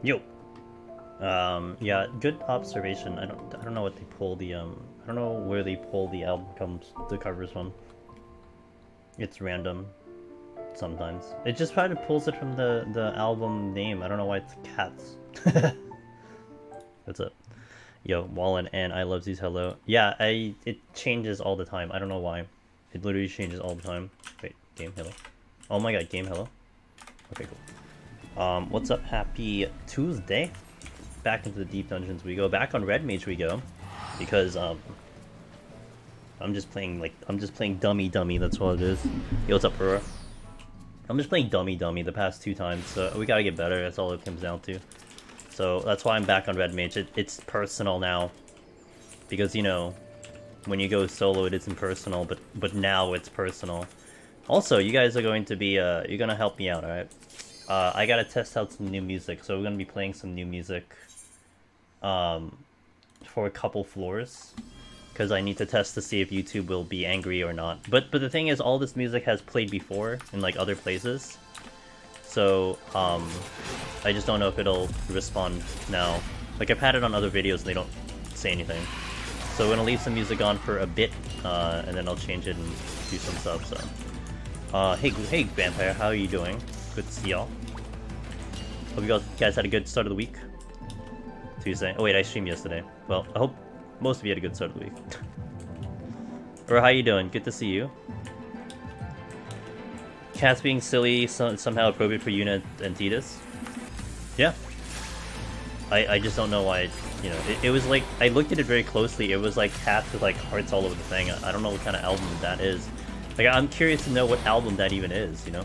Yo. Yeah, good observation. I don't know what they pull the I don't know where they pull the album the covers from. It's random sometimes. It just probably pulls it from the album name. I don't know why it's Cats. What's up? Yo, Wallen and I love these hello. Yeah, it changes all the time. I don't know why. It literally changes all the time. Wait, game hello. Oh my god, game hello. Okay, cool. What's up? Happy Tuesday. Back into the deep dungeons we go. Back on Red Mage we go. Because I'm just playing dummy. That's what it is. Yo, what's up, Aurora? I'm just playing dummy the past 2 times, so we gotta get better. That's all it comes down to. So that's why I'm back on Red Mage. It's personal now, because you know, when you go solo, it isn't personal, but now it's personal. Also, you guys are going to be you're gonna help me out, all right? I gotta test out some new music, so we're gonna be playing some new music for a couple floors, because I need to test to see if YouTube will be angry or not. But the thing is, all this music has played before in like other places, so I just don't know if it'll respond now. Like, I've had it on other videos and they don't say anything. So we're gonna leave some music on for a bit, and then I'll change it and do some stuff. So hey Vampire, how are you doing? Good to see y'all. Hope you guys had a good start of the week. Tuesday. Oh wait, I streamed yesterday. Well, I hope most of you had a good start of the week. Or how you doing? Good to see you. Cats being silly, somehow appropriate for Una and Titus. Yeah. I just don't know why, you know, it was like, I looked at it very closely, it was like cats with like hearts all over the thing. I don't know what kind of album that is. Like, I'm curious to know what album that even is, you know?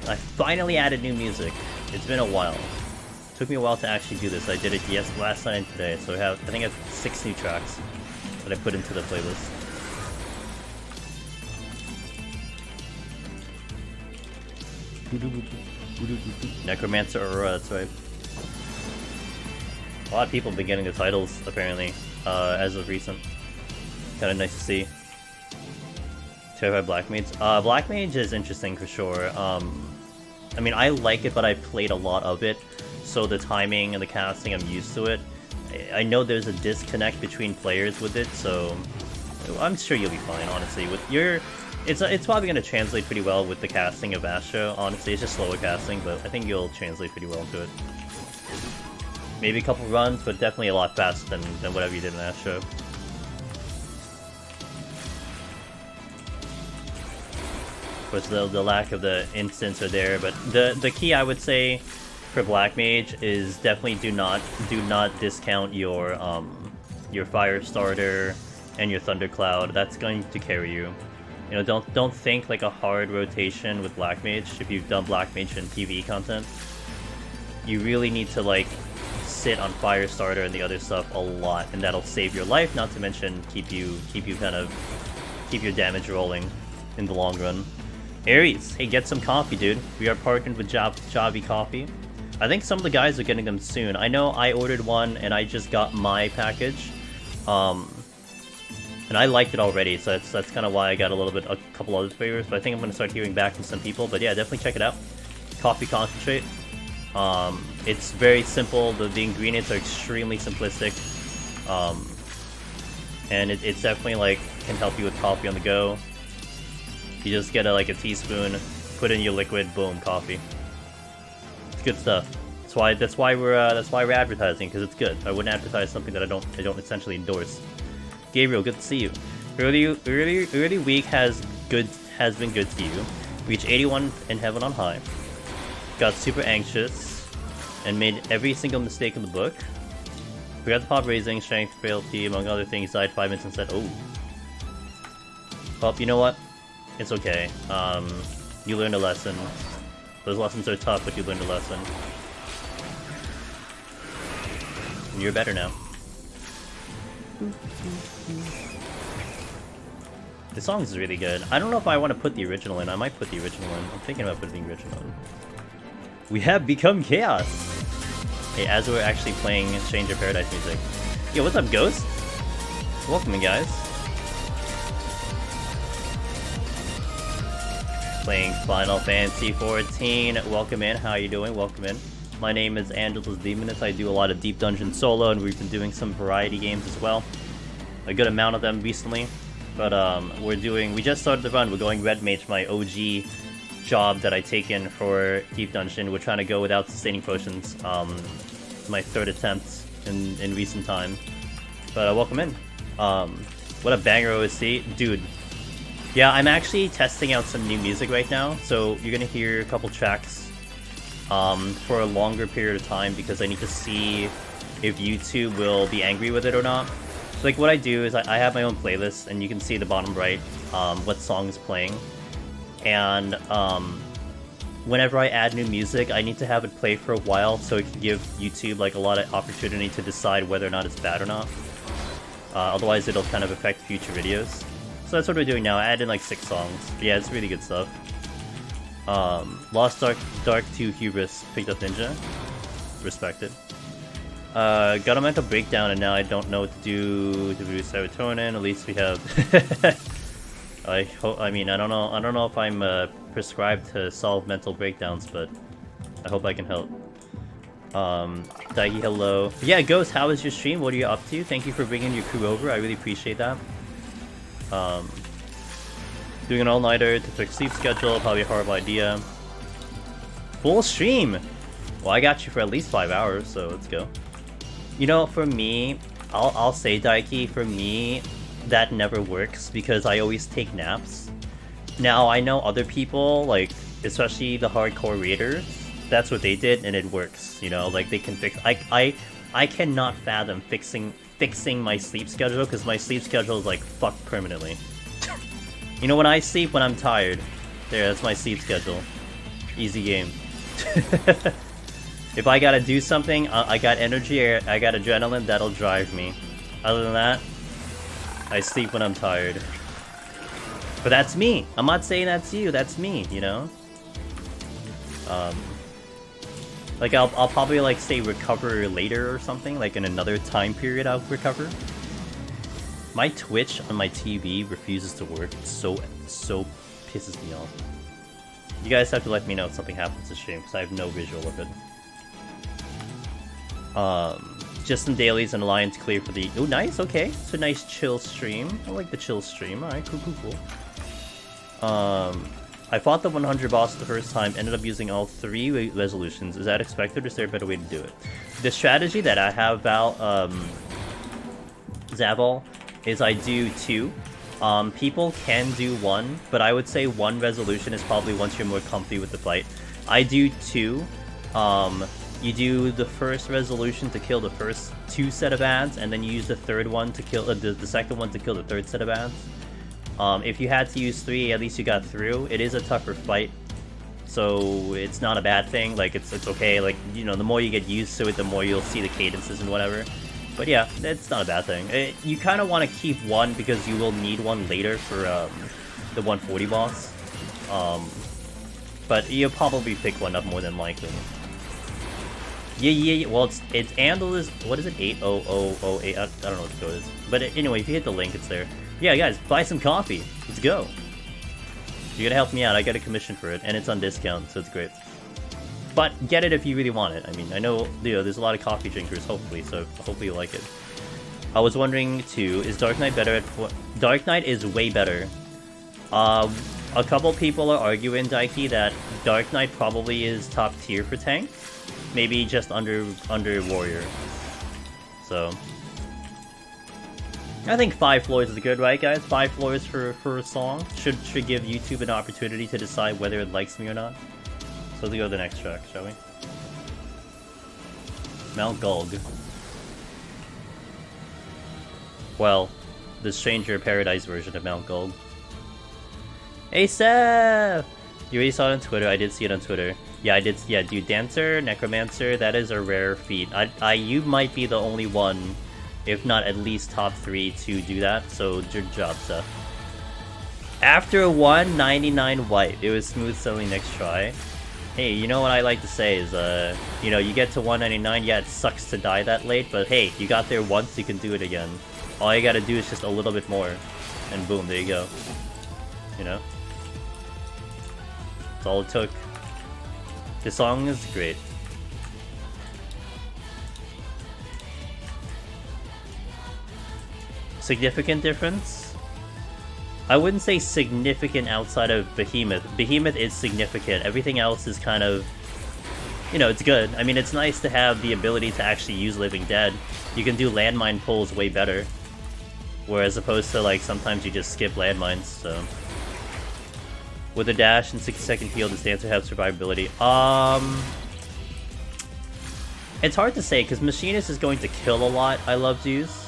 I finally added new music. It's been a while. Took me a while to actually do this. I did it last night and today, so I think I have 6 new tracks that I put into the playlist. Necromancer Aurora, that's right. A lot of people have been getting the titles, apparently, as of recent. Kinda nice to see. Terrified Black Mage. Black Mage is interesting for sure. I mean, I like it, but I've played a lot of it, so the timing and the casting, I'm used to it. I know there's a disconnect between players with it, so I'm sure you'll be fine, honestly. With your, it's probably going to translate pretty well with the casting of Astro, honestly. It's just slower casting, but I think you'll translate pretty well to it. Maybe a couple runs, but definitely a lot faster than whatever you did in Astro. Of course, the lack of the instants are there, but the key, I would say, for Black Mage is definitely do not discount your Fire Starter and your Thundercloud. That's going to carry you. You know, don't think like a hard rotation with Black Mage if you've done Black Mage in PvE content. You really need to like sit on Fire Starter and the other stuff a lot, and that'll save your life. Not to mention keep your damage rolling in the long run. Aries, hey, get some coffee, dude. We are partnered with Javi Coffee. I think some of the guys are getting them soon. I know I ordered one and I just got my package, and I liked it already. So that's kind of why I got a couple other flavors. But I think I'm gonna start hearing back from some people. But yeah, definitely check it out. Coffee concentrate. It's very simple. The ingredients are extremely simplistic, and it's definitely like can help you with coffee on the go. You just get a teaspoon, put in your liquid, boom, coffee. It's good stuff. That's why we're advertising, because it's good. I wouldn't advertise something that I don't essentially endorse. Gabriel, good to see you. Early week has been good to you. Reached 81 in heaven on high. Got super anxious and made every single mistake in the book. Forgot the pop raising, strength, frailty, among other things. Died 5 minutes and said, "Oh." Well, you know what? It's okay. You learned a lesson. Those lessons are tough, but you learned a lesson. And you're better now. The song is really good. I don't know if I want to put the original in. I might put the original in. I'm thinking about putting the original in. We have become chaos! Hey, as we're actually playing Stranger Paradise music. Yo, what's up, Ghost? Welcome in, guys. playing Final Fantasy 14. Welcome in, how you doing? Welcome in. My name is Angelus Demonist. I do a lot of Deep Dungeon solo, and we've been doing some variety games as well. A good amount of them recently. But we just started the run. We're going Red Mage, my OG job that I take in for Deep Dungeon. We're trying to go without sustaining potions. My third attempt in recent time. But welcome in. What a banger OSC. Dude. Yeah, I'm actually testing out some new music right now. So you're gonna hear a couple tracks for a longer period of time because I need to see if YouTube will be angry with it or not. So like what I do is I have my own playlist, and you can see at the bottom right what song is playing. And whenever I add new music, I need to have it play for a while so it can give YouTube like a lot of opportunity to decide whether or not it's bad or not. Otherwise it'll kind of affect future videos. So that's what we're doing now. I added in like 6 songs. Yeah, it's really good stuff. Lost Dark 2 Hubris picked up Ninja. Respected. Got a mental breakdown, and now I don't know what to do to reduce serotonin. At least we have. I don't know if I'm prescribed to solve mental breakdowns, but I hope I can help. Daigi, hello. Yeah, Ghost, how was your stream? What are you up to? Thank you for bringing your crew over. I really appreciate that. Doing an all-nighter to fix sleep schedule, probably a horrible idea. Full stream! Well, I got you for at least 5 hours, so let's go. You know, for me, I'll say, Daiki, for me, that never works because I always take naps. Now, I know other people, like, especially the hardcore raiders, that's what they did, and it works, you know, like, they can fix... I cannot fathom fixing my sleep schedule, because my sleep schedule is, like, fucked permanently. You know, when I sleep when I'm tired, there, that's my sleep schedule. Easy game. If I gotta do something, I got energy, or I got adrenaline, that'll drive me. Other than that, I sleep when I'm tired. But that's me! I'm not saying that's you, that's me, you know? Like, I'll probably, like, say recover later or something, like in another time period I'll recover. My Twitch on my TV refuses to work. It so pisses me off. You guys have to let me know if something happens to stream, because I have no visual of it. Just some dailies and Alliance clear for the... Oh, nice, okay. It's a nice chill stream. I like the chill stream. Alright, cool. I fought the 100 boss the first time, ended up using all 3 resolutions. Is that expected, or is there a better way to do it? The strategy that I have about, Zaval, is I do 2. People can do 1, but I would say 1 resolution is probably once you're more comfy with the fight. I do 2. You do the first resolution to kill the first 2 set of ads, and then you use the third one to kill the second one to kill the third set of ads. If you had to use 3, at least you got through. It is a tougher fight, so it's not a bad thing. Like, it's okay. Like, you know, the more you get used to it, the more you'll see the cadences and whatever. But yeah, it's not a bad thing. You kind of want to keep 1 because you will need 1 later for the 140 boss. But you'll probably pick 1 up more than likely. Yeah. Well, it's Andalus. What is it? 80008. I don't know what the code is. But anyway, if you hit the link, it's there. Yeah, guys, buy some coffee. Let's go. You're gonna help me out. I got a commission for it, and it's on discount, so it's great. But get it if you really want it. I mean, I know, you know, there's a lot of coffee drinkers, hopefully, so hopefully you like it. I was wondering too, is Dark Knight better at... Dark Knight is way better. A couple people are arguing, Daiki, that Dark Knight probably is top tier for tank. Maybe just under Warrior. So I think 5 floors is good, right, guys? 5 floors for a song should give YouTube an opportunity to decide whether it likes me or not. So let's go to the next track, shall we? Mount Gulg. Well, the Stranger Paradise version of Mount Gulg. Hey, Seth! You already saw it on Twitter. I did see it on Twitter. Yeah, I did. Yeah, dude, Dancer, Necromancer, that is a rare feat. You might be the only one, if not at least top 3 to do that, so good job, Seth. After a 199 wipe, it was smooth sailing next try. Hey, you know what I like to say is, you know, you get to 199, yeah, it sucks to die that late, but hey, you got there once, you can do it again. All you gotta do is just a little bit more, and boom, there you go. You know? That's all it took. This song is great. Significant difference? I wouldn't say significant outside of Behemoth. Behemoth is significant. Everything else is kind of, you know, it's good. I mean, it's nice to have the ability to actually use Living Dead. You can do landmine pulls way better. Whereas opposed to, like, sometimes you just skip landmines, so... With a dash and 60-second heal, does Dancer have survivability? It's hard to say, because Machinist is going to kill a lot, I love to use.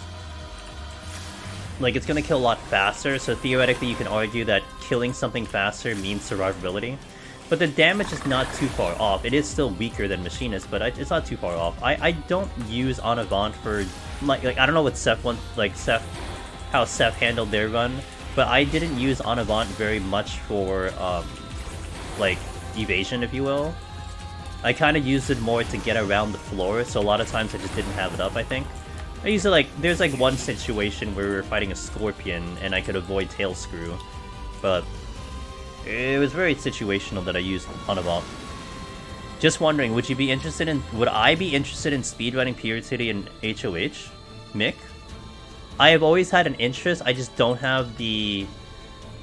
Like, it's going to kill a lot faster, so theoretically you can argue that killing something faster means survivability. But the damage is not too far off. It is still weaker than Machinist, but it's not too far off. I don't use Anavant for... Like I don't know what Seth wants... Like, how Seth handled their run, but I didn't use Anavant very much for, like, evasion, if you will. I kind of used it more to get around the floor, so a lot of times I just didn't have it up, I think. I used it like, there's like one situation where we were fighting a scorpion and I could avoid tail screw, but it was very situational that I used Anavant. Just wondering, would I be interested in speedrunning PoTD and HOH? Mick? I have always had an interest, I just don't have the,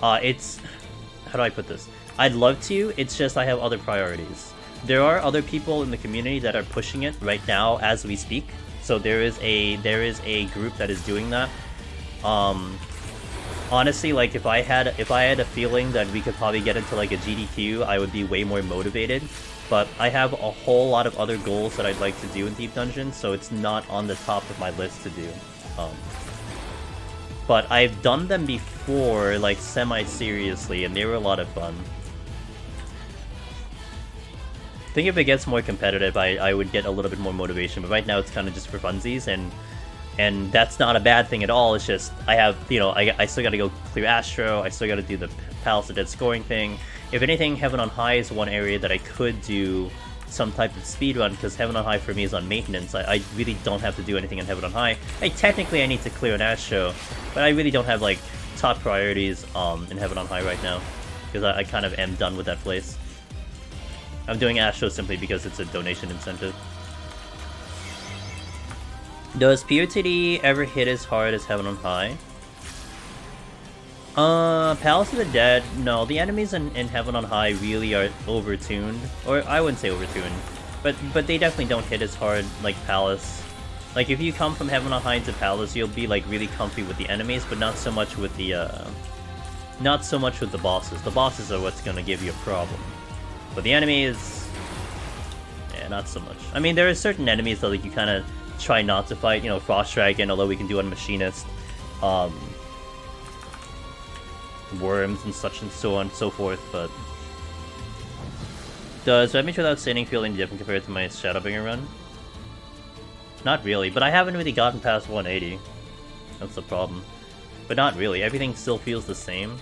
how do I put this? I'd love to, it's just I have other priorities. There are other people in the community that are pushing it right now as we speak. So there is a group that is doing that. Honestly, like if I had a feeling that we could probably get into like a GDQ, I would be way more motivated. But I have a whole lot of other goals that I'd like to do in Deep Dungeon, so it's not on the top of my list to do. But I've done them before, like semi-seriously, and they were a lot of fun. I think if it gets more competitive, I would get a little bit more motivation, but right now it's kind of just for funsies, and that's not a bad thing at all. It's just, I have, you know, I still gotta go clear Astro, I still gotta do the Palace of Dead scoring thing. If anything, Heaven on High is one area that I could do some type of speedrun, because Heaven on High for me is on maintenance. I really don't have to do anything on Heaven on High. Technically I need to clear an Astro, but I really don't have, like, top priorities in Heaven on High right now, because I kind of am done with that place. I'm doing Astro simply because it's a donation incentive. Does PoTD ever hit as hard as Heaven on High? Palace of the Dead, no. The enemies in Heaven on High really are overtuned. Or, I wouldn't say overtuned. But they definitely don't hit as hard like Palace. Like, if you come from Heaven on High to Palace, you'll be, like, really comfy with the enemies, but not so much with the, not so much with the bosses. The bosses are what's gonna give you a problem. But the enemies, yeah, not so much. I mean, there are certain enemies that, like, you kind of try not to fight. You know, Frost Dragon, although we can do on Machinist. Worms and such and so on and so forth, but... Does Red Mage without standing feel any different compared to my Shadowbringer run? Not really, but I haven't really gotten past 180. That's the problem. But not really, everything still feels the same.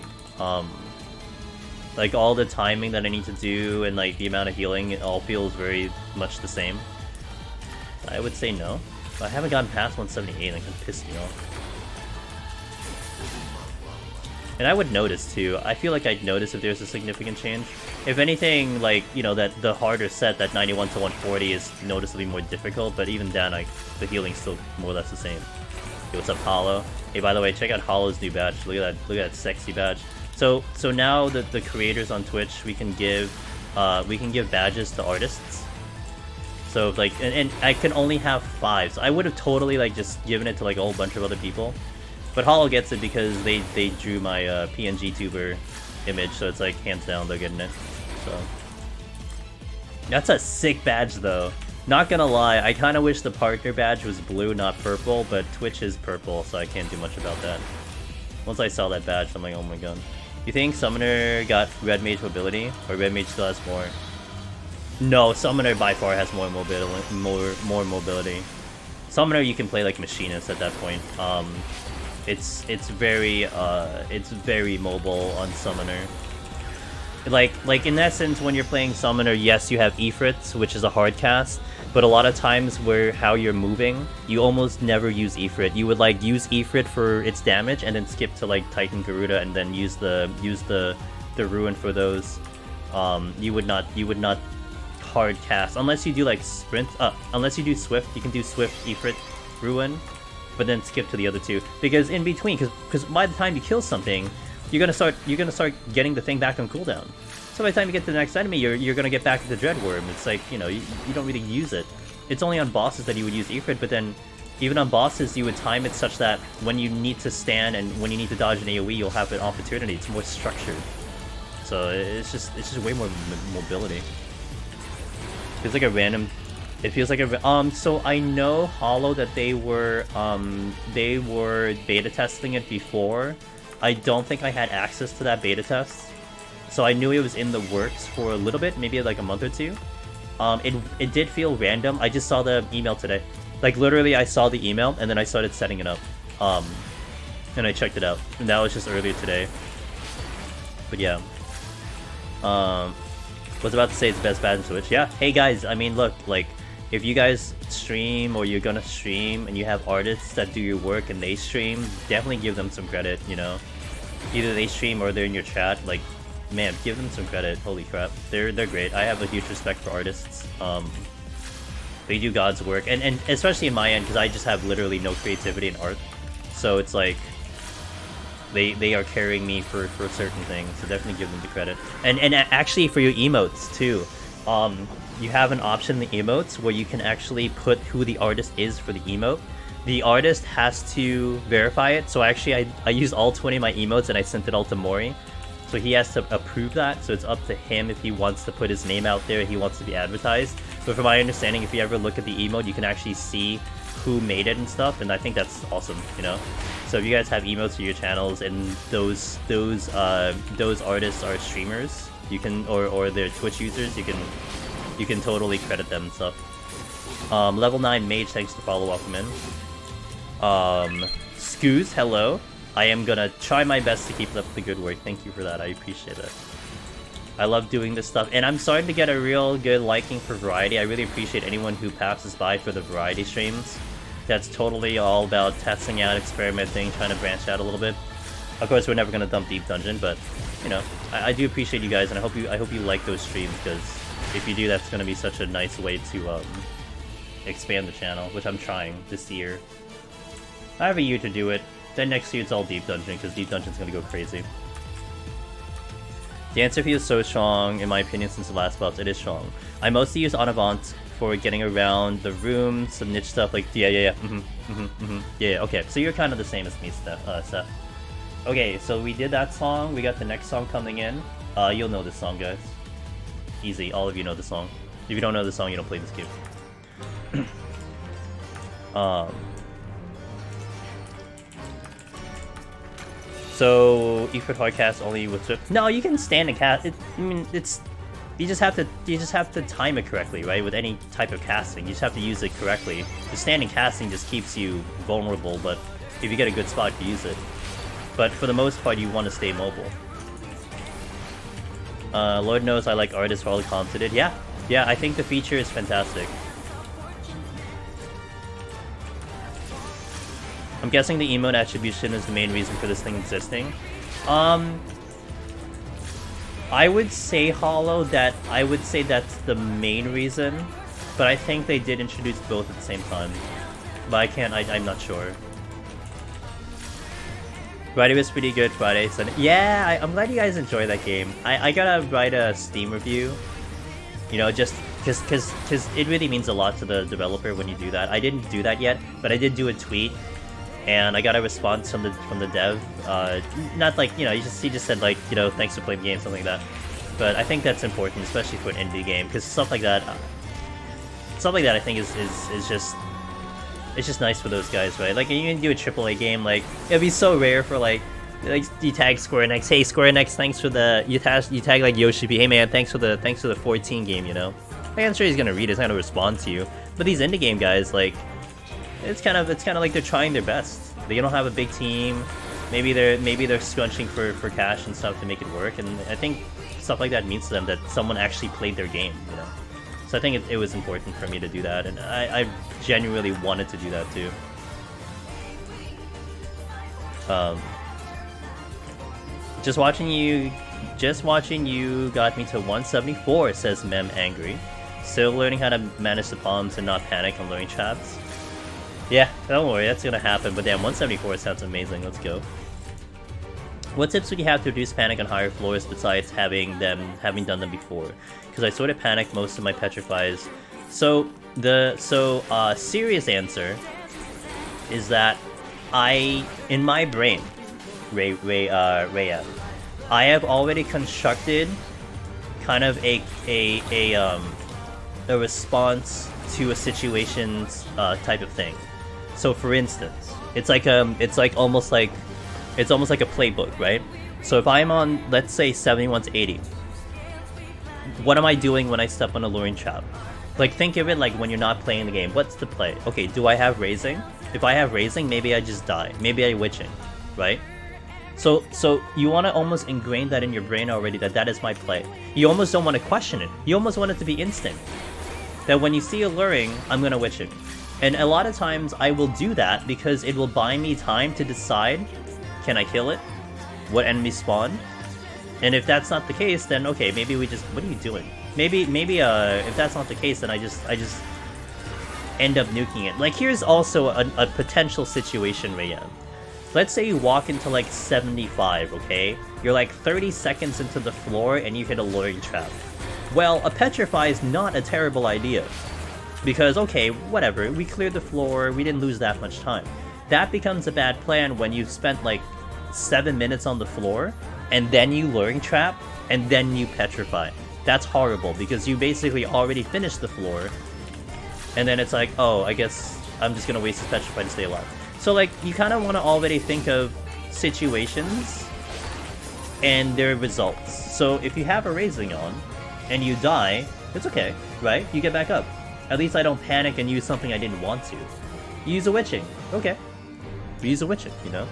Like, all the timing that I need to do and, like, the amount of healing, it all feels very much the same. I would say no. But I haven't gotten past 178, that can piss me off. And I would notice, too. I feel like I'd notice if there's a significant change. If anything, like, you know, that the harder set, that 91 to 140 is noticeably more difficult, but even then, like, the healing's still more or less the same. Hey, what's up, Hollow? Hey, by the way, check out Hollow's new badge. Look at that sexy badge. So now the creators on Twitch, we can give badges to artists. So like, and I can only have 5. So I would have totally like just given it to like a whole bunch of other people, but Hollow gets it because they drew my PNG tuber image. So it's like hands down they're getting it. So that's a sick badge though. Not gonna lie, I kind of wish the partner badge was blue, not purple, but Twitch is purple, so I can't do much about that. Once I saw that badge, I'm like, oh my god. You think Summoner got Red Mage mobility, or Red Mage still has more? No, Summoner by far has more mobility. Summoner you can play like Machinist at that point. It's very mobile on Summoner. Like in essence, when you're playing Summoner, yes, you have Ifrit, which is a hard cast, but a lot of times how you're moving, you almost never use Ifrit. You would like use Ifrit for its damage and then skip to like Titan Garuda and then use the Ruin for those. you would not hard cast unless you do like sprint. Unless you do Swift, you can do Swift, Ifrit, Ruin, but then skip to the other two because in between, because by the time you kill something, you're gonna start getting the thing back on cooldown. So by the time you get to the next enemy, you're gonna get back to the Dreadworm. It's like, you know, you don't really use it. It's only on bosses that you would use Ifrit, but then even on bosses, you would time it such that when you need to stand and when you need to dodge an AoE, you'll have an opportunity. It's more structured. So it's just way more mobility. Feels like a random. It feels like a So I know Hollow that they were beta testing it before. I don't think I had access to that beta test, so I knew it was in the works for a little bit, maybe like a month or two. It did feel random. I just saw the email today. Like literally, I saw the email and then I started setting it up. And I checked it out, and that was just earlier today. But yeah. Was about to say it's best bad in Switch. Yeah. Hey guys, I mean, look, like, if you guys stream or you're gonna stream and you have artists that do your work and they stream, definitely give them some credit, you know? Either they stream or they're in your chat, like, man, give them some credit. Holy crap. They're great. I have a huge respect for artists. They do God's work, and especially in my end, because I just have literally no creativity in art. So it's like, they are carrying me for certain things, so definitely give them the credit. And actually for your emotes too, you have an option in the emotes where you can actually put who the artist is for the emote. The artist has to verify it, so actually I used all 20 of my emotes and I sent it all to Mori. So he has to approve that, so it's up to him if he wants to put his name out there, he wants to be advertised. But from my understanding, if you ever look at the emote, you can actually see who made it and stuff, and I think that's awesome, you know? So if you guys have emotes for your channels and those artists are streamers, you can, or they're Twitch users, you can totally credit them and stuff. Level 9 Mage, thanks to follow, welcome in. Scoos, hello. I am gonna try my best to keep up the good work. Thank you for that, I appreciate it. I love doing this stuff, and I'm starting to get a real good liking for variety. I really appreciate anyone who passes by for the variety streams. That's totally all about testing out, experimenting, trying to branch out a little bit. Of course, we're never gonna dump Deep Dungeon, but you know, I do appreciate you guys, and I hope you like those streams, because if you do, that's gonna be such a nice way to expand the channel, which I'm trying this year. I have a year to do it. Then next year it's all Deep Dungeon, because Deep Dungeon's gonna go crazy. The answer feels so strong, in my opinion, since the last buffs. It is strong. I mostly use Anavant for getting around the room, some niche stuff like yeah, okay. So you're kind of the same as me, Seth. Okay, so we did that song. We got the next song coming in. You'll know this song, guys. Easy. All of you know the song. If you don't know the song, you don't play this game. So Ifrit hardcast only with Swift. No, you can stand and cast. I mean, it's you just have to time it correctly, right? With any type of casting, you just have to use it correctly. The standing casting just keeps you vulnerable, but if you get a good spot, you use it. But for the most part, you want to stay mobile. Lord knows I like artists for all the comps it did. Yeah, I think the feature is fantastic. I'm guessing the emote attribution is the main reason for this thing existing. I would say Hollow that's the main reason, but I think they did introduce both at the same time. But I'm not sure. Friday was pretty good, Friday, Sunday. Yeah, I'm glad you guys enjoy that game. I gotta write a Steam review, you know, just because it really means a lot to the developer when you do that. I didn't do that yet, but I did do a tweet. And I got a response from the dev. Not like, you know, he just said like, you know, thanks for playing the game, something like that. But I think that's important, especially for an indie game, because stuff like that I think is just, it's just nice for those guys, right? Like, you can do a AAA game, like, it'd be so rare for like you tag Square Enix, hey Square Enix, thanks for the, you tag like Yoshi P, hey man, thanks for the 14 game, you know. Like, I'm sure he's gonna read it, he's gonna respond to you. But these indie game guys, like, it's kind of like they're trying their best. They don't have a big team. Maybe they're scrunching for cash and stuff to make it work. And I think stuff like that means to them that someone actually played their game, you know. So I think it was important for me to do that, and I genuinely wanted to do that too. Just watching you Just watching you got me to 174, says Mem Angry. Still learning how to manage the palms and not panic on luring traps. Yeah, don't worry, that's gonna happen, but damn, 174 sounds amazing, let's go. What tips would you have to reduce panic on higher floors besides having done them before? Because I sort of panic most of my petrifies. So, serious answer is that in my brain, Rayan, I have already constructed kind of a response to a situation's type of thing. So for instance, it's almost like a playbook, right? So if I'm on, let's say 71 to 80, what am I doing when I step on a luring trap? Like, think of it like when you're not playing the game. What's the play? Okay, do I have raising? If I have raising, maybe I just die. Maybe I witching, right? So you want to almost ingrain that in your brain already, that is my play. You almost don't want to question it. You almost want it to be instant. That when you see a luring, I'm going to witch it. And a lot of times I will do that because it will buy me time to decide, can I kill it? What enemies spawn? And if that's not the case, then okay, maybe we just, what are you doing? Maybe if that's not the case, then I just end up nuking it. Like, here's also a potential situation, Rayan. Let's say you walk into like 75, okay? You're like 30 seconds into the floor and you hit a luring trap. Well, a petrify is not a terrible idea. Because, okay, whatever, we cleared the floor, we didn't lose that much time. That becomes a bad plan when you've spent like 7 minutes on the floor, and then you luring trap, and then you petrify. That's horrible, because you basically already finished the floor, and then it's like, oh, I guess I'm just gonna waste this petrify to stay alive. So, like, you kind of want to already think of situations and their results. So, if you have a raising on, and you die, it's okay, right? You get back up. At least I don't panic and use something I didn't want to. Use a witching. Okay. We use a witching, you know?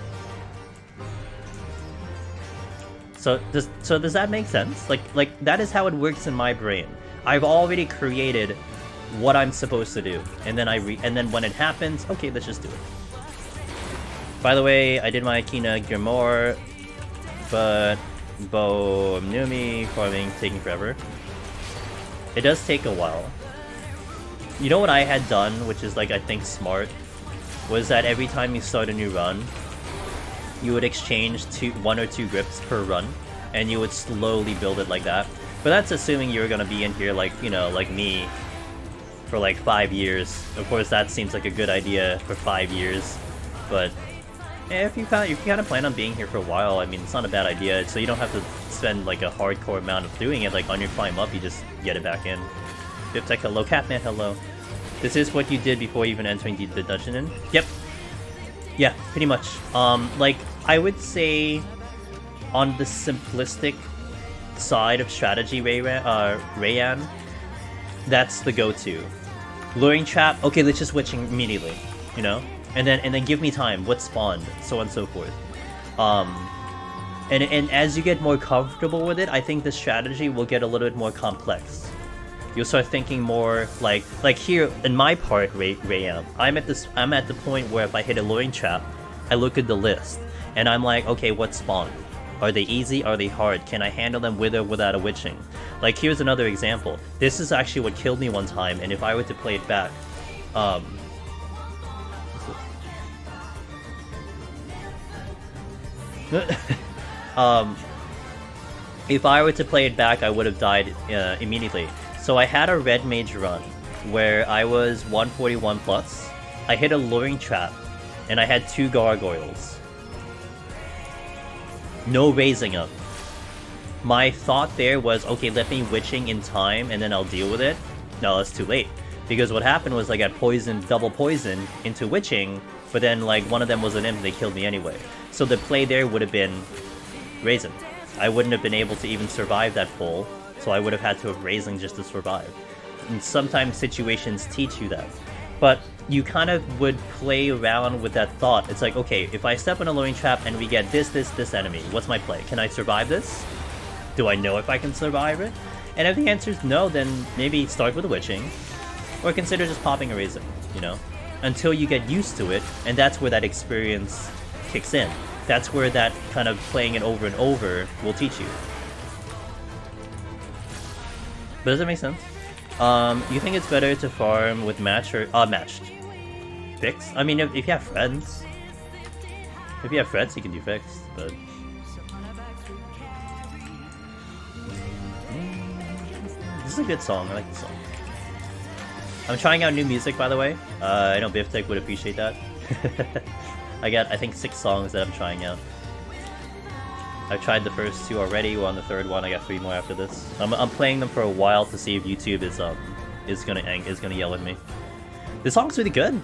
So does that make sense? Like that is how it works in my brain. I've already created what I'm supposed to do, and then when it happens, okay, let's just do it. By the way, I did my Kina Gilmore, but Bo Numi farming taking forever. It does take a while. You know what I had done, which is like I think smart, was that every time you start a new run, you would exchange 1 or 2 grips per run, and you would slowly build it like that. But that's assuming you're gonna be in here like, you know, like me, for like 5 years. Of course, that seems like a good idea for 5 years, but if you kind of plan on being here for a while, I mean, it's not a bad idea. So you don't have to spend like a hardcore amount of doing it. Like on your climb up, you just get it back in. Biptech, hello. Catman, hello. This is what you did before even entering the dungeon in? Yep. Yeah, pretty much. Like, I would say on the simplistic side of strategy, Rayan, that's the go-to. Luring trap, okay, let's just witch immediately, you know? And then give me time, what spawned, so on and so forth. And as you get more comfortable with it, I think the strategy will get a little bit more complex. You'll start thinking more like here in my part, Rayan, I'm at the point where if I hit a luring trap, I look at the list and I'm like, okay, what spawned? Are they easy? Are they hard? Can I handle them with or without a witching? Like, here's another example. This is actually what killed me one time, and if I were to play it back, if I were to play it back, I would have died immediately. So I had a red mage run where I was 141 plus. I hit a luring trap, and I had 2 gargoyles. No raising up. My thought there was, okay, let me witching in time, and then I'll deal with it. No, that's too late. Because what happened was I got poisoned, double poisoned, into witching, but then like one of them was an imp, and they killed me anyway. So the play there would have been raising. I wouldn't have been able to even survive that pull, so I would have had to have raising just to survive. And sometimes situations teach you that. But you kind of would play around with that thought. It's like, okay, if I step on a luring trap and we get this enemy, what's my play? Can I survive this? Do I know if I can survive it? And if the answer is no, then maybe start with a witching, or consider just popping a raising, you know? Until you get used to it, and that's where that experience kicks in. That's where that kind of playing it over and over will teach you. But does it make sense? You think it's better to farm with match or matched fixed? I mean, if you have friends, you can do fixed. But this is a good song. I like this song. I'm trying out new music, by the way. I know Biftech would appreciate that. I got, I think, 6 songs that I'm trying out. I've tried the first 2 already. We're on the 3rd one. I got 3 more after this. I'm playing them for a while to see if YouTube is gonna yell at me. This song's really good.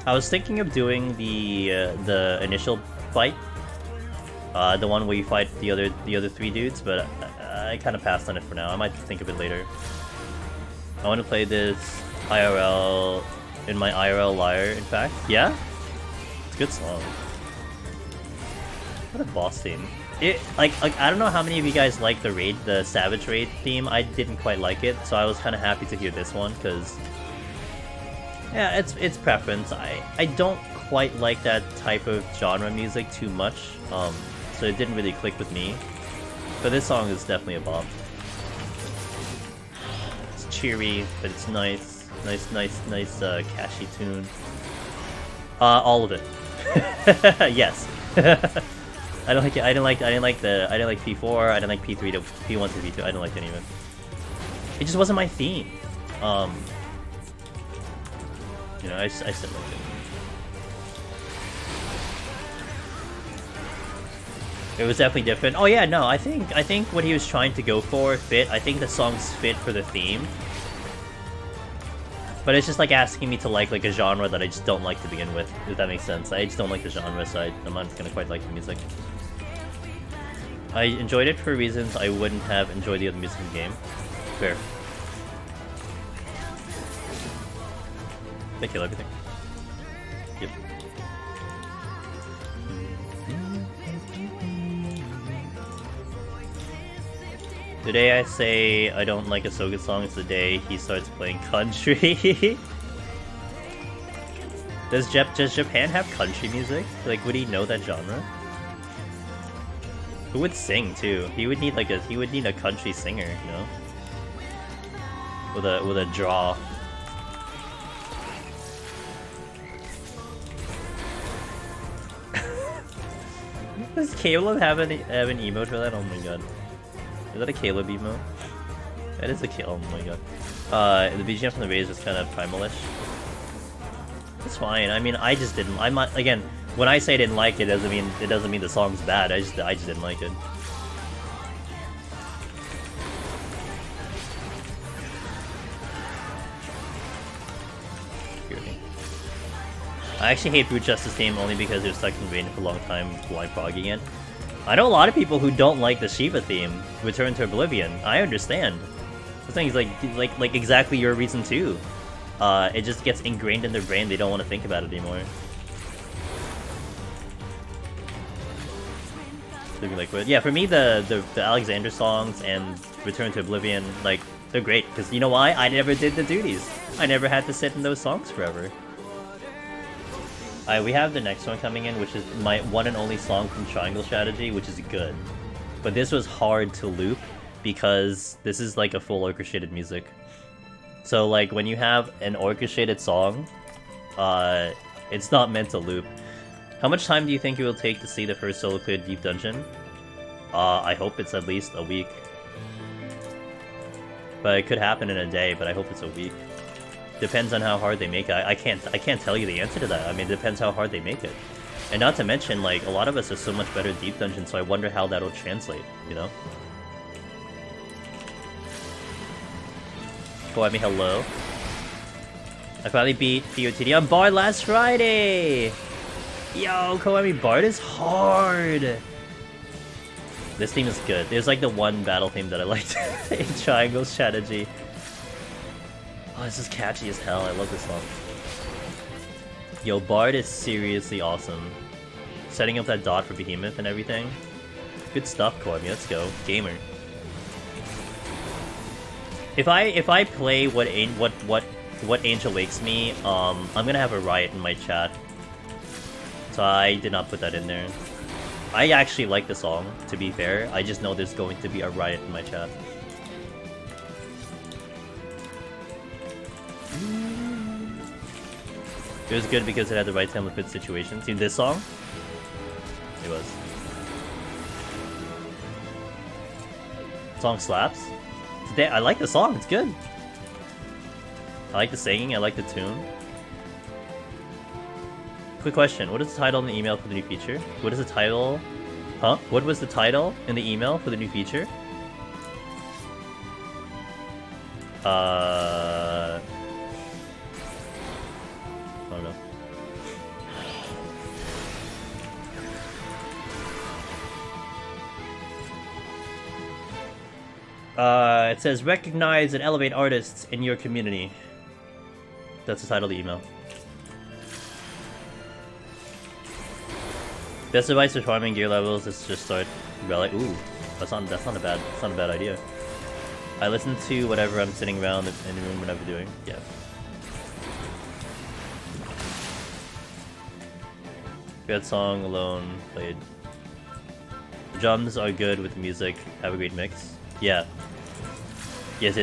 I was thinking of doing the initial fight, the one where you fight the other 3 dudes, but I kind of passed on it for now. I might think of it later. I want to play this IRL in my IRL lyre. In fact, yeah, it's a good song. What a boss theme. It like I don't know how many of you guys like the Savage Raid theme. I didn't quite like it, so I was kind of happy to hear this one because yeah, it's preference. I don't quite like that type of genre music too much, so it didn't really click with me. But this song is definitely a bop. It's cheery, but it's nice, catchy tune. All of it. Yes. I don't like it. I didn't like P4. I didn't like P3 to P1 to P2. I didn't like any of it. It just wasn't my theme. You know, I still liked it. It was definitely different. Oh yeah, no, I think what he was trying to go for fit. I think the songs fit for the theme. But it's just like asking me to like a genre that I just don't like to begin with, if that makes sense. I just don't like the genre, so I'm not gonna quite like the music. I enjoyed it for reasons I wouldn't have enjoyed the other music in the game. Fair. They kill everything. Yep. The day I say I don't like a Soga song is the day he starts playing country. Does Japan have country music? Like, would he know that genre? Who would sing too? He would need a country singer, you know, with a draw. Does Caleb have an emote for that? Oh my god. Is that a Caleb emote? That is a Caleb. Oh my god. The BGM from the Rays was kind of primalish. It's fine. I mean, I just didn't. I'm not, again. When I say I didn't like it, doesn't mean the song's bad. I just didn't like it. I actually hate Brute Justice theme only because it was stuck in rain for a long time while progging it. I know a lot of people who don't like the Shiva theme, Return to Oblivion. I understand. The thing is like exactly your reason too. It just gets ingrained in their brain, they don't want to think about it anymore. Yeah, for me the Alexander songs and Return to Oblivion, like, they're great, because you know why? I never did the duties. I never had to sit in those songs forever. Alright, we have the next one coming in, which is my one and only song from Triangle Strategy, which is good. But this was hard to loop, because this is like a full orchestrated music. So like, when you have an orchestrated song, it's not meant to loop. How much time do you think it will take to see the first solo cleared Deep Dungeon? I hope it's at least a week. But it could happen in a day, but I hope it's a week. Depends on how hard they make it. I can't tell you the answer to that. I mean, it depends how hard they make it. And not to mention, like, a lot of us are so much better at Deep Dungeon, so I wonder how that'll translate, you know? Koami, hello. I finally beat PoTD on Bard last Friday! Yo, Koami, Bard is hard! This theme is good. There's like the one battle theme that I liked in Triangle Strategy. Oh, this is catchy as hell. I love this song. Yo, Bard is seriously awesome. Setting up that dot for Behemoth and everything. Good stuff, Koami. Let's go. Gamer. If I play what Angel Wakes Me, I'm gonna have a riot in my chat. So I did not put that in there. I actually like the song, to be fair. I just know there's going to be a riot in my chat. It was good because it had the right time to fit situations. In this song, it was. Song slaps. Today, I like the song. It's good. I like the singing. I like the tune. Quick question. What is the title in the email for the new feature? What is the title? Huh? What was the title in the email for the new feature? I don't know. It says recognize and elevate artists in your community. That's the title of the email. Best advice for farming gear levels is just start rally. Ooh, that's not a bad idea. I listen to whatever I'm sitting around in the room whenever doing. Yeah. Good song alone played. The drums are good with the music. Have a great mix. Yeah. Yes.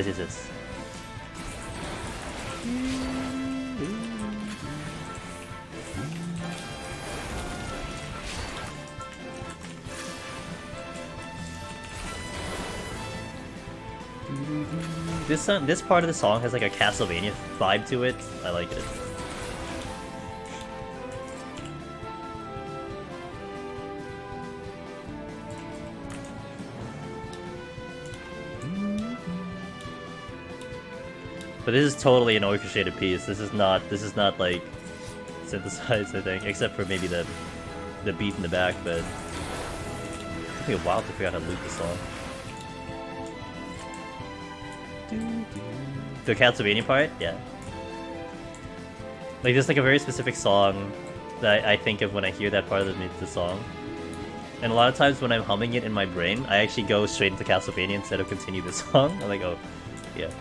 This part of the song has like a Castlevania vibe to it. I like it. But this is totally an orchestrated piece. This is not like synthesized, I think, except for maybe the beat in the back. But it took me a while to figure out how to loop the song. The Castlevania part? Yeah. Like, there's like a very specific song that I think of when I hear that part of the song. And a lot of times when I'm humming it in my brain, I actually go straight into Castlevania instead of continue the song. I'm like, oh, yeah.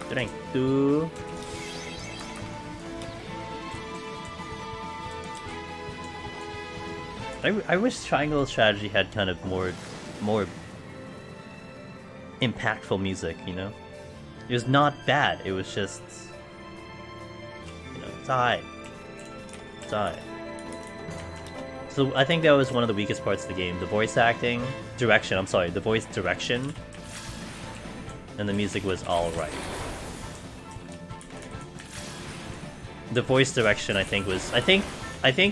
Strength 2. I wish Triangle Strategy had kind of more impactful music, you know? It was not bad, it was just, you know, it's alright. It's alright. So I think that was one of the weakest parts of the game. The voice acting, the voice direction, and the music was alright. The voice direction I think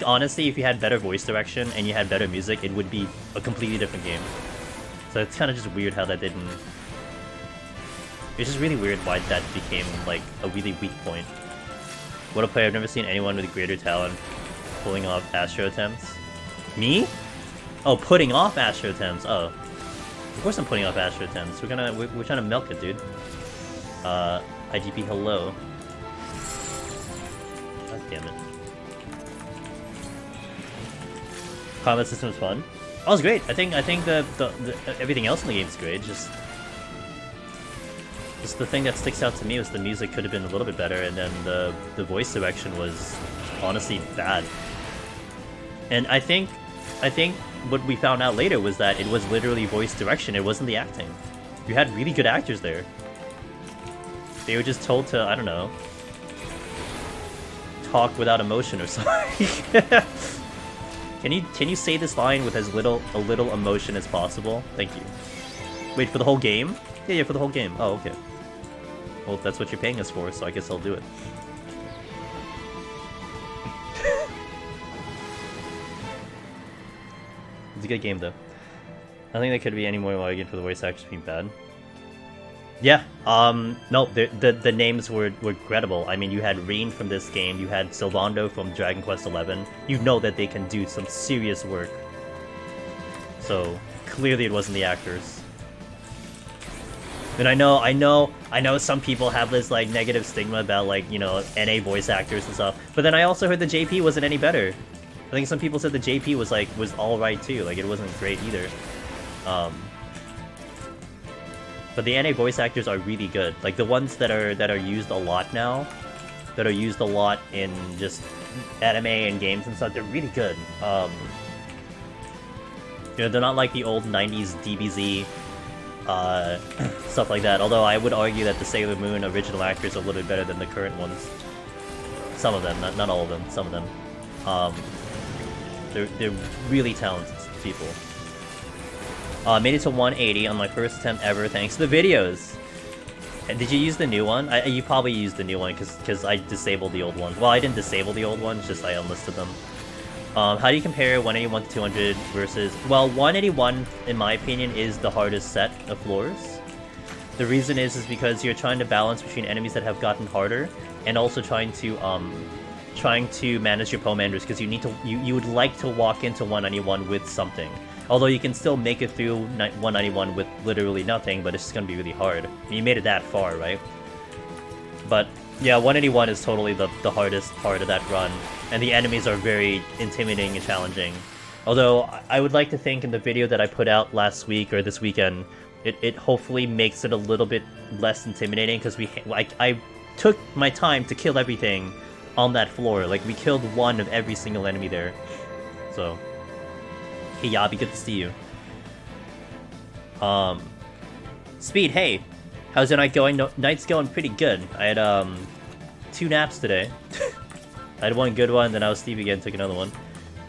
honestly, if you had better voice direction and you had better music, it would be a completely different game. So it's kind of just weird how that didn't... It's just really weird why that became, like, a really weak point. What a player, I've never seen anyone with greater talent pulling off Astro attempts. Me? Oh, putting off Astro attempts. Oh. Of course I'm putting off Astro attempts. We're trying to milk it, dude. IGP, hello. God damn it. Combat system was fun. Oh, it was great. I think the everything else in the game is great. Just the thing that sticks out to me was the music could have been a little bit better, and then the voice direction was honestly bad. And I think what we found out later was that it was literally voice direction. It wasn't the acting. You had really good actors there. They were just told to, I don't know, talk without emotion or something. Can you say this line with a little emotion as possible? Thank you. Wait, for the whole game? Yeah, for the whole game. Oh, okay. Well, if that's what you're paying us for, so I guess I'll do it. It's a good game, though. I don't think there could be any more argument for the voice actors being bad. Yeah, no, the names were credible. I mean, you had Rain from this game, you had Sylvando from Dragon Quest XI. You know that they can do some serious work. So, clearly it wasn't the actors. And I know some people have this, like, negative stigma about, like, you know, NA voice actors and stuff. But then I also heard the JP wasn't any better. I think some people said the JP was alright too, like, it wasn't great either. But the NA voice actors are really good. Like, the ones that are used a lot now, that are used a lot in just anime and games and stuff, they're really good. You know, they're not like the old 90s DBZ stuff like that. Although I would argue that the Sailor Moon original actors are a little bit better than the current ones. Some of them, not all of them. Some of them. They're really talented people. Made it to 180 on my first attempt ever, thanks to the videos. And did you use the new one? You probably used the new one because I disabled the old one. Well, I didn't disable the old ones, just I unlisted them. How do you compare 181 to 200 versus... Well, 181, in my opinion, is the hardest set of floors. The reason is because you're trying to balance between enemies that have gotten harder and also trying to manage your Pomanders, because you would like to walk into 191 with something. Although you can still make it through 191 with literally nothing, but it's just gonna be really hard. You made it that far, right? But yeah, 181 is totally the hardest part of that run, and the enemies are very intimidating and challenging. Although I would like to think in the video that I put out last week or this weekend, it hopefully makes it a little bit less intimidating, because I took my time to kill everything on that floor. Like, we killed one of every single enemy there. So, hey Yabi, good to see you. Speed, hey, how's your night going? No, night's going pretty good. I had 2 naps today. I had one good one, then I was asleep again, took another one.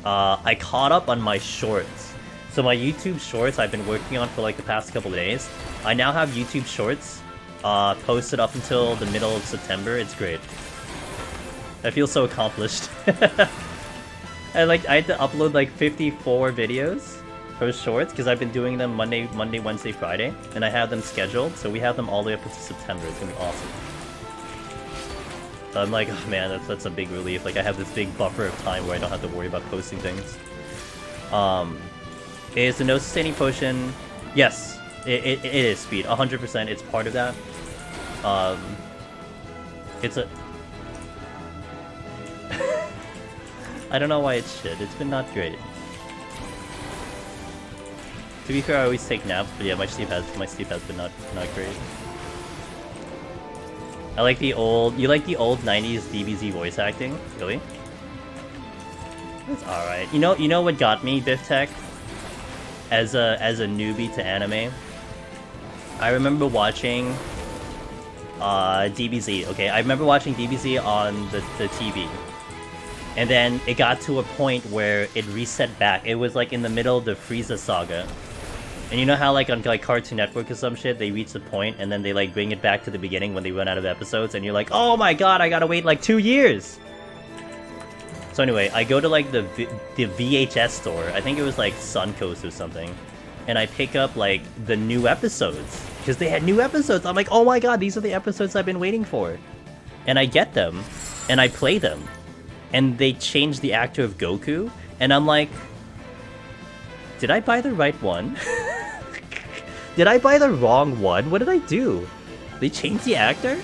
I caught up on my shorts. So my YouTube shorts I've been working on for like the past couple of days. I now have YouTube shorts posted up until the middle of September. It's great. I feel so accomplished. I had to upload like 54 videos for shorts because I've been doing them Monday, Wednesday, Friday, and I have them scheduled, so we have them all the way up until September. It's gonna be awesome. So I'm like, oh man, that's a big relief. Like, I have this big buffer of time where I don't have to worry about posting things. Is the no sustaining potion? Yes, it is speed. 100%. It's part of that. It's a. I don't know why it's shit. It's been not great. To be fair, I always take naps, but yeah, my sleep has been not great. I like the old. You like the old '90s DBZ voice acting? Really? It's all right. You know what got me Biff Tech? As a newbie to anime, I remember watching DBZ. Okay, I remember watching DBZ on the TV. And then it got to a point where it reset back. It was like in the middle of the Frieza saga. And you know how like on like Cartoon Network or some shit, they reach the point and then they like bring it back to the beginning when they run out of episodes, and you're like, oh my god, I gotta wait like 2 years! So anyway, I go to like the VHS store, I think it was like Suncoast or something, and I pick up like the new episodes. Because they had new episodes! I'm like, oh my god, these are the episodes I've been waiting for! And I get them, and I play them. And they changed the actor of Goku, and I'm like, did I buy the right one? Did I buy the wrong one? What did I do? They changed the actor?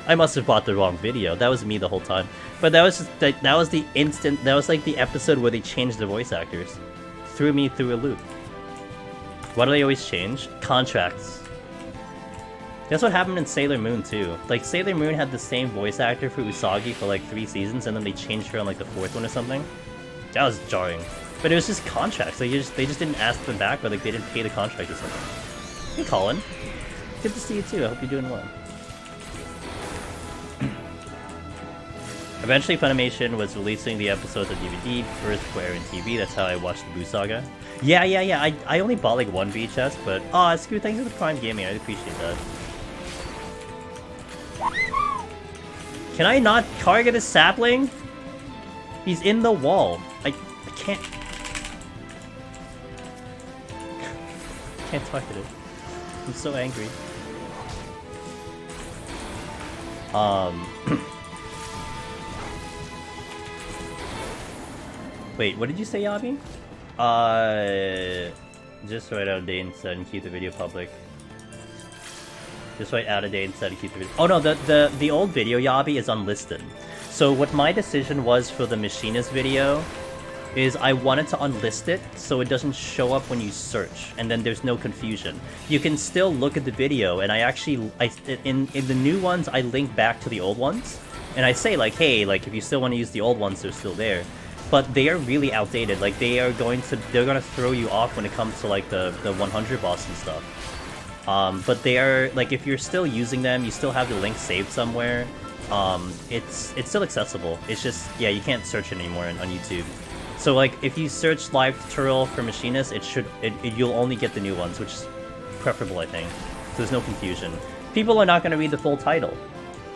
I must have bought the wrong video. That was me the whole time. But that was just that was the instant. That was like the episode where they changed the voice actors. Threw me through a loop. Why do they always change? Contracts. That's what happened in Sailor Moon too. Like, Sailor Moon had the same voice actor for Usagi for like 3 seasons, and then they changed her on like the 4th one or something. That was jarring. But it was just contracts. Like, they just didn't ask them back, or like they didn't pay the contract or something. Hey Colin. Good to see you too. I hope you're doing well. Eventually Funimation was releasing the episodes of DVD first for air and TV. That's how I watched the Buu Saga. Yeah. I only bought like 1 VHS, but Screw, thanks for the Prime Gaming. I appreciate that. Can I not target a sapling? He's in the wall. I can't... can't target it. I'm so angry. Wait, what did you say, Yabi? Just write out a date instead and keep the video public. Just write out a date instead and keep the video. Oh no, the old video, Yabi, is unlisted. So what my decision was for the Machinist video is I wanted to unlist it so it doesn't show up when you search, and then there's no confusion. You can still look at the video, and in the new ones, I link back to the old ones, and I say like, hey, like if you still want to use the old ones, they're still there. But they are really outdated. Like they're gonna throw you off when it comes to like the 100 boss and stuff. But they are, like, if you're still using them, you still have the link saved somewhere, it's still accessible. It's just, yeah, you can't search it anymore on YouTube. So, like, if you search live tutorial for Machinist, you'll only get the new ones, which is preferable, I think. So there's no confusion. People are not going to read the full title.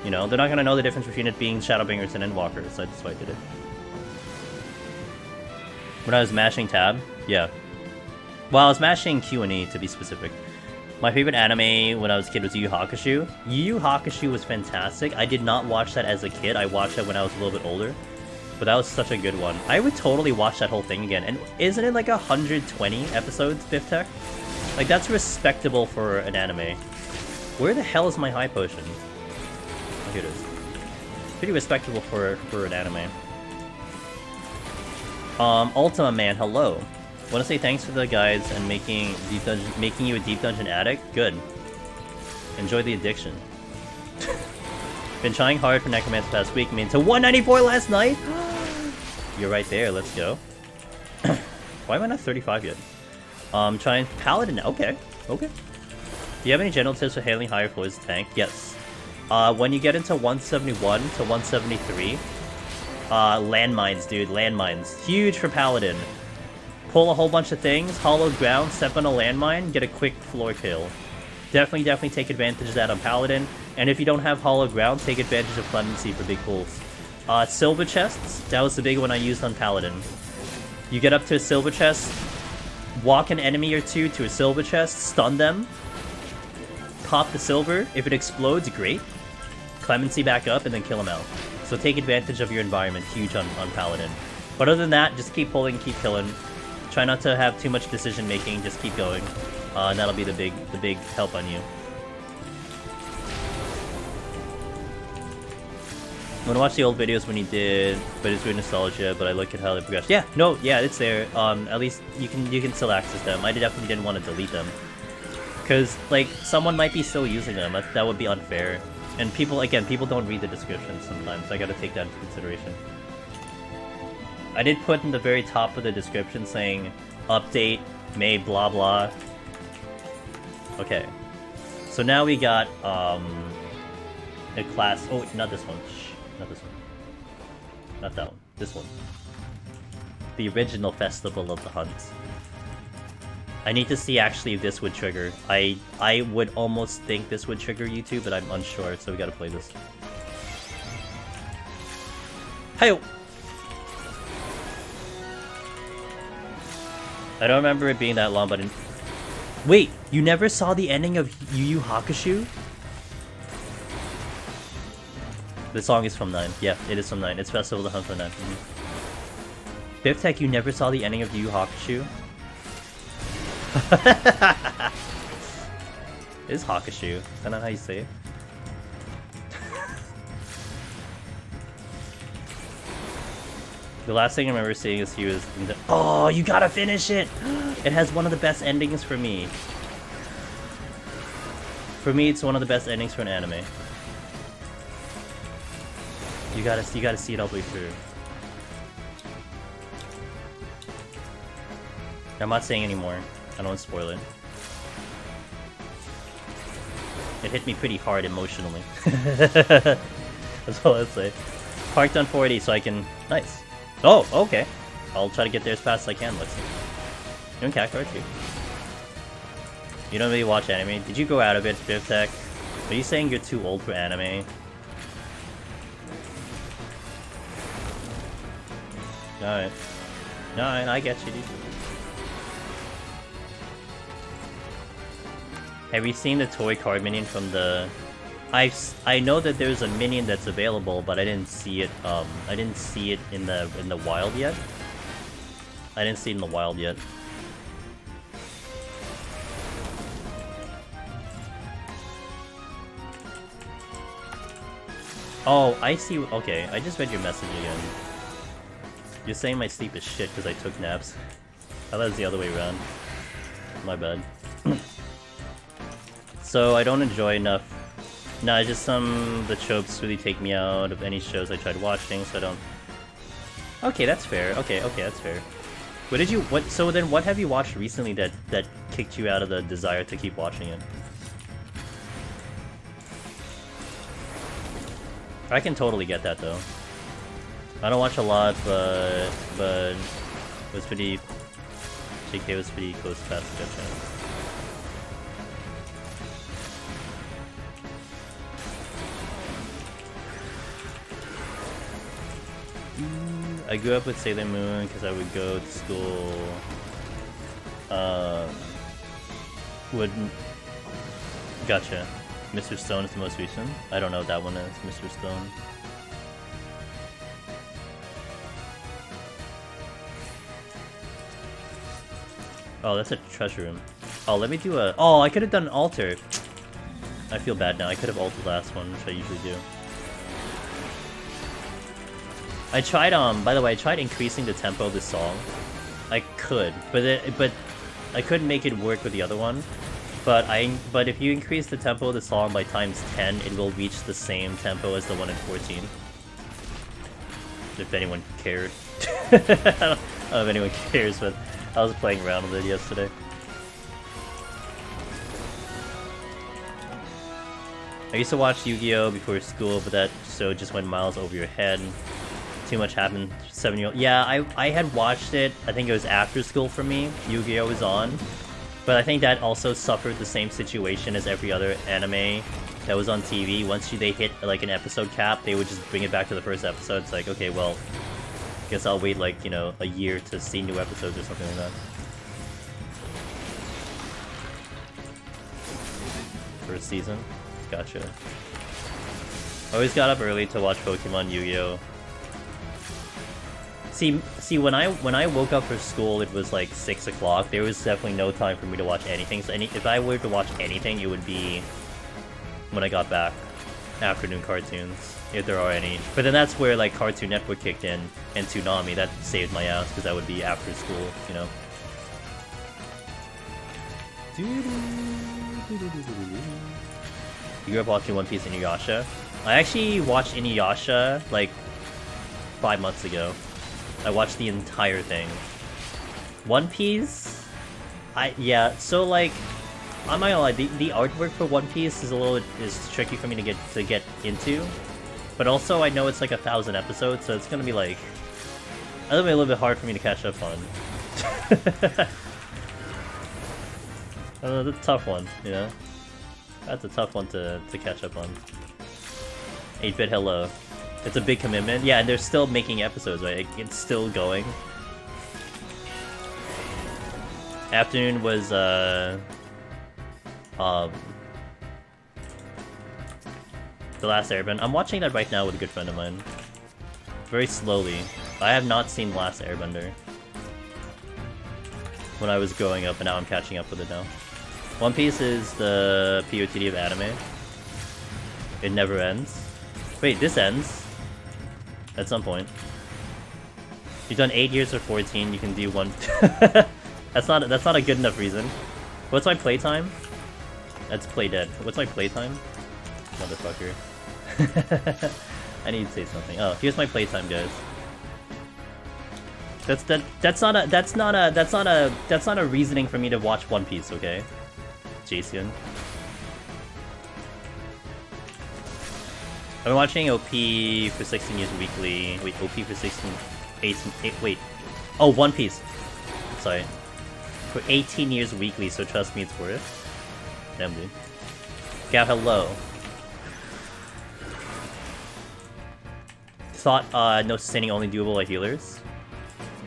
You know, they're not going to know the difference between it being Shadowbringers and Endwalkers, so that's why I did it. When I was mashing tab? Yeah. Well, I was mashing Q and E, to be specific. My favorite anime when I was a kid was Yu Yu Hakusho. Yu Yu Hakusho was fantastic. I did not watch that as a kid. I watched that when I was a little bit older. But that was such a good one. I would totally watch that whole thing again. And isn't it like 120 episodes, Biff Tech? Like, that's respectable for an anime. Where the hell is my high potion? Oh, here it is. Pretty respectable for an anime. Ultima Man, hello. Want to say thanks for the guides and making you a deep dungeon addict? Good. Enjoy the addiction. Been trying hard for Necromancer past week, made to 194 last night? You're right there, let's go. Why am I not 35 yet? Trying Paladin, okay. Okay. Do you have any general tips for handling higher floors tank? Yes. When you get into 171 to 173, landmines, dude, landmines. Huge for Paladin. Pull a whole bunch of things, hollow ground, step on a landmine, get a quick floor kill. Definitely take advantage of that on Paladin. And if you don't have hollow ground, take advantage of Clemency for big pulls. Silver chests, that was the big one I used on Paladin. You get up to a silver chest, walk an enemy or two to a silver chest, stun them, pop the silver. If it explodes, great. Clemency back up and then kill them out. So take advantage of your environment, huge on Paladin. But other than that, just keep pulling, keep killing. Try not to have too much decision making, just keep going. And that'll be the big help on you. I'm gonna watch the old videos when he did, but it's weird nostalgia, but I look at how they progressed. Yeah, no, yeah, it's there. At least you can still access them. I definitely didn't want to delete them. Because, like, someone might be still using them. That would be unfair. And people don't read the descriptions sometimes. I gotta take that into consideration. I did put in the very top of the description saying, update, may blah blah. Okay. So now we got, a class, oh, not this one. Shh, not this one. Not that one. This one. The original Festival of the Hunt. I need to see actually if this would trigger. I would almost think this would trigger YouTube, but I'm unsure, so we gotta play this. Hey-o! I don't remember it being that long, but wait, you never saw the ending of Yu Yu Hakusho? The song is from 9. Yeah, it is from 9. It's Festival of the Hunt for 9. Biff Tech, you never saw the ending of Yu Yu Hakusho? It is Hakusho. Is that not how you say it? The last thing I remember seeing is he was in the— oh, you gotta finish it! It has one of the best endings for me. For me, it's one of the best endings for an anime. You gotta see it all the way through. I'm not saying anymore. I don't want to spoil it. It hit me pretty hard emotionally. That's all I'd say. Parked on 480 so I can— nice. Oh, okay. I'll try to get there as fast as I can, let's see. Doing cat card too. You don't really watch anime? Did you go out of it, Biff Tech? Are you saying you're too old for anime? Alright. Alright, I get you, dude. Have you seen the toy card minion from the— I know that there's a minion that's available, but I didn't see it. I didn't see it in the wild yet. I didn't see it in the wild yet. Oh, I see. Okay, I just read your message again. You're saying my sleep is shit because I took naps. I thought it was the other way around. My bad. So I don't enjoy enough. Nah, just the tropes really take me out of any shows I tried watching, so I don't— okay, that's fair. Okay, that's fair. So then what have you watched recently that kicked you out of the desire to keep watching it? I can totally get that though. I don't watch a lot, but it was pretty. JK was pretty close to past the channel. I grew up with Sailor Moon because I would go to school. Gotcha. Mr. Stone is the most recent. I don't know what that one is. Mr. Stone. Oh, that's a treasure room. Oh, let me do a. Oh, I could have done an altar. I feel bad now. I could have altered the last one, which I usually do. I tried, by the way, I tried increasing the tempo of this song. I could, but I couldn't make it work with the other one. But if you increase the tempo of the song by times 10, it will reach the same tempo as the one in 14. If anyone cared. I don't know if anyone cares, but I was playing around with it yesterday. I used to watch Yu-Gi-Oh! Before school, but that show just went miles over your head. Too much happened. 7-year-old. Yeah, I had watched it. I think it was after school for me. Yu-Gi-Oh! Was on. But I think that also suffered the same situation as every other anime that was on TV. Once they hit like an episode cap, they would just bring it back to the first episode. It's like, okay, well, guess I'll wait like, you know, a year to see new episodes or something like that. First season? Gotcha. Always got up early to watch Pokemon Yu-Gi-Oh! See, when I woke up for school, it was like 6 o'clock. There was definitely no time for me to watch anything. So if I were to watch anything, it would be when I got back. Afternoon cartoons, if there are any. But then that's where like Cartoon Network kicked in, and Toonami. That saved my ass, because that would be after school, you know. You grew up watching One Piece and Inuyasha? I actually watched Inuyasha like 5 months ago. I watched the entire thing. One Piece? Yeah, so like, I'm not gonna lie, the artwork for One Piece is tricky for me to get into. But also I know it's like 1,000 episodes, so it's gonna be like a little bit hard for me to catch up on. That's a tough one, you know? That's a tough one to catch up on. 8-bit hello. It's a big commitment. Yeah, and they're still making episodes, right? It's still going. Afternoon was, The Last Airbender. I'm watching that right now with a good friend of mine. Very slowly. I have not seen The Last Airbender when I was growing up, and now I'm catching up with it now. One Piece is the PoTD of anime. It never ends. Wait, this ends? At some point. You've done 8 years or 14, you can do one. That's not a good enough reason. What's my playtime? That's play dead. What's my playtime? Motherfucker. I need to say something. Oh, here's my playtime, guys. That's not a reasoning for me to watch One Piece, okay? Jason. I've been watching OP for 16 years weekly. Wait, OP for 16... 18... Wait. Oh, One Piece. Sorry. For 18 years weekly, so trust me, it's worth. Damn, dude. Gav, hello. Thought, no sustaining only doable by healers?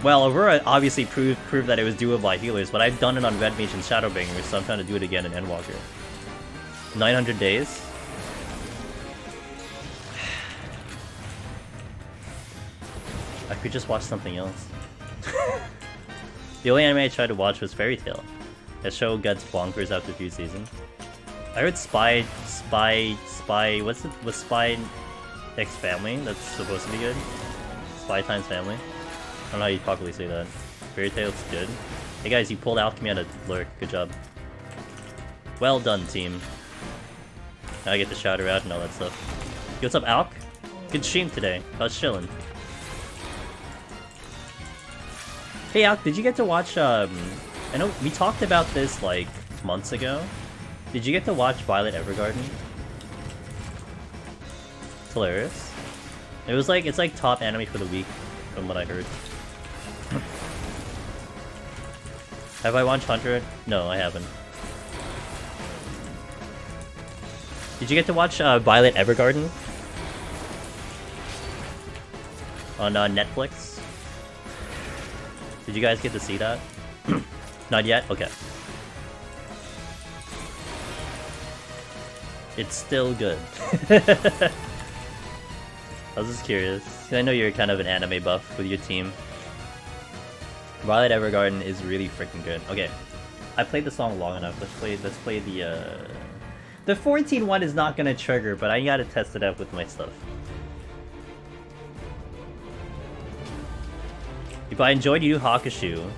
Well, Aurora obviously proved that it was doable by healers, but I've done it on Red Mage and Shadowbringer, so I'm trying to do it again in Endwalker. 900 days? I could just watch something else. The only anime I tried to watch was Fairy Tail. That show gets bonkers after a few seasons. I heard Spy what's Spy X Family? That's supposed to be good. Spy Times Family. I don't know how you properly say that. Fairy Tail's good. Hey guys, you pulled Alchemy out of Lurk. Good job. Well done, team. Now I get to shout her out and all that stuff. Yo, what's up, Alk? Good stream today. I was chilling. Hey Alk, did you get to watch, I know we talked about this like months ago. Did you get to watch Violet Evergarden? It's hilarious. It was like, it's like top anime for the week, from what I heard. Have I watched Hunter? No, I haven't. Did you get to watch Violet Evergarden? On Netflix? Did you guys get to see that? Not yet? Okay. It's still good. I was just curious. I know you're kind of an anime buff with your team. Violet Evergarden is really freaking good. Okay, I played the song long enough. Let's play the 14 one is not gonna trigger, but I gotta test it out with my stuff. If I enjoyed Yu Yu Hakusho,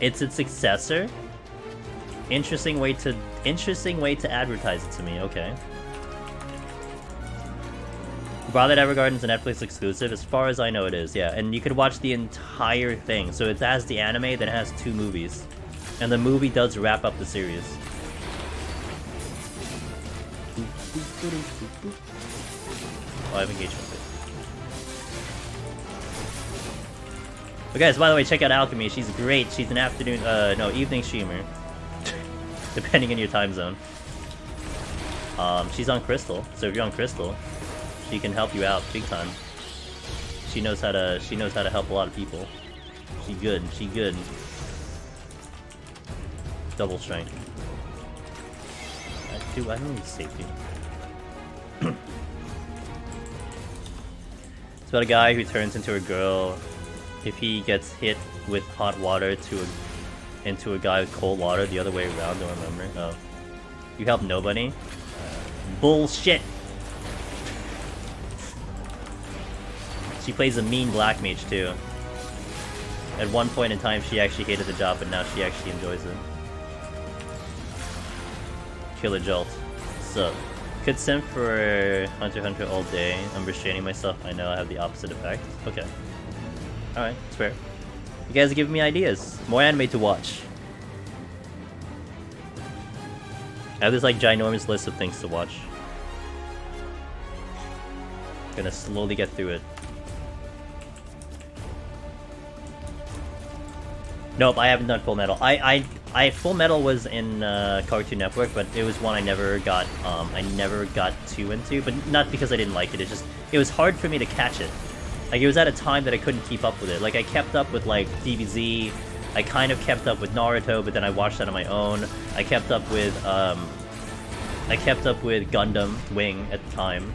it's its successor. Interesting way to advertise it to me. Okay. Violet Evergarden's a Netflix exclusive, as far as I know it is, yeah. And you could watch the entire thing. So it has the anime, then it has 2 movies. And the movie does wrap up the series. Oh, I have engagement. But guys, by the way, check out Alchemy. She's great. She's an afternoon, no, evening streamer. Depending on your time zone. She's on Crystal, so if you're on Crystal, she can help you out big time. She knows how to help a lot of people. She good. Double strength. I don't need safety. It's about a guy who turns into a girl if he gets hit with hot water into a guy with cold water, the other way around, don't remember. Oh. You help nobody? Bullshit! She plays a mean black mage too. At one point in time she actually hated the job, but now she actually enjoys it. Killer Jolt. So, could sim for Hunter x Hunter all day. I'm restraining myself. I know I have the opposite effect. Okay. Alright, it's fair. You guys are giving me ideas. More anime to watch. I have this like ginormous list of things to watch. Gonna slowly get through it. Nope, I haven't done Full Metal. Full Metal was in Cartoon Network, but it was one I never got too into. But not because I didn't like it. It was hard for me to catch it. Like, it was at a time that I couldn't keep up with it. Like, I kept up with like DBZ. I kind of kept up with Naruto, but then I watched that on my own. I kept up with Gundam Wing at the time.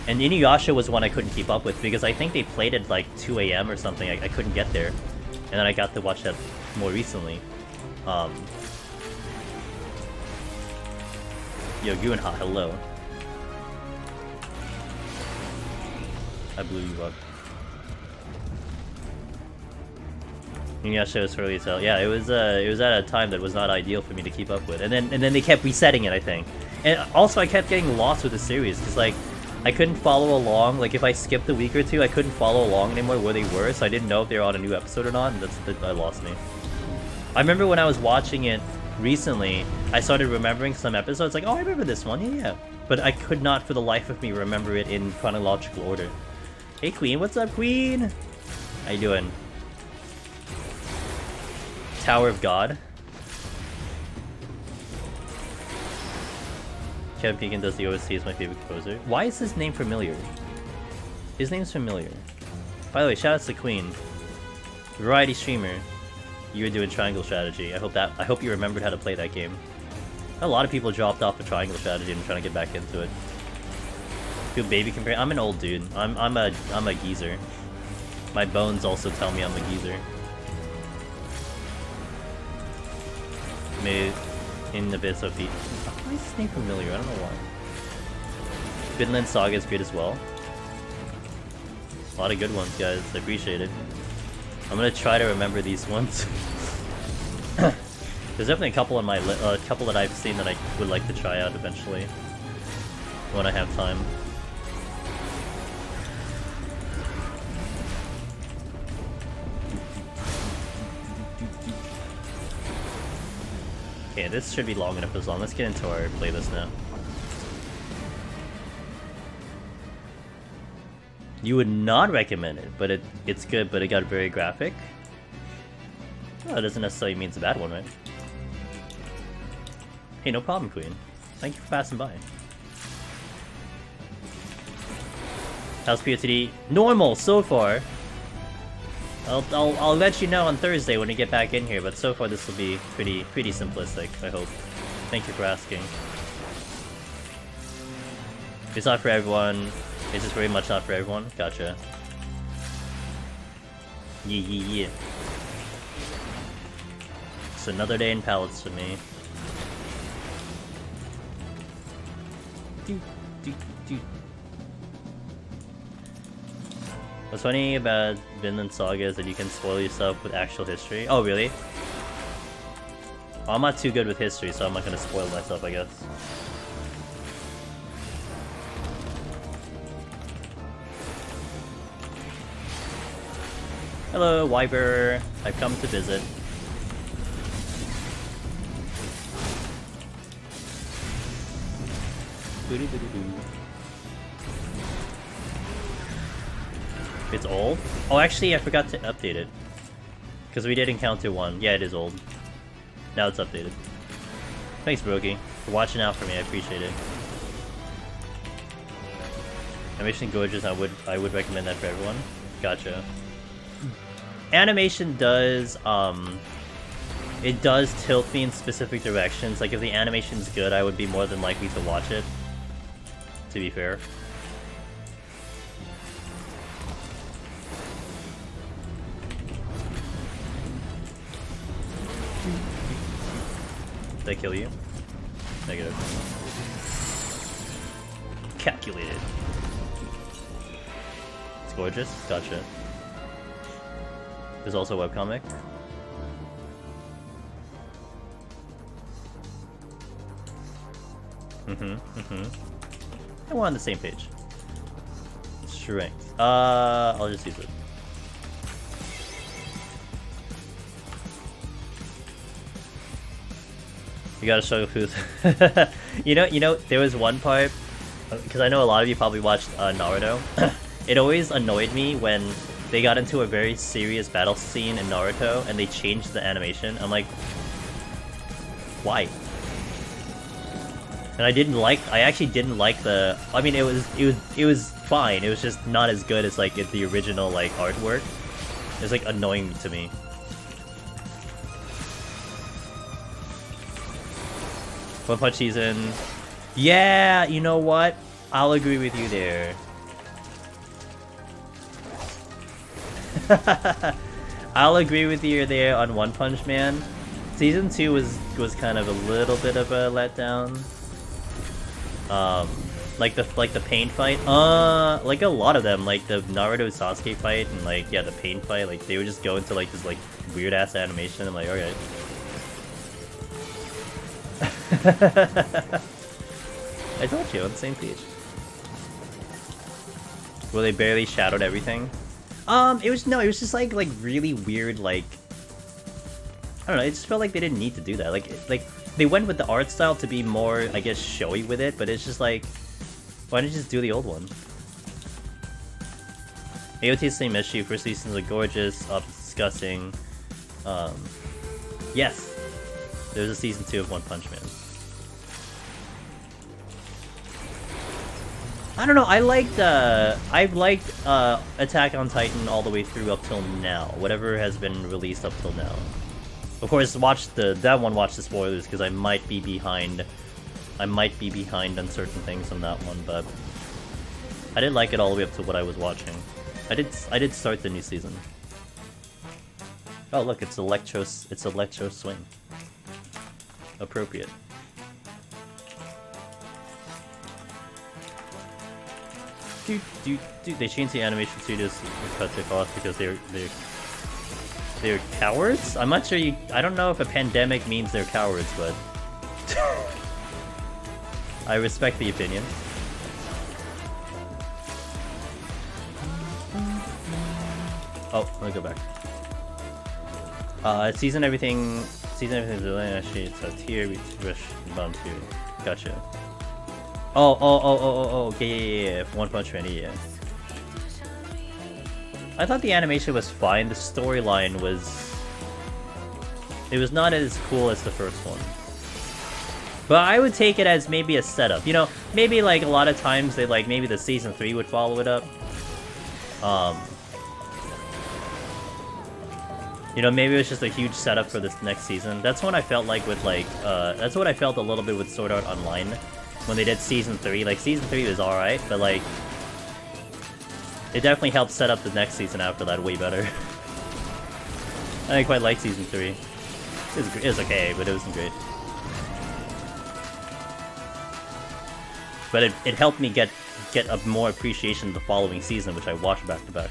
And Inuyasha was one I couldn't keep up with because I think they played at like 2 AM or something. I couldn't get there. And then I got to watch that more recently. Yo, Guinha, hello. I blew you up. Inuyasha was early as hell. Yeah, it was at a time that was not ideal for me to keep up with. And then they kept resetting it, I think. And also I kept getting lost with the series, because like I couldn't follow along. Like if I skipped a week or two, I couldn't follow along anymore where they were, so I didn't know if they were on a new episode or not, and that lost me. I remember when I was watching it recently, I started remembering some episodes, like, oh, I remember this one, yeah. But I could not for the life of me remember it in chronological order. Hey Queen, what's up, Queen? How you doing? Tower of God. Kevin Pekin does the OST, is my favorite composer. Why is his name familiar? His name's familiar. By the way, shoutouts to Queen. Variety streamer. You were doing Triangle Strategy. I hope you remembered how to play that game. A lot of people dropped off of Triangle Strategy and I'm trying to get back into it. Feel baby compared. I'm an old dude. I'm a geezer. My bones also tell me I'm a geezer. Made in the bits of feet. Why is his name familiar? I don't know why. Vinland Saga is good as well. A lot of good ones, guys. I appreciate it. I'm gonna try to remember these ones. There's definitely a couple on my couple that I've seen that I would like to try out eventually when I have time. Okay, this should be long enough as well. Let's get into our playlist now. You would not recommend it, but it's good, but it got very graphic. Well, it doesn't necessarily mean it's a bad one, right? Hey, no problem, Queen. Thank you for passing by. How's PoTD? Normal so far. I'll let you know on Thursday when we get back in here, but so far this will be pretty simplistic, I hope. Thank you for asking. It's not for everyone. It's just very much not for everyone. Gotcha. Yeah. It's another day in pallets for me. What's funny about Vinland Saga is that you can spoil yourself with actual history. Oh, really? Well, I'm not too good with history, so I'm not gonna spoil myself, I guess. Hello, Wyber. I've come to visit. It's old? Oh, actually, I forgot to update it. Because we did encounter one. Yeah, it is old. Now it's updated. Thanks, Brokey, for watching out for me. I appreciate it. Animation gorgeous. I would recommend that for everyone. Gotcha. Animation does, it does tilt me in specific directions. Like, if the animation's good, I would be more than likely to watch it. To be fair. Did I kill you? Negative. Calculated. It's gorgeous. Gotcha. There's also a webcomic. And we're on the same page. Strength. I'll just use it. You gotta struggle with you know, there was one part, because I know a lot of you probably watched Naruto. It always annoyed me when they got into a very serious battle scene in Naruto and they changed the animation. I'm like, why? And I actually didn't like the, I mean, it was fine. It was just not as good as like the original like artwork. It was like annoying to me. One Punch season. Yeah, you know what? I'll agree with you there. I'll agree with you there on One Punch Man. Season 2 was kind of a little bit of a letdown. Like the pain fight. Like a lot of them, like the Naruto Sasuke fight and like yeah, the pain fight, like they would just go into like this like weird ass animation. I'm like, okay. I told you, on the same page. Well, they barely shadowed everything. It was just like really weird, like I don't know, it just felt like they didn't need to do that. Like they went with the art style to be more, I guess, showy with it, but it's just like, why didn't you just do the old one? AOT's same issue, first seasons are gorgeous, discussing. Yes, there's a season 2 of One Punch Man. I don't know, I've liked Attack on Titan all the way through up till now. Whatever has been released up till now. Of course, watch the spoilers because I might be behind. I might be behind on certain things on that one, but I did like it all the way up to what I was watching. I did start the new season. Oh look, it's Electro Swing. Appropriate. Dude, they changed the animation studios to cut their costs because they're cowards? I'm not sure I don't know if a pandemic means they're cowards, but I respect the opinion. Oh, let me go back. Season everything's really actually it's a tier we rush down to. Gotcha. Oh, okay, yeah. One Punch Man, yeah. I thought the animation was fine. The storyline was... It was not as cool as the first one. But I would take it as maybe a setup. You know, maybe like a lot of times they like, maybe the season 3 would follow it up. You know, maybe it was just a huge setup for this next season. That's what I felt like with like, that's what I felt a little bit with Sword Art Online. When they did season 3. Like, season 3 was alright, but like... It definitely helped set up the next season after that way better. I quite like season 3. It was okay, but it wasn't great. But it helped me get a more appreciation of the following season, which I watched back to back.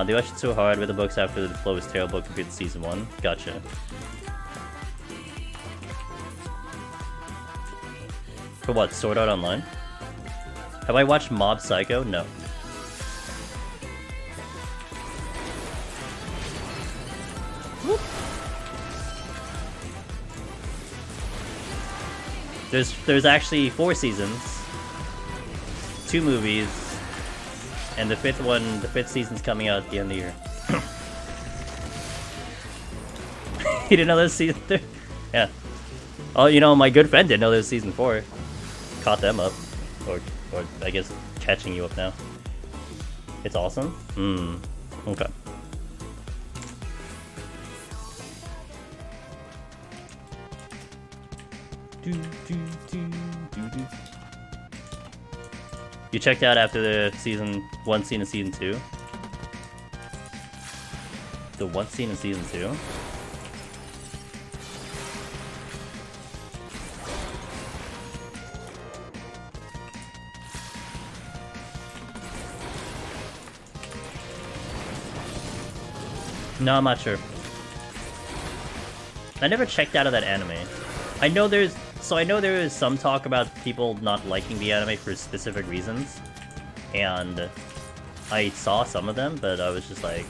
They watched it so hard with the books after the flow was terrible compared to season 1. Gotcha. For what, Sword Art Online? Have I watched Mob Psycho? No. Whoop. There's actually 4 seasons, 2 movies, and the 5th season's coming out at the end of the year. You didn't know there's season 3? Yeah. Oh, you know, my good friend didn't know there's season 4. Caught them up. Or I guess catching you up now. It's awesome? Okay. You checked out after the season 1 scene and season 2? The 1 scene in season 2? No, I'm not sure. I never checked out of that anime. I know there is some talk about people not liking the anime for specific reasons, and I saw some of them, but I was just like,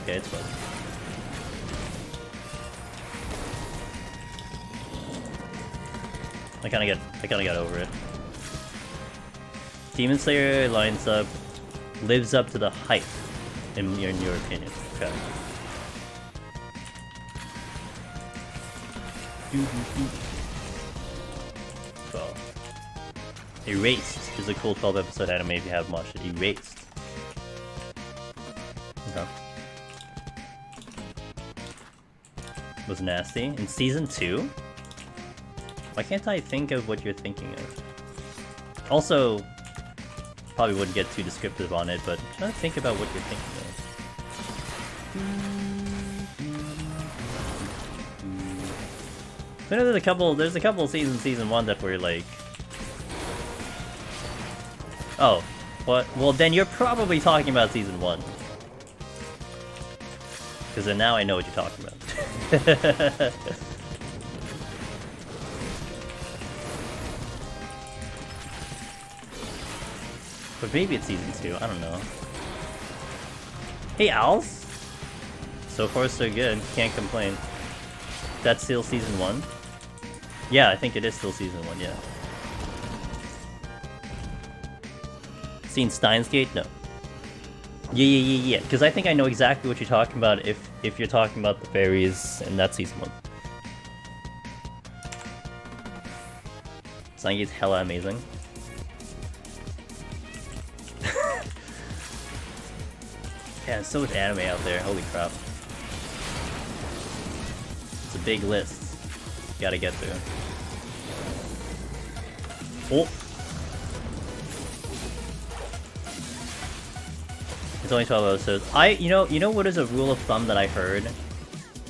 okay, it's fun. I kinda got over it. Demon Slayer lives up to the hype, in your opinion. Okay. So, Erased is a cool 12-episode anime if you haven't watched it. Erased. Okay. Was nasty. In season 2? Why can't I think of what you're thinking of? Also, probably wouldn't get too descriptive on it, but try to think about what you're thinking of. I know there's a couple scenes in season 1 that were like... Oh, what? Well, then you're probably talking about season 1. Because then now I know what you're talking about. But maybe it's season 2, I don't know. Hey, Owls! So far so good, can't complain. That's still season 1? Yeah, I think it is still season 1, yeah. Seen Steins Gate? No. Yeah, because I think I know exactly what you're talking about if you're talking about the fairies, and that's season 1. Steins Gate's hella amazing. Yeah, there's so much anime out there, holy crap. It's a big list. You gotta get through. Oh! It's only 12 episodes. You know what is a rule of thumb that I heard?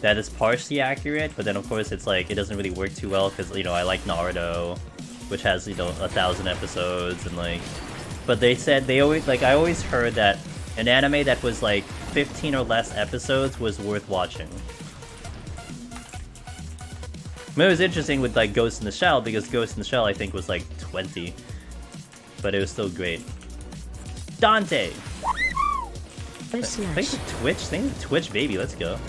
That is partially accurate, but then of course it's like, it doesn't really work too well, because, you know, I like Naruto, which has, you know, 1,000 episodes, and like... But they said, I always heard that an anime that was like 15 or less episodes was worth watching. I mean, it was interesting with like Ghost in the Shell, because Ghost in the Shell I think was like 20. But it was still great. Dante! Thanks to Twitch, thanks to Twitch, baby, let's go.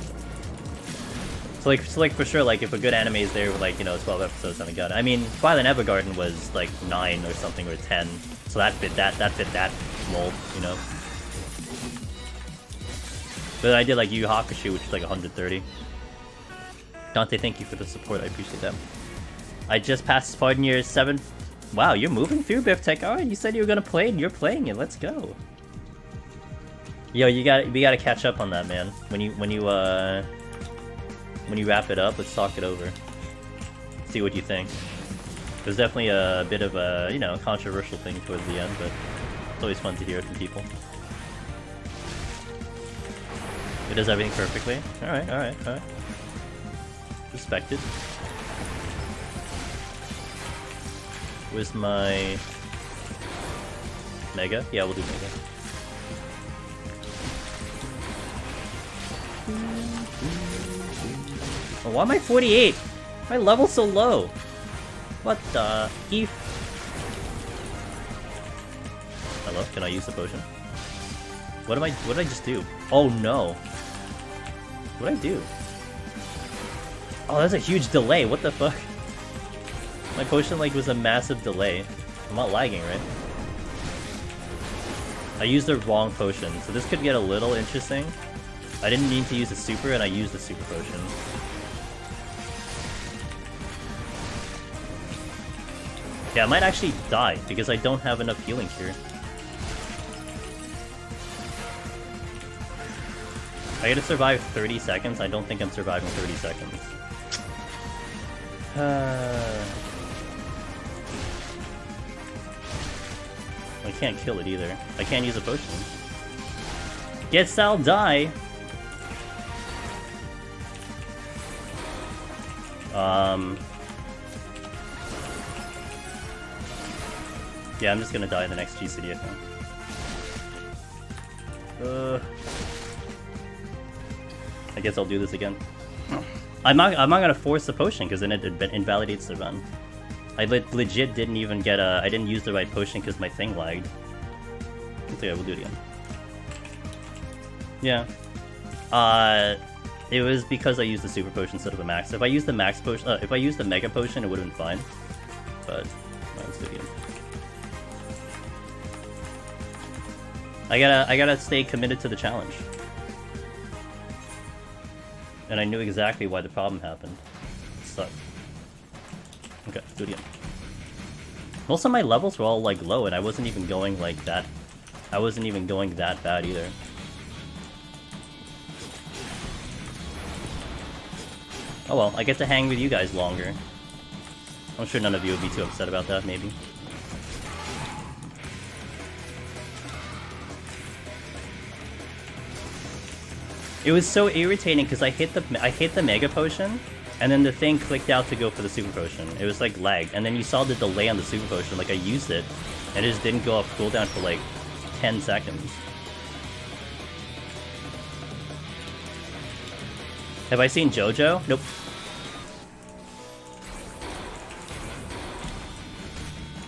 So like for sure, like if a good anime is there with like, you know, 12 episodes, then I got it. I mean, Violet Evergarden was like 9 or something, or 10. So that fit that mold, you know. But I did like Yu Hakusho, which is like 130. Dante, thank you for the support. I appreciate that. I just passed Spartan year 7. Wow, you're moving through Biff Tech. Alright, you said you were gonna play and you're playing it. Let's go. Yo, we gotta catch up on that, man. When you wrap it up, let's talk it over. See what you think. There's definitely a bit of a, you know, controversial thing towards the end, but it's always fun to hear it from people. It does everything perfectly. Alright. Respected. Where's my... Mega? Yeah, we'll do Mega. Oh, why am I 48? My level's so low. What the... Eve? Hello? Can I use the potion? What did I just do? Oh no. What did I do? Oh, that's a huge delay. What the fuck? My potion like was a massive delay. I'm not lagging, right? I used the wrong potion, so this could get a little interesting. I didn't need to use the super, and I used the super potion. Yeah, I might actually die, because I don't have enough healing here. I gotta survive 30 seconds? I don't think I'm surviving 30 seconds. I can't kill it either. I can't use a potion. Get Sal, die! Yeah, I'm just gonna die in the next GCD, I think. I guess I'll do this again. I'm not gonna force the potion because then it invalidates the run. I legit didn't even get a... I didn't use the right potion because my thing lagged. Okay, we'll do it again. Yeah. It was because I used the super potion instead of the max. If I used the max potion, if I used the mega potion, it would have been fine. But let's do it again. I gotta stay committed to the challenge. And I knew exactly why the problem happened. It sucked. Okay, do it again. Most of my levels were all like low, and I wasn't even going like that. I wasn't even going that bad either. Oh well, I get to hang with you guys longer. I'm sure none of you would be too upset about that, maybe. It was so irritating because I hit the mega potion, and then the thing clicked out to go for the super potion. It was like lag, and then you saw the delay on the super potion. Like I used it, and it just didn't go off cooldown for like 10 seconds. Have I seen JoJo? Nope.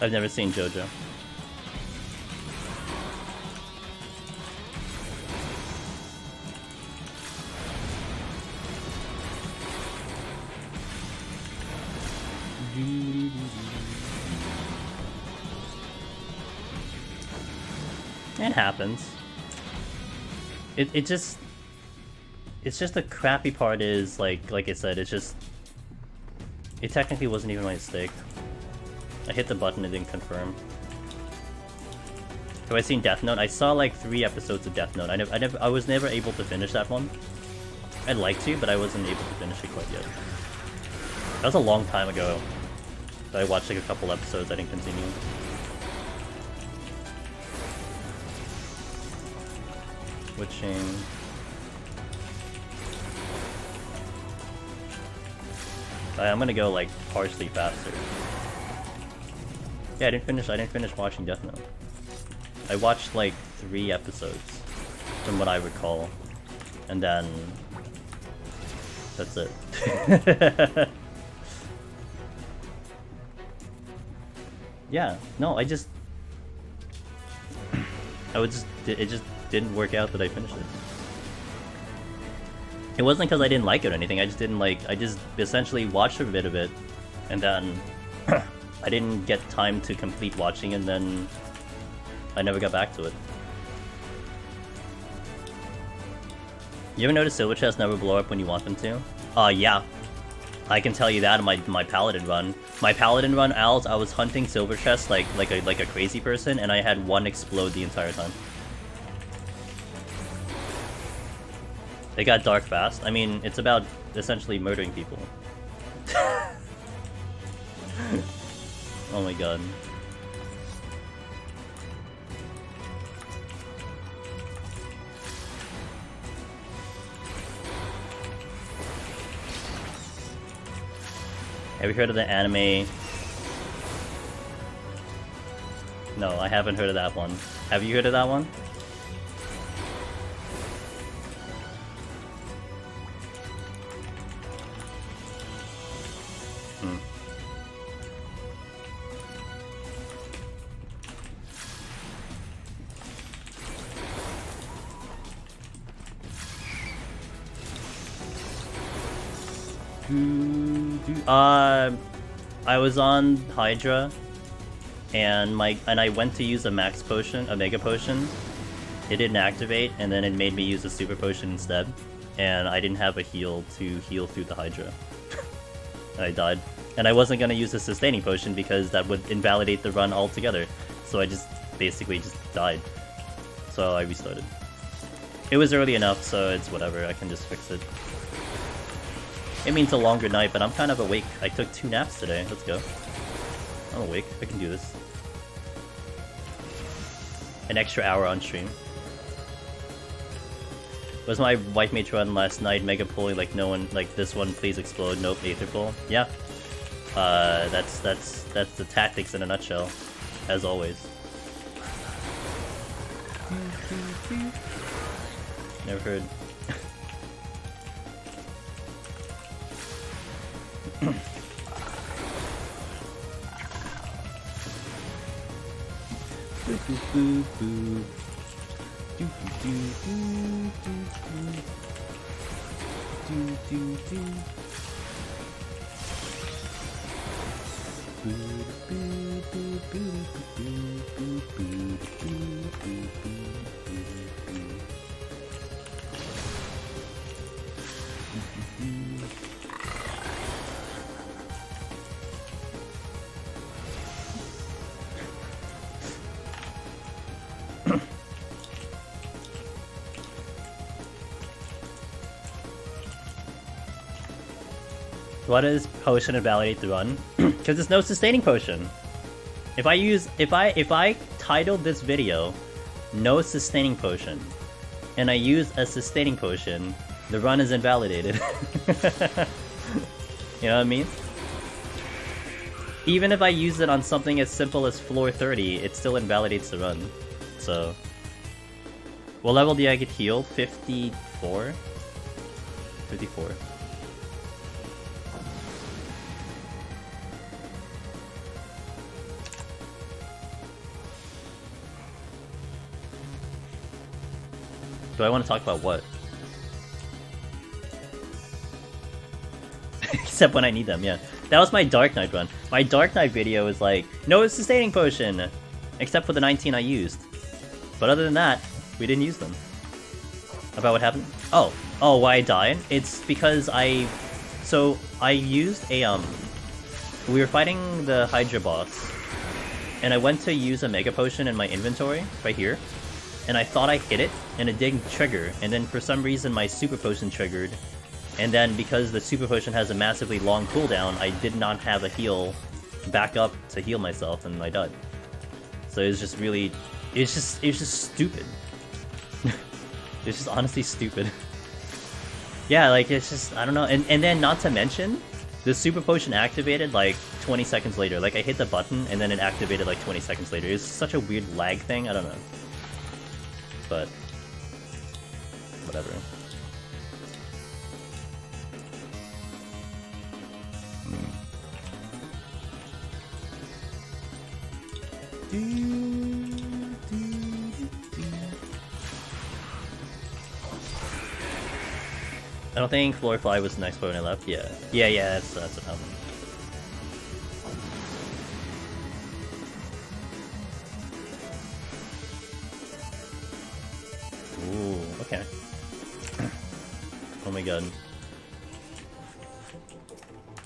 I've never seen JoJo. It happens. It's just the crappy part is like I said, it technically wasn't even my mistake. I hit the button and didn't confirm. Have I seen Death Note? I saw like 3 episodes of Death Note. I was never able to finish that one. I'd like to, but I wasn't able to finish it quite yet. That was a long time ago. I watched like a couple episodes, I didn't continue. Switching. I'm gonna go like partially faster. Yeah, I didn't finish watching Death Note. I watched like 3 episodes, from what I recall, and then that's it. Yeah, no, it just didn't work out that I finished it. It wasn't because I didn't like it or anything, I just essentially watched a bit of it, and then I didn't get time to complete watching, and then I never got back to it. You ever notice silver chests never blow up when you want them to? Yeah. I can tell you that in my paladin run. My paladin run, Als, I was hunting silver chests like a crazy person, and I had one explode the entire time. It got dark fast. I mean, it's about essentially murdering people. Oh my god. Have you heard of the anime? No, I haven't heard of that one. Have you heard of that one? I was on Hydra, and I went to use a max potion, a mega potion. It didn't activate, and then it made me use a super potion instead. And I didn't have a heal to heal through the Hydra. And I died. And I wasn't gonna use a sustaining potion because that would invalidate the run altogether. So I just basically just died. So I restarted. It was early enough, so it's whatever, I can just fix it. It means a longer night, but I'm kind of awake. I took 2 naps today. Let's go. I'm awake. I can do this. An extra hour on stream. Was my wife mate run last night mega pulling like no one, like this one, please explode, nope, aether pull. Yeah. That's the tactics in a nutshell, as always. Never heard. What does potion invalidate the run? Because there's no sustaining potion. If I titled this video "No Sustaining Potion" and I use a sustaining potion, the run is invalidated. You know what I mean? Even if I use it on something as simple as floor 30, it still invalidates the run. So, what level do I get healed? 54? 54. Do I want to talk about what? Except when I need them, yeah. That was my Dark Knight run. My Dark Knight video was like, no sustaining potion! Except for the 19 I used. But other than that, we didn't use them. About what happened? Oh, why I died? It's because I used a, we were fighting the Hydra boss, and I went to use a Mega Potion in my inventory, right here, and I thought I hit it, and it didn't trigger, and then for some reason my Super Potion triggered, and then because the Super Potion has a massively long cooldown, I did not have a heal back up to heal myself, and I died. So it was just really, it's just stupid. It's just honestly stupid. Yeah, like, it's just, I don't know, and then not to mention, the Super Potion activated like 20 seconds later. Like, I hit the button, and then it activated like 20 seconds later. It's such a weird lag thing, I don't know. But, whatever. I don't think Floor 5 was the next point I left. Yeah, that's what happened. Ooh, okay. Oh my god.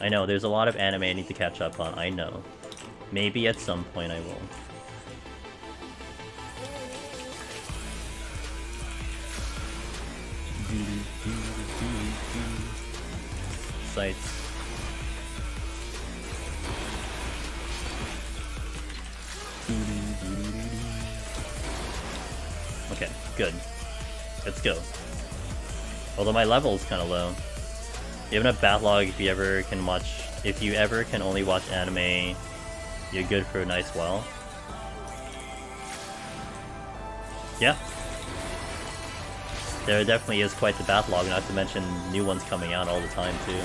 I know, there's a lot of anime I need to catch up on, I know. Maybe at some point I will. Sights. Okay, good. Let's go. Although my level is kind of low. You have enough backlog if you ever can watch... If you ever can only watch anime, you're good for a nice while. Yeah. There definitely is quite the backlog, not to mention new ones coming out all the time, too.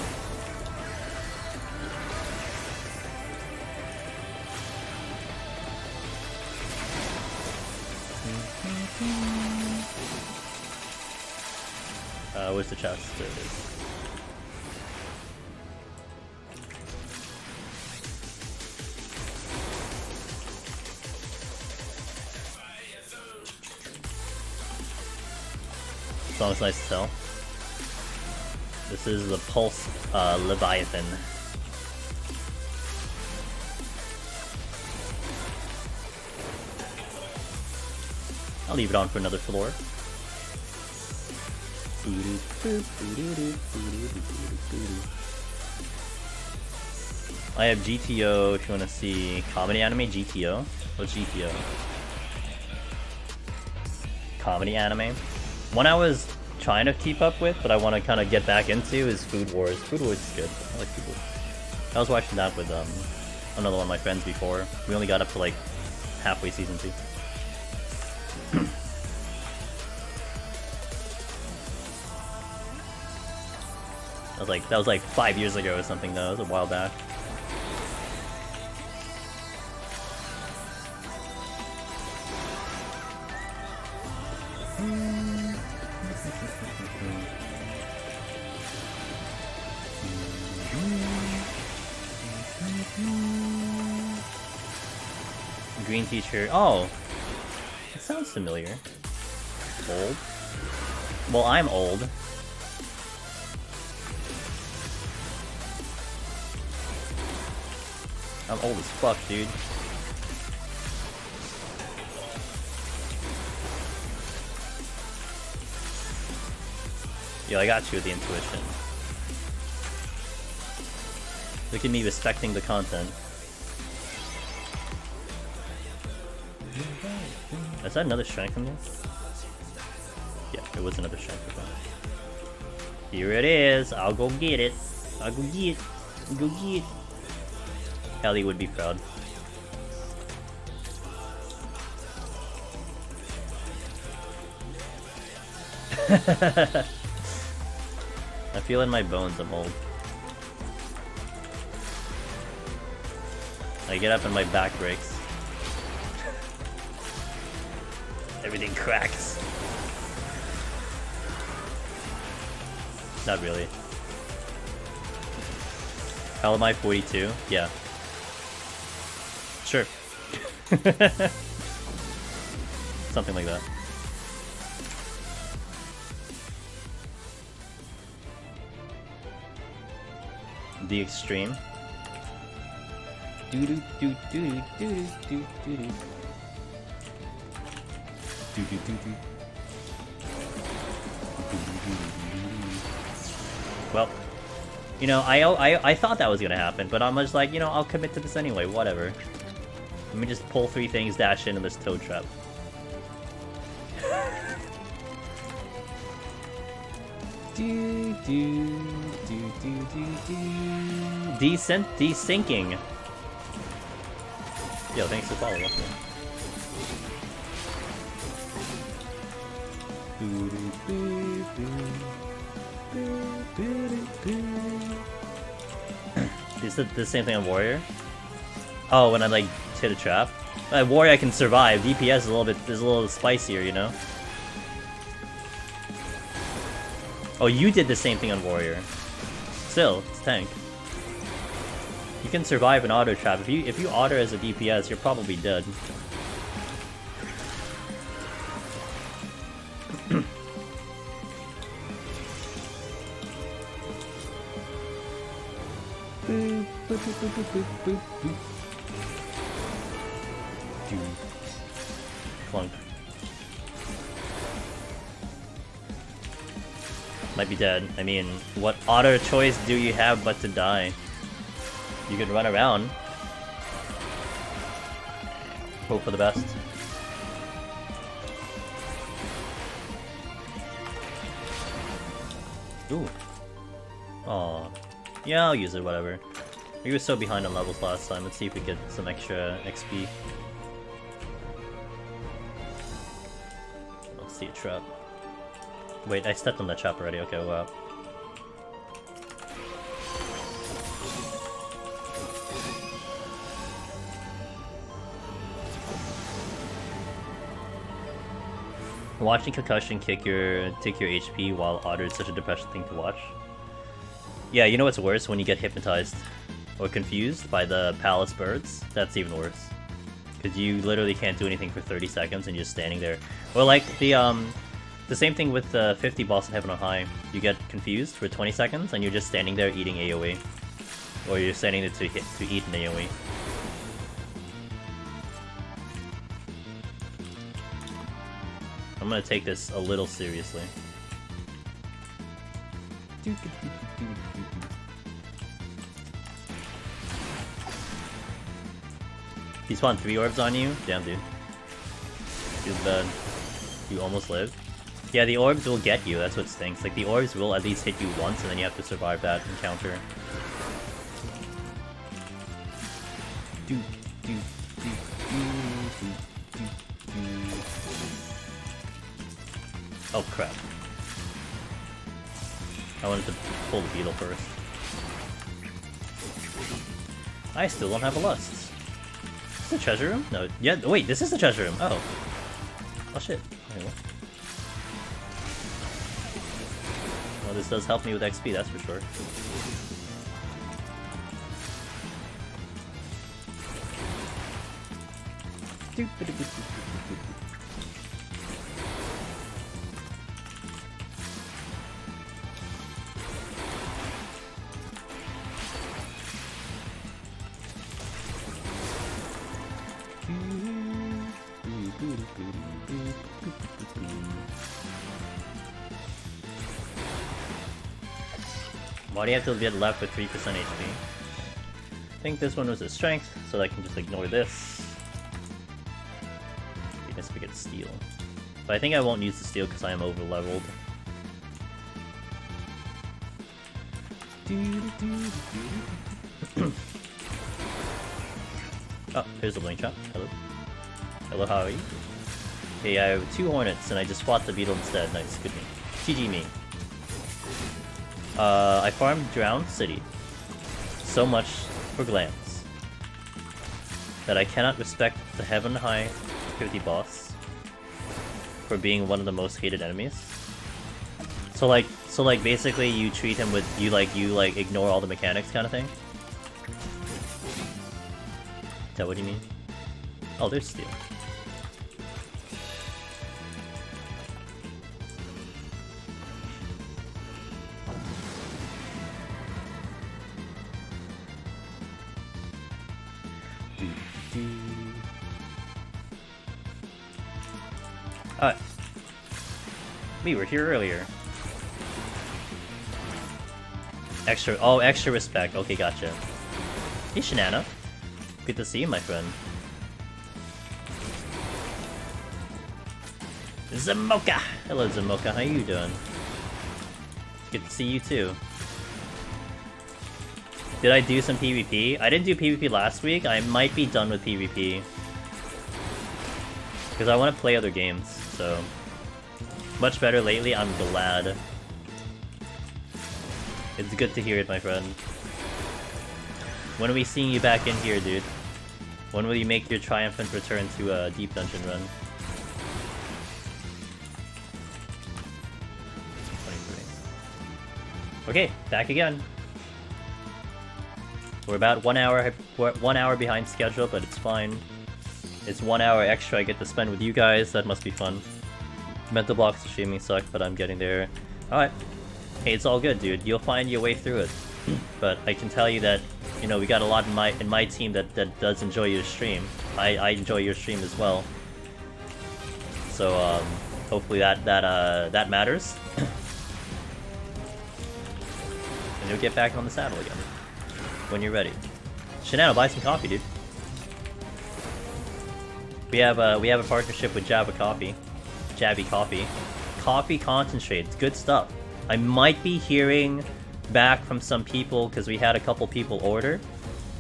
Where's the chest? There it is. Song's nice to tell. This is the Pulse Leviathan. I'll leave it on for another floor. I have GTO if you want to see comedy anime. GTO? What's GTO? Comedy anime. One I was trying to keep up with, but I want to kind of get back into is Food Wars. Food Wars is good. I like Food Wars. I was watching that with another one of my friends before. We only got up to like halfway season 2. That was like 5 years ago or something though. It was a while back. Green t-shirt. Oh, it sounds familiar. Old? Well, I'm old. I'm old as fuck, dude. Yo, I got you with the intuition. Look at me respecting the content. Is that another strength from this? Yeah, it was another strength from that. Here it is. I'll go get it. I'll go get it. I'll go get it. Ellie would be proud. I feel in my bones I'm old. I get up and my back breaks. Everything cracks. Not really. How am I 42? Yeah. Sure. Something like that. The extreme. Do do do do do do do do. Well, you know, I thought that was gonna happen, but I'm just like, you know, I'll commit to this anyway. Whatever. Let me just pull 3 things, dash into this toad trap. Do do do do do do. Desyncing. Yo, thanks for following us, man. Is it the same thing on Warrior? Oh, when I like hit a trap. Warrior I can survive. DPS is a little spicier, you know. Oh, you did the same thing on Warrior. Still, it's tank. You can survive an auto trap. If you auto as a DPS, you're probably dead. Boop, boop, boop, boop, boop, boop, boop. Clunk. Might be dead. I mean, what other choice do you have but to die? You could run around. Hope for the best. Ooh. Aw. Yeah, I'll use it, whatever. We were so behind on levels last time. Let's see if we get some extra XP. Let's see a trap. Wait, I stepped on that trap already. Okay, wow. Watching Concussion take your HP while Otter is such a depressing thing to watch. Yeah, you know what's worse? When you get hypnotized or confused by the palace birds. That's even worse. Because you literally can't do anything for 30 seconds and you're just standing there. Or like the same thing with the 50 boss in Heaven on High. You get confused for 20 seconds and you're just standing there eating AoE. Or you're standing there to eat an AoE. I'm gonna take this a little seriously. He spawned 3 orbs on you? Damn, dude. Too bad. You almost lived. Yeah, the orbs will get you, that's what stinks. Like, the orbs will at least hit you once, and then you have to survive that encounter. Oh, crap. I wanted to pull the beetle first. I still don't have a lust. Is this the treasure room? No. Yeah, wait, this is the treasure room. Oh. Oh, shit. Okay, well, this does help me with XP, that's for sure. Why do you have to get left with 3% HP? I think this one was a strength, so I can just ignore this. I guess we get steel. But I think I won't use the steel because I am over leveled. Oh, here's the blink trap. Hello. Hello, how are you? Okay, I have 2 hornets and I just fought the beetle instead. Nice, good me. GG me. I farmed Drowned City. So much for glance. That I cannot respect the Heaven High 50 boss for being one of the most hated enemies. So like basically you treat him with, you ignore all the mechanics kind of thing? Is that what you mean? Oh, there's steel. We were here earlier. Extra respect. Okay, gotcha. Hey, Shanana. Good to see you, my friend. Zamoka! Hello, Zamoka. How you doing? Good to see you, too. Did I do some PvP? I didn't do PvP last week. I might be done with PvP. Because I want to play other games, so... Much better lately, I'm glad. It's good to hear it, my friend. When are we seeing you back in here, dude? When will you make your triumphant return to a deep dungeon run? 23. Okay, back again. We're about 1 hour, 1 hour behind schedule, but it's fine. It's 1 hour extra I get to spend with you guys. That must be fun. Mental blocks to streaming suck, but I'm getting there. Alright. Hey, it's all good, dude. You'll find your way through it. but I can tell you that, you know, we got a lot in my team that does enjoy your stream. I enjoy your stream as well. So hopefully that matters. And you'll get back on the saddle again when you're ready. Shenano, buy some coffee, dude. We have a partnership with Jabby Coffee. Coffee concentrates, good stuff. I might be hearing back from some people because we had a couple people order,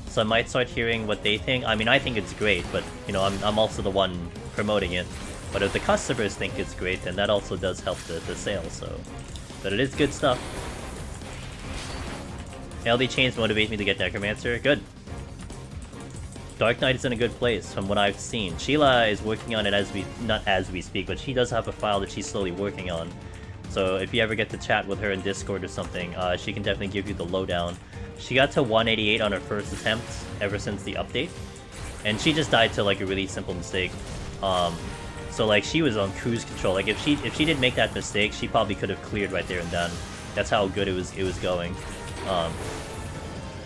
so I might start hearing what they think. I mean, I think it's great, but you know, I'm also the one promoting it. But if the customers think it's great, then that also does help the sales. So, but it is good stuff. LD chains motivate me to get Necromancer. Good. Dark Knight is in a good place from what I've seen. Sheila is working on it not as we speak, but she does have a file that she's slowly working on. So if you ever get to chat with her in Discord or something, she can definitely give you the lowdown. She got to 188 on her first attempt ever since the update, and she just died to like a really simple mistake. So like she was on cruise control. Like if she didn't make that mistake, she probably could have cleared right there and then. That's how good it was going.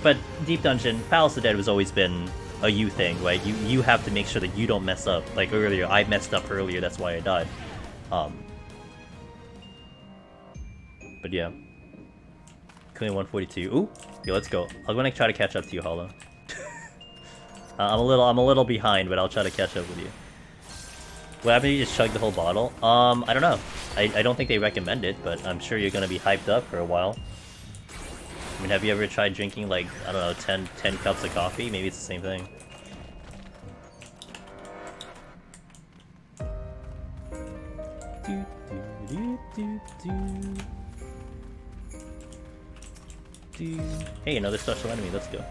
But Deep Dungeon, Palace of the Dead has always been a you thing, right? You have to make sure that you don't mess up. Like earlier, I messed up earlier, that's why I died. But yeah. Clean 142. Ooh, yeah, let's go. I'm gonna try to catch up to you, Hollow. I'm a little behind, but I'll try to catch up with you. What happened if you just chug the whole bottle? I don't know. I don't think they recommend it, but I'm sure you're gonna be hyped up for a while. I mean, have you ever tried drinking, like, I don't know, 10 cups of coffee? Maybe it's the same thing. Hey, another special enemy, let's go.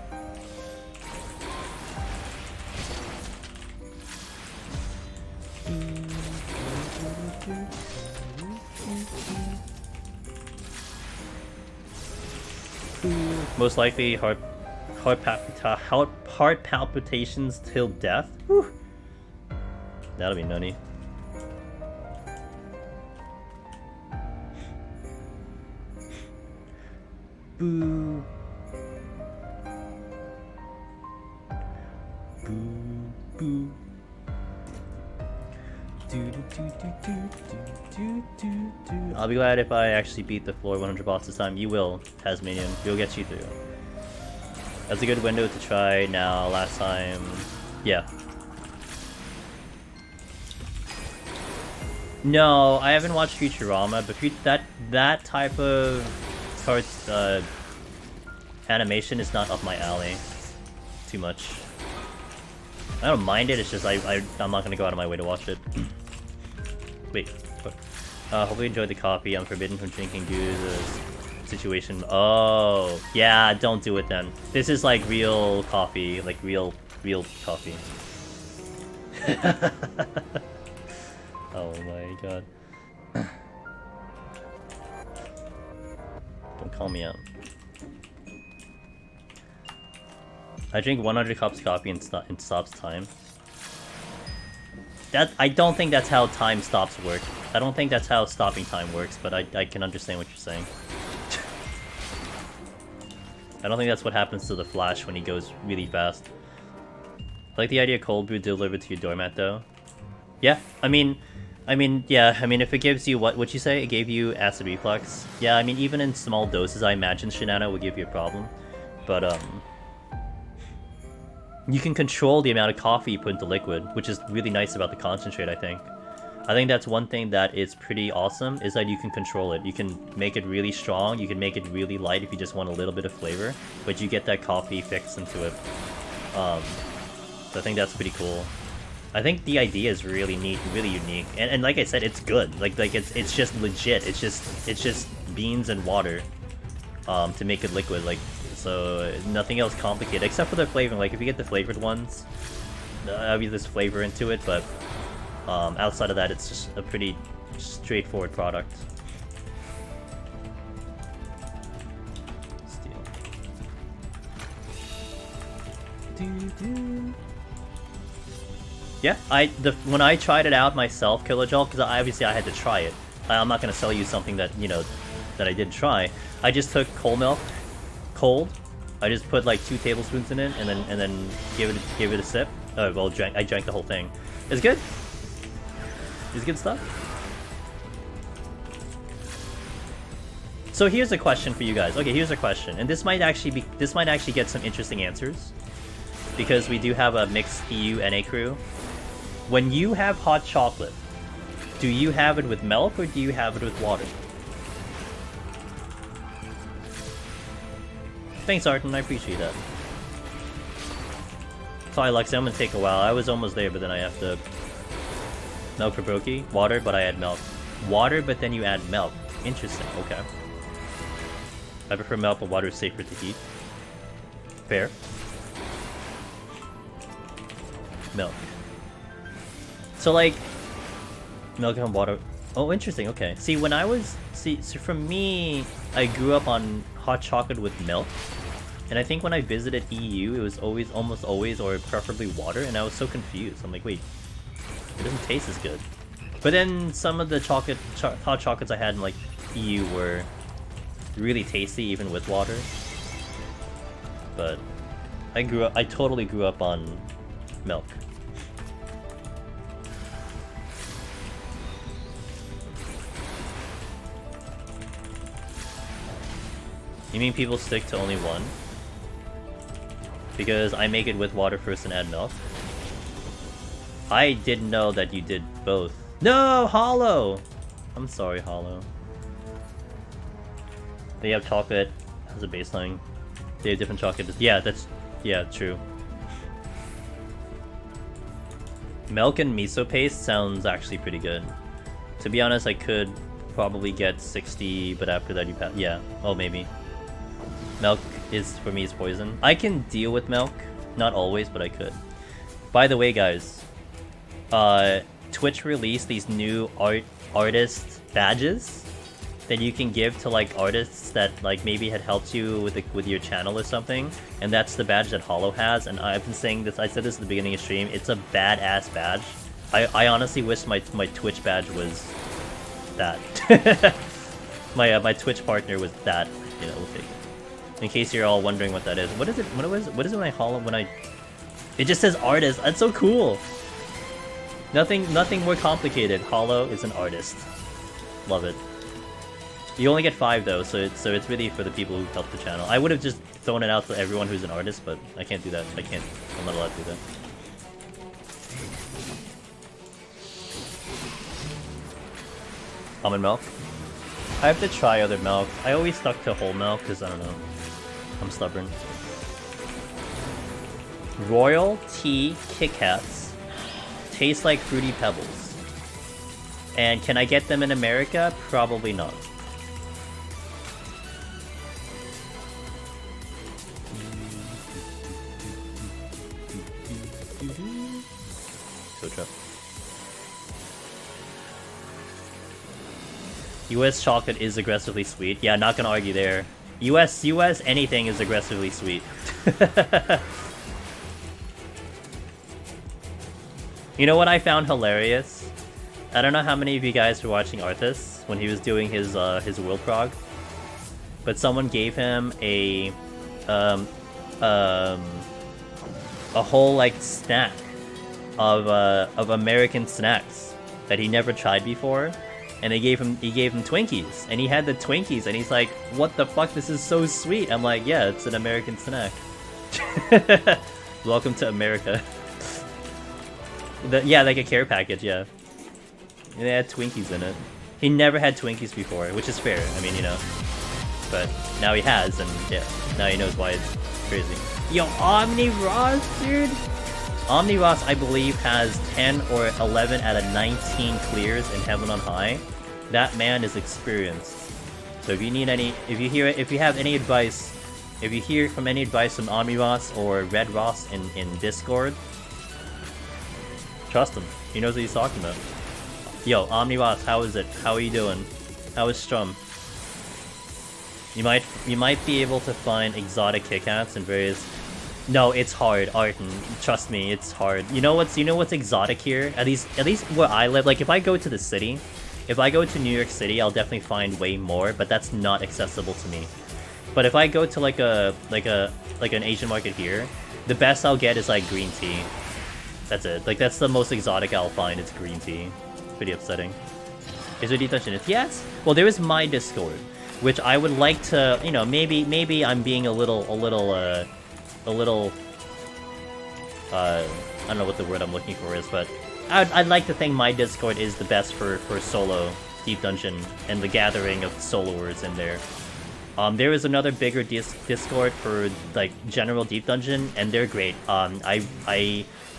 Most likely heart palpitations till death. Whew. That'll be nutty. Boo. Boo. Boo. I'll be glad if I actually beat the floor 100 boss this time. You will, Tasmanian. You'll get you through. That's a good window to try now. Last time, yeah. No, I haven't watched Futurama, but that type of animation is not up my alley too much. I don't mind it. It's just I'm not gonna go out of my way to watch it. Wait. What? Hopefully you enjoyed the coffee. I'm forbidden from drinking due to the situation. Oh, yeah. Don't do it then. This is like real coffee, like real coffee. Oh my god. Don't call me out. I drink 100 cups of coffee and it stops time. I don't think that's how time stops work. I don't think that's how stopping time works, but I can understand what you're saying. I don't think that's what happens to the Flash when he goes really fast. I like the idea of cold brew delivered to your doormat though. Yeah, I mean, if it gives you what'd you say? It gave you acid reflux. Yeah, I mean, even in small doses, I imagine Shinano would give you a problem. But, you can control the amount of coffee you put into liquid, which is really nice about the concentrate, I think. I think that's one thing that is pretty awesome, is that you can control it. You can make it really strong, you can make it really light if you just want a little bit of flavor, but you get that coffee fixed into it. So I think that's pretty cool. I think the idea is really neat, really unique, and like I said, it's good. Like it's just legit. It's just beans and water, to make it liquid. Like, so nothing else complicated except for the flavoring. Like if you get the flavored ones, obviously there's flavor into it, but outside of that, it's just a pretty straightforward product. Yeah, when I tried it out myself, Kilojolt, because obviously I had to try it. I'm not gonna sell you something that, you know, that I didn't try. I just took cold cold, I just put like 2 tablespoons in it, and then give it a sip. Oh well, I drank the whole thing. It's good. It's good stuff. So here's a question for you guys. Okay, here's a question, and this might actually get some interesting answers, because we do have a mixed EU NA crew. When you have hot chocolate, do you have it with milk or do you have it with water? Thanks, Arton. I appreciate that. Sorry, Lexi. I'm gonna take a while. I was almost there, but then I have to. Milk for Brokey? Water, but I add milk. Water, but then you add milk. Interesting. Okay. I prefer milk, but water is safer to heat. Fair. Milk. So like, milk and water. Oh, interesting. Okay. See, when I was so for me, I grew up on hot chocolate with milk, and I think when I visited EU, it was almost always, or preferably water, and I was so confused. I'm like, wait, it doesn't taste as good. But then some of the hot chocolates I had in like EU were really tasty even with water. But I totally grew up on milk. You mean people stick to only one? Because I make it with water first and add milk? I didn't know that you did both. No, Hollow! I'm sorry, Hollow. They have chocolate as a baseline. They have different chocolate. Yeah, true. Milk and miso paste sounds actually pretty good. To be honest, I could probably get 60, but after that you pass. Yeah, well maybe. Milk for me is poison. I can deal with milk, not always, but I could. By the way, guys, Twitch released these new artist badges that you can give to like artists that like maybe had helped you with your channel or something, and that's the badge that Hollow has. And I've been saying this. I said this at the beginning of stream. It's a badass badge. I honestly wish my Twitch badge was that. my Twitch partner was that. You know, we'll take it. In case you're all wondering what that is. What is it? What is it when I Hollow? It just says artist. That's so cool. Nothing more complicated. Hollow is an artist. Love it. You only get 5 though, so it's really for the people who helped the channel. I would have just thrown it out to everyone who's an artist, but I can't do that. I'm not allowed to do that. Almond milk? I have to try other milk. I always stuck to whole milk because I don't know. I'm stubborn. Royal Tea Kit Kats taste like Fruity Pebbles. And can I get them in America? Probably not. So true. US chocolate is aggressively sweet. Yeah, not gonna argue there. US anything is aggressively sweet. You know what I found hilarious? I don't know how many of you guys were watching Arthas when he was doing his world prog, but someone gave him a whole like snack of American snacks that he never tried before. And he gave him Twinkies, and he had the Twinkies, and he's like, "What the fuck? This is so sweet." I'm like, "Yeah, it's an American snack." Welcome to America. Yeah, like a care package, yeah. And they had Twinkies in it. He never had Twinkies before, which is fair. I mean, you know. But now he has, and yeah, now he knows why it's crazy. Yo, Omni Ross, dude. Omni Ross, I believe, has 10 or 11 out of 19 clears in Heaven on High. That man is experienced. So if you need any, if you have any advice, if you hear from any advice from Omni Ross or Red Ross in Discord, trust him. He knows what he's talking about. Yo, Omni Ross, how is it? How are you doing? How is Strum? You might be able to find exotic Kit Kats in various. No, it's hard, Arton. Trust me, it's hard. You know what's exotic here? At least where I live. Like if I go to the city, if I go to New York City, I'll definitely find way more. But that's not accessible to me. But if I go to like an Asian market here, the best I'll get is like green tea. That's it. Like that's the most exotic I'll find. It's green tea. Pretty upsetting. Is there deep dungeon? Yes. Well, there is my Discord, which I would like to. You know, maybe I'm being a little. I don't know what the word I'm looking for is, but I'd like to think my Discord is the best for solo deep dungeon and the gathering of soloers in there. There is another bigger Discord for like general deep dungeon, and they're great.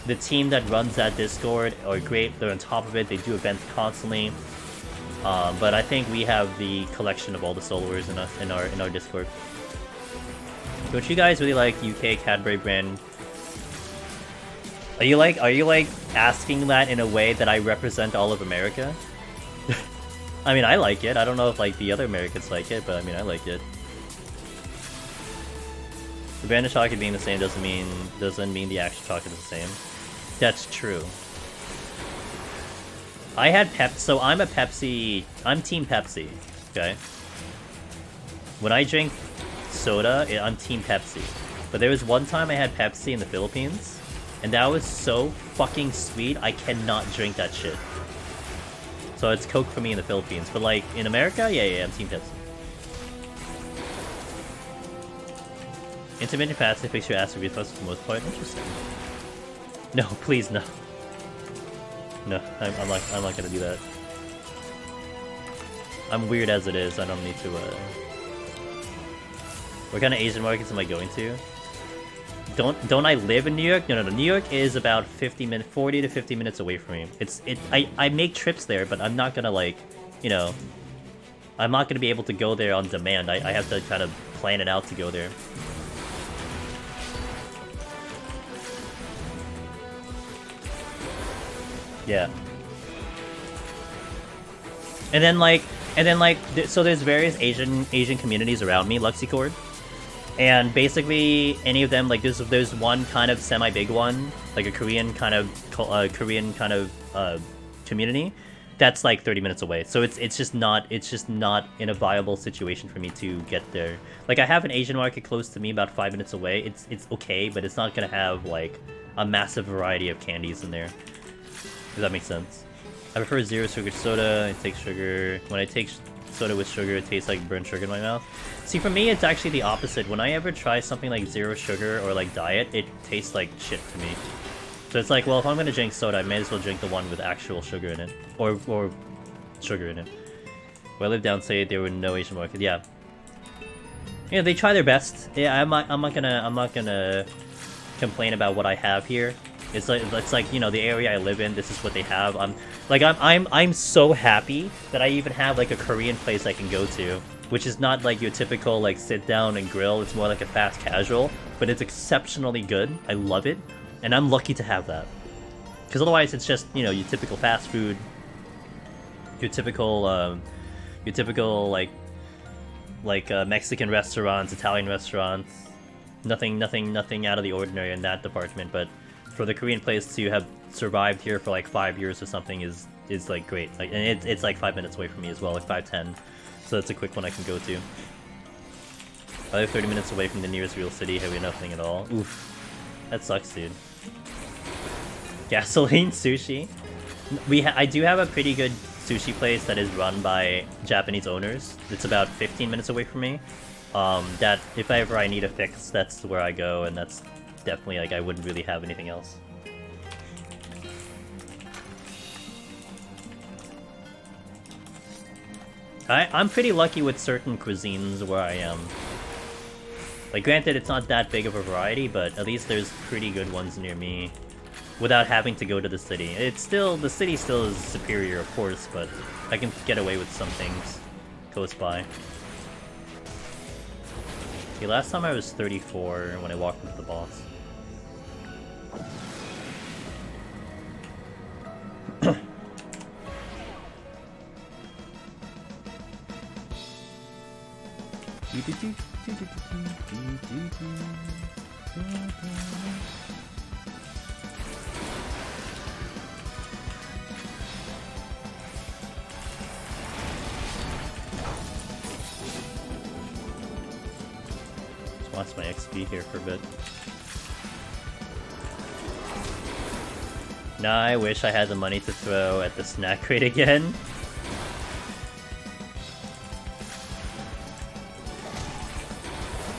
The team that runs that Discord are great. They're on top of it. They do events constantly. But I think we have the collection of all the soloers in our Discord. Don't you guys really like UK Cadbury brand? Are you like asking that in a way that I represent all of America? I mean, I like it. I don't know if like the other Americans like it, but I mean, I like it. The brand of chocolate being the same doesn't mean the actual chocolate is the same. That's true. I had so I'm a Pepsi. I'm Team Pepsi. Okay. When I drink soda, I'm Team Pepsi. But there was one time I had Pepsi in the Philippines, and that was so fucking sweet. I cannot drink that shit. So it's Coke for me in the Philippines. But like in America, yeah, I'm Team Pepsi. Intermittent fasting fix your acid reflux for the most part. Interesting. No, please no. No, I'm not gonna do that. I'm weird as it is. I don't need to. What kind of Asian markets am I going to? Don't I live in New York? No. New York is about 40 to 50 minutes away from me. I make trips there, but I'm not gonna like, you know, I'm not gonna be able to go there on demand. I have to kind of plan it out to go there. Yeah. And then like, so there's various Asian communities around me, Luxicord. And basically, any of them, like there's one kind of semi-big one, like a Korean kind of community, that's like 30 minutes away. So it's just not in a viable situation for me to get there. Like I have an Asian market close to me, about 5 minutes away. It's okay, but it's not gonna have like a massive variety of candies in there. Does that make sense? I prefer zero sugar soda. I take sugar. When I take soda with sugar, it tastes like burnt sugar in my mouth. See, for me, it's actually the opposite. When I ever try something like zero sugar or like diet, it tastes like shit to me. So it's like, well, if I'm gonna drink soda, I may as well drink the one with actual sugar in it, or sugar in it. Where I live downstate, there were no Asian market. Yeah. Yeah, they try their best. Yeah, I'm not gonna complain about what I have here. It's like you know, the area I live in, this is what they have. I'm so happy that I even have like a Korean place I can go to, which is not like your typical like sit down and grill. It's more like a fast casual, but it's exceptionally good. I love it, and I'm lucky to have that. Because otherwise, it's just, you know, your typical fast food, your typical like Mexican restaurants, Italian restaurants. Nothing out of the ordinary in that department, but for the Korean place to have survived here for like 5 years or something is like great. Like, and it's like 5 minutes away from me as well, like 5-10. So it's a quick one I can go to. I live 30 minutes away from the nearest real city, have we nothing at all. Oof. That sucks, dude. Gasoline sushi? I do have a pretty good sushi place that is run by Japanese owners. It's about 15 minutes away from me. That if ever I need a fix, that's where I go, and that's definitely, like, I wouldn't really have anything else. I'm pretty lucky with certain cuisines where I am. Like, granted, it's not that big of a variety, but at least there's pretty good ones near me without having to go to the city. The city still is superior, of course, but I can get away with some things close by. Okay, last time I was 34 when I walked into the boss. Lost my XP here for a bit. Now I wish I had the money to throw at the snack crate again.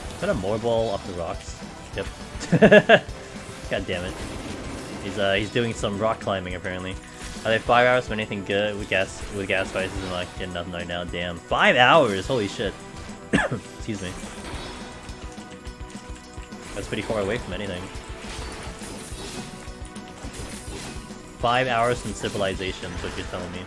Is that a more ball off the rocks? Yep. God damn it. He's doing some rock climbing apparently. Are they 5 hours for anything good with gas prices and like getting nothing right now? Damn. 5 hours! Holy shit. Excuse me. That's pretty far away from anything. 5 hours from civilization is what you're telling me.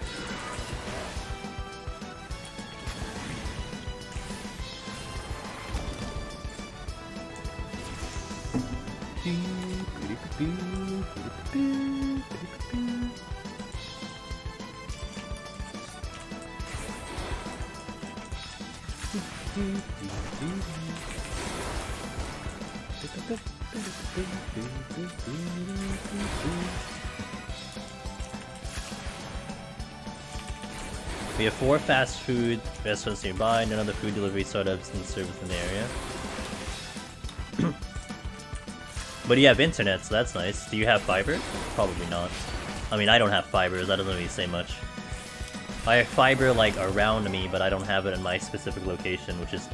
We have 4 fast food restaurants nearby, none other food delivery startups in service in the area. But you have internet, so that's nice. Do you have fiber? Probably not. I mean, I don't have fiber, so that doesn't really say much. I have fiber, like, around me, but I don't have it in my specific location, which is...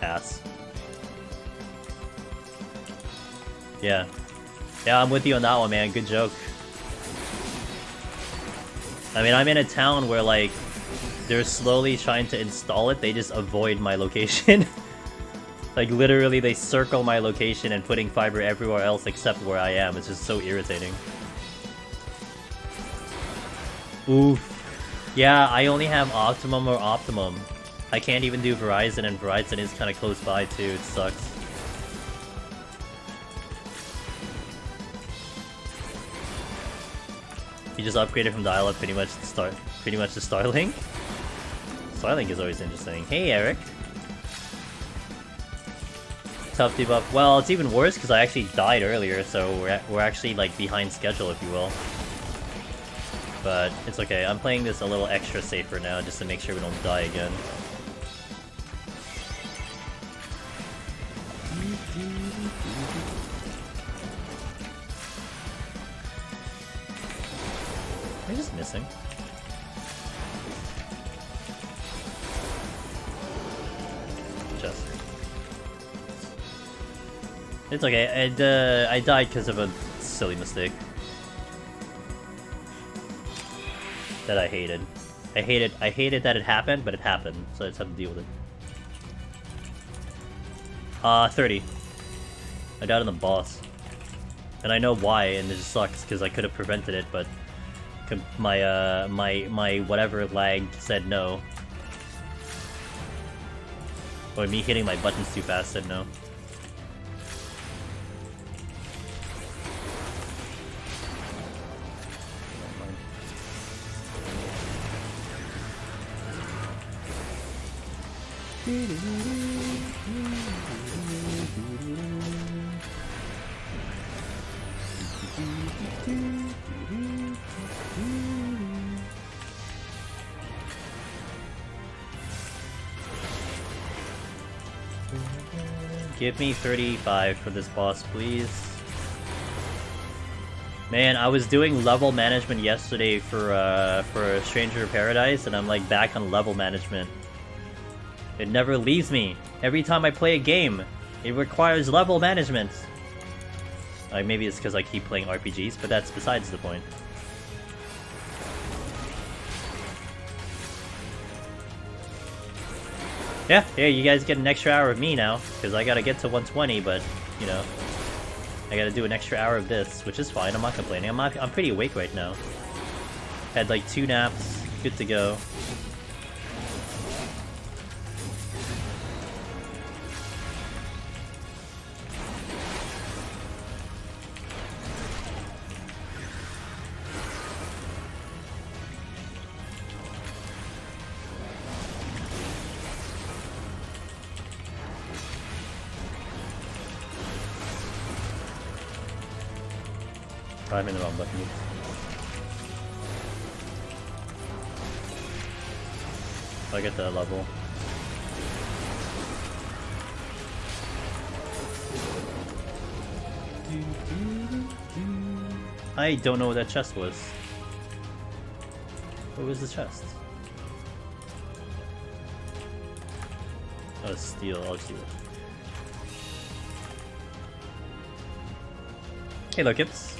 ass. Yeah. Yeah, I'm with you on that one, man. Good joke. I mean, I'm in a town where, like, they're slowly trying to install it, they just avoid my location. Like, literally, they circle my location and putting fiber everywhere else except where I am. It's just so irritating. Oof. Yeah, I only have Optimum or Optimum. I can't even do Verizon, and Verizon is kind of close by, too. It sucks. You just upgraded from dial-up pretty much to Starlink. Starlink is always interesting. Hey, Eric. Tough debuff. Well, it's even worse because I actually died earlier, so we're actually like behind schedule, if you will. But it's okay. I'm playing this a little extra safer now, just to make sure we don't die again. Am I just missing? Chest. It's okay. I died because of a silly mistake that I hated. I hated that it happened, but it happened, so I just have to deal with it. 30. I died on the boss, and I know why, and it just sucks because I could have prevented it, but my whatever lag said no. Or me hitting my buttons too fast said no. Give me 35 for this boss, please. Man, I was doing level management yesterday for Stranger of Paradise, and I'm like back on level management. It never leaves me. Every time I play a game, it requires level management. Maybe it's because I keep playing RPGs, but that's besides the point. Yeah, you guys get an extra hour of me now, because I gotta get to 120, but, you know, I gotta do an extra hour of this, which is fine, I'm not complaining. I'm pretty awake right now. Had like 2 naps, good to go. I'm in the wrong button. I get that level. I don't know what that chest was. What was the chest? Oh, steel. I'll steal it. Hey, Lokips.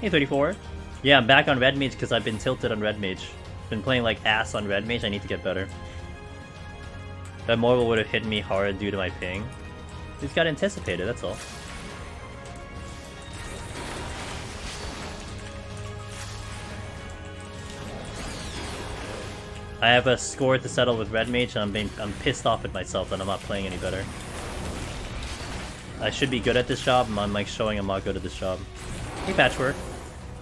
Hey, 34. Yeah, I'm back on Red Mage because I've been tilted on Red Mage. Been playing like ass on Red Mage. I need to get better. That Morgul would have hit me hard due to my ping. Just got anticipated, that's all. I have a score to settle with Red Mage, and I'm pissed off at myself that I'm not playing any better. I should be good at this job, and I'm like showing I'm not good at this job. Hey, Patchwork.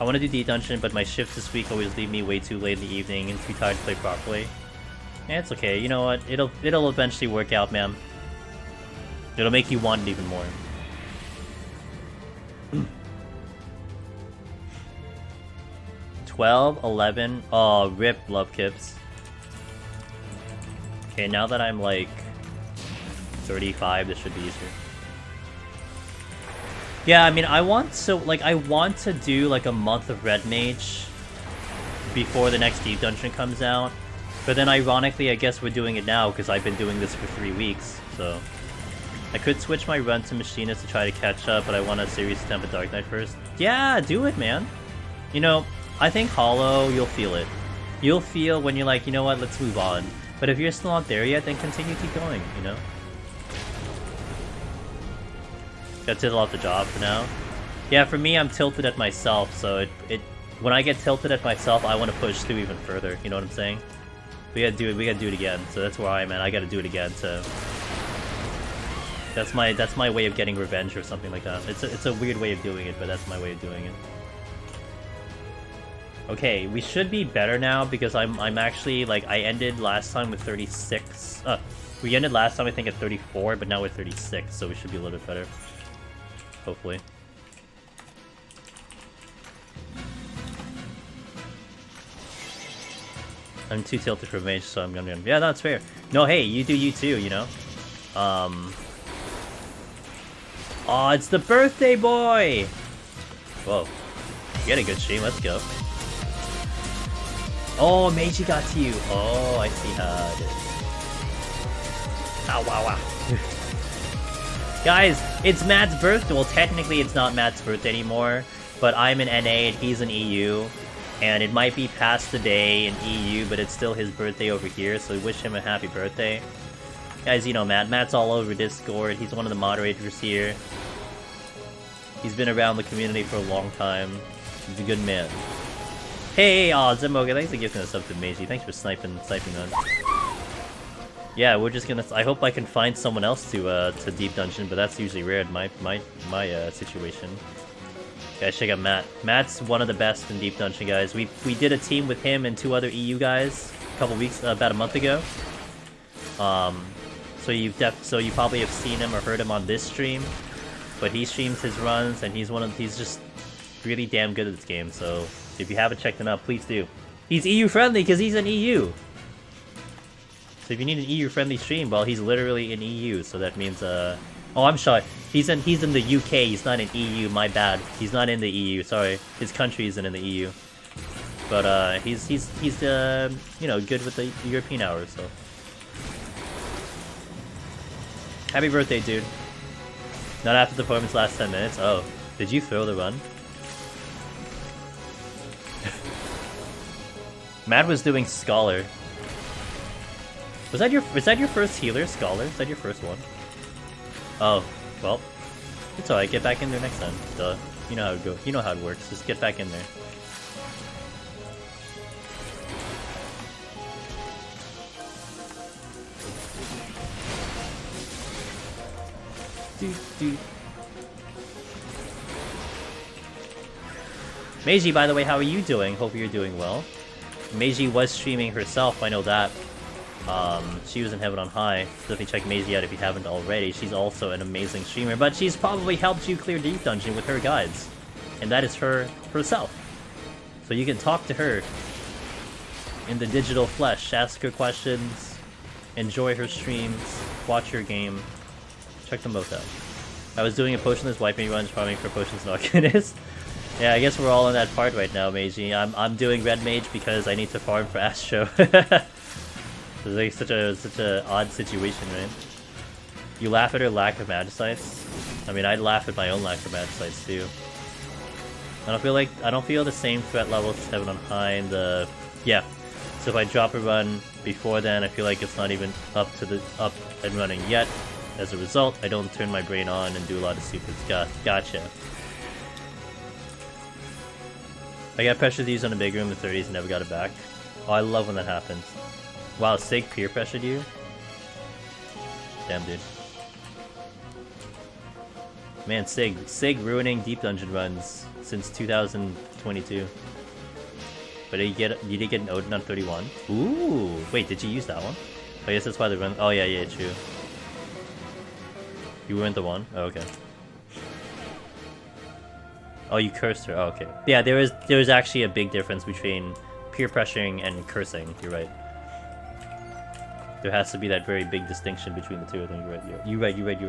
I want to do D Dungeon, but my shifts this week always leave me way too late in the evening and too tired to play properly. Yeah, it's okay. You know what? It'll eventually work out, man. It'll make you want it even more. 12, 11. Oh, rip, love Kips. Okay, now that I'm like 35, this should be easier. Yeah, I mean, I want to do like a month of Red Mage before the next Deep Dungeon comes out. But then ironically, I guess we're doing it now because I've been doing this for 3 weeks, so... I could switch my run to Machinist to try to catch up, but I want a serious attempt at Dark Knight first. Yeah, do it, man! You know, I think Hollow, you'll feel it. You'll feel when you're like, you know what, let's move on. But if you're still not there yet, then continue, keep going, you know? Got tilted off the job for now. Yeah, for me, I'm tilted at myself, so when I get tilted at myself, I want to push through even further, you know what I'm saying? We gotta do it again, so that's where I'm at. I gotta do it again to... That's my way of getting revenge or something like that. It's a weird way of doing it, but that's my way of doing it. Okay, we should be better now because I'm actually like I ended last time with 36. We ended last time I think at 34, but now we're 36, so we should be a little bit better. Hopefully. I'm too tilted for mage, so I'm gonna... Yeah, that's fair. No, hey, you do you too, you know? Oh, it's the birthday boy! Whoa. You had a good stream, let's go. Oh, Meiji got to you. Oh, I see how it is. Ow, wow, wow. Guys, it's Matt's birthday. Well, technically it's not Matt's birthday anymore, but I'm in NA and he's in EU. And it might be past the day in EU, but it's still his birthday over here, so wish him a happy birthday. Guys, you know Matt. Matt's all over Discord. He's one of the moderators here. He's been around the community for a long time. He's a good man. Hey, Zemoga, thanks for giving us up to Meiji. Thanks for sniping on. Yeah, we're just gonna... I hope I can find someone else to Deep Dungeon, but that's usually rare in my situation. Guys, check out Matt. Matt's one of the best in Deep Dungeon, guys. We did a team with him and 2 other EU guys a couple weeks, about a month ago. So you probably have seen him or heard him on this stream, but he streams his runs and he's just really damn good at this game. So if you haven't checked him out, please do. He's EU friendly because he's in EU. So if you need an EU friendly stream, well, he's literally in EU. So that means oh, I'm sorry. He's in the UK. He's not in EU. My bad. He's not in the EU. Sorry, his country isn't in the EU. But he's you know, good with the European hours. So happy birthday, dude. Not after the performance last 10 minutes. Oh, did you throw the run? Matt was doing Scholar. Was that your first healer, Scholar? Is that your first one? Oh, well, it's alright. Get back in there next time. Duh. You know how it goes. You know how it works. Just get back in there. Meiji, by the way, how are you doing? Hope you're doing well. Meiji was streaming herself, I know that. She was in Heaven on High. Definitely check Meiji out if you haven't already. She's also an amazing streamer, but she's probably helped you clear Deep Dungeon with her guides. And that is her herself. So you can talk to her in the digital flesh, ask her questions, enjoy her streams, watch her game. Check them both out. I was doing a potionless wiping run, farming for potions and Arcanist. Yeah, I guess we're all in that part right now, Meiji. I'm doing red mage because I need to farm for Astro. It's like such a odd situation, right? You laugh at her lack of magicites. I mean, I'd laugh at my own lack of magicites too. I don't feel the same threat level as 7 on high in the yeah. So if I drop a run before then, I feel like it's not even up and running yet. As a result, I don't turn my brain on and do a lot of secrets. Gotcha. I got pressured to use on a big room in the 30s and never got it back. Oh, I love when that happens. Wow, Sig peer pressured you? Damn, dude. Man, Sig ruining deep dungeon runs since 2022. But you did get an Odin on 31? Ooh, wait, did you use that one? I guess that's why they run. Oh yeah, true. You weren't the one? Oh, okay. Oh, you cursed her. Oh, okay. Yeah, there was actually a big difference between peer pressuring and cursing. You're right. There has to be that very big distinction between the two of them. You're right. You're right.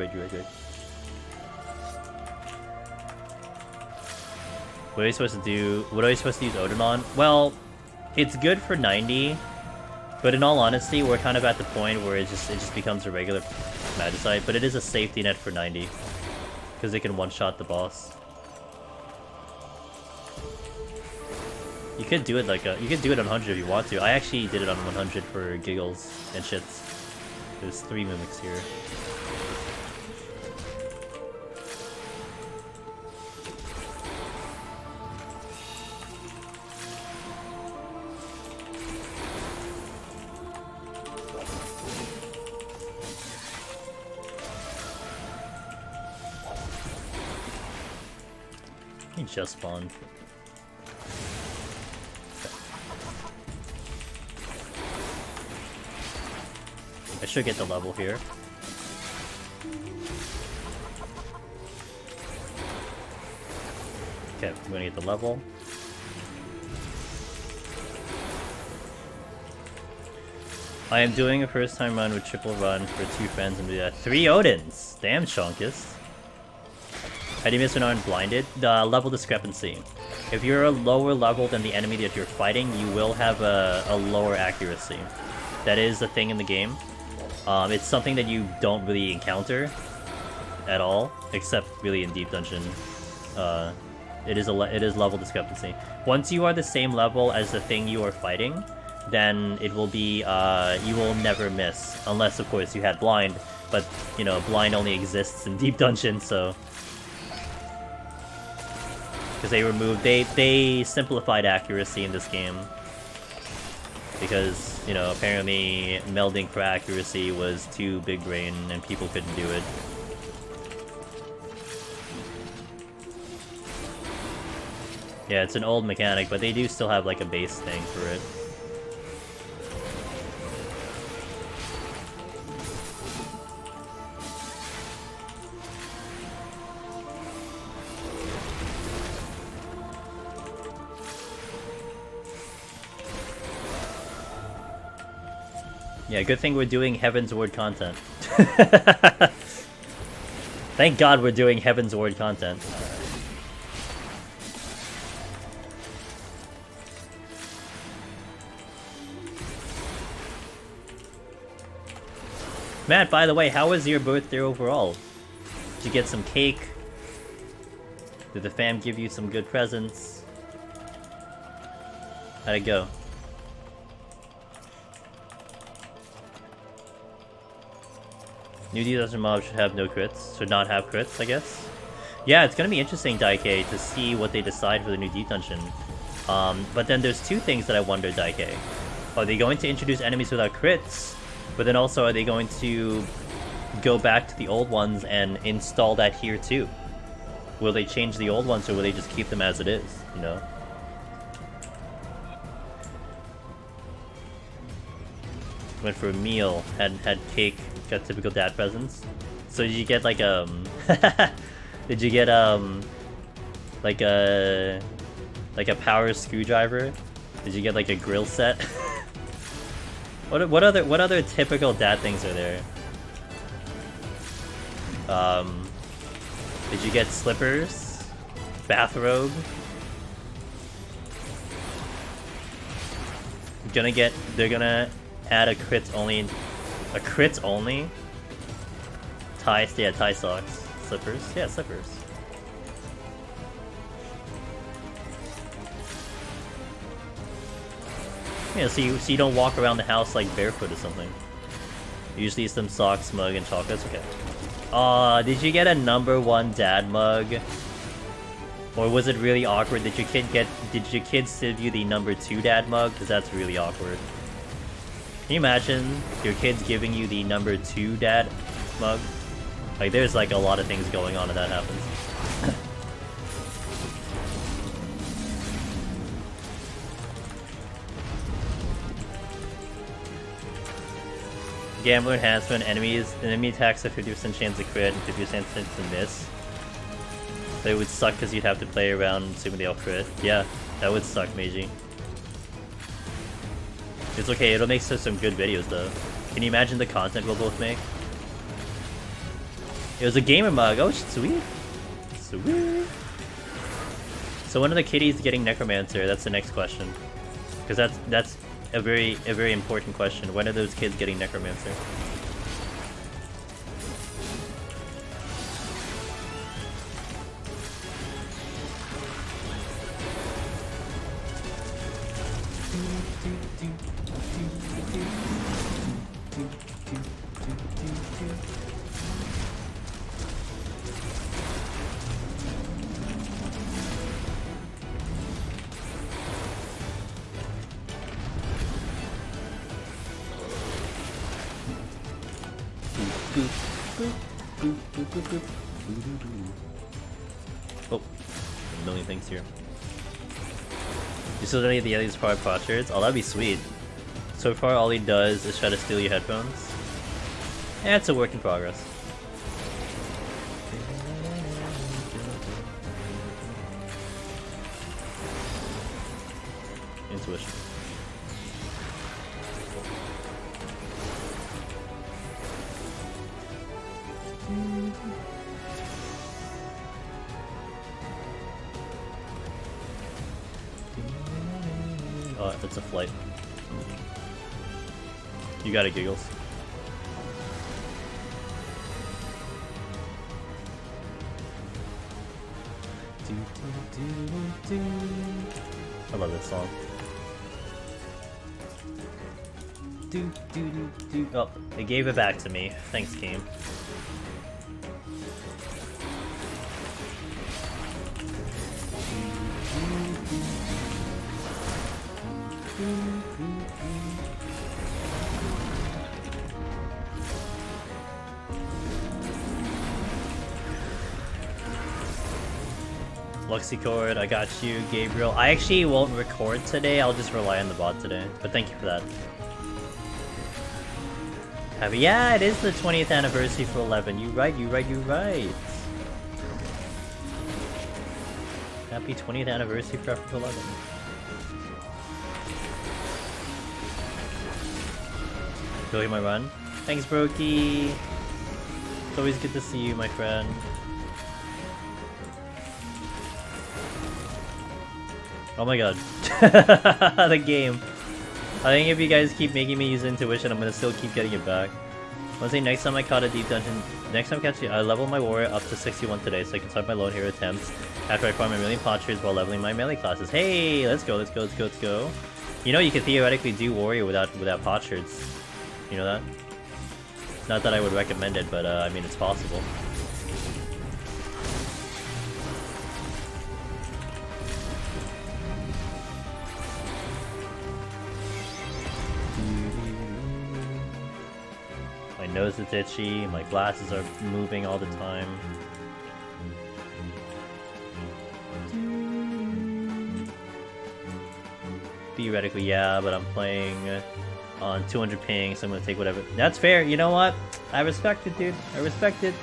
What are you supposed to do? What are you supposed to use Odin on? Well, it's good for 90, but in all honesty, we're kind of at the point where it just becomes a regular magicite, but it is a safety net for 90 because it can one-shot the boss. You could do it you could do it on 100 if you want to. I actually did it on 100 for giggles and shits. There's 3 mimics here. He just spawned. I should get the level here. Okay, I'm gonna get the level. I am doing a first time run with triple run for 2 friends and do that. 3 Odins! Damn, Chonkus. How do you miss when aren't blinded? The level discrepancy. If you're a lower level than the enemy that you're fighting, you will have a lower accuracy. That is a thing in the game. It's something that you don't really encounter at all, except really in Deep Dungeon. It is level discrepancy. Once you are the same level as the thing you are fighting, then it will be, you will never miss. Unless, of course, you had blind. But, you know, blind only exists in Deep Dungeon, so... Because they simplified accuracy in this game. Because, you know, apparently melding for accuracy was too big brain and people couldn't do it. Yeah, it's an old mechanic, but they do still have like a base thing for it. Yeah, good thing we're doing Heaven's Ward content. Thank God we're doing Heaven's Ward content. Matt, by the way, how was your birthday overall? Did you get some cake? Did the fam give you some good presents? How'd it go? New D-Dungeon mobs should have no crits. Should not have crits, I guess. Yeah, it's gonna be interesting, Daike, to see what they decide for the new D-Dungeon. But then there's 2 things that I wonder, Daike. Are they going to introduce enemies without crits? But then also, are they going to go back to the old ones and install that here too? Will they change the old ones, or will they just keep them as it is, you know? Went for a meal, had cake, got typical dad presents. So did you get like did you get like a power screwdriver? Did you get like a grill set? What other typical dad things are there? Did you get slippers? Bathrobe? they're gonna add a crit only, tie, yeah, tie socks, slippers, yeah, slippers. Yeah, so you don't walk around the house like barefoot or something. Usually some socks, mug, and chocolates. Okay. Did you get a #1 dad mug? Or was it really awkward? Did your kid send you the #2 dad mug? Because that's really awkward. Can you imagine your kids giving you the #2 dad mug? Like, there's like a lot of things going on if that happens. Gambler enhancement, enemy attacks have 50% chance to crit and 50% chance to miss. But it would suck because you'd have to play around assuming they all crit. Yeah, that would suck, Meiji. It's okay, it'll make some good videos though. Can you imagine the content we'll both make? It was a gamer mug. Oh, sweet. Sweet. So when are the kiddies getting Necromancer? That's the next question. Because that's a very important question. When are those kids getting Necromancer? Oh, a million things here. You still don't need the others for potsherds? Oh, that'd be sweet. So far, all he does is try to steal your headphones. Yeah, it's a work in progress. Intuition. Oh, it's a flight. You got it, Giggles. I love this song. Oh, they gave it back to me. Thanks, game. Luxicord, I got you. Gabriel, I actually won't record today, I'll just rely on the bot today. But thank you for that. Happy, yeah, it is the 20th anniversary for 11. You right. Happy 20th anniversary for Africa 11. Enjoy my run. Thanks, Brokey. It's always good to see you, my friend. Oh my god. The game. I think if you guys keep making me use intuition, I'm gonna still keep getting it back. Let's say next time I caught a deep dungeon, I leveled my warrior up to 61 today, so I can start my lone hero attempts after I farm a million potsherds while leveling my melee classes. Hey, let's go. You know, you could theoretically do warrior without potsherds. You know that? Not that I would recommend it, but I mean, it's possible. My nose is itchy, my glasses are moving all the time. Theoretically, yeah, but I'm playing on 200 ping, so I'm gonna take whatever. That's fair, you know what? I respect it, dude. I respect it.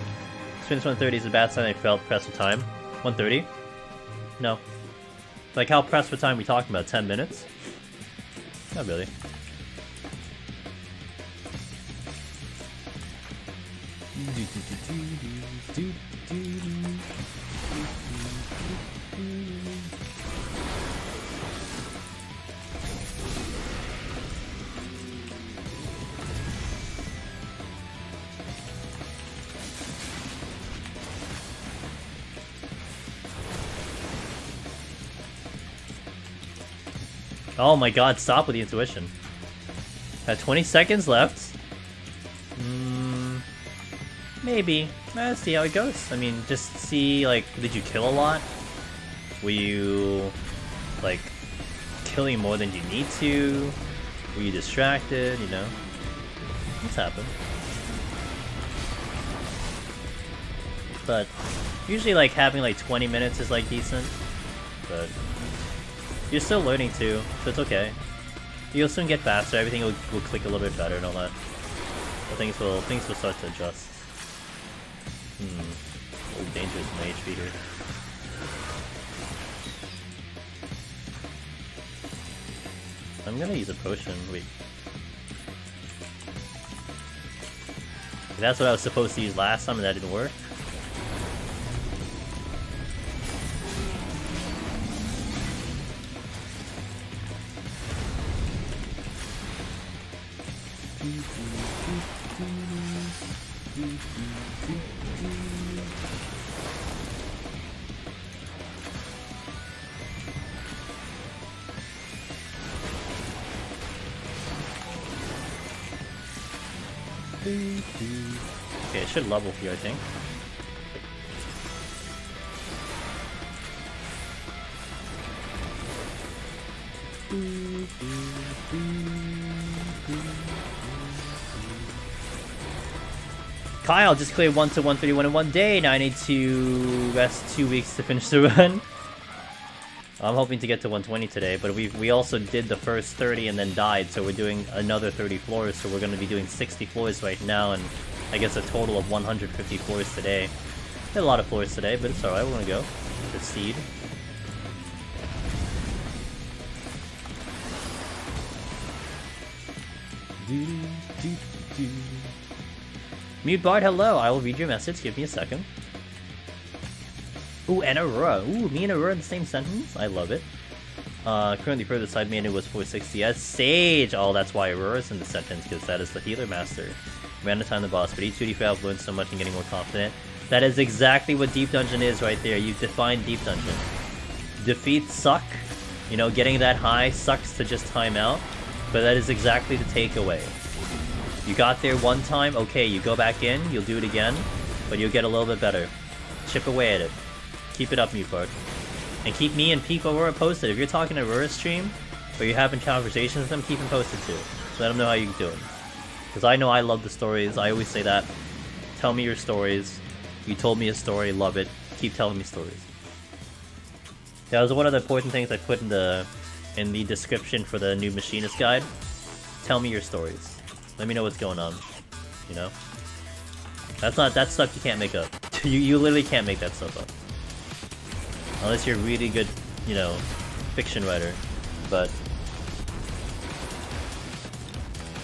Spins 130 is a bad sign I felt pressed for time. 130? No. Like how pressed for time we talking about? 10 minutes? Not really. Oh my god, stop with the intuition. Got 20 seconds left. Maybe. Let's see how it goes. I mean, just see, like, did you kill a lot? Were you, like, killing more than you need to? Were you distracted, you know? What's happened? But usually, like, having, like, 20 minutes is, like, decent. But you're still learning, too, so it's okay. You'll soon get faster, everything will click a little bit better and all that. So things will start to adjust. Old dangerous mage feeder. I'm gonna use a potion. Wait. That's what I was supposed to use last time and that didn't work. Okay, it should level here, I think. Kyle just cleared 1 to 131 in one day. Now I need to rest 2 weeks to finish the run. I'm hoping to get to 120 today, but we also did the first 30 and then died, so we're doing another 30 floors, so we're going to be doing 60 floors right now, and I guess a total of 150 floors today. Did a lot of floors today, but it's alright, we're going to go. Proceed. Mute Bard, hello, I will read your message, give me a second. Ooh, and Aurora. Ooh, me and Aurora in the same sentence? I love it. Currently further side mana was 460. Yes, Sage! Oh, that's why Aurora's in the sentence, because that is the healer master. Ran to time the boss, but each 2D I've learned so much and getting more confident. That is exactly what Deep Dungeon is right there. You've defined Deep Dungeon. Defeats suck. You know, getting that high sucks to just time out. But that is exactly the takeaway. You got there one time, okay, you go back in, you'll do it again, but you'll get a little bit better. Chip away at it. Keep it up, Mutebard. And keep me and Peep Aurora posted. If you're talking to Aurora stream, or you're having conversations with them, keep them posted too. So let them know how you're doing. Because I know I love the stories, I always say that. Tell me your stories. You told me a story, love it. Keep telling me stories. That was one of the important things I put in the description for the new machinist guide. Tell me your stories. Let me know what's going on. You know? That's stuff you can't make up. You literally can't make that stuff up. Unless you're a really good, you know, fiction writer. But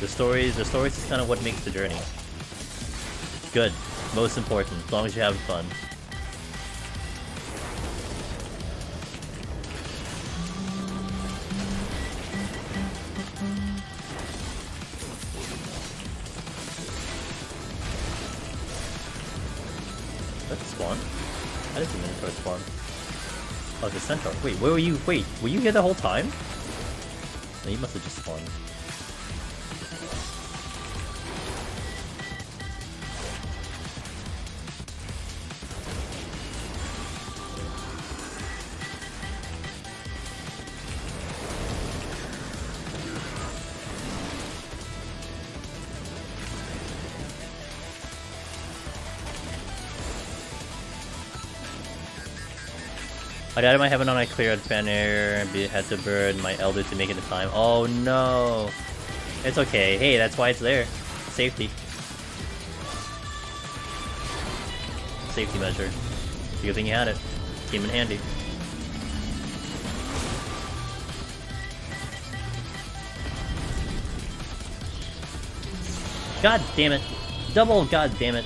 the stories is kind of what makes the journey. Good. Most important. As long as you're having fun. That's a spawn? I didn't see Minotaur spawn. Oh, the Centaur. Wait, where were you? Wait, were you here the whole time? No, you must have just spawned. I died in my heaven on I cleared banner, had to burn my elder to make it in time. Oh no! It's okay. Hey, that's why it's there. Safety. Safety measure. Good thing you had it. Came in handy. God damn it. Double god damn it.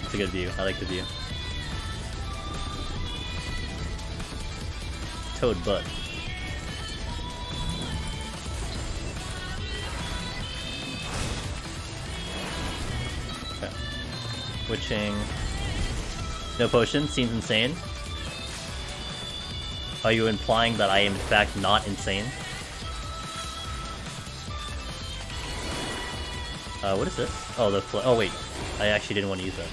It's a good view. I like the view. Toad butt. Okay. Switching. No potion? Seems insane. Are you implying that I am in fact not insane? What is this? Oh, the oh wait. I actually didn't want to use that.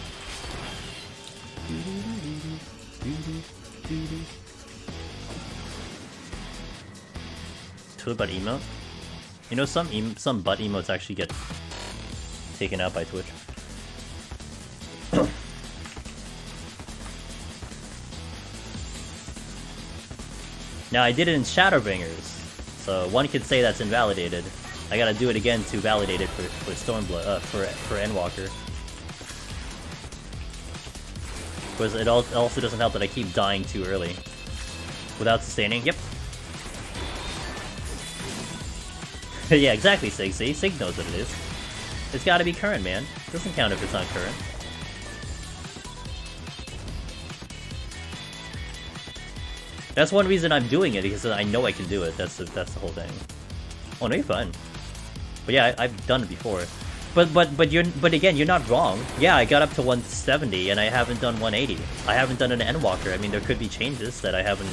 Twitch butt emote? You know, some butt emotes actually get taken out by Twitch. Now I did it in Shadowbringers, so one could say that's invalidated. I gotta do it again to validate it for Stormblood, for Endwalker. Because it also doesn't help that I keep dying too early. Without sustaining, yep. Yeah, exactly, Sig. See? Sig knows what it is. It's gotta be current, man. It doesn't count if it's not current. That's one reason I'm doing it, because I know I can do it. That's the whole thing. Oh no, you're fine. But yeah, I've done it before. But again, you're not wrong. Yeah, I got up to 170 and I haven't done 180. I haven't done an Endwalker. I mean, there could be changes that I haven't,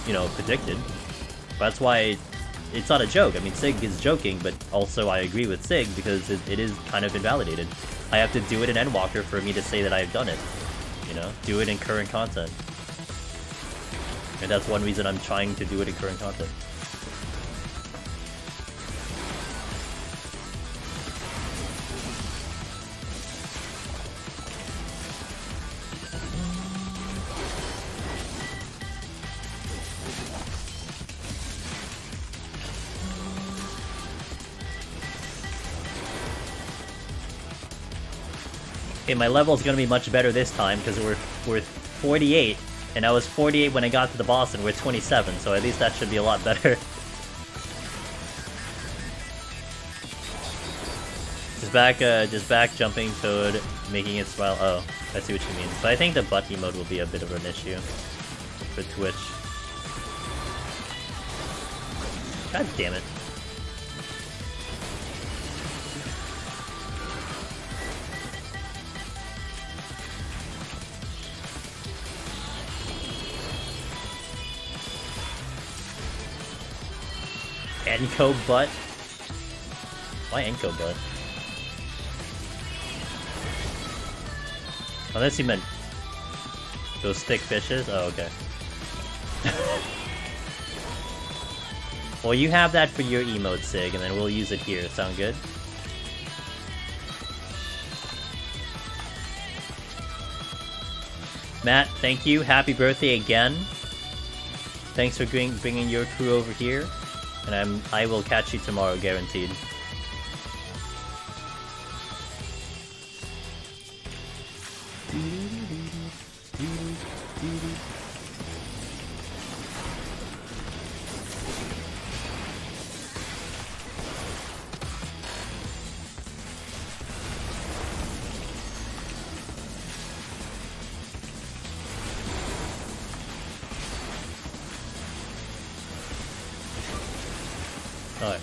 you know, predicted. That's why it's not a joke. I mean, Sig is joking, but also I agree with Sig because it is kind of invalidated. I have to do it in Endwalker for me to say that I've done it. You know, do it in current content. And that's one reason I'm trying to do it in current content. Okay, my level's gonna be much better this time because we're 48. And I was 48 when I got to the boss, and we're 27, so at least that should be a lot better. just back jumping Toad, making it smile. Oh, I see what you mean. But I think the butt emote will be a bit of an issue for Twitch. God damn it. Enko butt? Why Enko butt? Unless you meant those stick fishes? Oh, okay. Well, you have that for your emote, Sig, and then we'll use it here. Sound good? Matt, thank you. Happy birthday again. Thanks for bringing your crew over here. And I will catch you tomorrow, guaranteed. Alright.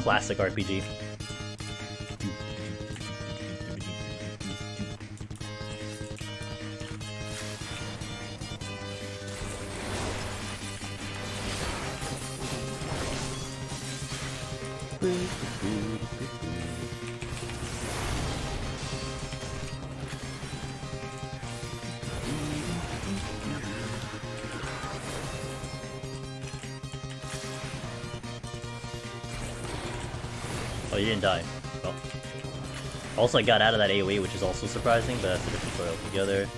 Classic RPG. Oh, you didn't die. Well. Also, I got out of that AoE, which is also surprising, but that's a different story altogether.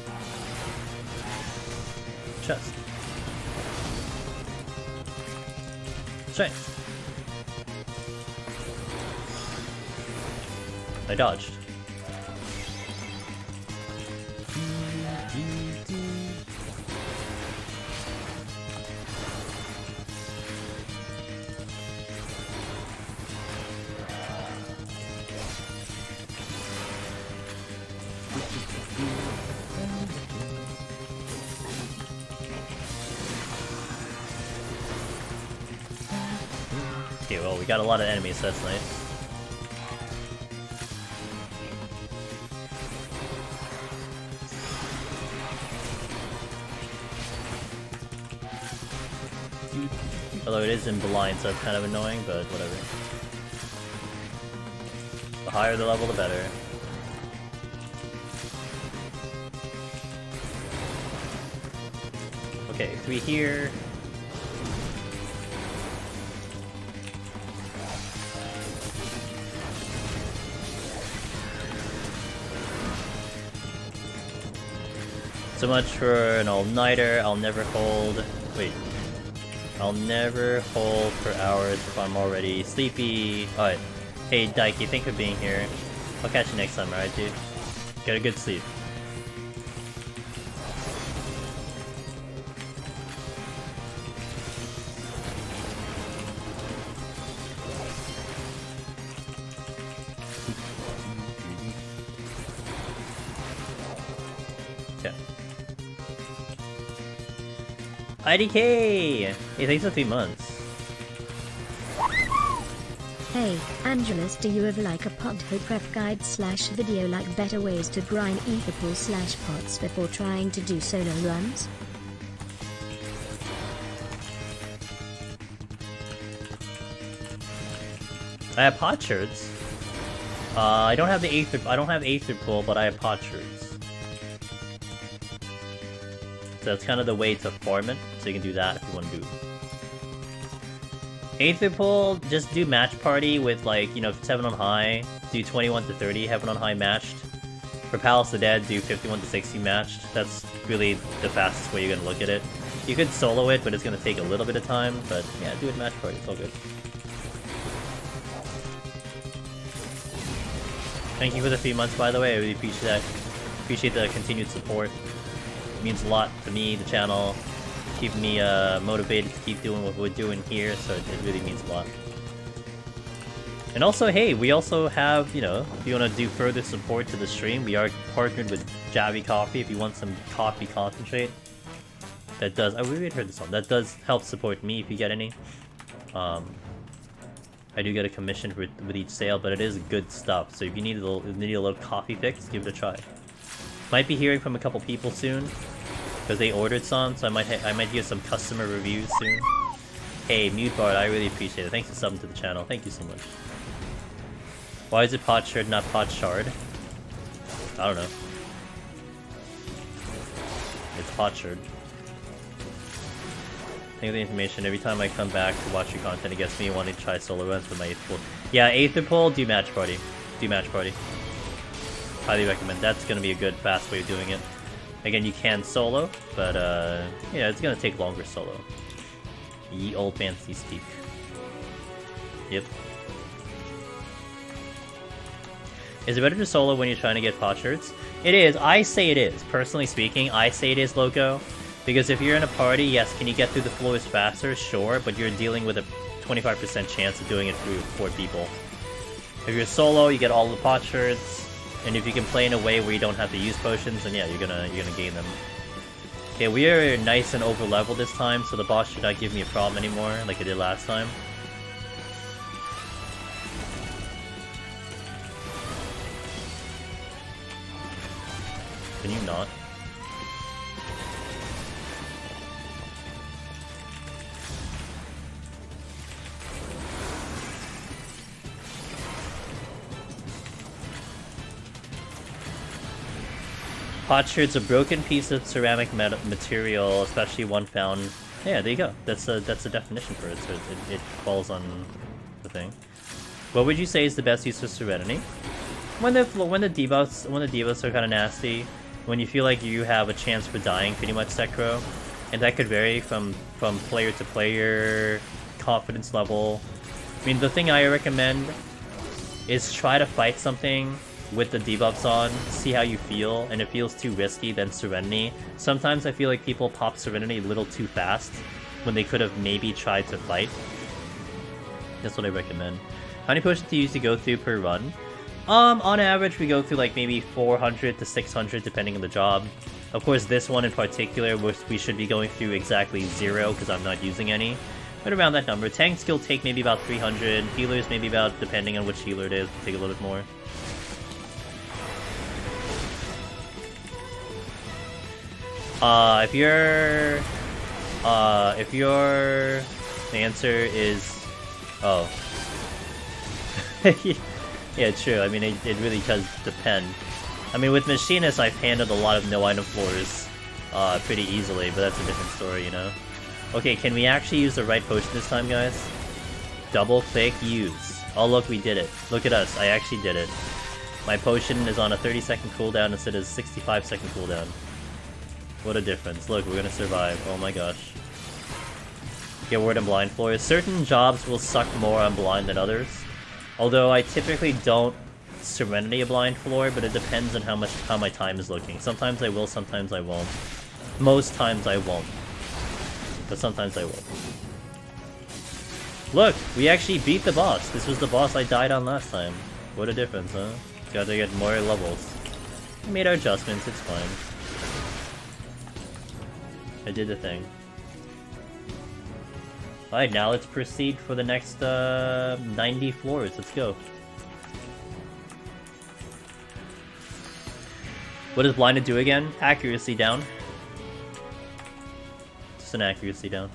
Chest. Strength. I dodged. Okay, well, we got a lot of enemies, so that's nice. Although it is in blind, so it's kind of annoying, but whatever. The higher the level, the better. Okay, 3 here. So much for an all-nighter. I'll never hold... Wait. I'll never hold for hours if I'm already sleepy. Alright. Hey, Daiki, thanks for being here. I'll catch you next time, alright, dude? Get a good sleep. Okay. IDK! Hey, thanks for 3 months. Hey, Angelus, do you ever like a PoTD prep guide / video like better ways to grind ether pool / pots before trying to do solo runs? I have pot shirts. I don't have Aether Pool, but I have pot shirts. So that's kind of the way to farm it, so you can do that if you want to do. Aether Pool, just do match party with, like, you know, if it's Heaven on High, do 21 to 30 Heaven on High matched. For Palace of the Dead, do 51 to 60 matched. That's really the fastest way you're gonna look at it. You could solo it, but it's gonna take a little bit of time, but yeah, do it match party, it's all good. Thank you for the 3 months, by the way, I really appreciate that. Appreciate the continued support. It means a lot to me, the channel, keeping me motivated to keep doing what we're doing here, so it really means a lot. And also, hey, we also have, you know, if you want to do further support to the stream, we are partnered with Javi Coffee if you want some coffee concentrate. That does, oh, we already heard this one, that does help support me if you get any. I do get a commission with each sale, but it is good stuff, so if you need a little coffee fix, give it a try. Might be hearing from a couple people soon, because they ordered some, so I might get some customer reviews soon. Hey, Mute Bard, I really appreciate it. Thanks for subbing to the channel. Thank you so much. Why is it pot shard, not pot shard? I don't know. It's pot shard. Thank you for the information. Every time I come back to watch your content, it gets me wanting to try solo runs with my Aether Pool. Yeah, Aether Pool, do match party. Do match party. Highly recommend. That's gonna be a good, fast way of doing it. Again, you can solo, but yeah, it's gonna take longer solo. Ye old fancy speak. Yep. Is it better to solo when you're trying to get pot shirts? It is. I say it is. Personally speaking, I say it is, Loco. Because if you're in a party, yes, can you get through the floors faster? Sure, but you're dealing with a 25% chance of doing it through 4 people. If you're solo, you get all the pot shirts. And if you can play in a way where you don't have to use potions, then yeah, you're gonna gain them. Okay, we are nice and over leveled this time, so the boss should not give me a problem anymore, like it did last time. Can you not? Potsherd's a broken piece of ceramic material, especially one found. Yeah, there you go. That's a definition for it. So it falls on the thing. What would you say is the best use of Serenity? When the debuffs are kind of nasty, when you feel like you have a chance for dying pretty much Sekiro, and that could vary from player to player, confidence level. I mean, the thing I recommend is try to fight something with the debuffs on, see how you feel, and if it feels too risky, then Serenity. Sometimes I feel like people pop Serenity a little too fast when they could have maybe tried to fight. That's what I recommend. How many potions do you usually go through per run? On average, we go through like maybe 400 to 600 depending on the job. Of course, this one in particular, we should be going through exactly 0 because I'm not using any. Right around that number. Tanks will take maybe about 300. Healers maybe about, depending on which healer it is, will take a little bit more. If your answer is, oh, yeah, true. I mean, it really does depend. I mean, with Machinist, I've handled a lot of no item floors pretty easily, but that's a different story, you know? Okay, can we actually use the right potion this time, guys? Double click, use. Oh, look, we did it. Look at us, I actually did it. My potion is on a 30-second cooldown instead of a 65-second cooldown. What a difference. Look, we're gonna survive. Oh my gosh. Get word on blind floors. Certain jobs will suck more on blind than others. Although I typically don't Serenity a blind floor, but it depends on how my time is looking. Sometimes I will, sometimes I won't. Most times I won't. But sometimes I will. Look! We actually beat the boss! This was the boss I died on last time. What a difference, huh? Gotta get more levels. We made our adjustments, it's fine. I did the thing. Alright, now let's proceed for the next 90 floors. Let's go. What does blinded do again? Accuracy down. Just an accuracy down.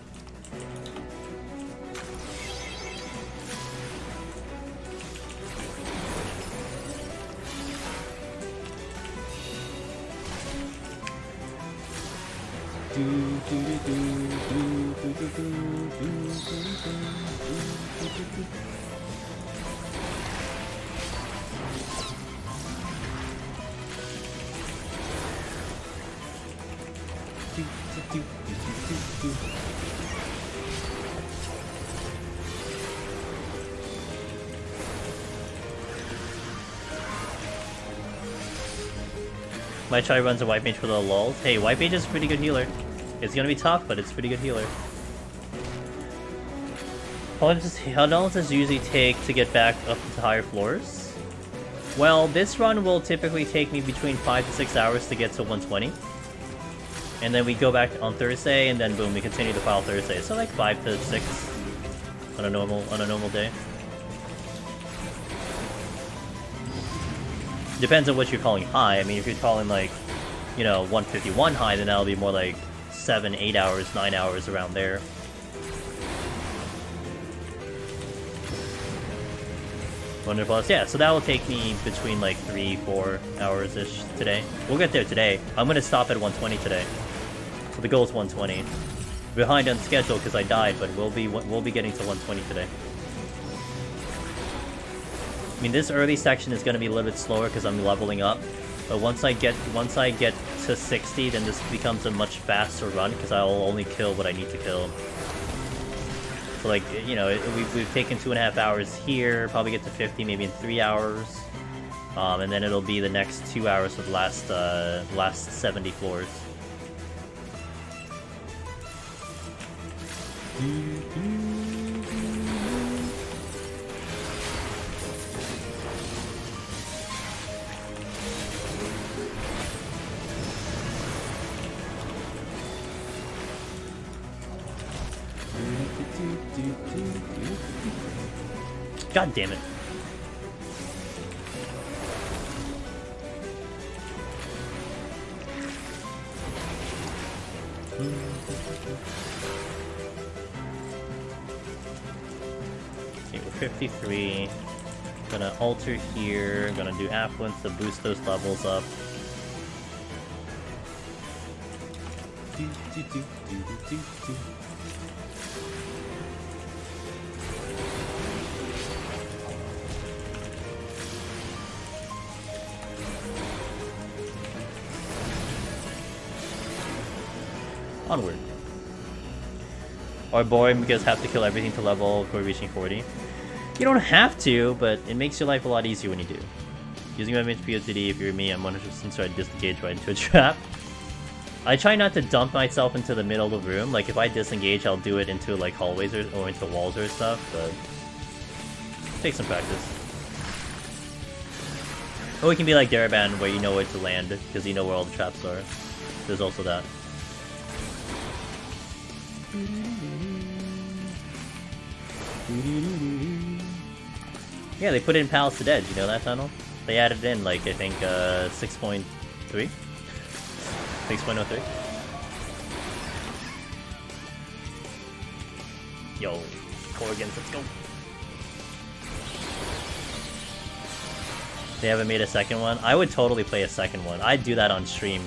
Might try runs a White Mage for the lulz. Hey, White Mage is a pretty good healer. It's gonna be tough, but it's a pretty good healer. How long does this usually take to get back up to higher floors? Well, this run will typically take me between 5 to 6 hours to get to 120. And then we go back on Thursday, and then boom, we continue the file Thursday. So like 5 to 6 on a normal day. Depends on what you're calling high. I mean, if you're calling like, you know, 151 high, then that'll be more like 7, 8 hours, 9 hours around there. Wonderful. Yeah, so that will take me between like 3-4 hours-ish today. We'll get there today. I'm gonna stop at 120 today. So the goal is 120. Behind on schedule because I died, but we'll be getting to 120 today. I mean, this early section is gonna be a little bit slower because I'm leveling up. But once I get to 60, then this becomes a much faster run because I'll only kill what I need to kill. So like, you know, we've taken 2.5 hours here, probably get to 50 maybe in 3 hours. And then it'll be the next 2 hours for the last 70 floors. God damn it. Okay, we're 53. Gonna alter here. Gonna do affluence to boost those levels up. Onward. Or boring because have to kill everything to level before reaching 40. You don't have to, but it makes your life a lot easier when you do. Using my mage PoTD, if you're me, I'm 100% sure I'd disengage right into a trap. I try not to dump myself into the middle of the room. Like, if I disengage, I'll do it into, like, hallways or into walls or stuff, but... take some practice. Or it can be like Daraban, where you know where to land, because you know where all the traps are. There's also that. Yeah, they put it in Palace of Edge, you know that tunnel? They added in, like, I think, 6.3? 6.03? Yo, Corgans, let's go! They haven't made a second one? I would totally play a second one. I'd do that on stream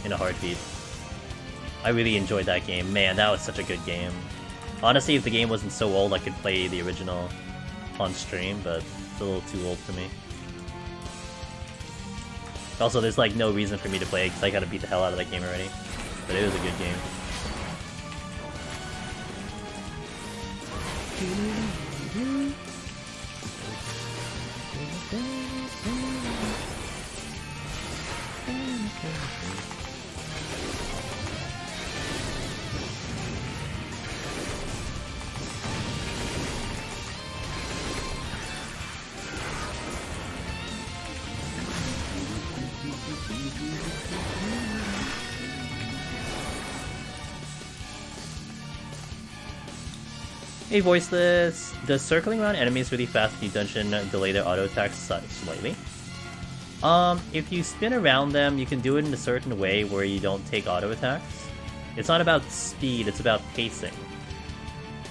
in a heartbeat. I really enjoyed that game. Man, that was such a good game. Honestly, if the game wasn't so old, I could play the original on stream, but it's a little too old for me. Also, there's like no reason for me to play it because I gotta beat the hell out of that game already. But it was a good game. Hey, Voiceless! Does circling around enemies really fast in the dungeon delay their auto attacks slightly? If you spin around them, you can do it in a certain way where you don't take auto attacks. It's not about speed, it's about pacing.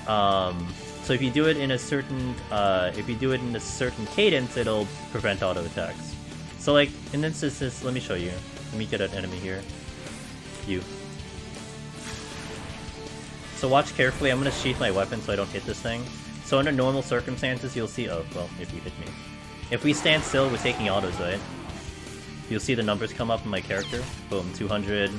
So if you do it in a certain cadence, it'll prevent auto attacks. So like, in this instance, let me show you. Let me get an enemy here. You. So watch carefully, I'm gonna sheath my weapon so I don't hit this thing. So under normal circumstances, you'll see, oh, well, if you hit me. If we stand still, we're taking autos, right? You'll see the numbers come up in my character. Boom, 200.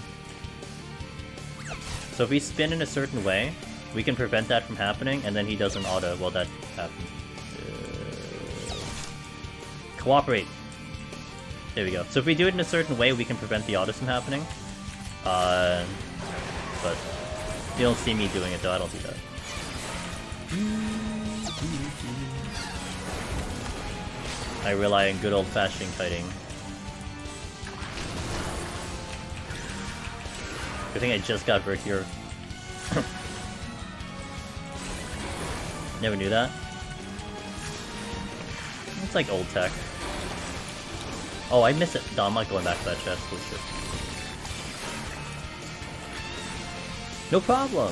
So if we spin in a certain way, we can prevent that from happening, and then he does an auto while that happens. Cooperate. There we go. So if we do it in a certain way, we can prevent the autos from happening. But you don't see me doing it though, I don't do that. I rely on good old-fashioned kiting. I think I just got Vertier. Never knew that. It's like old tech. Oh, I miss it. No, I'm not going back to that chest. Holy shit. No problem!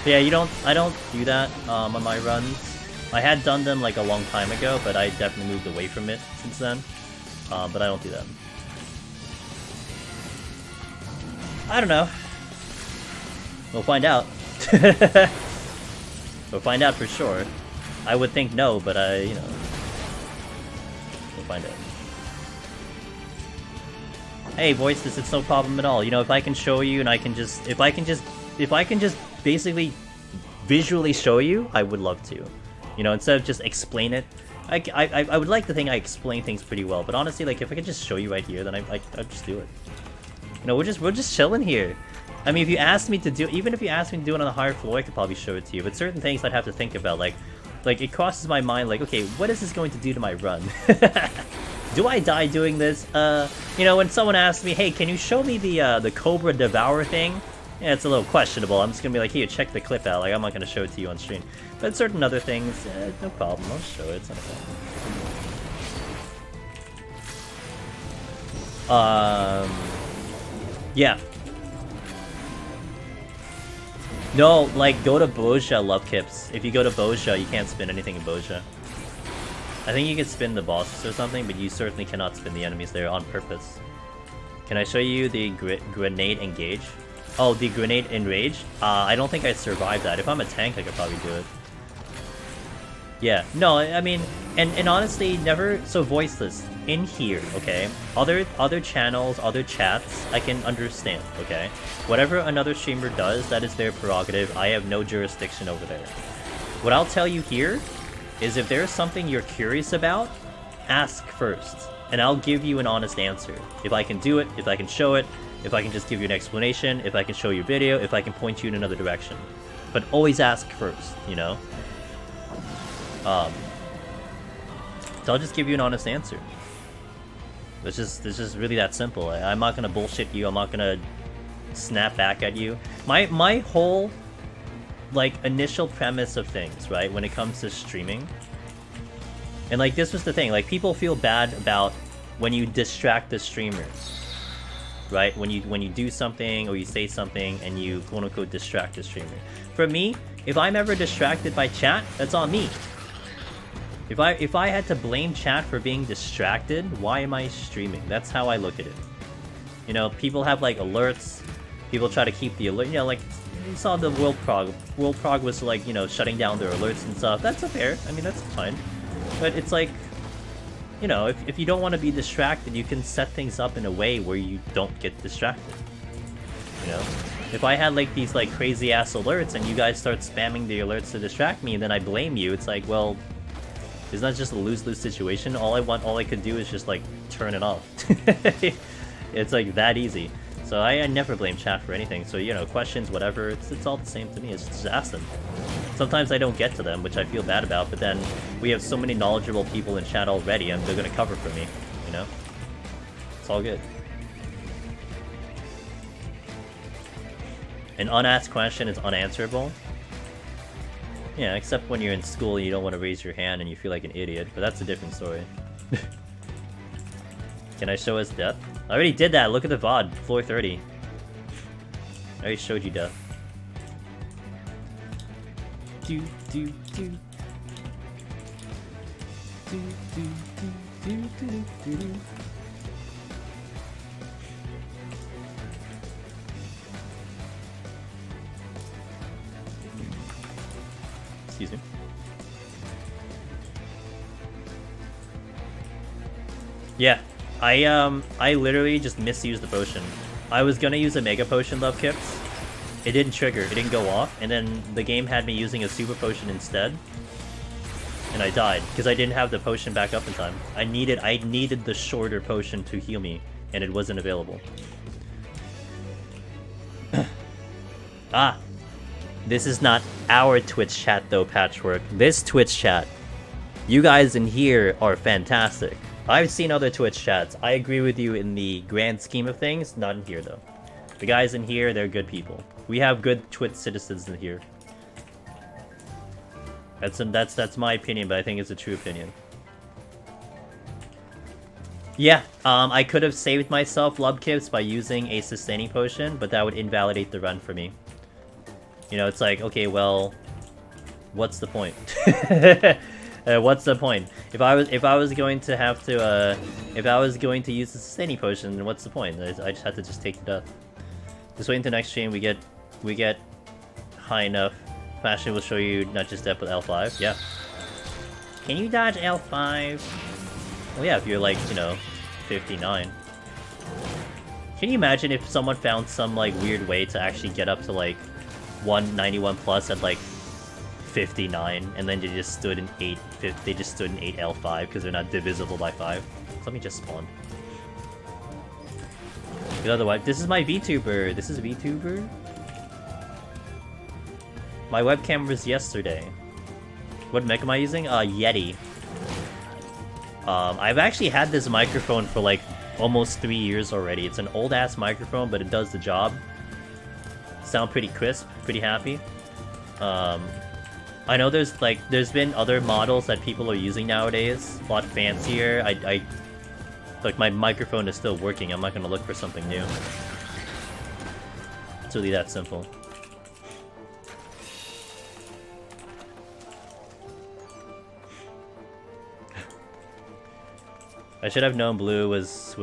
Yeah, I don't do that on my runs. I had done them like a long time ago, but I definitely moved away from it since then. But I don't do that. I don't know. We'll find out. We'll find out for sure. I would think no, but you know, we'll find out. Hey, Voiceless, it's no problem at all. You know, if I can show you and if I can just basically visually show you, I would love to. You know, instead of just explain it. I would like to think I explain things pretty well, but honestly, like if I could just show you right here, then I'd just do it. You know, we're just chilling here. I mean, if you asked me to do, even if you asked me to do it on a higher floor, I could probably show it to you. But certain things I'd have to think about, like it crosses my mind, like, okay, what is this going to do to my run? Do I die doing this? You know, when someone asks me, hey, can you show me the Cobra Devour thing? Yeah, it's a little questionable. I'm just gonna be like, here, check the clip out. Like, I'm not gonna show it to you on stream. But certain other things, no problem. I'll show it. It's not a problem. Yeah. No, like, go to Boja, Love Kips. If you go to Boja, you can't spin anything in Boja. I think you can spin the bosses or something, but you certainly cannot spin the enemies there on purpose. Can I show you the Grenade Engage? Oh, the Grenade Enrage? I don't think I'd survive that. If I'm a tank, I could probably do it. Yeah, no, I mean, and honestly, never, so Voiceless, in here, okay? Other channels, other chats, I can understand, okay? Whatever another streamer does, that is their prerogative. I have no jurisdiction over there. What I'll tell you here is if there's something you're curious about, ask first, and I'll give you an honest answer. If I can do it, if I can show it, if I can just give you an explanation, if I can show you video, if I can point you in another direction. But always ask first, you know? So I'll just give you an honest answer. It's just really that simple. I'm not gonna bullshit you. I'm not gonna snap back at you. My whole like initial premise of things, right, when it comes to streaming, and like this was the thing, like people feel bad about when you distract the streamers, right? When you do something or you say something and you quote unquote distract the streamer. For me, if I'm ever distracted by chat, that's on me. If I had to blame chat for being distracted, why am I streaming? That's how I look at it. You know, people have like alerts. People try to keep the alert. You know, like you saw the World Prog. World Prog was like, you know, shutting down their alerts and stuff. That's fair. I mean, that's fine. But it's like, you know, if you don't want to be distracted, you can set things up in a way where you don't get distracted. You know? If I had like these like crazy ass alerts and you guys start spamming the alerts to distract me and then I blame you, it's like, well, isn't that just a lose-lose situation? All I could do is just like turn it off. It's like that easy. So I never blame chat for anything. So, you know, questions, whatever, it's all the same to me. It's just ask them. Sometimes I don't get to them, which I feel bad about, but then we have so many knowledgeable people in chat already and they're gonna cover for me, you know? It's all good. An unasked question is unanswerable. Yeah, except when you're in school and you don't want to raise your hand and you feel like an idiot, but that's a different story. Can I show us death? I already did that, look at the VOD, floor 30. I already showed you death. Do do do. Do do do do do do. Excuse me. Yeah, I literally just misused the potion. I was gonna use a Mega Potion, Love Kips. It didn't trigger, it didn't go off, and then the game had me using a Super Potion instead. And I died, because I didn't have the potion back up in time. I needed the shorter potion to heal me, and it wasn't available. Ah! This is not our Twitch chat though, Patchwork. This Twitch chat. You guys in here are fantastic. I've seen other Twitch chats. I agree with you in the grand scheme of things. Not in here though. The guys in here, they're good people. We have good Twitch citizens in here. That's my opinion, but I think it's a true opinion. Yeah, I could have saved myself Lubkips by using a sustaining potion, but that would invalidate the run for me. You know, it's like, okay, well, what's the point? What's the point? If I was going to have to, if I was going to use the sustaining potion, then what's the point? I just had to just take the death. Just wait until next stream. We get high enough. Fashion will show you not just death, but L5. Yeah. Can you dodge L5? Well, yeah, if you're like, you know, 59. Can you imagine if someone found some like weird way to actually get up to like 191 plus at like 59, and then they just stood in 8 L5 because they're not divisible by 5. So let me just spawn. Otherwise, this is my VTuber. This is VTuber. My webcam was yesterday. What mic am I using? Yeti. I've actually had this microphone for like almost 3 years already. It's an old ass microphone, but it does the job. Sound pretty crisp, pretty happy. I know there's been other models that people are using nowadays, a lot fancier. Like my microphone is still working. I'm not gonna look for something new. It's really that simple. I should have known blue was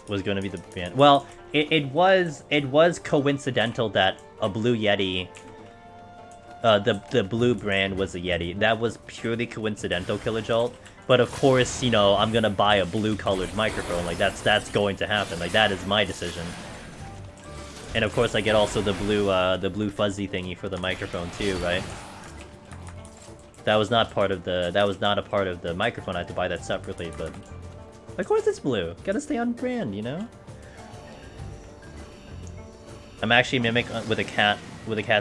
going to be the band. Well, it was coincidental that a blue Yeti, the blue brand was a Yeti. That was purely coincidental, Killer Jolt. But of course, you know, I'm gonna buy a blue colored microphone. Like that's going to happen. Like that is my decision. And of course, I get also the blue fuzzy thingy for the microphone too, right? That was not part of a part of the microphone. I had to buy that separately, but of course it's blue. Gotta stay on brand, you know. I'm actually Mimic with a cat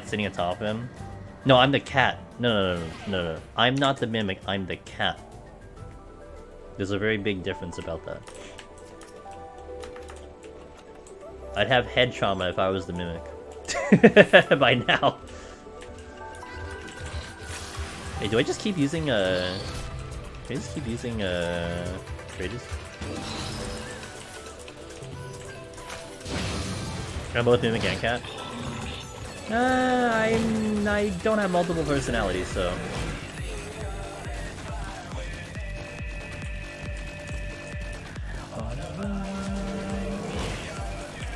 sitting on top of him. No, I'm the cat. No. I'm not the Mimic. I'm the cat. There's a very big difference about that. I'd have head trauma if I was the Mimic. By now. Hey, do I just keep using, do I just keep using, Trages? I'm both Mimic and Cat? I don't have multiple personalities, so...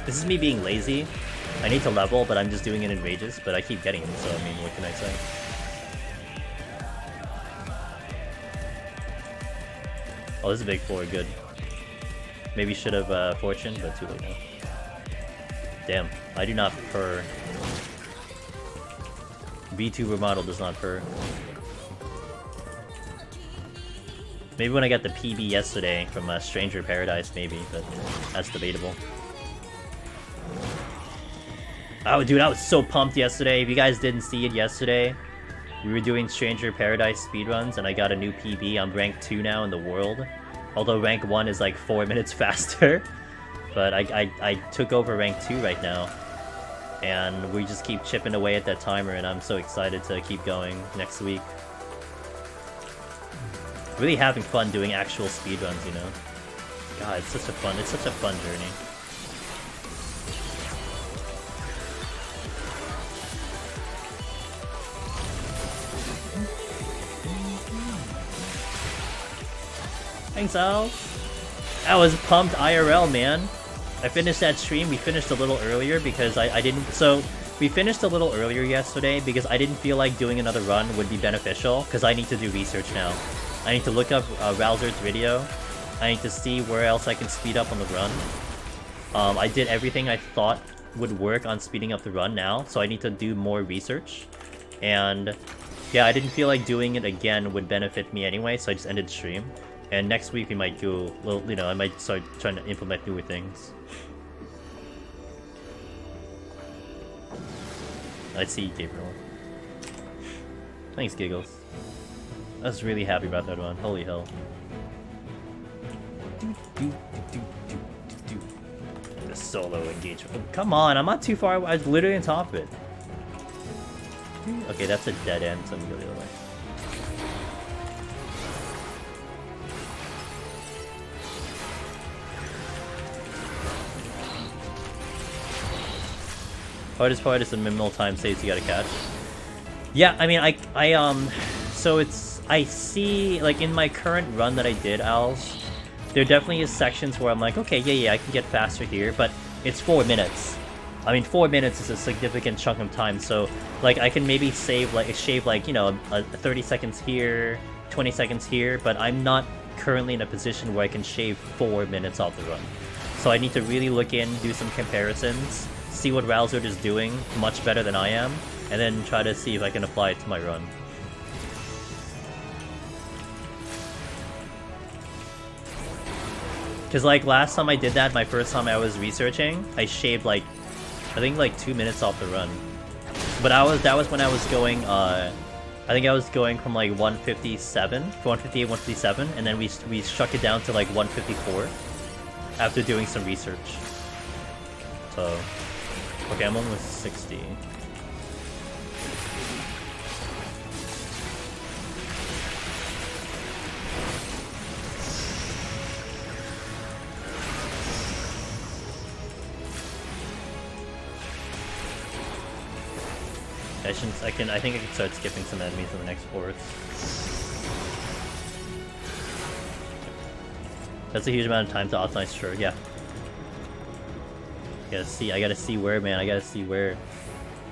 This is me being lazy. I need to level, but I'm just doing it in rages, but I keep getting them, so I mean, what can I say? Oh, this is a big 4, good. Maybe should have Fortune, but too late now. Damn, I do not purr. VTuber model does not purr. Maybe when I got the PB yesterday from Stranger Paradise, maybe, but that's debatable. Oh, dude, I was so pumped yesterday. If you guys didn't see it yesterday, we were doing Stranger Paradise speedruns, and I got a new PB. I'm rank 2 now in the world. Although rank 1 is like 4 minutes faster. But I took over rank 2 right now. And we just keep chipping away at that timer, and I'm so excited to keep going next week. Really having fun doing actual speedruns, you know? God, it's such a fun journey. Thanks, Al. I was pumped IRL, man. I finished that stream. We finished a little earlier because I didn't... So, we finished a little earlier yesterday because I didn't feel like doing another run would be beneficial because I need to do research now. I need to look up Rowser's video. I need to see where else I can speed up on the run. I did everything I thought would work on speeding up the run now, so I need to do more research. And yeah, I didn't feel like doing it again would benefit me anyway, so I just ended the stream. And next week we might do, well, you know, I might start trying to implement newer things. I see Gabriel. Thanks, Giggles. I was really happy about that one. Holy hell. The solo engagement. Oh, come on, I'm not too far away. I was literally on top of it. Okay, that's a dead end, so I'm gonna go the other way. Hardest part is the minimal time saves you gotta catch. Yeah, I mean, so it's, I see, like, in my current run that I did, Als, there definitely is sections where I'm like, okay, yeah, I can get faster here, but it's 4 minutes. I mean, 4 minutes is a significant chunk of time, so, like, I can maybe shave, like, you know, 30 seconds here, 20 seconds here, but I'm not currently in a position where I can shave 4 minutes off the run. So I need to really look in, do some comparisons, see what Rowser is doing much better than I am, and then try to see if I can apply it to my run. Because, like, last time I did that, my first time I was researching, I shaved, like, I think, like, 2 minutes off the run. But that was when I was going, I think I was going from, like, 157, 158, 157, and then we struck it down to, like, 154 after doing some research. So... Okay, I'm almost 60. I think I can start skipping some enemies in the next forest. That's a huge amount of time to optimize, sure, yeah. I gotta see where, man. I gotta see where.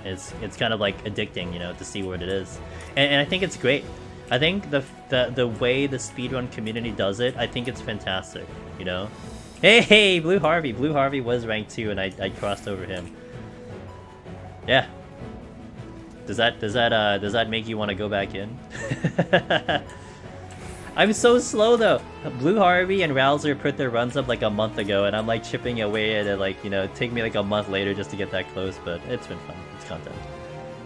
It's kind of like addicting, you know, to see what it is. And I think it's great. I think the way the speedrun community does it, I think it's fantastic, you know? Hey, Blue Harvey! Blue Harvey was ranked 2 and I crossed over him. Yeah. Does that make you want to go back in? I'm so slow though. Blue Harvey and Rowser put their runs up like a month ago, and I'm like chipping away at it, like, you know, take me like a month later just to get that close, but it's been fun. It's content.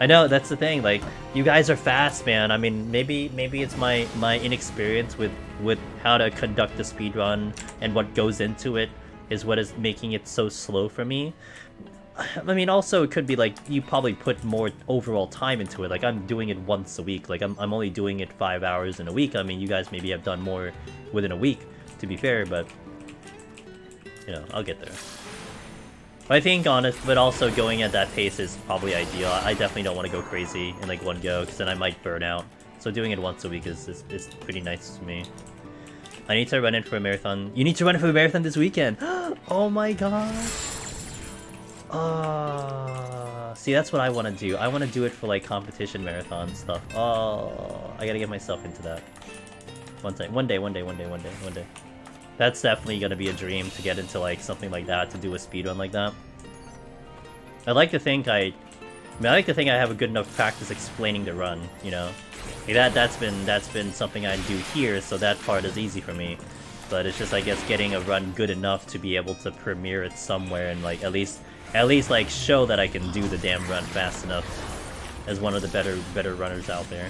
I know, that's the thing, like, you guys are fast, man. I mean, maybe it's my inexperience with how to conduct a speedrun and what goes into it is what is making it so slow for me. I mean, also, it could be, like, you probably put more overall time into it. Like, I'm doing it once a week. Like, I'm only doing it 5 hours in a week. I mean, you guys maybe have done more within a week, to be fair, but, you know, I'll get there. But I think but also going at that pace is probably ideal. I definitely don't want to go crazy in like one go, because then I might burn out. So doing it once a week is pretty nice to me. I need to run in for a marathon. You need to run in for a marathon this weekend! Oh my god! See, that's what I want to do. I want to do it for like competition marathon stuff. Oh, I gotta get myself into that. One day. That's definitely gonna be a dream to get into like something like that, to do a speedrun like that. I like to think I have a good enough practice explaining the run, you know. Like that's been something I do here, so that part is easy for me. But it's just, I guess, getting a run good enough to be able to premiere it somewhere and like at least like show that I can do the damn run fast enough as one of the better runners out there.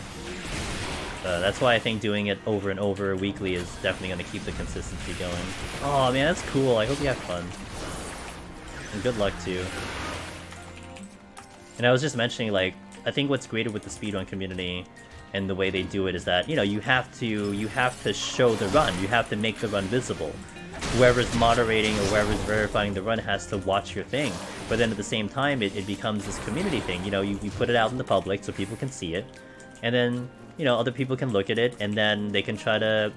That's why I think doing it over and over weekly is definitely going to keep the consistency going. Oh man, that's cool. I hope you have fun. And good luck too. And I was just mentioning, like, I think what's great with the speedrun community and the way they do it is that, you know, you have to show the run. You have to make the run visible. Whoever's moderating or whoever's verifying the run has to watch your thing. But then at the same time, it becomes this community thing. You know, you put it out in the public so people can see it. And then, you know, other people can look at it, and then they can try to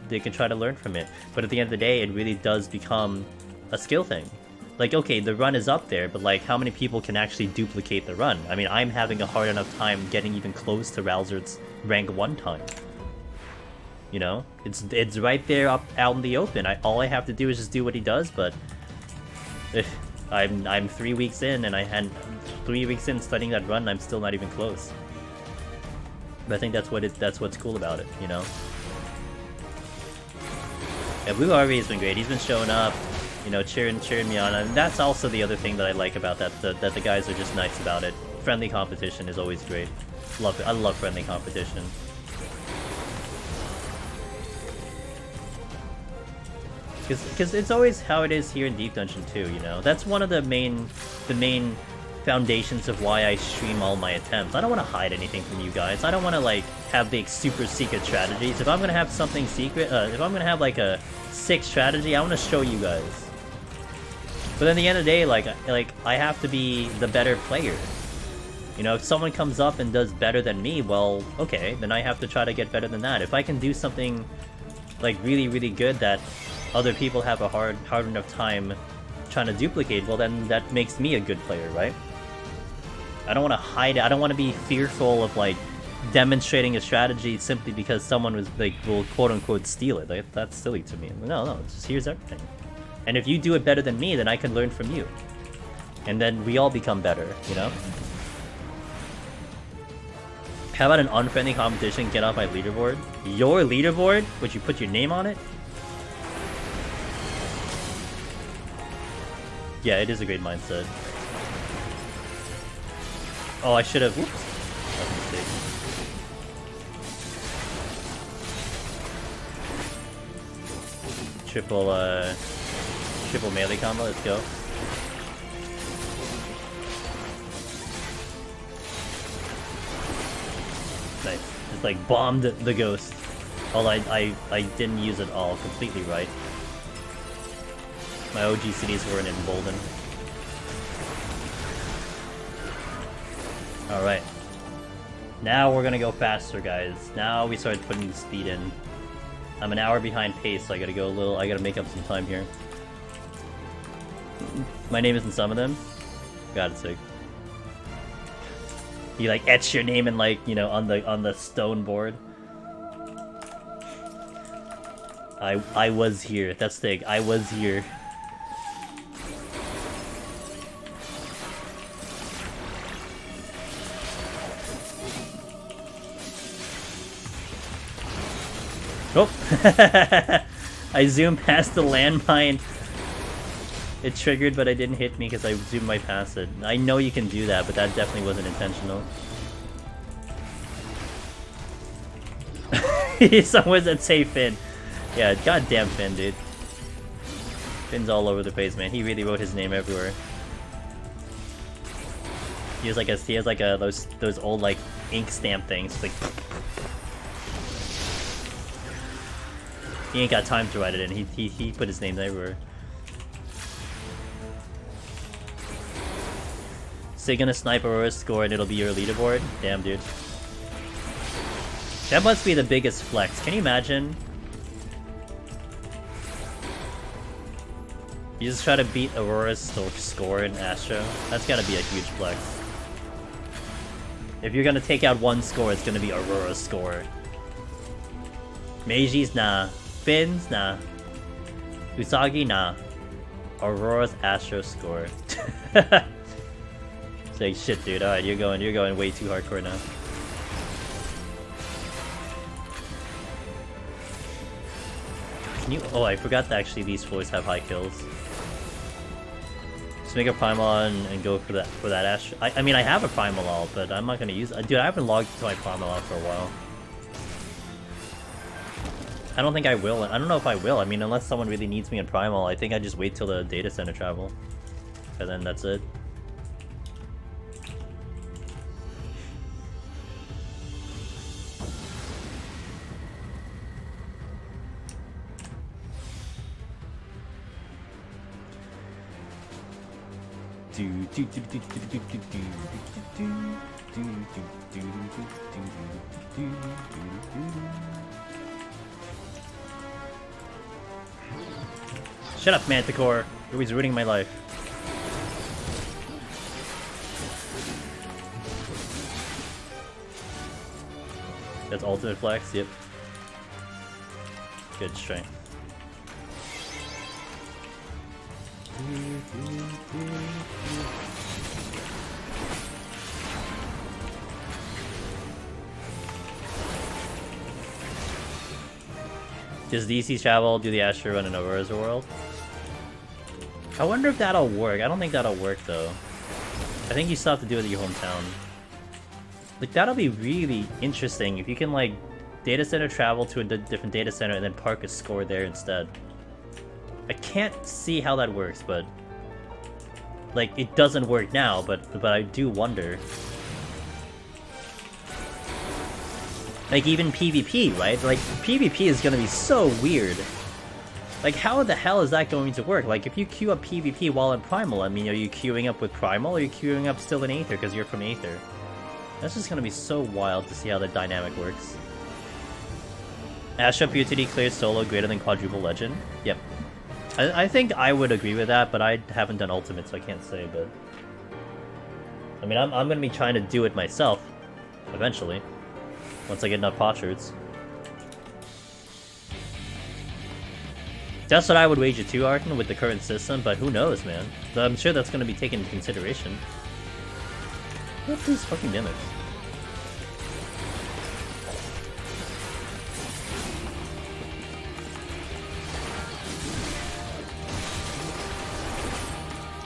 learn from it. But at the end of the day, it really does become a skill thing. Like, okay, the run is up there, but like, how many people can actually duplicate the run? I mean, I'm having a hard enough time getting even close to Rowzer's rank 1 time. You know, it's right there out in the open. All I have to do is just do what he does. But I'm 3 weeks in, and I had 3 weeks in studying that run, and I'm still not even close. But I think that's what's cool about it, you know. Yeah, Blue RV has been great. He's been showing up, you know, cheering me on, and that's also the other thing that I like about that. That the guys are just nice about it. Friendly competition is always great. Love it. I love friendly competition. Because it's always how it is here in Deep Dungeon too, you know. That's one of the main foundations of why I stream all my attempts. I don't want to hide anything from you guys. I don't want to like have big super secret strategies. If I'm gonna have something secret, if I'm gonna have like a sick strategy, I want to show you guys. But at the end of the day, like I have to be the better player. You know, if someone comes up and does better than me, well, okay, then I have to try to get better than that. If I can do something like really good that other people have a hard enough time trying to duplicate, well then that makes me a good player, right? I don't want to hide it. I don't want to be fearful of like demonstrating a strategy simply because someone was like will quote-unquote steal it. Like, that's silly to me. No, just here's everything. And if you do it better than me, then I can learn from you. And then we all become better, you know? How about an unfriendly competition? Get off my leaderboard. Your leaderboard? Would you put your name on it? Yeah, it is a great mindset. Oh, I should have. Whoops. That was a mistake. Triple melee combo. Let's go. Nice. Just like bombed the ghost. Although I didn't use it all completely right. My OG cities weren't emboldened. Alright. Now we're gonna go faster, guys. Now we started putting the speed in. I'm an hour behind pace, so I gotta make up some time here. My name isn't some of them. God, it's sick. You like etch your name in like, you know, on the stone board. I was here. That's thick. I was here. Oh! I zoomed past the landmine. It triggered, but it didn't hit me because I zoomed right past it. I know you can do that, but that definitely wasn't intentional. Someone said say Finn. Yeah, goddamn Finn, dude. Finn's all over the place, man. He really wrote his name everywhere. He has like those old like ink stamp things. Like he ain't got time to write it in. He put his name everywhere. So you're gonna snipe Aurora's score and it'll be your leaderboard? Damn, dude. That must be the biggest flex. Can you imagine? You just try to beat Aurora's score in Astro? That's gotta be a huge flex. If you're gonna take out one score, it's gonna be Aurora's score. Meiji's nah. Finn's nah. Usagi nah. Aurora's Astro score. It's like shit, dude. Alright, you're going way too hardcore now. Can you? Oh, I forgot that actually these floors have high kills. Just make a primal and go for that Astro. I mean, I have a primal all, but I'm not gonna use it. Dude, I haven't logged to my primal all for a while. I don't think I will. I don't know if I will. I mean, unless someone really needs me in primal, I think I just wait till the data center travel, and then that's it. Shut up, Manticore! You're always ruining my life. That's ultimate flex, yep. Good strength. Does DC travel do the Astro run in Aurora's world? I wonder if that'll work. I don't think that'll work though. I think you still have to do it at your hometown. Like that'll be really interesting if you can like data center travel to a different data center and then park a score there instead. I can't see how that works, but like it doesn't work now, but I do wonder. Like even PvP, right? Like PvP is gonna be so weird. Like how the hell is that going to work? Like if you queue up PvP while in Primal, I mean, are you queuing up with Primal or are you queuing up still in Aether because you're from Aether? That's just gonna be so wild to see how that dynamic works. Astro PoTD clears solo greater than quadruple legend. Yep. I think I would agree with that, but I haven't done ultimate, so I can't say, but... I mean, I'm gonna be trying to do it myself, eventually. Once I get enough pot shirts. That's what I would wager too, Arton, with the current system, but who knows, man. I'm sure that's gonna be taken into consideration. What are these fucking mimics?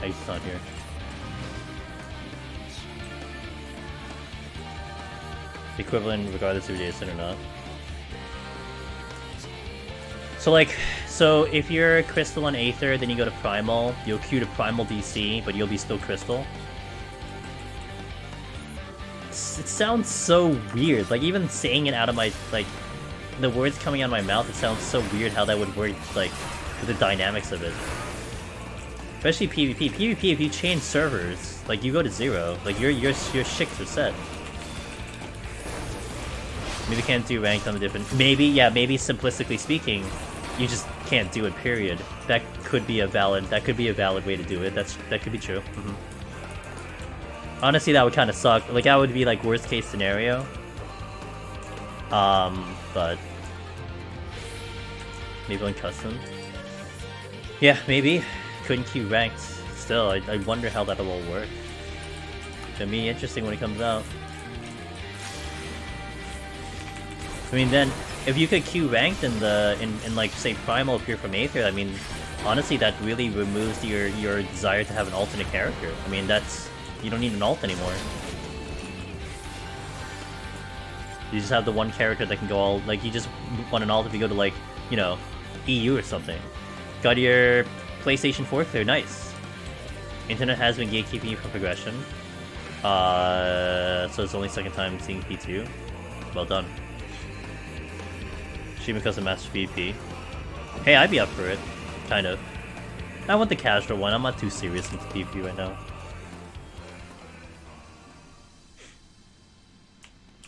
He's not here. Equivalent regardless of data center or not. So like, so if you're Crystal on Aether, then you go to Primal, you'll queue to Primal DC, but you'll be still Crystal. It sounds so weird. Like even saying it out of my, like, the words coming out of my mouth, it sounds so weird how that would work, like, the dynamics of it. Especially PvP. PvP, if you change servers, like you go to 0, like your shicks are set. Maybe can't do ranked on the different. Maybe, yeah, maybe simplistically speaking, you just can't do it. Period. That could be a valid. That could be a valid way to do it. That could be true. Honestly, that would kind of suck. Like that would be like worst case scenario. But maybe on custom. Yeah, maybe. Couldn't queue ranked. Still, I wonder how that'll all work. It's gonna be interesting when it comes out. I mean, then if you could queue ranked in like say Primal if you're from Aether, I mean, honestly, that really removes your desire to have an alternate character. I mean, that's you don't need an alt anymore. You just have the one character that can go all, like, you just want an alt if you go to, like, you know, EU or something. Got your PlayStation 4 clear, nice. Internet has been gatekeeping you from progression. So it's only second time seeing P2. Well done. Stream because of Master PvP. Hey, I'd be up for it. Kind of. I want the casual one, I'm not too serious into PvP right now.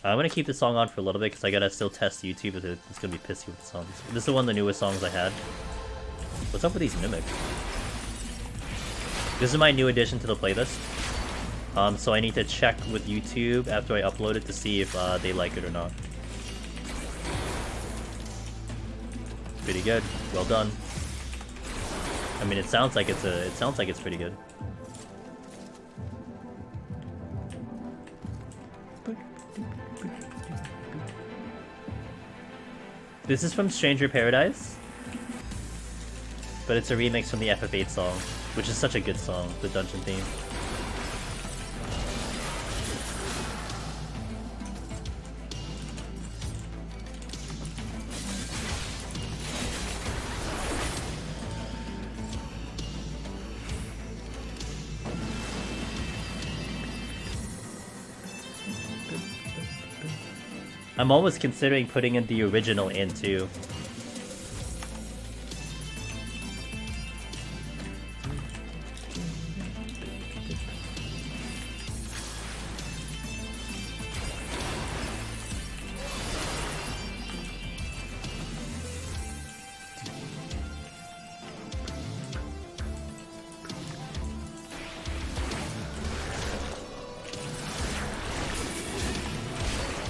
I'm gonna keep the song on for a little bit because I gotta still test YouTube if it's gonna be pissy with the songs. This is one of the newest songs I had. What's up with these mimics? This is my new addition to the playlist. So I need to check with YouTube after I upload it to see if they like it or not. Pretty good. Well done. I mean, it sounds like it's pretty good. This is from Stranger Paradise, but it's a remix from the FF8 song, which is such a good song, the dungeon theme. I'm always considering putting in the original in too.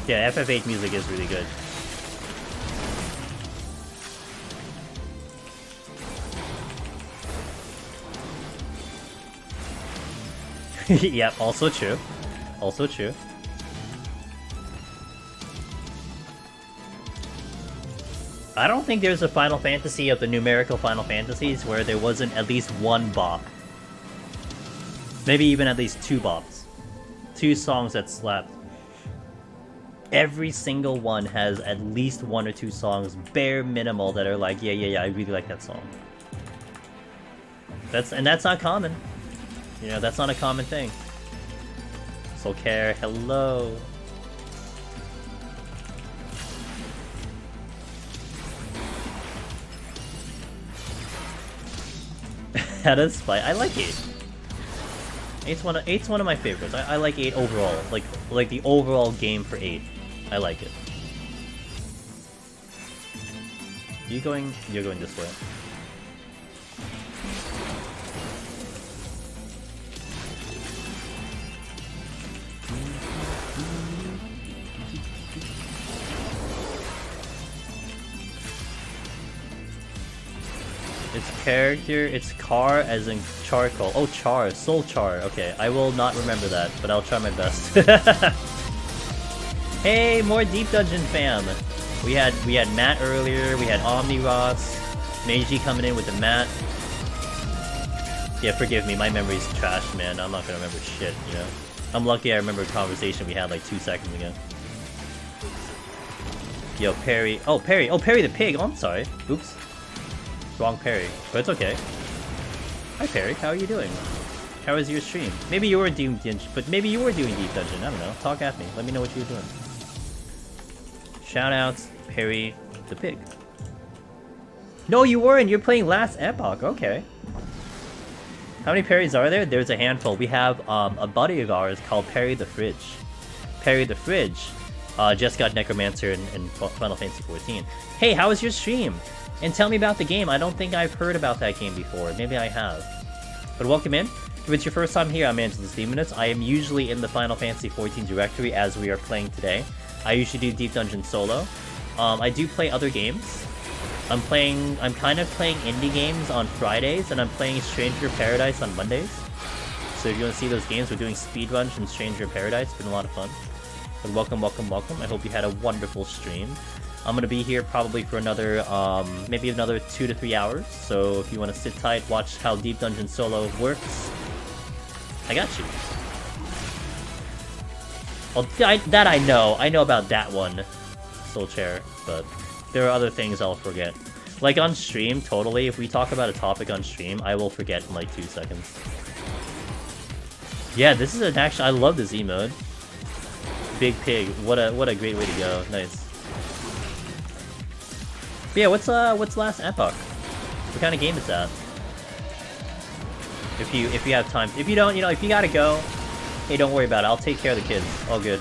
Yeah, FF8 music is really good. Yep, also true. Also true. I don't think there's a Final Fantasy of the numerical Final Fantasies where there wasn't at least one bop. Maybe even at least two bops. Two songs that slapped. Every single one has at least one or two songs, bare minimal, that are like, yeah, I really like that song. That's not common. You know, that's not a common thing. Soul Care, hello. That is fine. I like 8. 8's one of my favorites. I like 8 overall. Like the overall game for 8. I like it. You're going this way. Its character, it's Car as in charcoal. Oh, Char, Soul Char. Okay, I will not remember that, but I'll try my best. Hey, more Deep Dungeon fam! We had Matt earlier, we had Omni Ross, Meiji coming in with the Matt. Yeah, forgive me, my memory's trash, man. I'm not gonna remember shit, you know? I'm lucky I remember a conversation we had like 2 seconds ago. Yo, Perry. Oh, Perry the pig! Oh, I'm sorry. Oops. Wrong Perry. But it's okay. Hi Perry, how are you doing? How was your stream? Maybe you were doing Deep Dungeon, I don't know. Talk at me, let me know what you were doing. Shoutouts, Perry the pig. No, you weren't! You're playing Last Epoch, okay. How many Perrys are there? There's a handful. We have a buddy of ours called Perry the Fridge. Perry the Fridge just got Necromancer in Final Fantasy XIV. Hey, how was your stream? And tell me about the game. I don't think I've heard about that game before. Maybe I have. But welcome in. If it's your first time here, I'm Angelus Demonus. I am usually in the Final Fantasy XIV directory as we are playing today. I usually do Deep Dungeon solo. I do play other games. I'm kind of playing indie games on Fridays, and I'm playing Stranger Paradise on Mondays. So if you want to see those games, we're doing speedruns from Stranger Paradise. It's been a lot of fun. But welcome. I hope you had a wonderful stream. I'm gonna be here probably for another, maybe another 2 to 3 hours. So if you want to sit tight, watch how Deep Dungeon solo works, I got you. Well, that I know. I know about that one, Soul Chair, but there are other things I'll forget. Like on stream, totally, if we talk about a topic on stream, I will forget in like 2 seconds. Yeah, this is an actual. I love this emote. Big Pig, what a great way to go. Nice. But yeah, what's Last Epoch? What kind of game is that? If you have time. If you don't, if you gotta go, hey, don't worry about it. I'll take care of the kids. All good.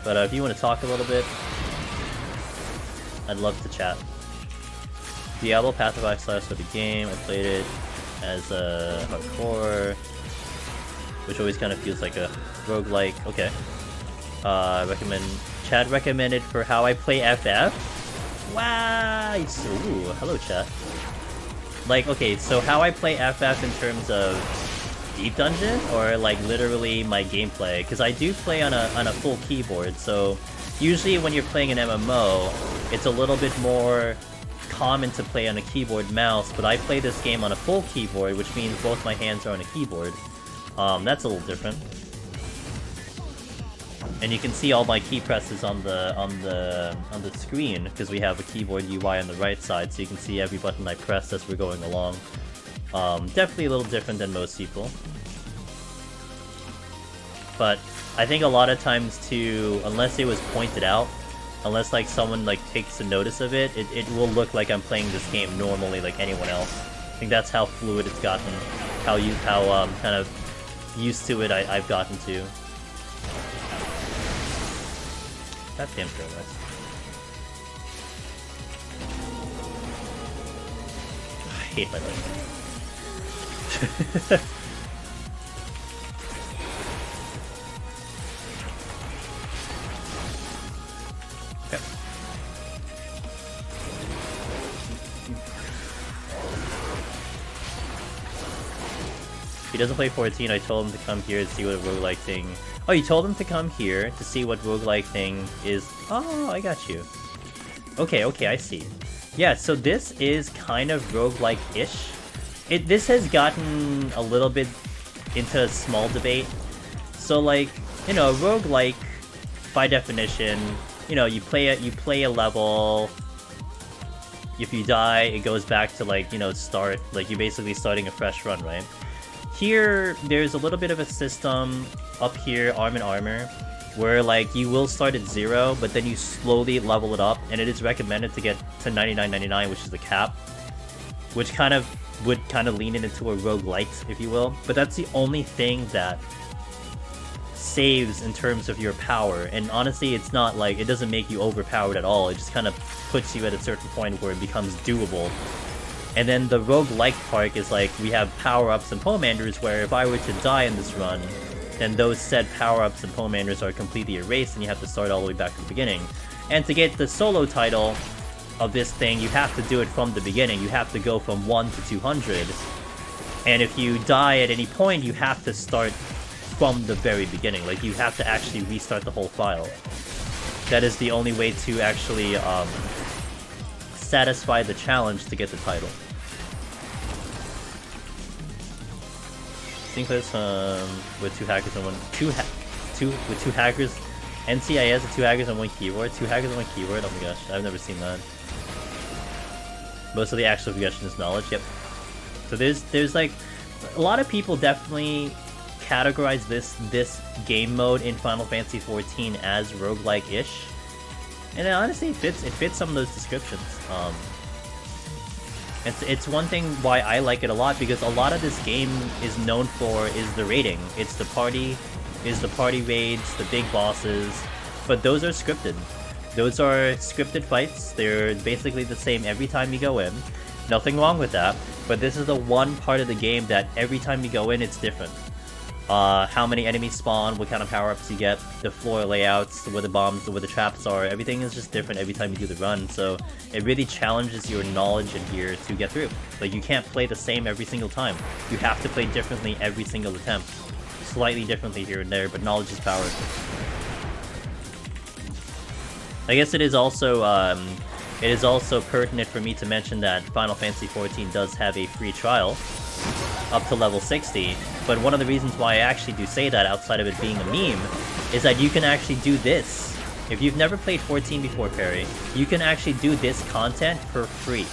But if you want to talk a little bit, I'd love to chat. Diablo Path of Exile for the game. I played it as a hardcore, which always kind of feels like a roguelike. Okay. Chad recommended for how I play FF. Wow. Ooh, hello, chat. Like, okay, so how I play FF in terms of deep dungeon, or like literally my gameplay? Because I do play on a full keyboard, so usually when you're playing an MMO, it's a little bit more common to play on a keyboard mouse, but I play this game on a full keyboard, which means both my hands are on a keyboard. That's a little different. And you can see all my key presses on the screen because we have a keyboard UI on the right side, so you can see every button I press as we're going along. Definitely a little different than most people. But I think a lot of times too, unless it was pointed out, unless like someone like takes a notice of it, it will look like I'm playing this game normally like anyone else. I think that's how fluid it's gotten, how kind of used to it I've gotten to. That damn girl, nice. I hate my life. Okay. He doesn't play 14. I told him to come here to see what a roguelike thing. Oh, you told him to come here to see what roguelike thing is. Oh, I got you. Okay, I see. Yeah, so this is kind of roguelike-ish. This has gotten a little bit into a small debate. So, like, roguelike, by definition, you play a level. If you die, it goes back to, like, start. Like, you're basically starting a fresh run, right? Here, there's a little bit of a system up here, Arm and Armor, where like you will start at 0, but then you slowly level it up, and it is recommended to get to 99.99, which is the cap, which would lean it into a roguelite, if you will. But that's the only thing that saves in terms of your power, and honestly, it's not like, it doesn't make you overpowered at all. It just kind of puts you at a certain point where it becomes doable. And then the roguelike part is like, we have power-ups and pomanders, where if I were to die in this run, then those said power-ups and pomanders are completely erased, and you have to start all the way back to the beginning. And to get the solo title of this thing, you have to do it from the beginning. You have to go from 1 to 200. And if you die at any point, you have to start from the very beginning. Like, you have to actually restart the whole file. That is the only way to actually satisfy the challenge to get the title. This with two hackers and with two hackers, NCIS with 2 hackers and 1 keyboard. 2 hackers and 1 keyboard. Oh my gosh, I've never seen that. Most of the actual progression is knowledge. Yep. So there's like a lot of people definitely categorize this game mode in Final Fantasy XIV as roguelike-ish, and honestly, it fits some of those descriptions. It's one thing why I like it a lot, because a lot of this game is known for is the raiding. It's the party raids, the big bosses, but those are scripted. Those are scripted fights. They're basically the same every time you go in. Nothing wrong with that, but this is the one part of the game that every time you go in, it's different. How many enemies spawn, what kind of power-ups you get, the floor layouts, where the bombs, where the traps are, everything is just different every time you do the run, so it really challenges your knowledge in here to get through. Like, you can't play the same every single time. You have to play differently every single attempt. Slightly differently here and there, but knowledge is power. I guess it is also pertinent for me to mention that Final Fantasy XIV does have a free trial up to level 60, but one of the reasons why I actually do say that, outside of it being a meme, is that you can actually do this. If you've never played 14 before, Perry, you can actually do this content for free.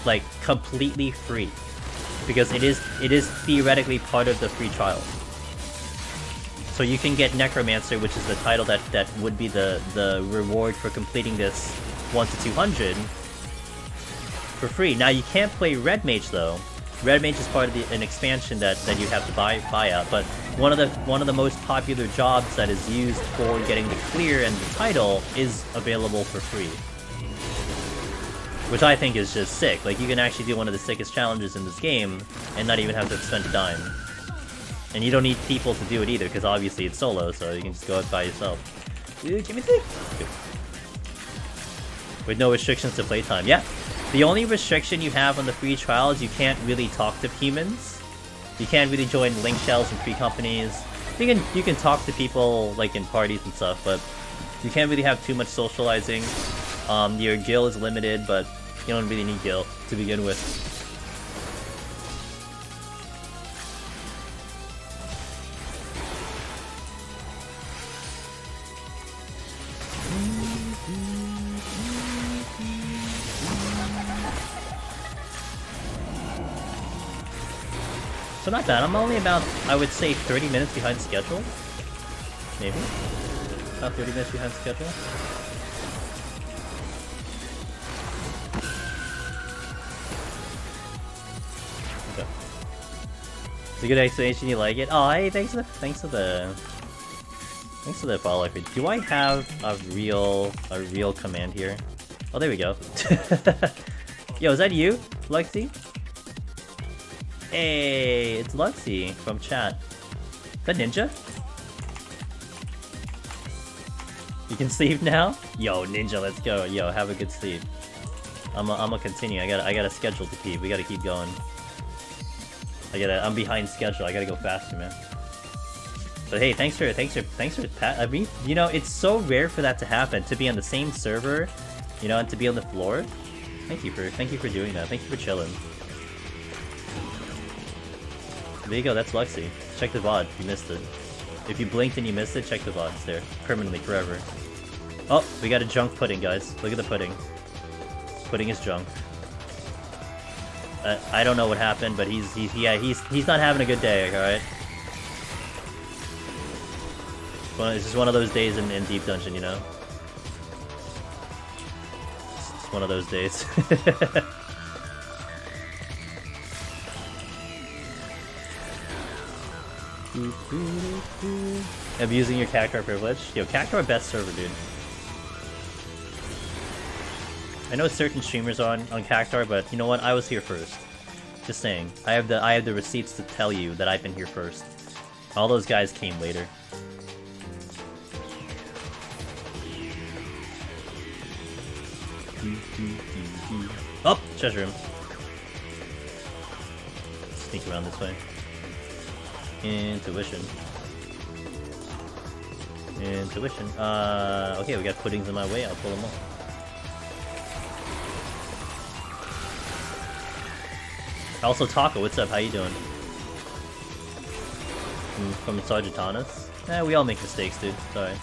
Like, completely free. Because it is theoretically part of the free trial. So you can get Necromancer, which is the title that would be the reward for completing this 1 to 200, for free. Now you can't play Red Mage though. Red Mage is part of an expansion that you have to buy out. But one of the most popular jobs that is used for getting the clear and the title is available for free, which I think is just sick. Like, you can actually do one of the sickest challenges in this game and not even have to spend a dime. And you don't need people to do it either, because obviously it's solo, so you can just go out by yourself. Dude, give me the... With no restrictions to playtime. Yeah. The only restriction you have on the free trial is you can't really talk to humans. You can't really join link shells and free companies. You can talk to people like in parties and stuff, but you can't really have too much socializing. Your guild is limited, but you don't really need guild to begin with. So not bad. I'm only about, I would say, 30 minutes behind schedule. Maybe. About 30 minutes behind schedule. Okay. It's a good explanation. You like it? Oh, hey, thanks for the follow. Do I have a real command here? Oh, there we go. Yo, is that you, Lexi? Hey, it's Luxy from chat. Is that Ninja? You can sleep now? Yo, Ninja, let's go. Yo, have a good sleep. I'ma continue. I got a schedule to keep. We gotta keep going. I'm behind schedule. I gotta go faster, man. But hey, thanks for I mean, you know, it's so rare for that to happen, to be on the same server, you know, and to be on the floor. Thank you for doing that. Thank you for chilling. There you go, that's Luxy. Check the VOD if you missed it. If you blinked and you missed it, check the VOD. It's there. Permanently, forever. Oh, we got a junk pudding, guys. Look at the pudding. Pudding is junk. I don't know what happened, but he's not having a good day, alright? It's just one of those days in Deep Dungeon, you know? It's just one of those days. Abusing your Cactuar privilege? Yo, Cactuar best server, dude. I know certain streamers on Cactuar, but you know what? I was here first. Just saying. I have the receipts to tell you that I've been here first. All those guys came later. Oh! Treasure room. Sneak around this way. Intuition. Okay, we got puddings in my way, I'll pull them all. Also, Taco, what's up? How you doing? From Sargentanas? We all make mistakes, dude. Sorry.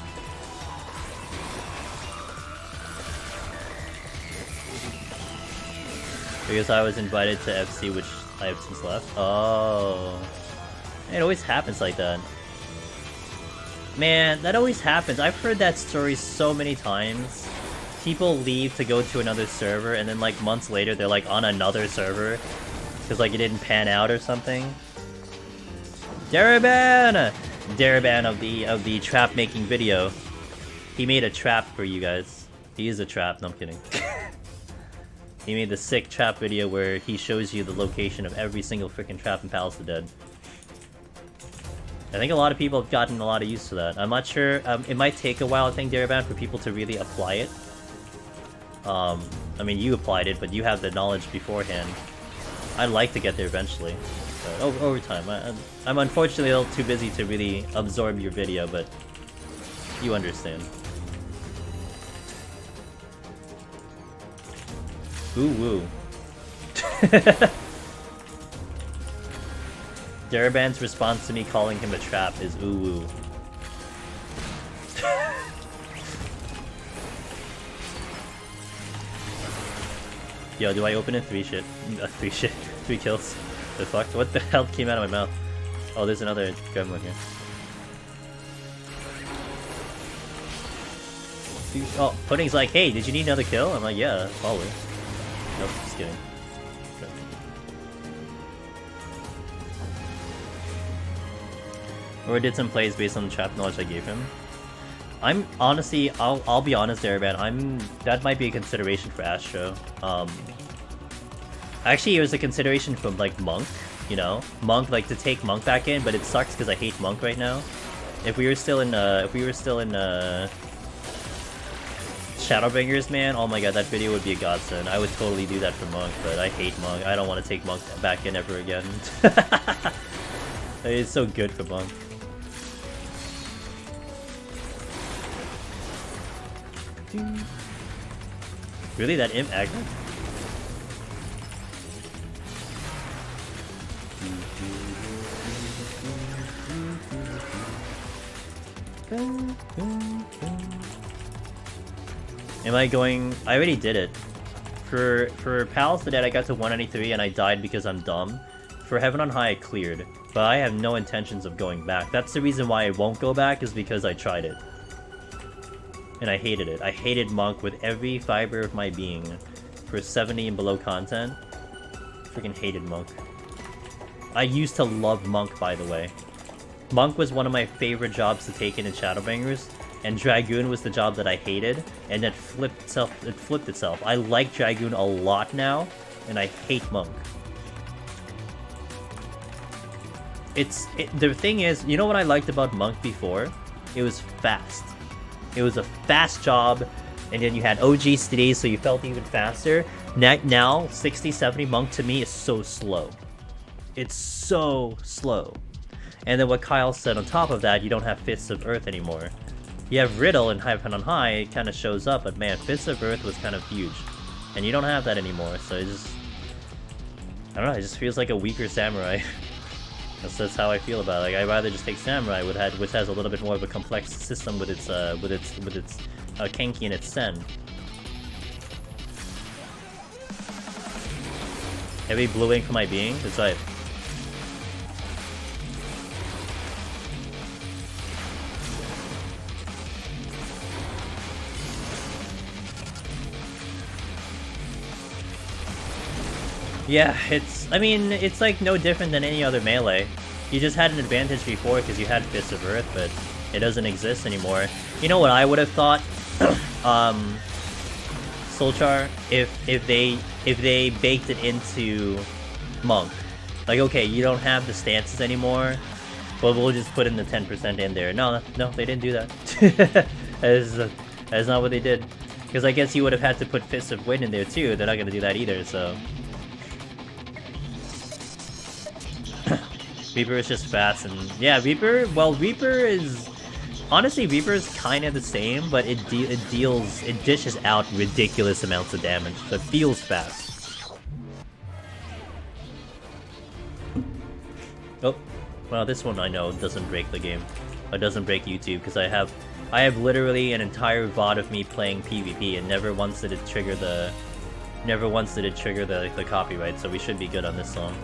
Because I was invited to FC, which I have since left. Oh. It always happens like that. Man, that always happens. I've heard that story so many times. People leave to go to another server, and then like months later they're like on another server. Because like it didn't pan out or something. Daraban! Daraban of the trap making video. He made a trap for you guys. He is a trap, no I'm kidding. He made the sick trap video where he shows you the location of every single freaking trap in Palace of the Dead. I think a lot of people have gotten a lot of use to that. I'm not sure, it might take a while, I think, Daraban, for people to really apply it. I mean, you applied it, but you have the knowledge beforehand. I'd like to get there eventually, but over time. I'm unfortunately a little too busy to really absorb your video, but you understand. Ooh woo. Daraban's response to me calling him a trap is ooh woo. Yo, do I open in 3 shit? 3 kills. The fuck? What the hell came out of my mouth? Oh, there's another gremlin here. Oh, Pudding's like, hey, did you need another kill? I'm like, yeah, probably. Nope, just kidding. Okay. Or did some plays based on the trap knowledge I gave him. I'm honestly, I'll be honest there, man. That might be a consideration for Astro. Actually, it was a consideration from like Monk. You know, Monk, like to take Monk back in, but it sucks because I hate Monk right now. If we were still in Shadowbringers, man, oh my god, that video would be a godsend. I would totally do that for Monk, but I hate Monk. I don't want to take Monk back in ever again. It's so good for Monk. Really, that imp aggro? Am I going? I already did it. For Palace the Dead, I got to 193 and I died because I'm dumb. For Heaven on High, I cleared, but I have no intentions of going back. That's the reason why I won't go back, is because I tried it. And I hated it. I hated Monk with every fiber of my being. For 70 and below content, freaking hated Monk. I used to love Monk, by the way. Monk was one of my favorite jobs to take in Shadowbringers, and Dragoon was the job that I hated, and it flipped itself. I like Dragoon a lot now, and I hate Monk. The thing is, you know what I liked about Monk before? It was fast. It was a fast job, and then you had OG stays, so you felt even faster. Now 60, 70 Monk to me is so slow. It's so slow. And then what Kyle said on top of that, you don't have Fists of Earth anymore. You have Riddle and Heaven on High, it kind of shows up, but man, Fists of Earth was kind of huge. And you don't have that anymore, so it just... I don't know, it just feels like a weaker Samurai. That's how I feel about it. Like, I'd rather just take Samurai, which has a little bit more of a complex system with its Kenki and its Sen. Heavy blue ink for my being? That's right. Yeah, I mean, it's like no different than any other melee. You just had an advantage before because you had Fist of Earth, but it doesn't exist anymore. You know what I would have thought? Soulchar, if they baked it into Monk. Like, okay, you don't have the stances anymore, but we'll just put in the 10% in there. No, they didn't do that. That's not what they did. Because I guess you would have had to put Fist of Wind in there too. They're not going to do that either, so... Reaper is just fast, and yeah, Reaper is... Honestly, Reaper is kind of the same, but it dishes out ridiculous amounts of damage, so it feels fast. Oh, well, this one I know doesn't break the game. It doesn't break YouTube, because I have literally an entire VOD of me playing PvP, and never once did it trigger the copyright, so we should be good on this song.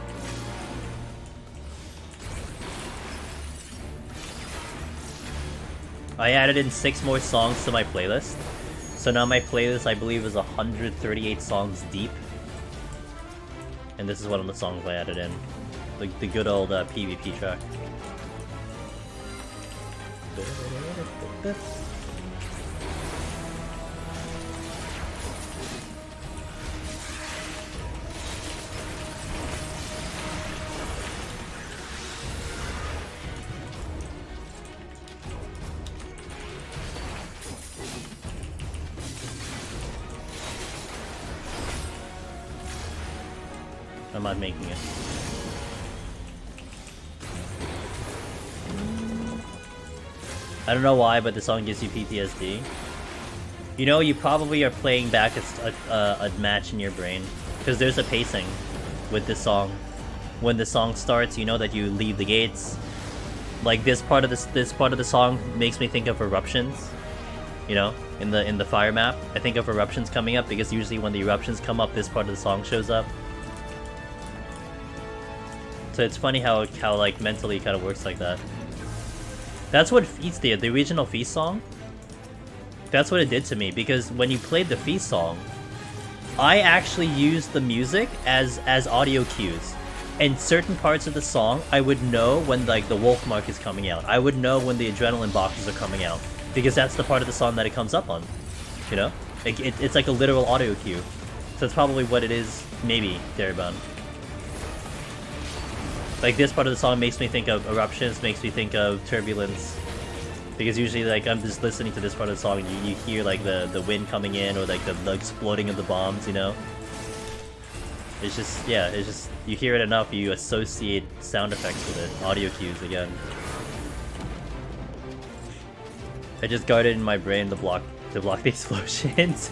I added in 6 more songs to my playlist, so now my playlist I believe is 138 songs deep, and this is one of the songs I added in, the good old PvP track. I'm not making it. I don't know why, but the song gives you PTSD. You know, you probably are playing back a match in your brain, because there's a pacing with this song. when the song starts, you know that you leave the gates. Like this part of the song makes me think of eruptions. You know, in the fire map, I think of eruptions coming up because usually when the eruptions come up, this part of the song shows up. So it's funny how like mentally it kind of works like that. That's what Feast did, the original Feast song. That's what it did to me, because when you played the Feast song, I actually used the music as audio cues. In certain parts of the song, I would know when like the wolf mark is coming out. I would know when the adrenaline boxes are coming out, because that's the part of the song that it comes up on. You know, it's like a literal audio cue. So it's probably what it is, maybe, Darabon. Like this part of the song makes me think of eruptions, makes me think of turbulence. Because usually like I'm just listening to this part of the song and you hear like the wind coming in or like the exploding of the bombs, you know? It's just, yeah, it's just, you hear it enough, you associate sound effects with it, audio cues again. I just guarded in my brain to block the explosions.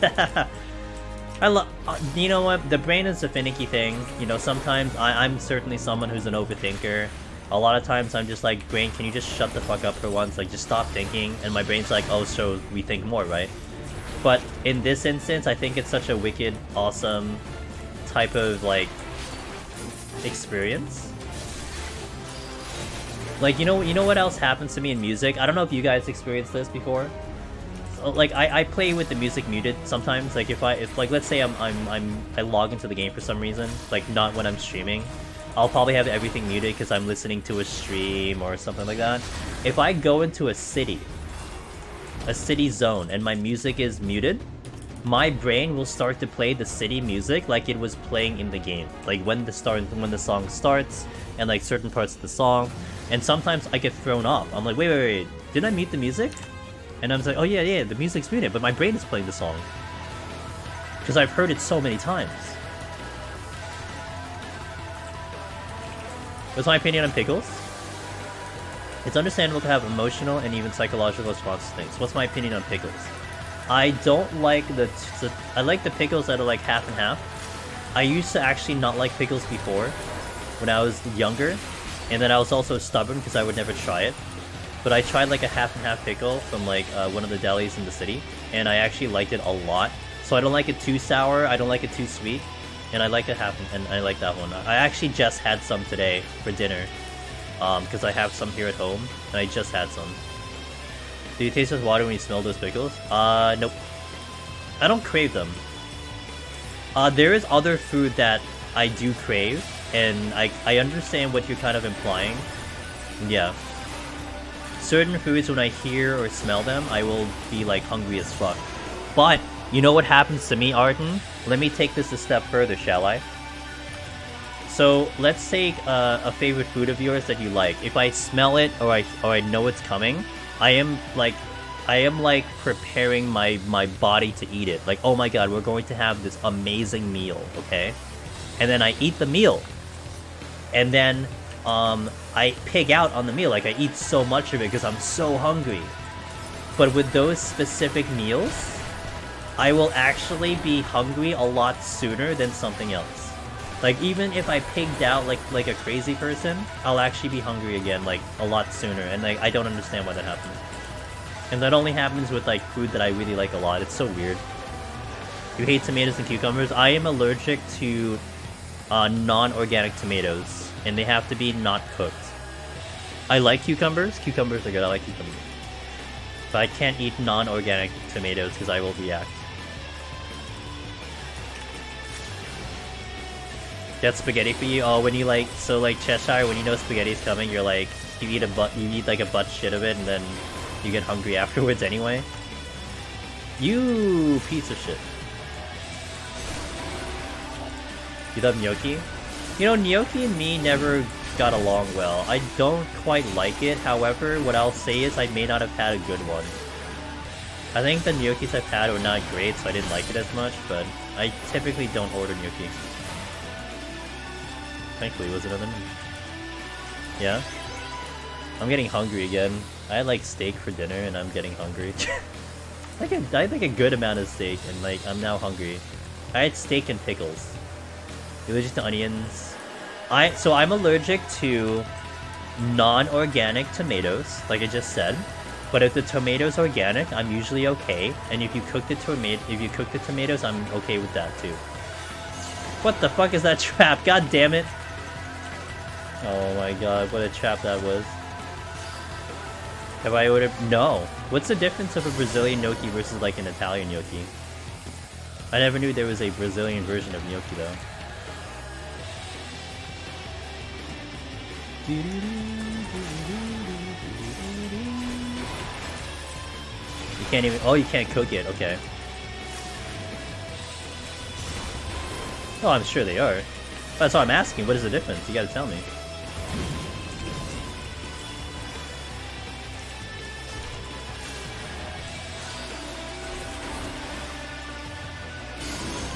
You know what, the brain is a finicky thing. You know, sometimes I'm certainly someone who's an overthinker. A lot of times I'm just like, brain, can you just shut the fuck up for once? Like, just stop thinking. And my brain's like, oh, so we think more, right? But in this instance, I think it's such a wicked, awesome type of, like, experience. Like, you know what else happens to me in music? I don't know if you guys experienced this before. Like I play with the music muted sometimes. Like if like let's say I log into the game for some reason, like not when I'm streaming, I'll probably have everything muted because I'm listening to a stream or something like that. If I go into a city zone and my music is muted, my brain will start to play the city music like it was playing in the game. Like when the song starts and like certain parts of the song, and sometimes I get thrown off. I'm like, wait, didn't I mute the music? And I'm like, oh yeah, the music's muted, but my brain is playing the song. Because I've heard it so many times. What's my opinion on pickles? It's understandable to have emotional and even psychological responses to things. What's my opinion on pickles? I don't like I like the pickles that are like half and half. I used to actually not like pickles before, when I was younger. And then I was also stubborn because I would never try it. But I tried like a half and half pickle from like one of the delis in the city, and I actually liked it a lot. So I don't like it too sour, I don't like it too sweet, and I like it and I like that one. I actually just had some today for dinner, because I have some here at home, and I just had some. Do you taste with water when you smell those pickles? Nope. I don't crave them. There is other food that I do crave, and I understand what you're kind of implying. Yeah. Certain foods, when I hear or smell them, I will be like hungry as fuck. But, you know what happens to me, Arden? Let me take this a step further, shall I? So, let's take a favorite food of yours that you like. If I smell it or I know it's coming, I am like preparing my body to eat it. Like, oh my god, we're going to have this amazing meal, okay? And then I eat the meal. And then I pig out on the meal, like I eat so much of it because I'm so hungry. But with those specific meals, I will actually be hungry a lot sooner than something else. Like even if I pigged out like a crazy person, I'll actually be hungry again like a lot sooner, and like I don't understand why that happens. And that only happens with like food that I really like a lot. It's so weird. You hate tomatoes and cucumbers? I am allergic to non-organic tomatoes. And they have to be not cooked. I like cucumbers. Cucumbers are good. I like cucumbers. But I can't eat non-organic tomatoes because I will react. That's spaghetti for you? Oh, when you like, so like Cheshire, when you know spaghetti's coming, you're like, you eat like a butt shit of it, and then you get hungry afterwards anyway. You piece of shit. You love gnocchi? You know, gnocchi and me never got along well. I don't quite like it, however, what I'll say is I may not have had a good one. I think the gnocchis I've had were not great, so I didn't like it as much, but I typically don't order gnocchi. Thankfully, was it other than... Yeah? I'm getting hungry again. I had like steak for dinner and I'm getting hungry. I had like a good amount of steak and like I'm now hungry. I had steak and pickles. Delicious onions. I'm allergic to non-organic tomatoes, like I just said. But if the tomato's organic, I'm usually okay. And if you cook the tomatoes, I'm okay with that too. What the fuck is that trap? God damn it! Oh my god, what a trap that was. Have I ordered? No. What's the difference of a Brazilian gnocchi versus like an Italian gnocchi? I never knew there was a Brazilian version of gnocchi though. You can't even. Oh, you can't cook it. Okay. Oh, I'm sure they are. That's why I'm asking. What is the difference? You gotta tell me.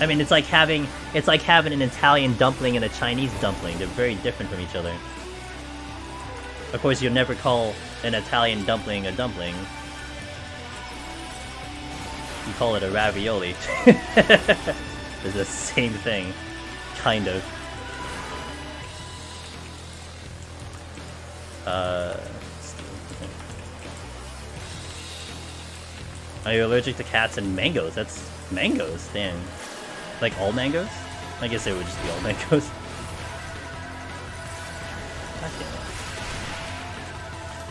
I mean, it's like having an Italian dumpling and a Chinese dumpling. They're very different from each other. Of course, you'll never call an Italian dumpling a dumpling. You call it a ravioli. It's the same thing, kind of. Are you allergic to cats and mangoes? That's mangoes, damn. Like all mangoes? I guess it would just be all mangoes.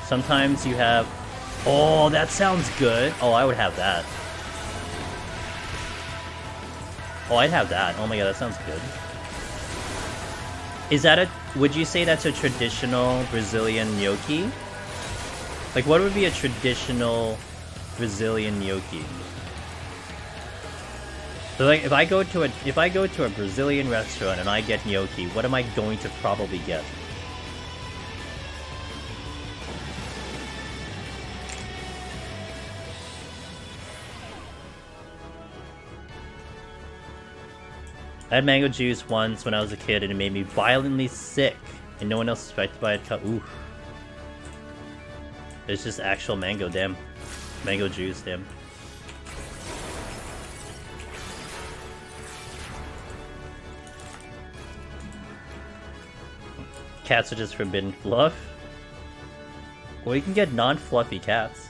Sometimes you have... Oh, that sounds good. Oh, I would have that. Oh, I'd have that. Oh my god, that sounds good. Is that a... Would you say that's a traditional Brazilian gnocchi? Like, what would be a traditional Brazilian gnocchi? So, like, if I go to a Brazilian restaurant and I get gnocchi, what am I going to probably get? I had mango juice once when I was a kid and it made me violently sick, and no one else was affected by it. Ooh. It's just actual mango, damn. Mango juice, damn. Cats are just forbidden fluff? Well, you can get non-fluffy cats.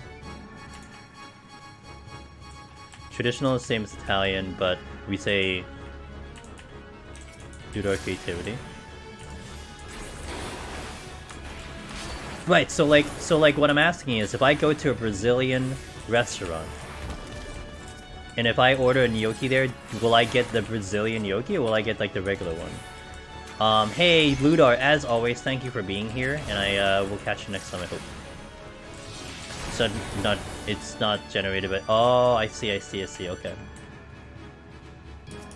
Traditional is the same as Italian, but we say due to our creativity. Right, so like what I'm asking is, if I go to a Brazilian restaurant, and if I order a gnocchi there, will I get the Brazilian gnocchi, or will I get like the regular one? Hey, Bludar, as always, thank you for being here, and I will catch you next time, I hope. So, it's not generated, but... Oh, I see, okay.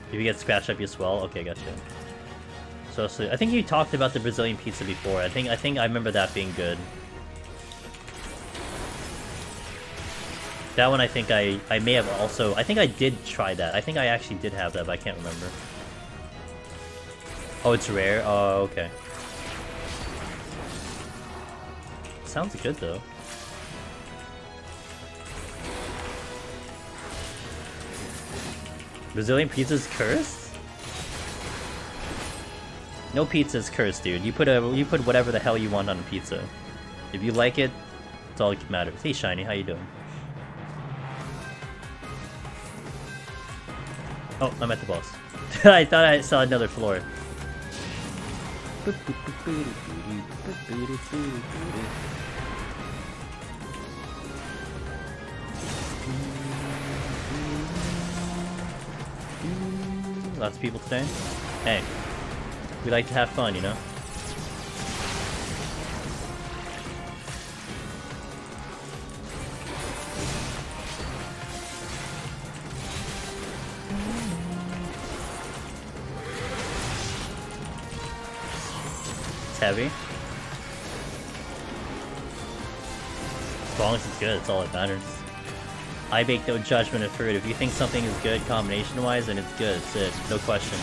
If you get scratched up, you swell? Okay, gotcha. So, I think you talked about the Brazilian pizza before. I think I remember that being good. That one, I think I may have also... I think I did try that. I think I actually did have that, but I can't remember. Oh, it's rare? Oh, okay. Sounds good, though. Brazilian pizza's cursed? No pizza's cursed, dude. You put whatever the hell you want on a pizza. If you like it, it's all that matters. Hey, Shiny, how you doing? Oh, I'm at the boss. I thought I saw another floor. Lots of people today? Hey, we like to have fun, you know? It's heavy. As long as it's good, it's all that matters. I make no judgment of fruit. If you think something is good combination-wise, then it's good. It's it. No question.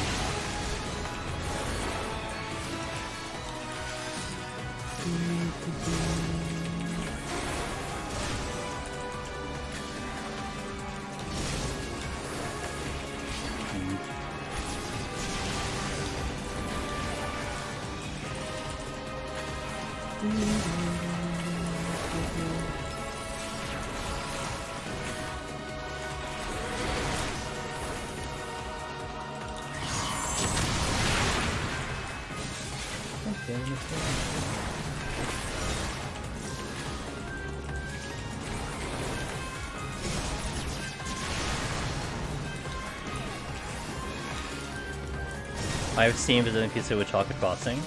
I've seen Brazilian pizza with chocolate frosting.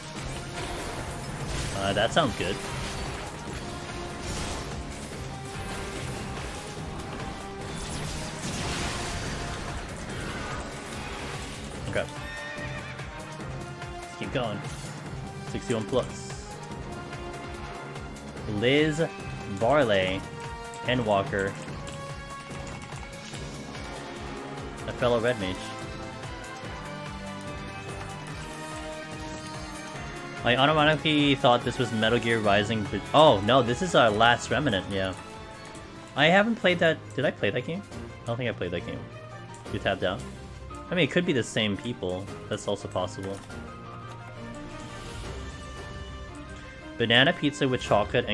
That sounds good. Okay. Let's keep going. 61 plus. Liz, Barley, and Walker. A fellow red mage. I automatically thought this was Metal Gear Rising, but oh no, this is our Last Remnant, yeah. I haven't played that. Did I play that game? I don't think I played that game. You tapped out? I mean, it could be the same people. That's also possible. Banana pizza with chocolate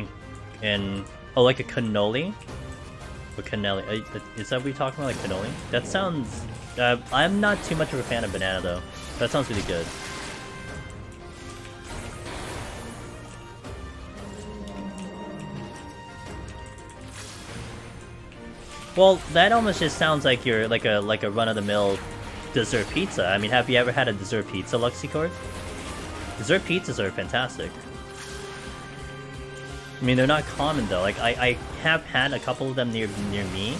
and oh, like a cannoli? Or cannoli? Is that what you're talking about, like cannoli? That sounds... I'm not too much of a fan of banana though. That sounds really good. Well, that almost just sounds like you're like a run-of-the-mill dessert pizza. I mean, have you ever had a dessert pizza, Luxicord? Dessert pizzas are fantastic. I mean, they're not common though. Like I have had a couple of them near me,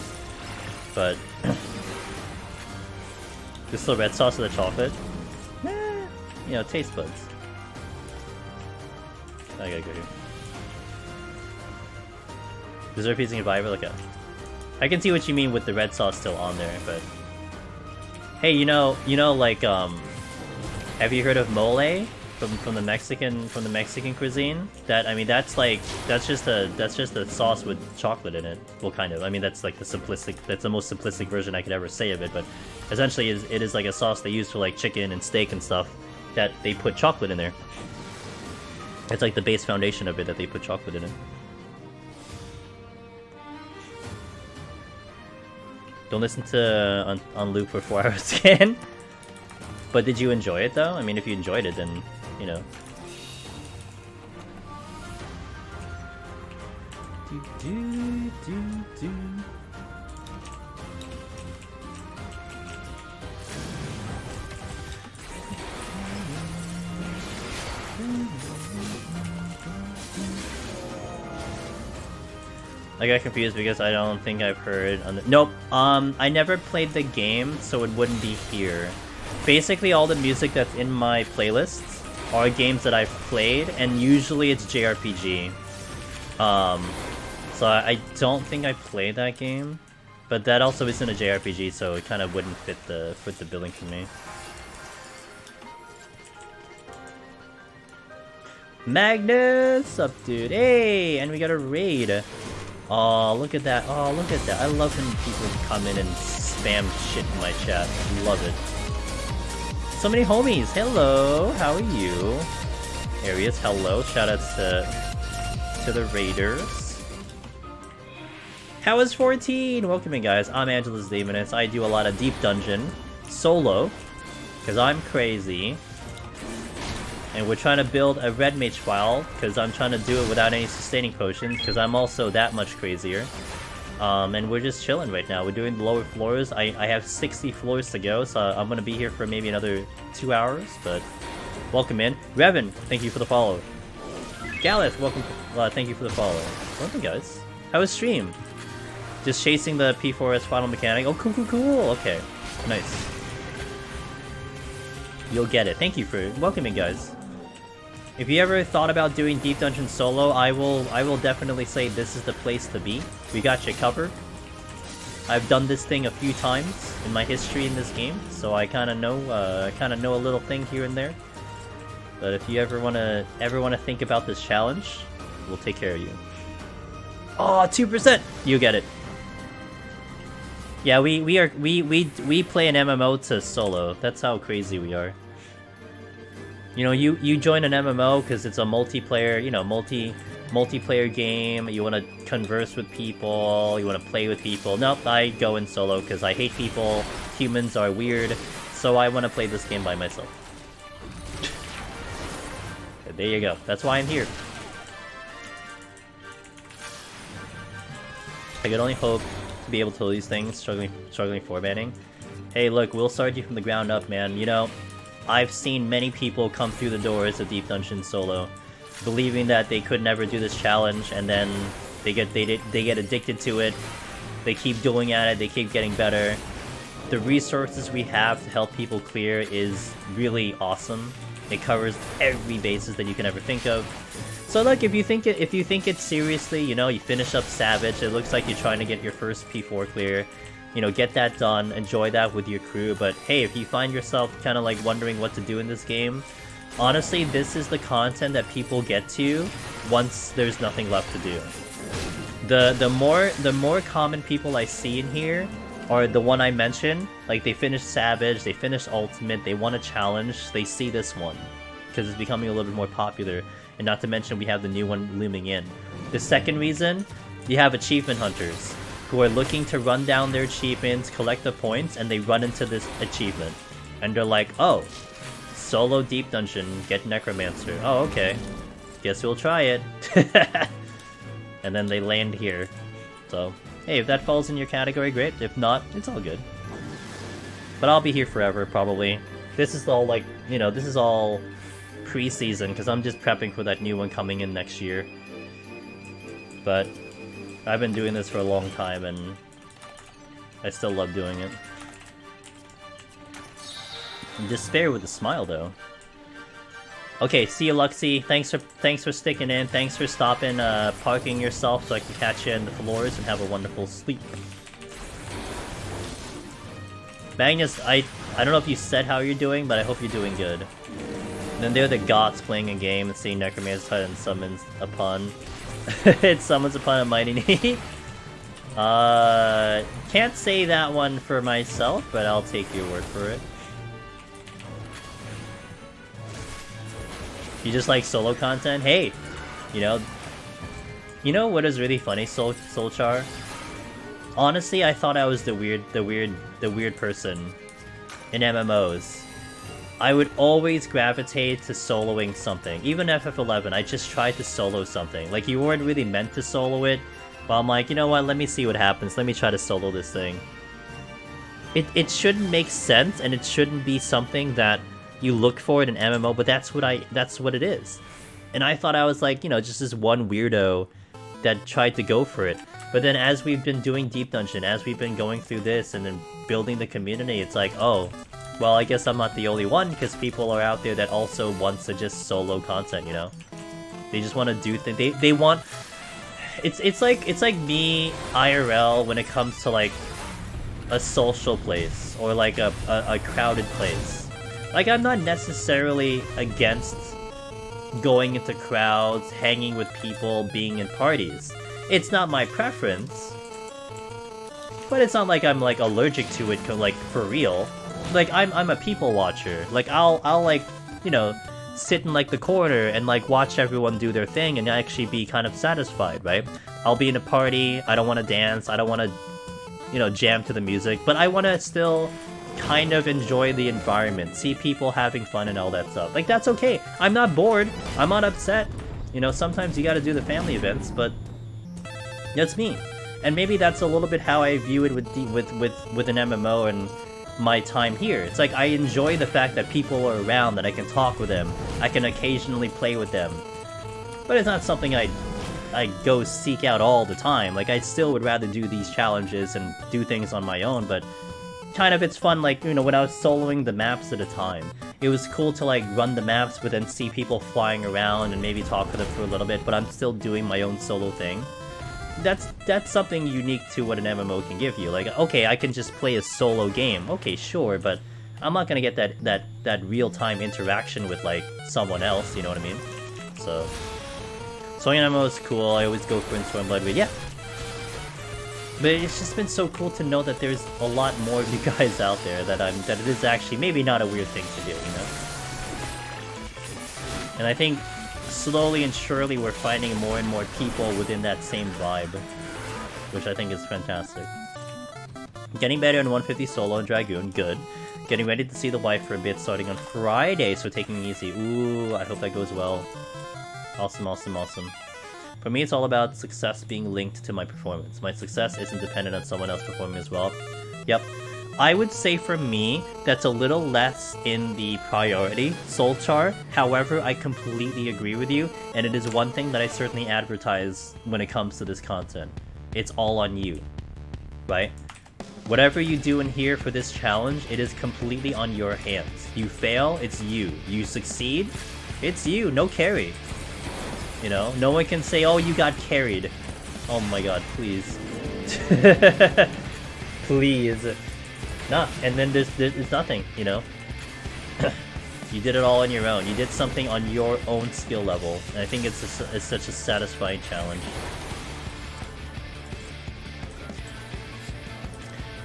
but just the red sauce with the chocolate. You know, taste buds. I gotta go here. Dessert pizza and Viber, like a. I can see what you mean with the red sauce still on there, but hey, you know, like have you heard of mole from the Mexican cuisine? That I mean, that's just a sauce with chocolate in it. Well, kind of. I mean, that's like that's the most simplistic version I could ever say of it. But essentially, it is like a sauce they use for like chicken and steak and stuff that they put chocolate in there. It's like the base foundation of it that they put chocolate in it. Don't listen to on loop for 4 hours again. But did you enjoy it though? I mean, if you enjoyed it, then you know. I got confused because I don't think I've heard on the... Nope, I never played the game, so it wouldn't be here. Basically, all the music that's in my playlists are games that I've played, and usually it's JRPG. So I don't think I played that game, but that also isn't a JRPG, so it kind of wouldn't fit the billing for me. Magnus! Up, dude? Hey! And we got a raid! Oh, look at that. Oh, look at that. I love when people come in and spam shit in my chat. I love it. So many homies. Hello. How are you? Arius, hello. Shoutouts to the raiders. How is 14? Welcome in, guys. I'm Angela's Demoness. I do a lot of deep dungeon solo because I'm crazy. And we're trying to build a red mage file, because I'm trying to do it without any sustaining potions, because I'm also that much crazier. And we're just chilling right now. We're doing the lower floors. I have 60 floors to go, so I'm going to be here for maybe another 2 hours, but welcome in. Revan, thank you for the follow. Galleth, welcome, thank you for the follow. Welcome, guys. How was stream? Just chasing the P4S final mechanic. Oh, cool, cool, cool. Okay, nice. You'll get it. Thank you for welcoming, guys. If you ever thought about doing Deep Dungeon solo, I will definitely say this is the place to be. We got you covered. I've done this thing a few times in my history in this game, so I kind of know a little thing here and there. But if you ever wanna think about this challenge, we'll take care of you. Oh, 2%! You get it. Yeah, we play an MMO to solo. That's how crazy we are. You know, you join an MMO because it's a multiplayer, you know, multiplayer game. You want to converse with people. You want to play with people. Nope, I go in solo because I hate people. Humans are weird, so I want to play this game by myself. Okay, there you go. That's why I'm here. I could only hope to be able to do these things, struggling formatting. Hey, look, we'll start you from the ground up, man. You know, I've seen many people come through the doors of Deep Dungeon solo, believing that they could never do this challenge, and then they get addicted to it. They keep doing at it. They keep getting better. The resources we have to help people clear is really awesome. It covers every basis that you can ever think of. So look, if you think it seriously, you know, you finish up Savage. It looks like you're trying to get your first P4 clear. You know, get that done, enjoy that with your crew, but hey, if you find yourself kind of like wondering what to do in this game, honestly, this is the content that people get to once there's nothing left to do. The more common people I see in here are the one I mentioned, like they finished Savage, they finished Ultimate, they want a challenge, they see this one, because it's becoming a little bit more popular, and not to mention we have the new one looming in. The second reason, you have achievement hunters, who are looking to run down their achievements, collect the points, and they run into this achievement. And they're like, oh, solo Deep Dungeon, get Necromancer. Oh, okay. Guess we'll try it. And then they land here. So, hey, if that falls in your category, great. If not, it's all good. But I'll be here forever, probably. This is all, like, you know, this is all pre-season, because I'm just prepping for that new one coming in next year. But I've been doing this for a long time, and I still love doing it. Despair with a smile, though. Okay, see you, Luxie. Thanks for sticking in. Thanks for stopping, parking yourself so I can catch you in the floors and have a wonderful sleep. Magnus, I don't know if you said how you're doing, but I hope you're doing good. And then there are the gods playing a game and seeing Necromancer's Hut and summons upon. It summons upon a mighty need. Can't say that one for myself, but I'll take your word for it. You just like solo content? Hey, you know what is really funny, Soulchar? Honestly, I thought I was the weird person in MMOs. I would always gravitate to soloing something. Even FF11, I just tried to solo something. Like, you weren't really meant to solo it, but I'm like, you know what, let me see what happens. Let me try to solo this thing. It shouldn't make sense, and it shouldn't be something that you look for in an MMO, but that's what it is. And I thought I was like, you know, just this one weirdo that tried to go for it. But then as we've been doing Deep Dungeon, as we've been going through this and then building the community, it's like, oh, well, I guess I'm not the only one, because people are out there that also wants to just solo content, you know? They just want to do things. They want... It's like me, IRL, when it comes to, like, a social place, or, like, a crowded place. Like, I'm not necessarily against going into crowds, hanging with people, being in parties. It's not my preference. But it's not like I'm, like, allergic to it, like, for real. Like, I'm a people watcher. Like, I'll like, you know, sit in, like, the corner and, like, watch everyone do their thing and actually be kind of satisfied, right? I'll be in a party, I don't want to dance, I don't want to, you know, jam to the music, but I want to still kind of enjoy the environment, see people having fun and all that stuff. Like, that's okay. I'm not bored. I'm not upset. You know, sometimes you gotta do the family events, but that's me. And maybe that's a little bit how I view it with an MMO and my time here. It's like, I enjoy the fact that people are around, that I can talk with them, I can occasionally play with them. But it's not something I go seek out all the time. Like, I still would rather do these challenges and do things on my own, but kind of it's fun, like, you know, when I was soloing the maps at a time, it was cool to, like, run the maps but then see people flying around and maybe talk to them for a little bit, but I'm still doing my own solo thing. That's something unique to what an MMO can give you. Like, okay, I can just play a solo game. Okay, sure, but I'm not gonna get that real-time interaction with, like, someone else, you know what I mean? So, soloing an MMO is cool. I always go for Stormblood, but yeah. But it's just been so cool to know that there's a lot more of you guys out there, that it is actually maybe not a weird thing to do, you know? And I think slowly and surely we're finding more and more people within that same vibe, which I think is fantastic. Getting better in 150 solo and Dragoon, good. Getting ready to see the wife for a bit starting on Friday, so taking it easy. Ooh, I hope that goes well. Awesome, awesome, awesome. For me, it's all about success being linked to my performance. My success isn't dependent on someone else performing as well. Yep. I would say for me, that's a little less in the priority, Soulchar. However, I completely agree with you, and it is one thing that I certainly advertise when it comes to this content. It's all on you, right? Whatever you do in here for this challenge, it is completely on your hands. You fail, it's you. You succeed, it's you. No carry. You know, no one can say, oh, you got carried. Oh my god, please. Please. Nah, and then there's nothing, you know? You did it all on your own. You did something on your own skill level. And I think it's such a satisfying challenge.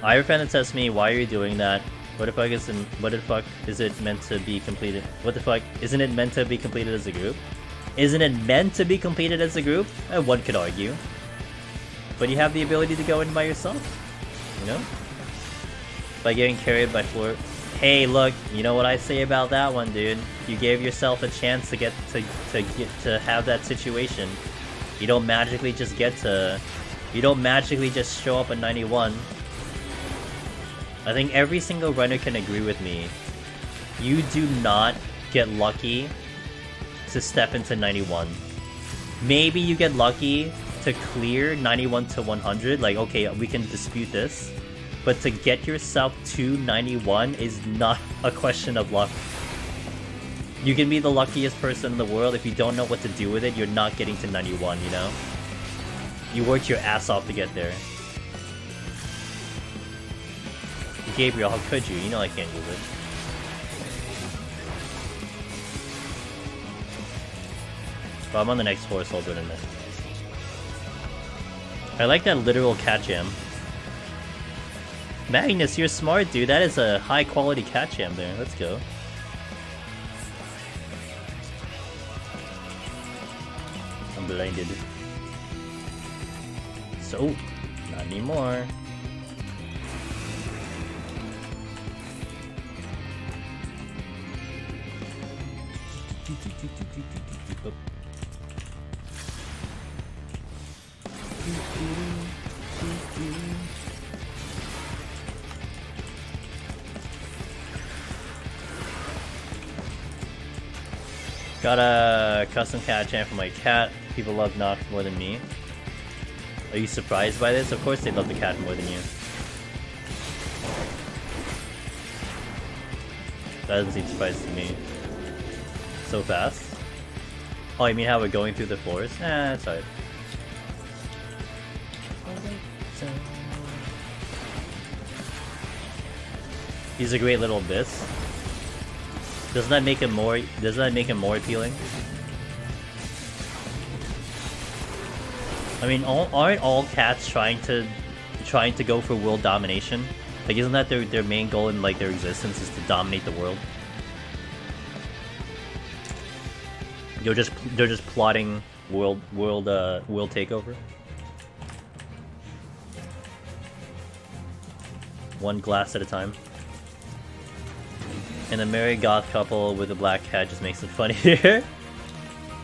I have a friend that says to me, why are you doing that? What the fuck is it meant to be completed? What the fuck? Isn't it meant to be completed as a group? Isn't it meant to be completed as a group? One could argue. But you have the ability to go in by yourself. You know? By getting carried by floor. Hey, look, you know what I say about that one, dude? You gave yourself a chance to get to have that situation. You don't magically just get to. You don't magically just show up at 91. I think every single runner can agree with me. You do not get lucky to step into 91. Maybe you get lucky to clear 91 to 100, like, okay, we can dispute this. But to get yourself to 91 is not a question of luck. You can be the luckiest person in the world, if you don't know what to do with it, you're not getting to 91, you know? You worked your ass off to get there. Gabriel, how could you? You know I can't use it. But I'm on the next floor, so I'll do it in a minute. I like that literal cat jam. Magnus, you're smart, dude. That is a high quality cat jam there. Let's go. I'm blinded. So, not anymore. Got a custom cat jam for my cat. People love Knock more than me. Are you surprised by this? Of course they love the cat more than you. That doesn't seem surprising to me. So fast? Oh, you mean how we're going through the floors? That's alright. He's a great little abyss. Doesn't that make him more appealing? I mean, aren't all cats trying to go for world domination? Like, isn't that their main goal in like their existence, is to dominate the world? They're just plotting world takeover. One glass at a time. And a married goth couple with a black cat just makes it funnier.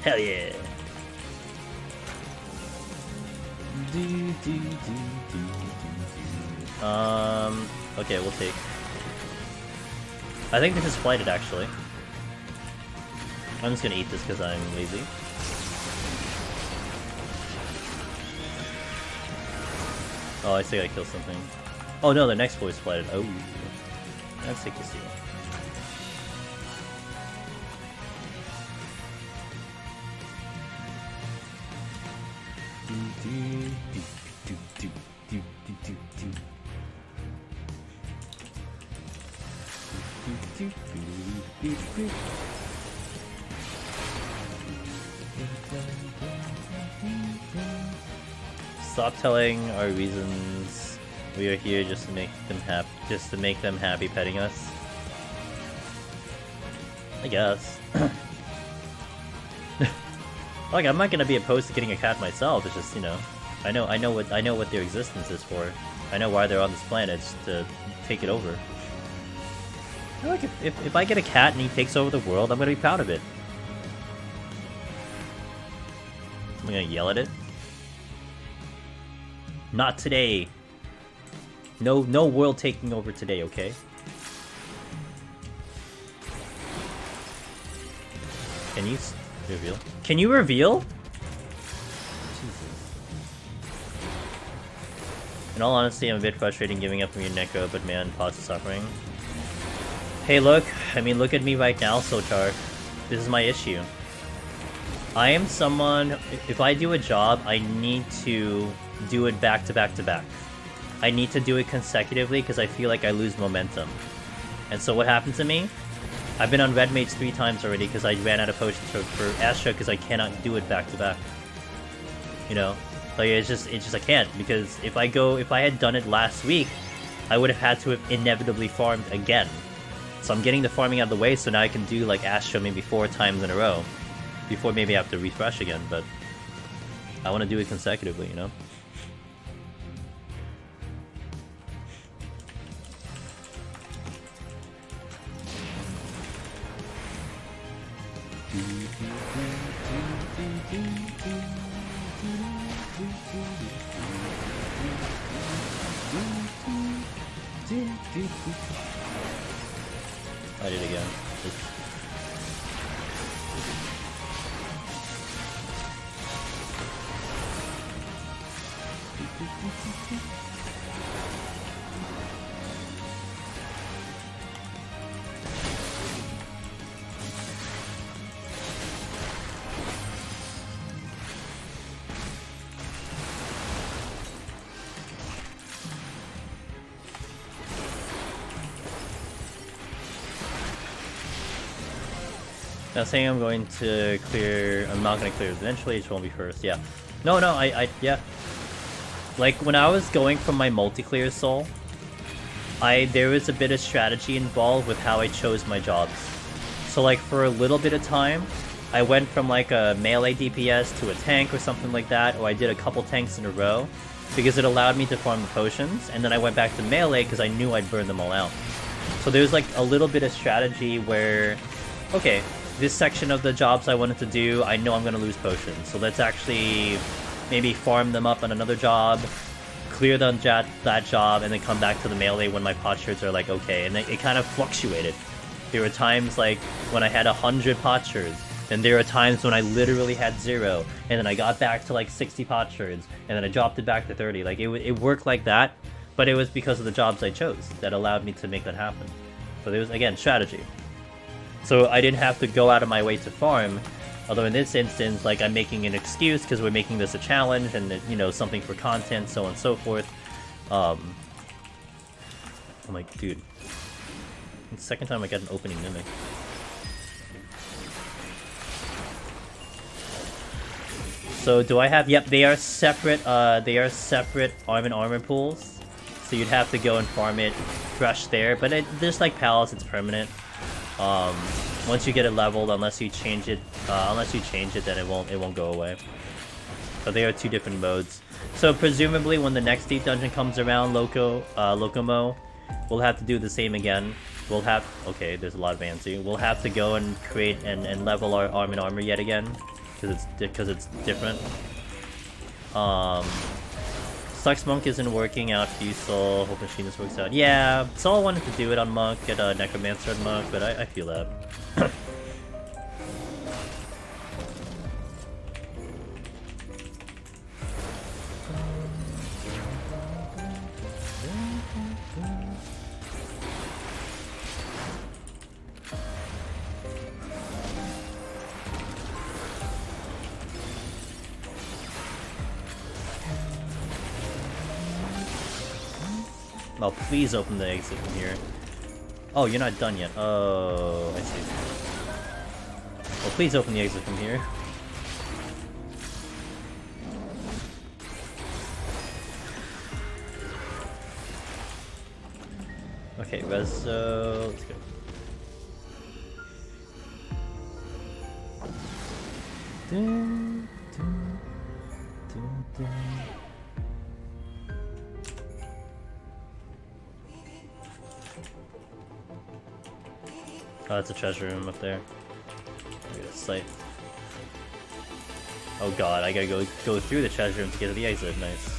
Hell yeah. Okay, we'll take. I think this is flighted actually. I'm just gonna eat this because I'm lazy. Oh, I think I killed something. Oh no, the next floor is flighted. Oh, let's take this here. Stop telling our reasons. We are here just to make them happy petting us. I guess. Like, I'm not gonna be opposed to getting a cat myself. It's just, you know, I know what their existence is for. I know why they're on this planet, it's to take it over. Like, if I get a cat and he takes over the world, I'm gonna be proud of it. I'm gonna yell at it. Not today. No world taking over today, okay? Can you reveal? Can you reveal? Jesus. In all honesty, I'm a bit frustrated giving up on your Neko, but man, pause the suffering. Hey, look. I mean, look at me right now, Sochar. This is my issue. I am someone, if I do a job, I need to do it back to back to back. I need to do it consecutively because I feel like I lose momentum. And so what happened to me? I've been on red mates 3 times already because I ran out of potions for Astra because I cannot do it back to back. You know? Like, it's just I can't, because if I had done it last week, I would have had to have inevitably farmed again. So I'm getting the farming out of the way, so now I can do like Astra maybe 4 times in a row. Before maybe I have to refresh again, but I want to do it consecutively, you know? I did it again. Now saying I'm going to clear, I'm not going to clear eventually, it just won't be first, yeah. No, yeah. Like, when I was going from my multi-clear soul, there was a bit of strategy involved with how I chose my jobs. So like, for a little bit of time, I went from like a melee DPS to a tank or something like that, or I did a couple tanks in a row, because it allowed me to farm the potions, and then I went back to melee because I knew I'd burn them all out. So there's like a little bit of strategy where, okay, this section of the jobs I wanted to do, I know I'm going to lose potions, so let's actually maybe farm them up on another job, clear that job, and then come back to the melee when my potsherds are like okay, and it kind of fluctuated. There were times like when I had 100 potsherds, and there are times when I literally had 0, and then I got back to like 60 potsherds, and then I dropped it back to 30. Like it worked like that, but it was because of the jobs I chose that allowed me to make that happen. So there was, again, strategy. So I didn't have to go out of my way to farm, although in this instance, like, I'm making an excuse because we're making this a challenge and, you know, something for content, so on and so forth. I'm like, dude, it's the second time I got an opening mimic. So do I have? Yep, they are separate arm and armor pools. So you'd have to go and farm it fresh there, but there's like palace, it's permanent. Once you get it leveled, unless you change it, then it won't go away. But they are 2 different modes. So presumably when the next deep dungeon comes around, Locomo, we'll have to do the same again. We'll have, okay, there's a lot of fancy. We'll have to go and create and level our arm and armor yet again, because it's different. Sucks Monk isn't working out for you, Soul. Hope Machinist works out. Yeah, Soul wanted to do it on Monk, get a Necromancer on Monk, but I feel that. Oh, please open the exit from here. Oh, you're not done yet. Oh, I see. Well, please open the exit from here. Okay, Rezo, let's go. Dun. Oh, it's a treasure room up there. Look at the sight. Oh god, I gotta go through the treasure room to get to the exit. Nice.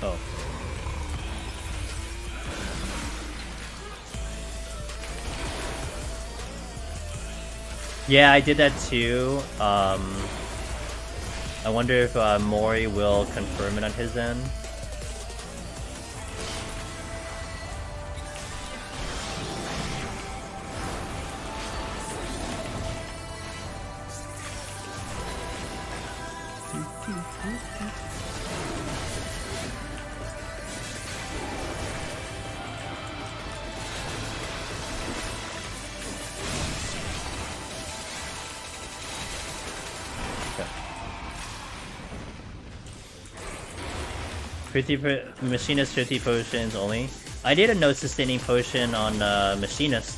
Oh. Yeah, I did that too. I wonder if Mori will confirm it on his end. Machinist 50 potions only. I did a no sustaining potion on Machinist.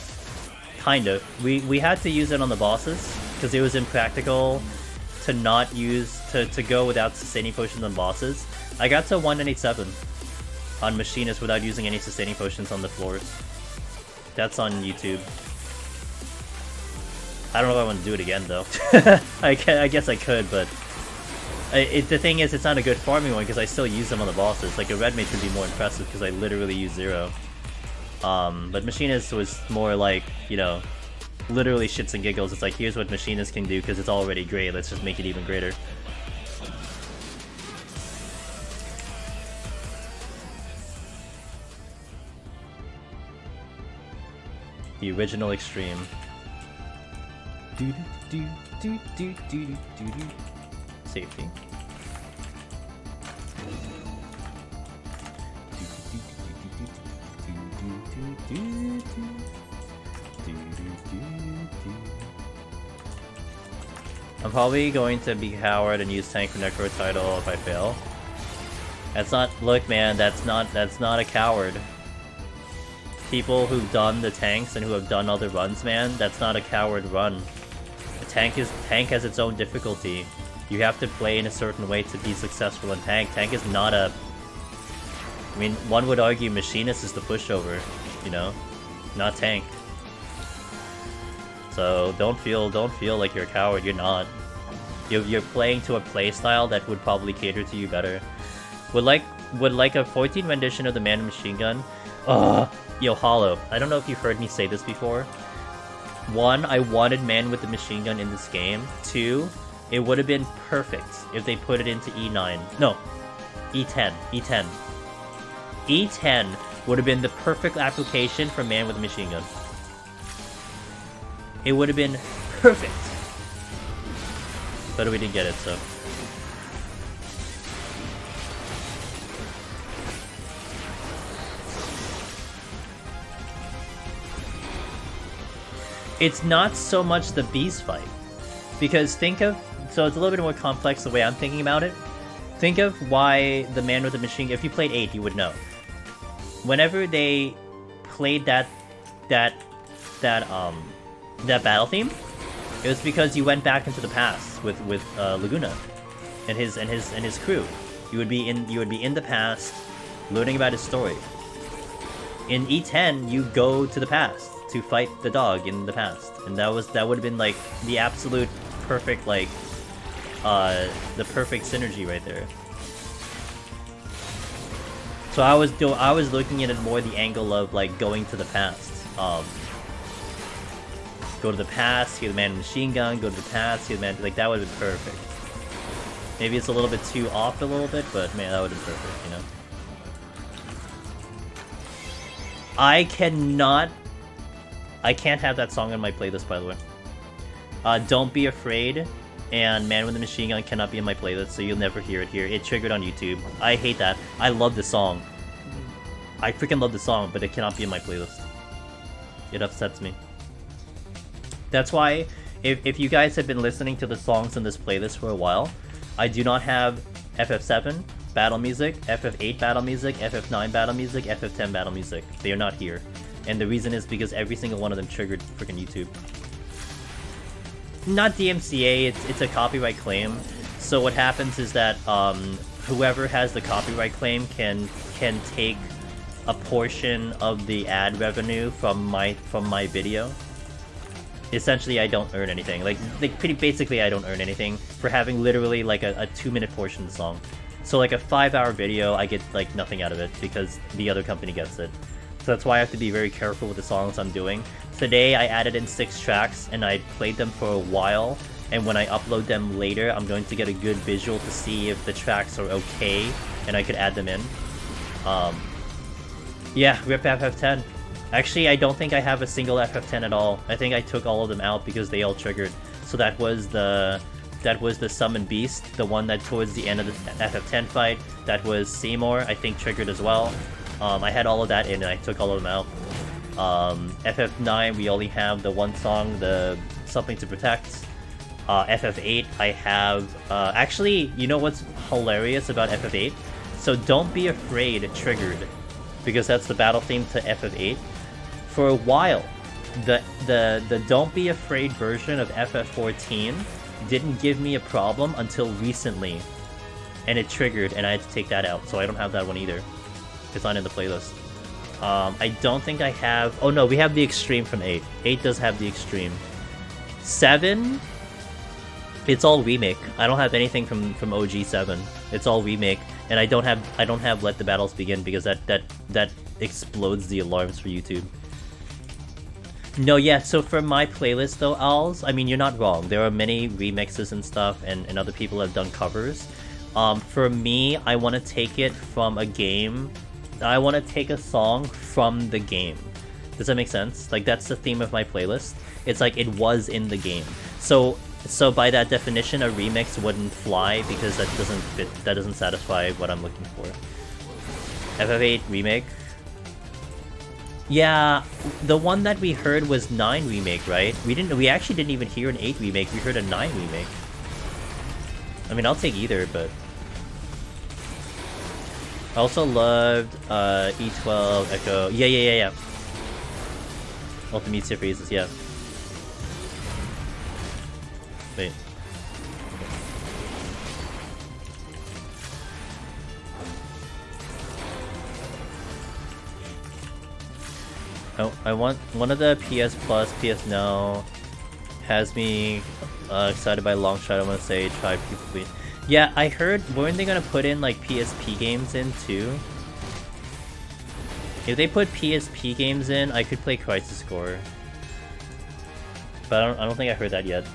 Kind of. We had to use it on the bosses because it was impractical to not use to go without sustaining potions on bosses. I got to 197 on Machinist without using any sustaining potions on the floors. That's on YouTube. I don't know if I want to do it again though. I guess I could, but the thing is, it's not a good farming one because I still use them on the bosses. Like a red mage would be more impressive because I literally use 0. But Machinist was more like, you know, literally shits and giggles. It's like, here's what Machinist can do because it's already great. Let's just make it even greater. The original Extreme. Safety. I'm probably going to be coward and use tank for necro title if I fail. That's not, look man, that's not a coward. People who've done the tanks and who have done other runs, man, that's not a coward run. The tank has its own difficulty. You have to play in a certain way to be successful in tank. Tank is not a... I mean, one would argue Machinist is the pushover, you know? Not tank. So don't feel like you're a coward, you're not. You're playing to a playstyle that would probably cater to you better. Would like a 14 rendition of the Man Machine Gun? Yo, Hollow, I don't know if you've heard me say this before. 1, I wanted Man with the Machine Gun in this game. 2, it would have been perfect if they put it into E9. No, E10. E10 would have been the perfect application for Man with a Machine Gun. It would have been perfect. But we didn't get it, so... It's not so much the beast fight. Because think of... So it's a little bit more complex the way I'm thinking about it. Think of why the Man with the Machine Gun... If you played 8, you would know. Whenever they played that battle theme, it was because you went back into the past with Laguna and his crew. You would be in the past, learning about his story. In E10, you go to the past to fight the dog in the past, and that would have been like the absolute perfect the perfect synergy right there. So I was looking at it more the angle of like going to the past. Go to the past, hear the Man Machine Gun, go to the past, hear the Man... Like, that would have been perfect. Maybe it's a little bit too off a little bit, but man, that would have been perfect, you know? I can't have that song on my playlist, by the way. Don't Be Afraid and Man with the Machine Gun cannot be in my playlist, so you'll never hear it here. It triggered on YouTube. I hate that. I love the song. I freaking love the song, but it cannot be in my playlist. It upsets me. That's why, if you guys have been listening to the songs in this playlist for a while, I do not have FF7 battle music, FF8 battle music, FF9 battle music, FF10 battle music. They are not here. And the reason is because every single one of them triggered freaking YouTube. not DMCA, it's a copyright claim. So what happens is that whoever has the copyright claim can take a portion of the ad revenue from my video. Essentially, I don't earn anything. Like pretty basically, I don't earn anything for having literally like a 2-minute portion of the song. So like a 5-hour video, I get like nothing out of it because the other company gets it. So that's why I have to be very careful with the songs I'm doing. Today I added in 6 tracks and I played them for a while, and when I upload them later I'm going to get a good visual to see if the tracks are okay and I could add them in. Yeah, rip FF10. Actually, I don't think I have a single FF10 at all. I think I took all of them out because they all triggered. So that was the Summon Beast, the one that towards the end of the FF10 fight. That was Seymour, I think triggered as well. I had all of that in and I took all of them out. FF9, we only have the one song, the Something to Protect. FF8, I have... actually, you know what's hilarious about FF8? So Don't Be Afraid triggered, because that's the battle theme to FF8. For a while, the Don't Be Afraid version of FF14 didn't give me a problem until recently. And it triggered, and I had to take that out, so I don't have that one either. It's not in the playlist. I don't think I have... Oh no, we have the Extreme from 8. 8 does have the Extreme. 7... It's all remake. I don't have anything from OG 7. It's all remake, and I don't have Let the Battles Begin because that explodes the alarms for YouTube. No, yeah, so for my playlist though, Als, I mean, you're not wrong. There are many remixes and stuff, and other people have done covers. For me, I want to take it from a game. I want to take a song from the game. Does that make sense? Like, that's the theme of my playlist. It's like it was in the game. So by that definition, a remix wouldn't fly because that doesn't fit. That doesn't satisfy what I'm looking for. FF8 remake. Yeah, the one that we heard was 9 remake, right? We actually didn't even hear an 8 remake. We heard a 9 remake. I mean, I'll take either, but I also loved E12 Echo. Yeah. Ultimate Phrases, yeah. Wait. Oh, I want one of the PS Plus, PS Now has me excited by long shot. I want to say try people please. Yeah, I heard, weren't they gonna put in like PSP games in too? If they put PSP games in, I could play Crisis Core. But I don't think I heard that yet.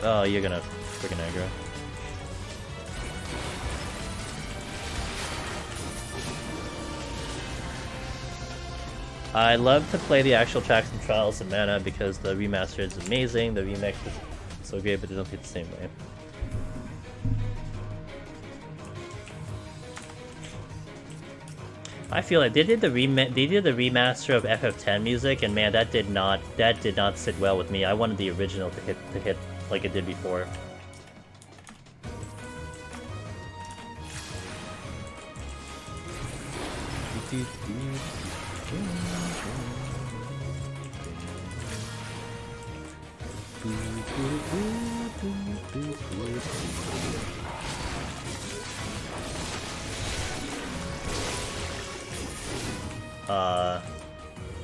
Oh, you're gonna freaking aggro. I love to play the actual tracks from Trials of Mana because the remaster is amazing, the remix is so great, but they don't hit the same way. I feel like they did the remaster of FF10 music, and man, that did not sit well with me. I wanted the original to hit like it did before.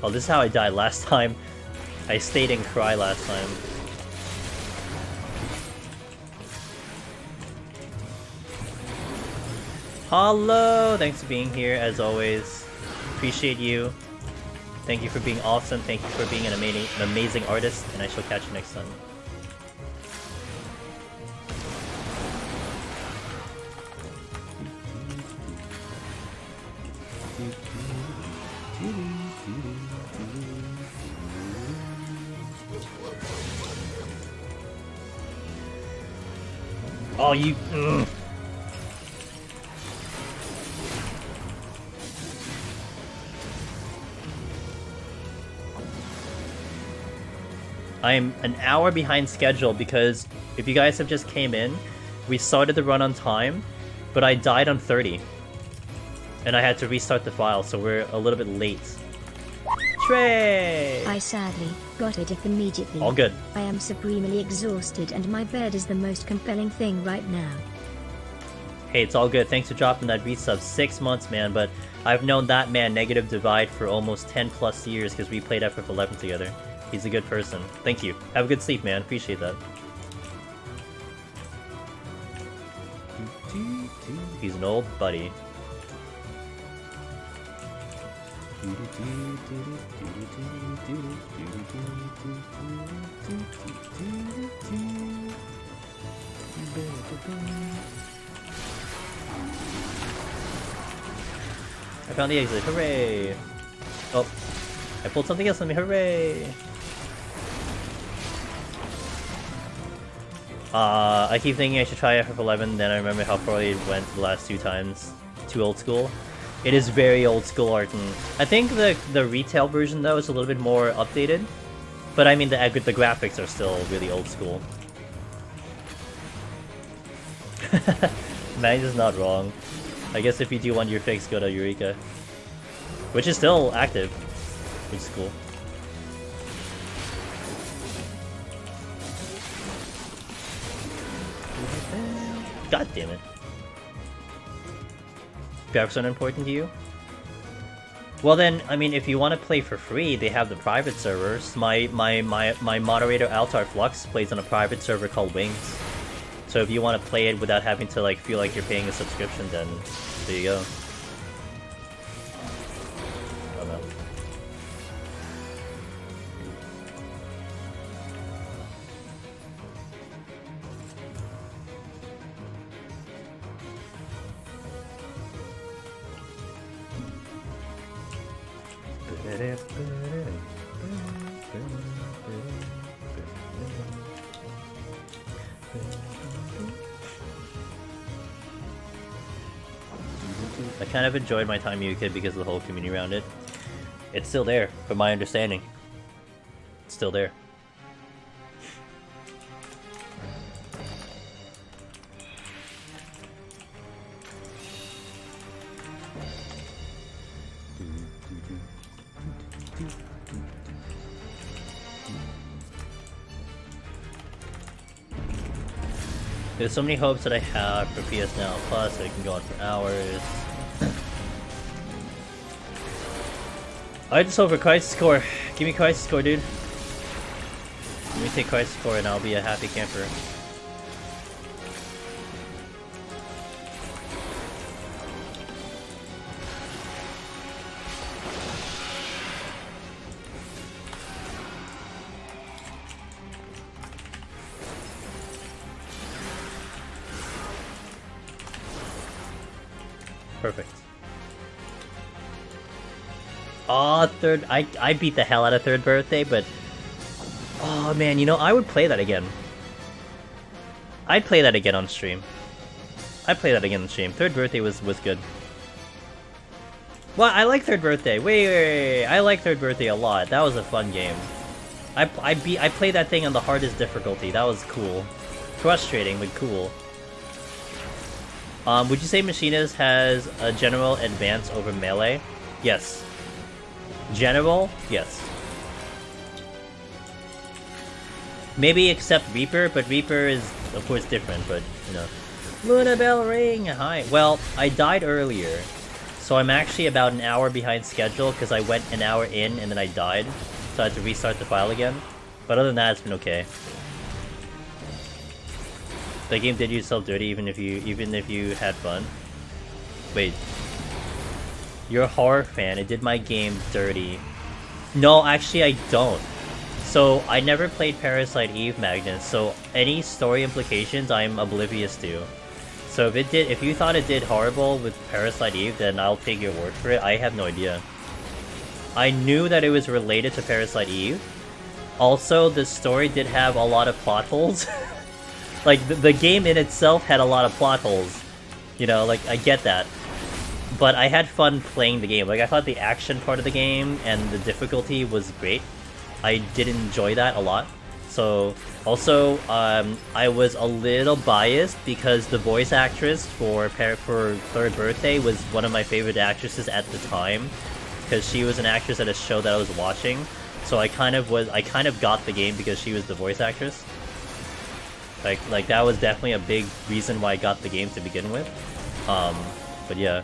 Oh, this is how I died last time. I stayed in Cry last time. Hello! Thanks for being here, as always. Appreciate you. Thank you for being awesome. Thank you for being an amazing artist, and I shall catch you next time. Oh, you... Ugh. I'm an hour behind schedule because if you guys have just came in, we started the run on time, but I died on 30. And I had to restart the file, so we're a little bit late. Trey! I sadly got it immediately. All good. I am supremely exhausted and my bed is the most compelling thing right now. Hey, it's all good. Thanks for dropping that resub. 6 months, man, but I've known that man, Negative Divide, for almost 10 plus years because we played FF11 together. He's a good person. Thank you. Have a good sleep, man. Appreciate that. He's an old buddy. I found the exit. Hooray! Oh, I pulled something else on me. Hooray! I keep thinking I should try FF11, then I remember how poorly it went the last 2 times. Too old school. It is very old school art, and I think the retail version though is a little bit more updated. But I mean the graphics are still really old school. Mags is not wrong. I guess if you do want your fix, go to Eureka. Which is still active, which is cool. God damn it. Graphics aren't important to you? Well then, I mean, if you want to play for free, they have the private servers. My moderator Altar Flux plays on a private server called Wings. So if you want to play it without having to like feel like you're paying a subscription, then there you go. I don't know. I kind of enjoyed my time UKID because of the whole community around it. It's still there, from my understanding. It's still there. There's so many hopes that I have for PS Now Plus that I can go on for hours. I just hope for Crisis Core. Give me Crisis Core, dude. Let me take Crisis Core and I'll be a happy camper. Perfect. Oh, third. I beat the hell out of Third Birthday, but oh man, you know, I would play that again. I'd play that again on stream. I'd play that again on stream. Third Birthday was good. Well, I like Third Birthday. Wait. I like Third Birthday a lot. That was a fun game. I played that thing on the hardest difficulty. That was cool. Frustrating, but cool. Would you say Machinist has a general advance over melee? Yes. General? Yes. Maybe except Reaper, but Reaper is, of course, different, but, you know. Luna Bell Ring! Hi! Well, I died earlier, so I'm actually about an hour behind schedule, because I went an hour in and then I died, so I had to restart the file again. But other than that, it's been okay. The game did yourself dirty even if you had fun. Wait. You're a horror fan. It did my game dirty. No, actually I don't. So I never played Parasite Eve, Magnus, so any story implications I'm oblivious to. So if you thought it did horrible with Parasite Eve, then I'll take your word for it. I have no idea. I knew that it was related to Parasite Eve. Also, the story did have a lot of plot holes. Like, the game in itself had a lot of plot holes. You know, like, I get that. But I had fun playing the game. Like, I thought the action part of the game and the difficulty was great. I did enjoy that a lot. So also I was a little biased because the voice actress for Third Birthday was one of my favorite actresses at the time, because she was an actress at a show that I was watching. So I kind of got the game because she was the voice actress. Like that was definitely a big reason why I got the game to begin with. But yeah.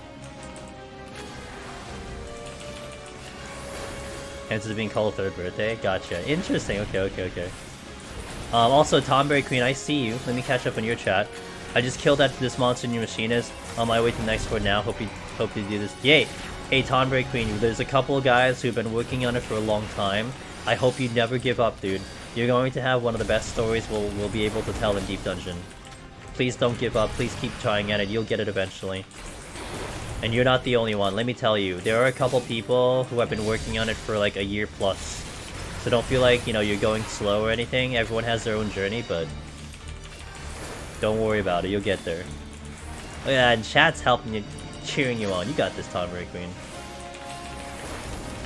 Chances of being called Third Birthday? Gotcha. Interesting. Okay. Also, Tomberry Queen, I see you. Let me catch up on your chat. I just killed this monster in your machinist. On my way to the next court now. Hope you do this. Yay! Hey, Tomberry Queen, there's a couple of guys who've been working on it for a long time. I hope you never give up, dude. You're going to have one of the best stories we'll be able to tell in Deep Dungeon. Please don't give up. Please keep trying at it. You'll get it eventually. And you're not the only one, let me tell you. There are a couple people who have been working on it for like a year plus. So don't feel like, you know, you're going slow or anything. Everyone has their own journey, but don't worry about it. You'll get there. Oh yeah, and chat's helping you, cheering you on. You got this, Tomberry Queen.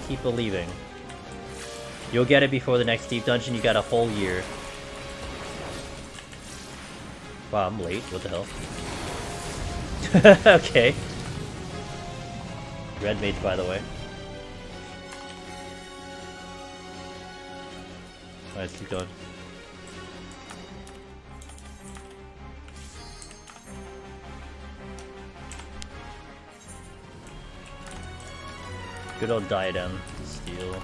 Keep believing. You'll get it before the next Deep Dungeon. You got a whole year. Wow, I'm late. What the hell? Okay. Red mage, by the way. Alright, let's keep going. Good old diadem steal.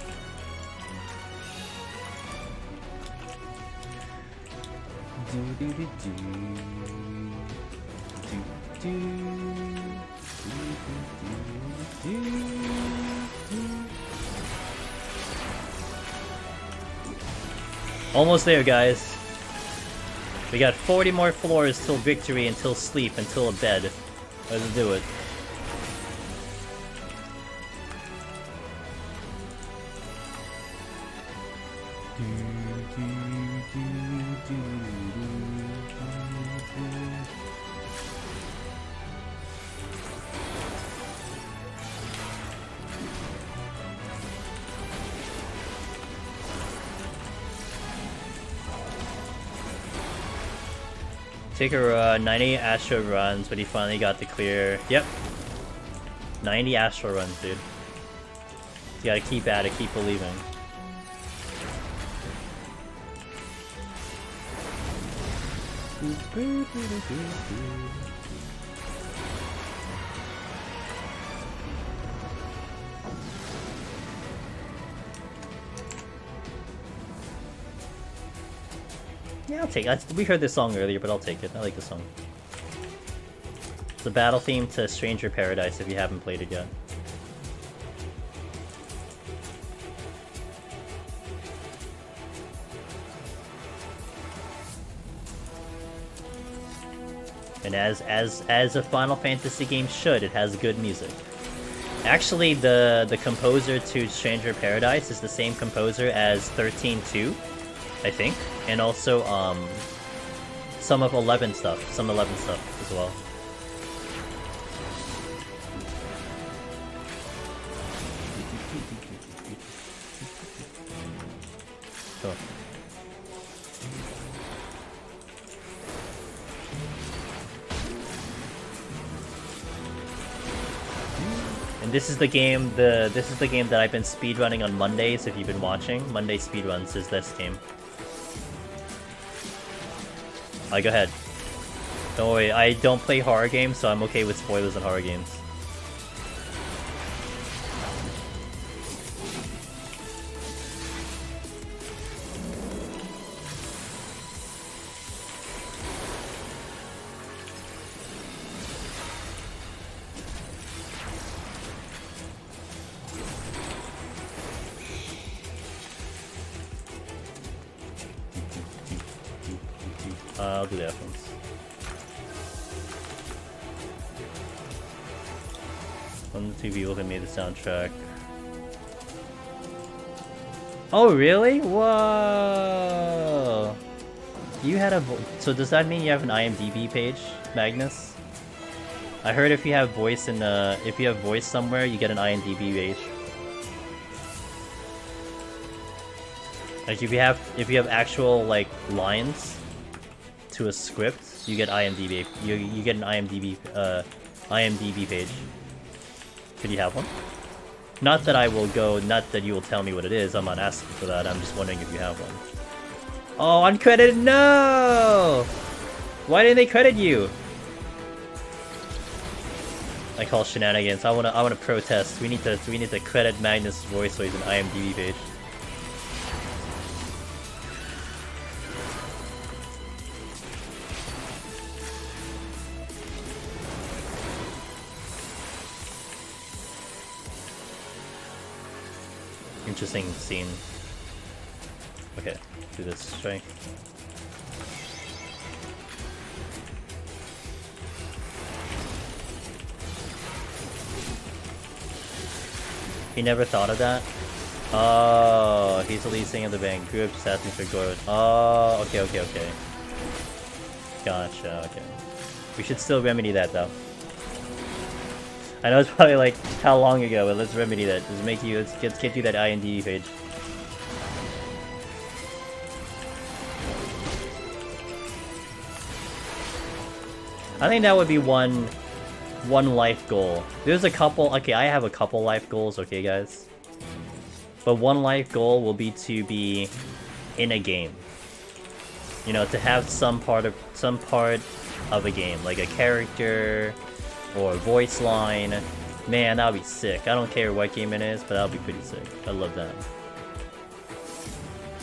Almost there, guys. We got 40 more floors till victory, until sleep, until a bed. Let's do it. Take a 90 Astro runs, but he finally got the clear. Yep. 90 Astro runs, dude. You gotta keep at it, keep believing. Yeah, I'll take it. We heard this song earlier, but I'll take it. I like the song. It's a battle theme to Stranger Paradise if you haven't played it yet. And as a Final Fantasy game should, it has good music. Actually, the composer to Stranger Paradise is the same composer as 13-2, I think, and also some 11 stuff as well. Cool. And this is the game that I've been speedrunning on Mondays. If you've been watching, Monday speedruns is this game. Go ahead. Don't worry, I don't play horror games, so I'm okay with spoilers in horror games. I'll do the F1s. One of the two people that made the soundtrack. Oh, really? Whoa! You had a so does that mean you have an IMDb page, Magnus? I heard if you have voice somewhere, you get an IMDb page. Like if you have actual like lines to a script, you get IMDb. You get an IMDb page. Could you have one? Not that I will go. Not that you will tell me what it is. I'm not asking for that. I'm just wondering if you have one. Oh, uncredited! No! Why didn't they credit you? I call shenanigans. I wanna protest. We need to credit Magnus' voice so he's an IMDb page. Interesting scene. Okay, do this strike. He never thought of that? Oh, he's the lead singer of the band. Grew up just asking for Gordon. Oh, okay. Gotcha, okay. We should still remedy that though. I know it's probably like how long ago, but let's remedy that. Let's get you that IMDb page. I think that would be one life goal. There's a couple. Okay, I have a couple life goals. Okay, guys. But one life goal will be to be in a game. You know, to have some part of a game, like a character or a voice line. Man, that would be sick. I don't care what game it is, but that would be pretty sick. I love that.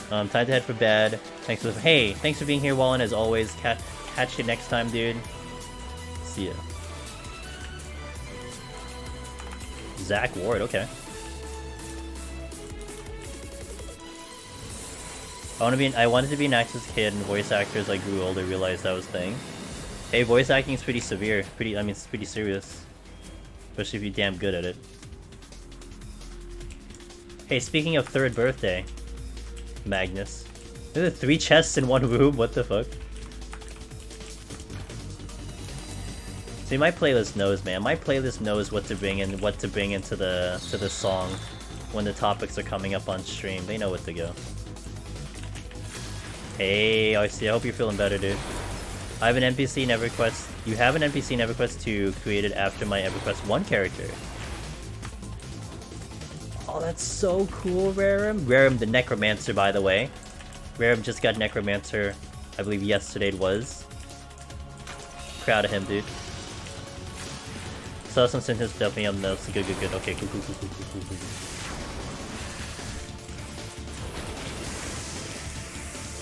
Time to head for bed. Thanks for being here, Wallen, as always. Catch you next time, dude. See ya. Zach Ward, okay. I wanted to be an actor as a kid, and voice actor as I grew older realized that was a thing. Hey, voice acting is pretty severe. It's pretty serious. Especially if you're damn good at it. Hey, speaking of third birthday, Magnus. There's 3 chests in one room, what the fuck? See, my playlist knows, man. My playlist knows what to bring into the song when the topics are coming up on stream. They know what to go. Hey, RC, I hope you're feeling better, dude. I have an NPC in EverQuest. You have an NPC in EverQuest 2 created after my EverQuest 1 character. Oh, that's so cool, Rarum. Rarum the Necromancer, by the way. Rarum just got Necromancer, I believe yesterday it was. Proud of him, dude. Saw some sentences definitely on notes. Good. Okay, cool.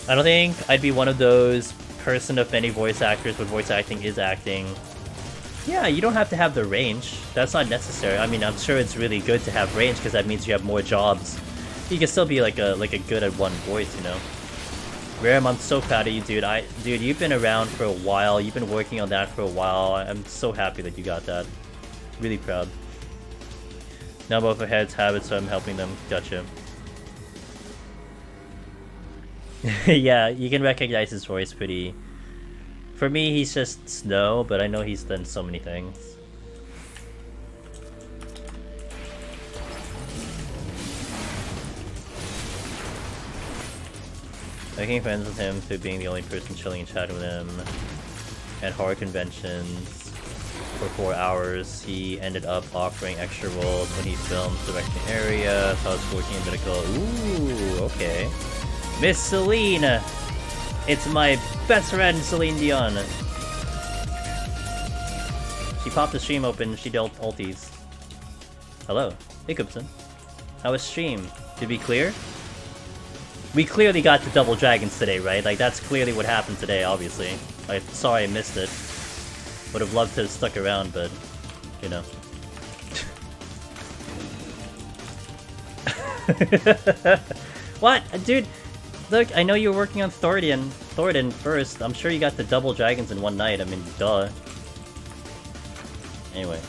I don't think I'd be one of those person of many voice actors, but voice acting is acting. Yeah, you don't have to have the range. That's not necessary. I mean, I'm sure it's really good to have range because that means you have more jobs. You can still be like a good at one voice, you know. Ram, I'm so proud of you, dude. Dude, you've been around for a while. You've been working on that for a while. I'm so happy that you got that. Really proud. Now both our heads have it, so I'm helping them. Gotcha. Yeah, you can recognize his voice pretty. For me, he's just Snow, but I know he's done so many things. Making friends with him through being the only person chilling and chatting with him at horror conventions for 4 hours. He ended up offering extra roles when he filmed directing area. So I was working in medical. Ooh, okay. Miss Celine! It's my best friend, Celine Dion. She popped the stream open, she dealt ulties. Hello, Jacobson. How was stream? Did we clear? We clearly got the double dragons today, right? Like, that's clearly what happened today, obviously. I'm sorry I missed it. Would have loved to have stuck around, but, you know. What? Dude, look, I know you were working on Thoradin first. I'm sure you got the double dragons in one night. I mean, duh. Anyway,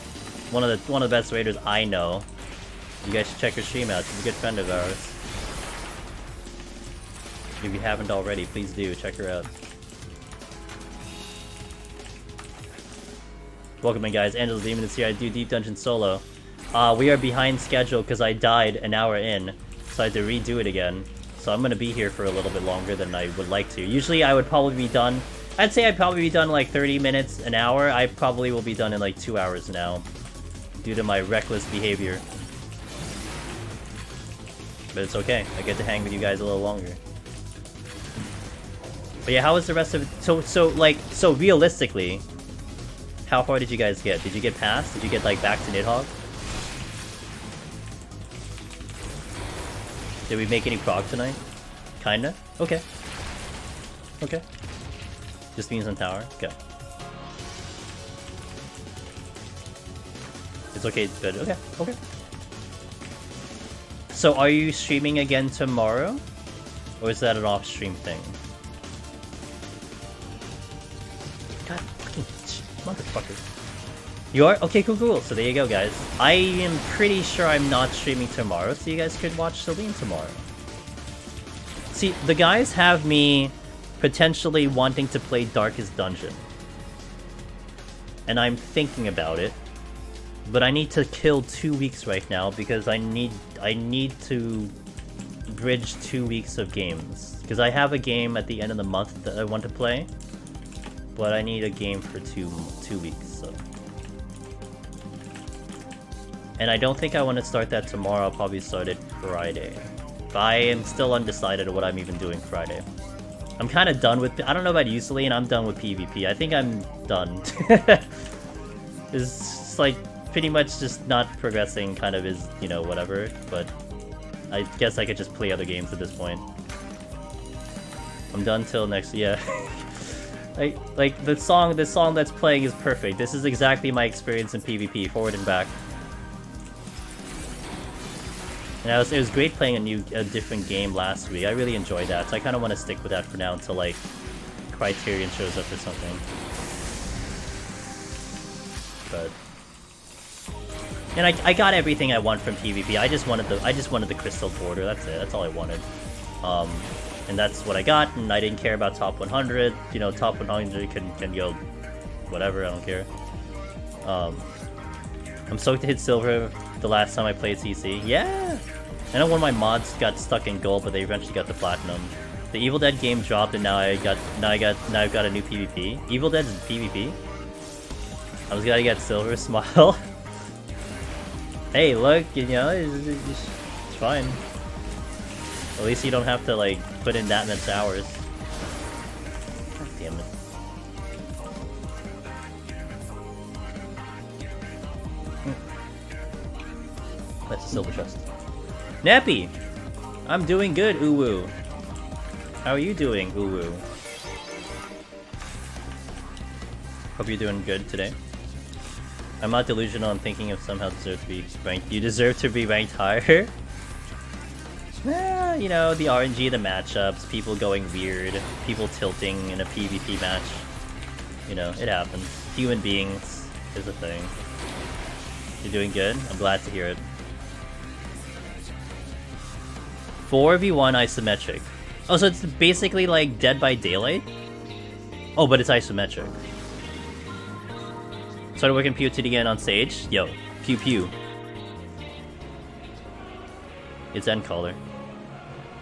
one of the best raiders I know. You guys should check her stream out. She's a good friend of ours. If you haven't already, please do check her out. Welcome in, guys. Angela's Demon is here. I do Deep Dungeon solo. We are behind schedule because I died an hour in, so I had to redo it again. so I'm gonna be here for a little bit longer than I would like to. Usually I would probably be done, I'd say I'd probably be done in like 30 minutes, an hour. I probably will be done in like 2 hours now, due to my reckless behavior. But it's okay, I get to hang with you guys a little longer. But yeah, how was the rest of it? So realistically, how far did you guys get? Did you get past? Did you get like back to Nidhogg? Did we make any prog tonight? Kinda? Okay. Okay. Just means on tower? Okay. It's okay, it's good. Okay, okay. So are you streaming again tomorrow? Or is that an off-stream thing? God fucking motherfucker. You are? Okay, cool, cool. So there you go, guys. I am pretty sure I'm not streaming tomorrow, so you guys could watch Celine tomorrow. See, the guys have me potentially wanting to play Darkest Dungeon. And I'm thinking about it. But I need to kill 2 weeks right now because I need to bridge 2 weeks of games. Because I have a game at the end of the month that I want to play. But I need a game for two weeks, so. And I don't think I want to start that tomorrow, I'll probably start it Friday. But I am still undecided on what I'm even doing Friday. I'm kind of done with... I don't know about you, Celine, I'm done with PvP. I think I'm done. It's like pretty much just not progressing kind of is, you know, whatever. But I guess I could just play other games at this point. I'm done till next... yeah. Like the song that's playing is perfect. This is exactly my experience in PvP, forward and back. And it was great playing a different game last week. I really enjoyed that, so I kind of want to stick with that for now until like Criterion shows up or something. But and I got everything I want from PvP. I just wanted the crystal border. That's it. That's all I wanted. And that's what I got. And I didn't care about top 100. You know, top 100 can go whatever. I don't care. I'm stoked to hit silver the last time I played CC. Yeah! I know one of my mods got stuck in gold, but they eventually got the platinum. The Evil Dead game dropped, and now I've got a new PvP. Evil Dead's PvP. I was gonna get silver. Smile. Hey, look, you know, it's fine. At least you don't have to like put in that much hours. God damn it. That's a silver chest. Nappy! I'm doing good, Uwu. How are you doing, Uwu? Hope you're doing good today. I'm not delusional, I'm thinking of somehow deserve to be ranked. You deserve to be ranked higher? You know, the RNG, the matchups, people going weird, people tilting in a PvP match. You know, it happens. Human beings is a thing. You're doing good? I'm glad to hear it. 4v1 isometric. Oh, so it's basically like Dead by Daylight? Oh, but it's isometric. Started working PoTD again on stage? Yo, pew pew. It's end caller.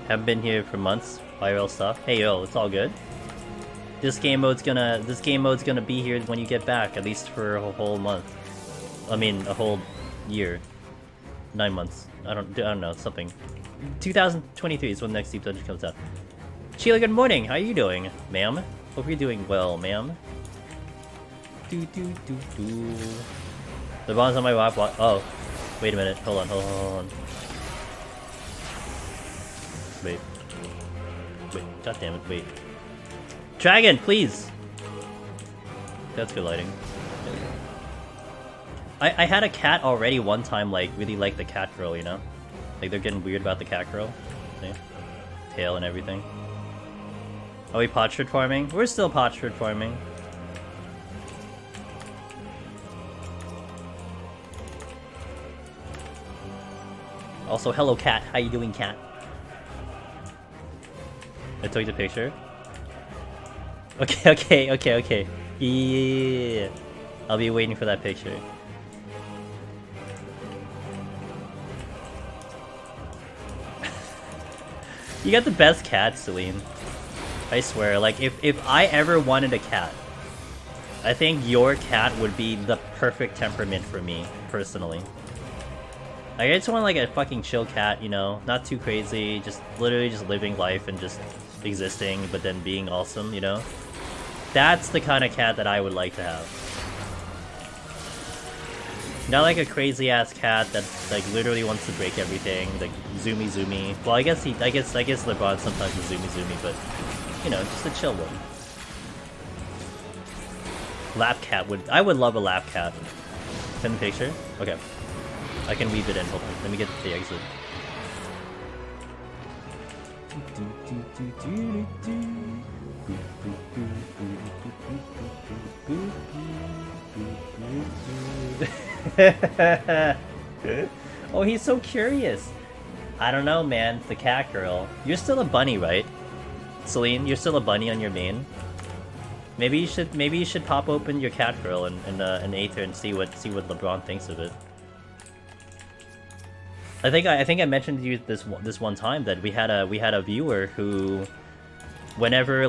Haven't been here for months. IRL stuff. Hey yo, it's all good. This game mode's gonna be here when you get back, at least for a whole month. I mean, a whole year. 9 months. I don't know, something. 2023 is when the next Deep Dungeon comes out. Sheila, good morning. How are you doing, ma'am? Hope you're doing well, ma'am. The bomb's on my lap. Oh, wait a minute. Hold on. Wait. God damn it. Wait. Dragon, please. That's good lighting. I had a cat already one time, like, really like the cat girl, you know? Like, they're getting weird about the cat girl. See? Tail and everything. Are we potsherd farming? We're still potsherd farming. Also, hello cat. How you doing, cat? I took the picture. Okay. Yeah. I'll be waiting for that picture. You got the best cat, Celine. I swear, like, if I ever wanted a cat, I think your cat would be the perfect temperament for me, personally. Like, I just want, like, a fucking chill cat, you know? Not too crazy, just literally just living life and just existing, but then being awesome, you know? That's the kind of cat that I would like to have. Not like a crazy-ass cat that, like, literally wants to break everything, like, zoomy. Well, I guess LeBron sometimes is zoomy, but, you know, just a chill one. Lap cat I would love a lap cat. Send the picture? Okay. I can weave it in, hold on. Let me get the exit. Oh, he's so curious. I don't know, man. The cat girl. You're still a bunny, right? Celine, you're still a bunny on your main. Maybe you should pop open your cat girl and Aether and see what LeBron thinks of it. I think I mentioned to you this one time that we had a viewer who, whenever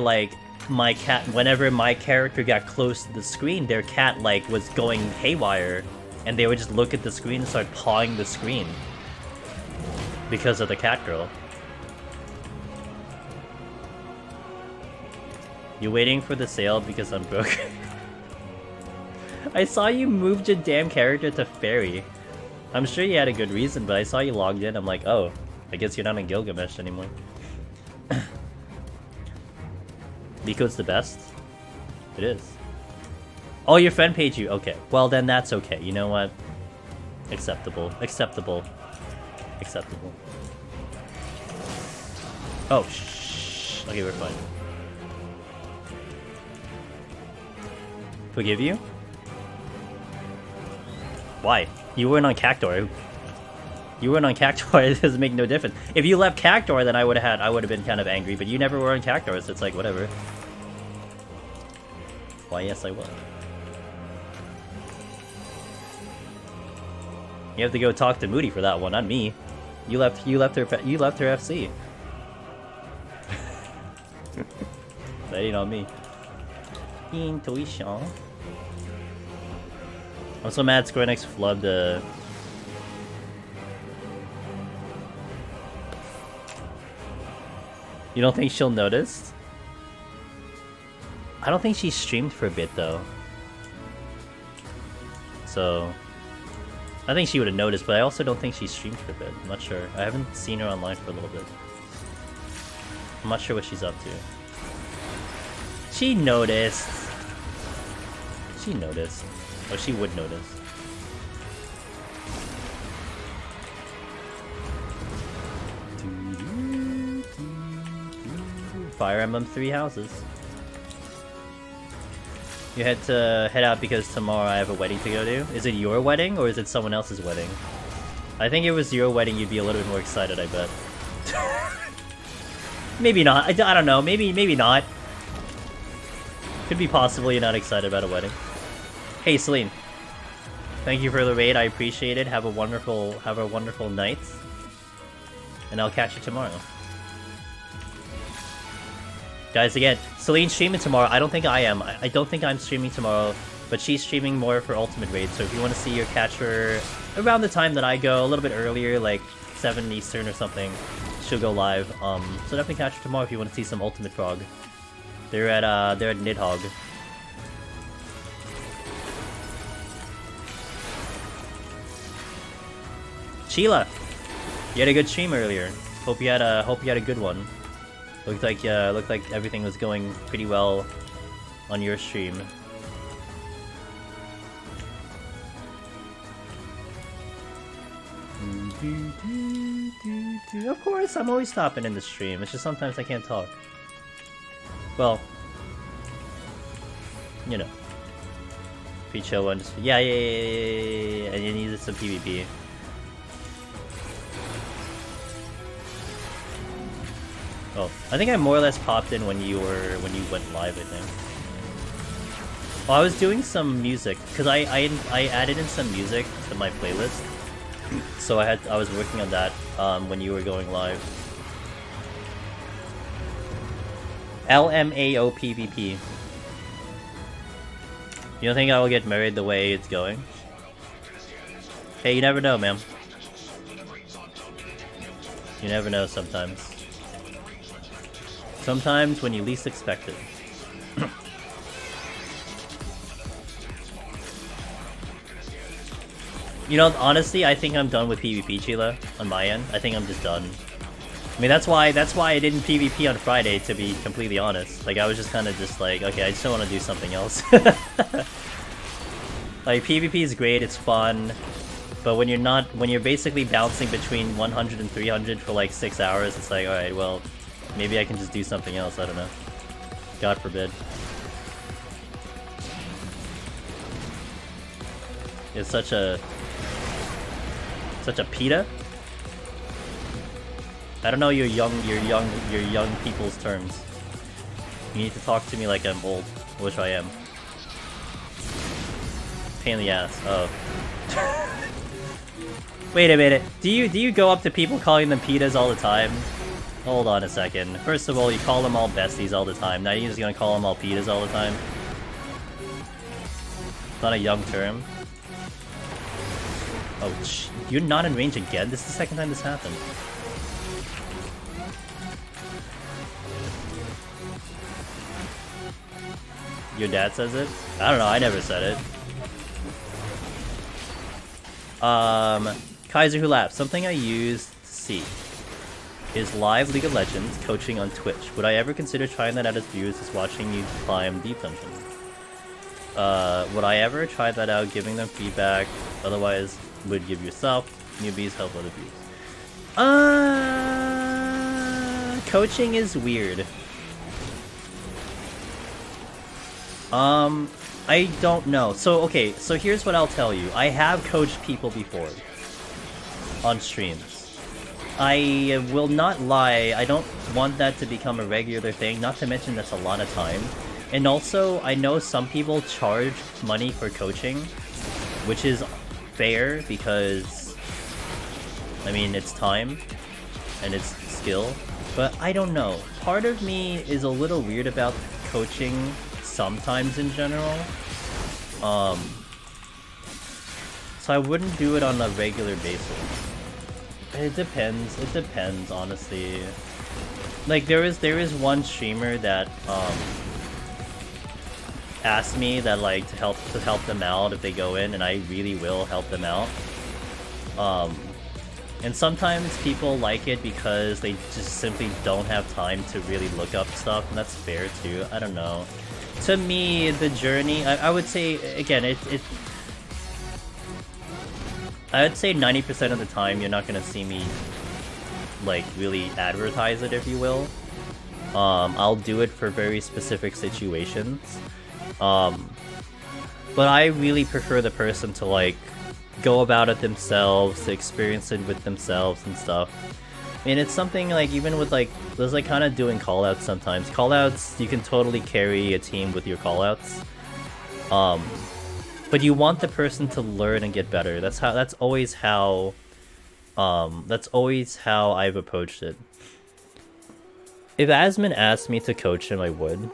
my character got close to the screen, their cat like was going haywire, and they would just look at the screen and start pawing the screen because of the cat girl. You waiting for the sale because I'm broke? I saw you moved your damn character to fairy. I'm sure you had a good reason, but I saw you logged in. I'm like, oh, I guess you're not in Gilgamesh anymore. Miko's the best? It is. Oh, your friend paid you? Okay. Well, then that's okay. You know what? Acceptable. Acceptable. Acceptable. Oh, shh. Okay, we're fine. Forgive you? Why? You weren't on Cactor. You weren't on Cactor. It doesn't make no difference. If you left Cactor, then I would have been kind of angry. But you never were on Cactor, so it's like whatever. Why? Yes, I was. You have to go talk to Moody for that one, not me. You left her FC. That ain't on me. Intuition. I'm so mad Square Enix flubbed You don't think she'll notice? I don't think she streamed for a bit though. So I think she would have noticed, but I also don't think she streamed for a bit. I'm not sure. I haven't seen her online for a little bit. I'm not sure what she's up to. She noticed. She noticed. Oh, she would notice. Fire Emblem 3 houses. You had to head out because tomorrow I have a wedding to go to. Is it your wedding or is it someone else's wedding? I think if it was your wedding, you'd be a little bit more excited, I bet. Maybe not. I don't know. Maybe not. Could be possible you're not excited about a wedding. Hey, Celine. Thank you for the raid. I appreciate it. Have a wonderful night. And I'll catch you tomorrow. Guys, again, Celine's streaming tomorrow. I don't think I am. I don't think I'm streaming tomorrow, but she's streaming more for Ultimate Raid. So if you want to see her, catch her around the time that I go, a little bit earlier, like 7 Eastern or something, she'll go live. So definitely catch her tomorrow if you want to see some Ultimate Frog. They're at Nidhogg. Sheila, you had a good stream earlier. Hope you had a good one. Looked like everything was going pretty well on your stream. Of course, I'm always stopping in the stream. It's just sometimes I can't talk. Well, you know, pre-chill one. Just yeah, and you needed some PvP. Oh, I think I more or less popped in when you went live, I think. Well, I was doing some music because I added in some music to my playlist, so I was working on that when you were going live. LMAO PvP. You don't think I will get married the way it's going? Hey, you never know, man. You never know sometimes. Sometimes when you least expect it. You know, honestly, I think I'm done with PvP, Chila, on my end. I think I'm just done. I mean, that's why I didn't PvP on Friday, to be completely honest. Like, I was just kind of just like, okay, I just don't want to do something else. Like, PvP is great, it's fun, but when you're basically bouncing between 100 and 300 for like 6 hours, it's like, alright, well, maybe I can just do something else, I don't know. God forbid. It's such a PETA? I don't know your young people's terms. You need to talk to me like I'm old, which I am. Pain in the ass. Oh. Wait a minute. Do you go up to people calling them PETAs all the time? Hold on a second. First of all, you call them all besties all the time. Now you're just gonna call them all PETAs all the time? It's not a young term. Oh, you're not in range again? This is the second time this happened. Your dad says it? I don't know, I never said it. Kaiser Who Laughs. Something I used to see is live League of Legends coaching on Twitch. Would I ever consider trying that out as viewers as watching you climb deep dungeon? Would I ever try that out, giving them feedback? Otherwise, would give yourself, newbies help other viewers. Coaching is weird. I don't know. So, okay, so here's what I'll tell you. I have coached people before. On streams. I will not lie, I don't want that to become a regular thing, not to mention that's a lot of time. And also, I know some people charge money for coaching, which is fair because, I mean, it's time and it's skill, but I don't know. Part of me is a little weird about coaching sometimes in general. So I wouldn't do it on a regular basis. It depends, honestly. Like, there is one streamer that, asked me that, like, to help them out if they go in, and I really will help them out. And sometimes people like it because they just simply don't have time to really look up stuff, and that's fair too. I don't know. To me, the journey, I would say, again, I would say 90% of the time you're not gonna see me, like, really advertise it, if you will. I'll do it for very specific situations. But I really prefer the person to, like, go about it themselves, to experience it with themselves and stuff. I mean, it's something, like, even with, like, there's, like, kind of doing callouts sometimes. Callouts, you can totally carry a team with your callouts. But you want the person to learn and get better. That's always how I've approached it. If Asmin asked me to coach him, I would.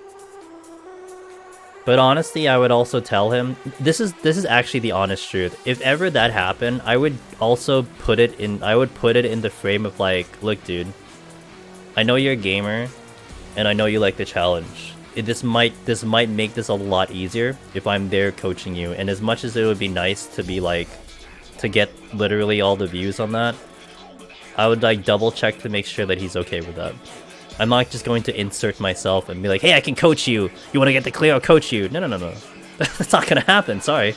But honestly, I would also tell him, this is actually the honest truth. If ever that happened, I would also put it in the frame of, like, look, dude, I know you're a gamer and I know you like the challenge. This might make this a lot easier if I'm there coaching you, and as much as it would be nice to be, like, to get literally all the views on that, I would, like, double check to make sure that he's okay with that. I'm not just going to insert myself and be like, hey, I can coach you. You want to get the clear? I'll coach you. No. That's not gonna happen. Sorry.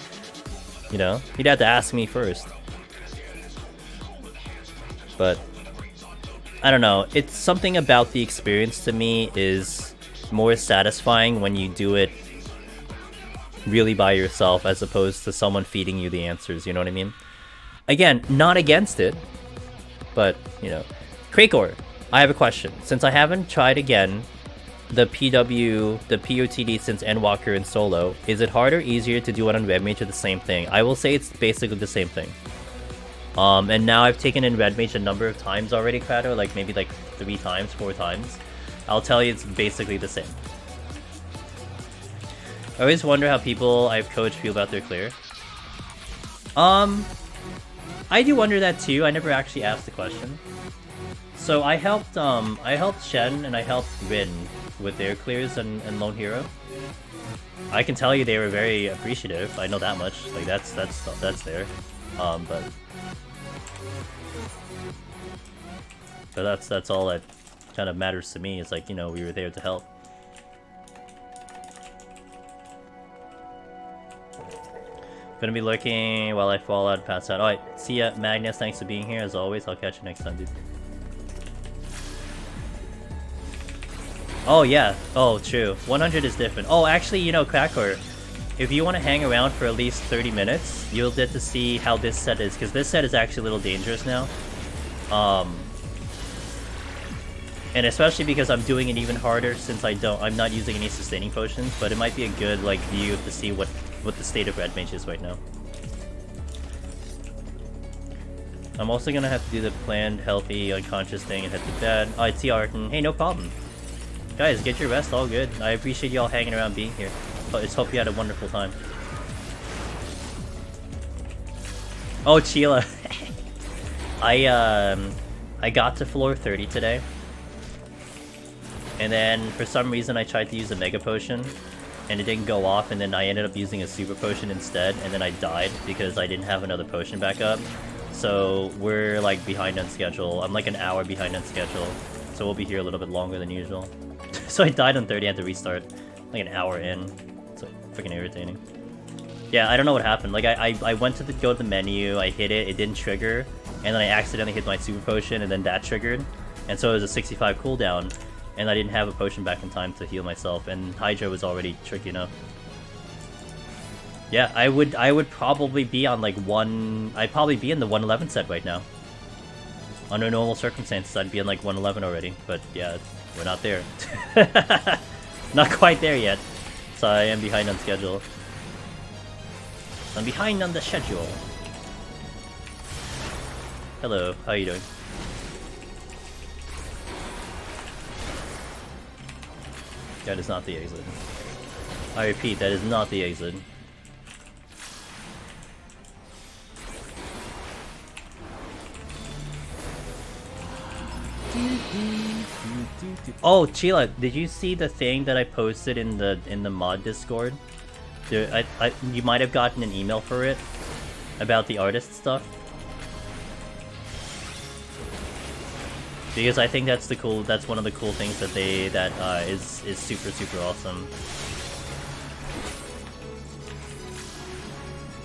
You know, you'd have to ask me first. But I don't know. It's something about the experience to me is more satisfying when you do it really by yourself as opposed to someone feeding you the answers. You know what I mean? Again, not against it, but, you know. Krakor, I have a question. Since I haven't tried again the PoTD since Endwalker and Solo, is it harder or easier to do it on Red Mage or the same thing? I will say it's basically the same thing. And now I've taken in Red Mage a number of times already, Krato, like maybe like 3 times, 4 times. I'll tell you it's basically the same. I always wonder how people I've coached feel about their clear. I do wonder that too. I never actually asked the question. So I helped Shen and I helped Rin with their clears and Lone Hero. I can tell you they were very appreciative. I know that much. Like that's there. But that's all that kind of matters to me. It's like, you know, we were there to help. Gonna be lurking while I fall out and pass out. Alright, see ya, Magnus. Thanks for being here as always. I'll catch you next time, dude. Oh yeah. Oh, true. 100 is different. Oh, actually, you know, Crackor, if you want to hang around for at least 30 minutes, you'll get to see how this set is, because this set is actually a little dangerous now. And especially because I'm doing it even harder since I'm not using any sustaining potions, but it might be a good like view to see what the state of Red Mage is right now. I'm also gonna have to do the planned healthy unconscious thing and head to bed. Oh, it's Arton. Hey, no problem. Guys, get your rest, all good. I appreciate y'all hanging around being here. I just hope you had a wonderful time. Oh, Chila. I got to floor 30 today. And then, for some reason, I tried to use a Mega Potion, and it didn't go off, and then I ended up using a Super Potion instead, and then I died because I didn't have another potion back up. So, we're, like, behind on schedule. I'm, like, an hour behind on schedule, so we'll be here a little bit longer than usual. So I died on 30, I had to restart, like, an hour in. It's, like, freaking irritating. Yeah, I don't know what happened. Like, I went to go to the menu, I hit it, it didn't trigger, and then I accidentally hit my Super Potion, and then that triggered. And so it was a 65 cooldown. And I didn't have a potion back in time to heal myself, and Hydra was already tricky enough. Yeah, I would probably be on like I'd probably be in the 111 set right now. Under normal circumstances, I'd be in like 111 already, but yeah, we're not there. Not quite there yet, so I am behind on schedule. I'm behind on the schedule. Hello, how are you doing? That is not the exit. I repeat, that is not the exit. Oh, Chila, did you see the thing that I posted in the mod Discord? You might have gotten an email for it about the artist stuff. Because I think that's one of the cool things that is super awesome.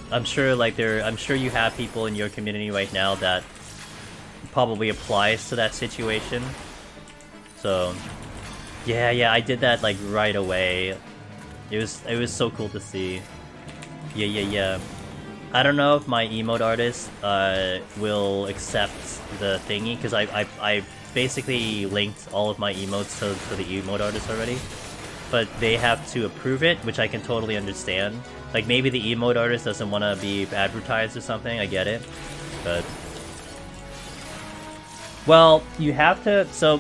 I'm sure you have people in your community right now that probably applies to that situation. So yeah, I did that like right away. It was so cool to see. Yeah. I don't know if my emote artist will accept the thingy, because I basically linked all of my emotes to the emote artist already, but they have to approve it, which I can totally understand. Like, maybe the emote artist doesn't want to be advertised or something, I get it, but... Well, you have to... So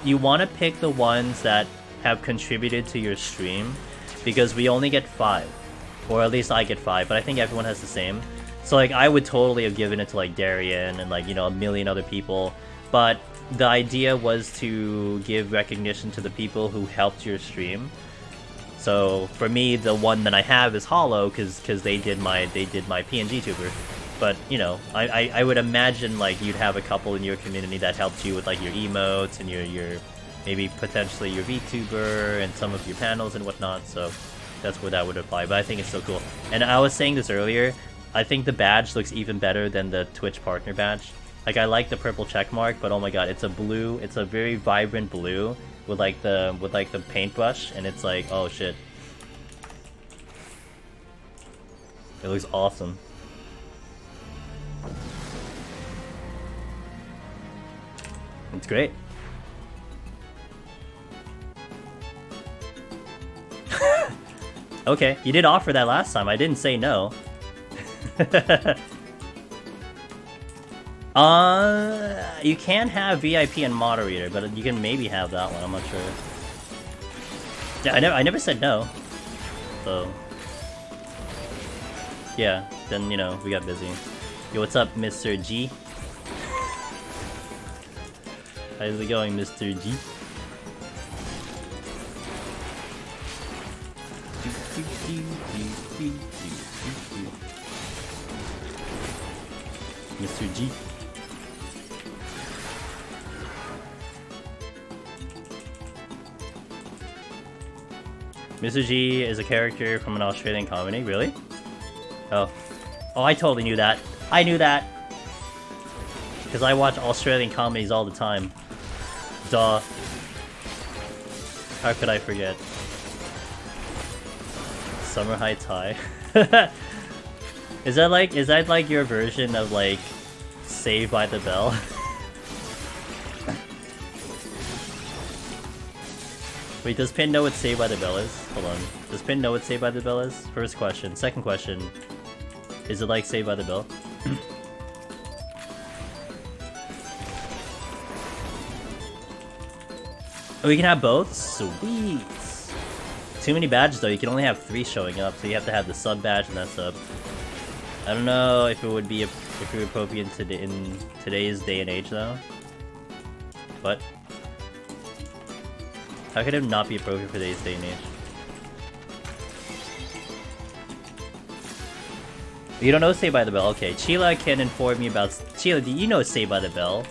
you want to pick the ones that have contributed to your stream, because we only get 5. Or at least I get 5, but I think everyone has the same. So, like, I would totally have given it to, like, Darian and, like, you know, a million other people, but the idea was to give recognition to the people who helped your stream. So for me, the one that I have is Hollow, because they did my PNG tuber. But you know, I would imagine like you'd have a couple in your community that helped you with like your emotes and your maybe potentially your VTuber and some of your panels and whatnot. So that's where that would apply. But I think it's so cool. And I was saying this earlier. I think the badge looks even better than the Twitch partner badge. Like, I like the purple check mark, but oh my god, it's a blue, it's a very vibrant blue with like the paintbrush, and it's like, oh shit. It looks awesome. It's great. Okay, you did offer that last time, I didn't say no. You can have VIP and moderator, but you can maybe have that one. I'm not sure. Yeah, I never said no. So yeah, then you know we got busy. Yo, what's up, Mr. G? How's it going, Mr. G? Mr. G. Mr. G is a character from an Australian comedy, really? Oh. Oh, I totally knew that. I knew that! Because I watch Australian comedies all the time. Duh. How could I forget? Summer Heights High. Is that like your version of like Saved by the Bell? Wait, does Pin know what Saved by the Bell is? Hold on. Does Pin know what Saved by the Bell is? First question. Second question. Is it like Saved by the Bell? Oh, we can have both? Sweet! Too many badges though, you can only have 3 showing up, so you have to have the sub badge and that sub. I don't know if it would be appropriate in today's day and age though. What? How could it not be appropriate for today's day and age? You don't know Saved by the Bell? Okay, Chila can inform me about... Chila, do you know Saved by the Bell?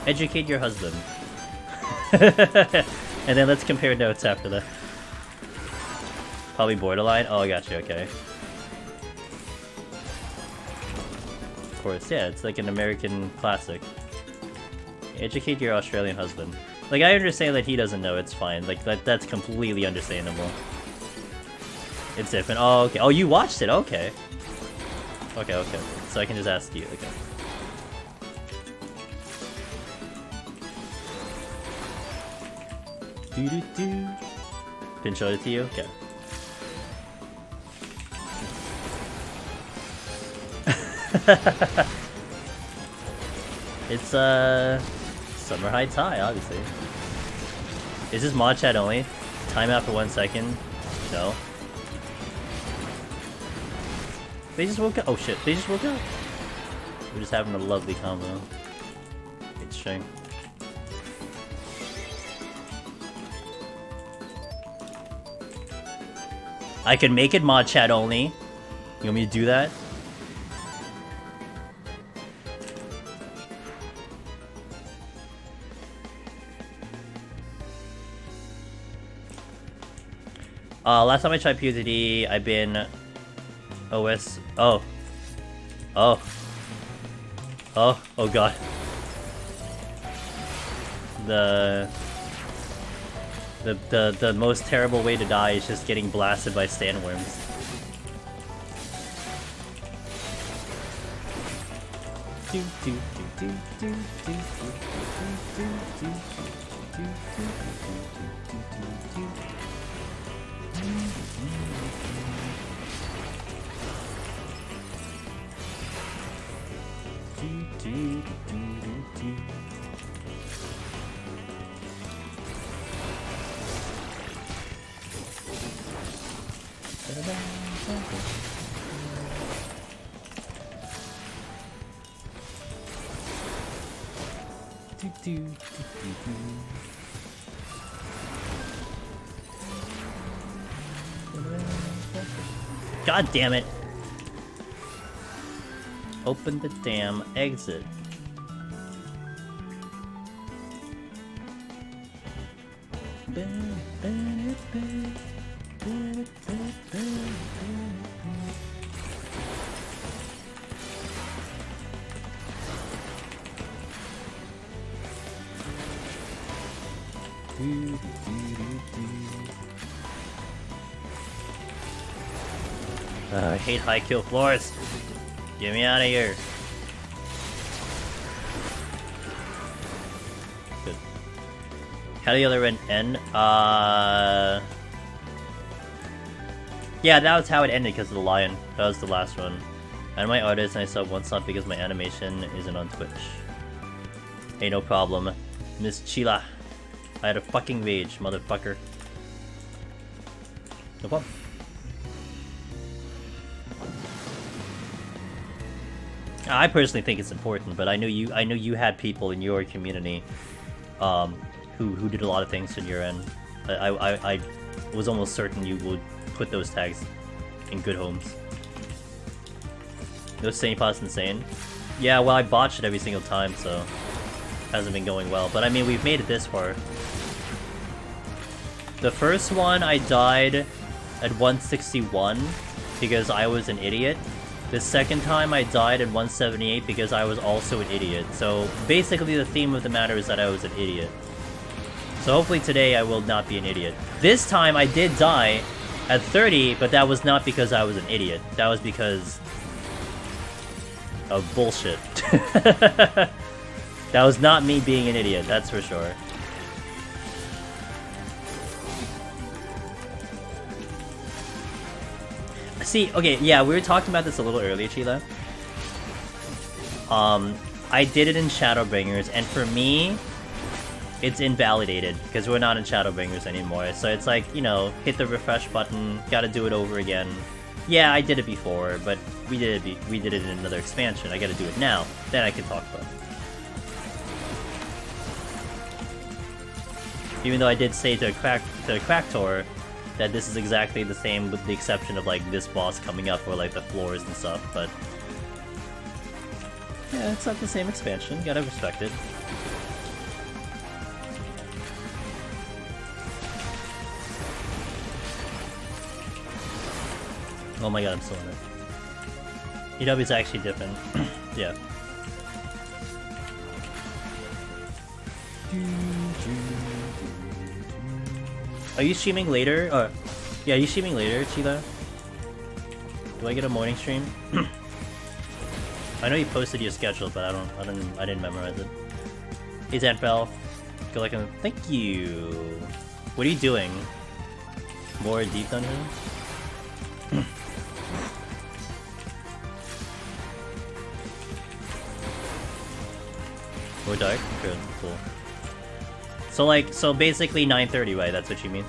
Educate your husband. And then let's compare notes after that. Probably Borderline? Oh, I got you, okay. Of course, yeah, it's like an American classic. Educate your Australian husband. Like, I understand that he doesn't know, it's fine. Like, that's completely understandable. It's different. Oh, okay. Oh, you watched it? Okay. Okay. So I can just ask you, okay. Doo-doo-doo. Pin showed it to you? Okay. It's Summer Heights High, obviously. Is this mod chat only? Timeout for 1 second? No. They just woke up. Oh shit, they just woke up. We're just having a lovely combo. Interesting. I can make it mod chat only. You want me to do that? Last time I tried PoTD, I've been OS. Oh god. The most terrible way to die is just getting blasted by sandworms. God damn it! Open the damn exit. I hate high kill floors. Get me out of here. Good. How do the other end end? Yeah, that was how it ended because of the lion. That was the last one. I'm my artist and I sub one sub because my animation isn't on Twitch. Hey, no problem. Miss Chila. I had a fucking rage, motherfucker. No problem. I personally think it's important, but I know you had people in your community who did a lot of things in your end. I was almost certain you would put those tags in good homes. No Saint Pot's insane. Yeah, well, I botched it every single time, so hasn't been going well. But I mean, we've made it this far. The first one, I died at 161 because I was an idiot. The second time, I died at 178 because I was also an idiot. So basically, the theme of the matter is that I was an idiot. So hopefully today I will not be an idiot. This time, I did die at 30, but that was not because I was an idiot. That was because of bullshit. That was not me being an idiot, that's for sure. See, okay, yeah, we were talking about this a little earlier, Chila. I did it in Shadowbringers, and for me, it's invalidated, because we're not in Shadowbringers anymore. So it's like, you know, hit the refresh button, gotta do it over again. Yeah, I did it before, but we did it in another expansion. I gotta do it now, then I can talk about it. Even though I did say to Quacktor that this is exactly the same with the exception of like this boss coming up or like the floors and stuff, but yeah, it's not the same expansion, gotta respect it. Oh my god, I'm still in it. EW is actually different. Yeah. Are you streaming later? Or yeah, are you streaming later, Chila? Do I get a morning stream? I know you posted your schedule, but I didn't memorize it. Hey Zanfell. Good luck on thank you. What are you doing? More deep dungeons? More dark? Good, cool. So basically 9:30, right? That's what you mean?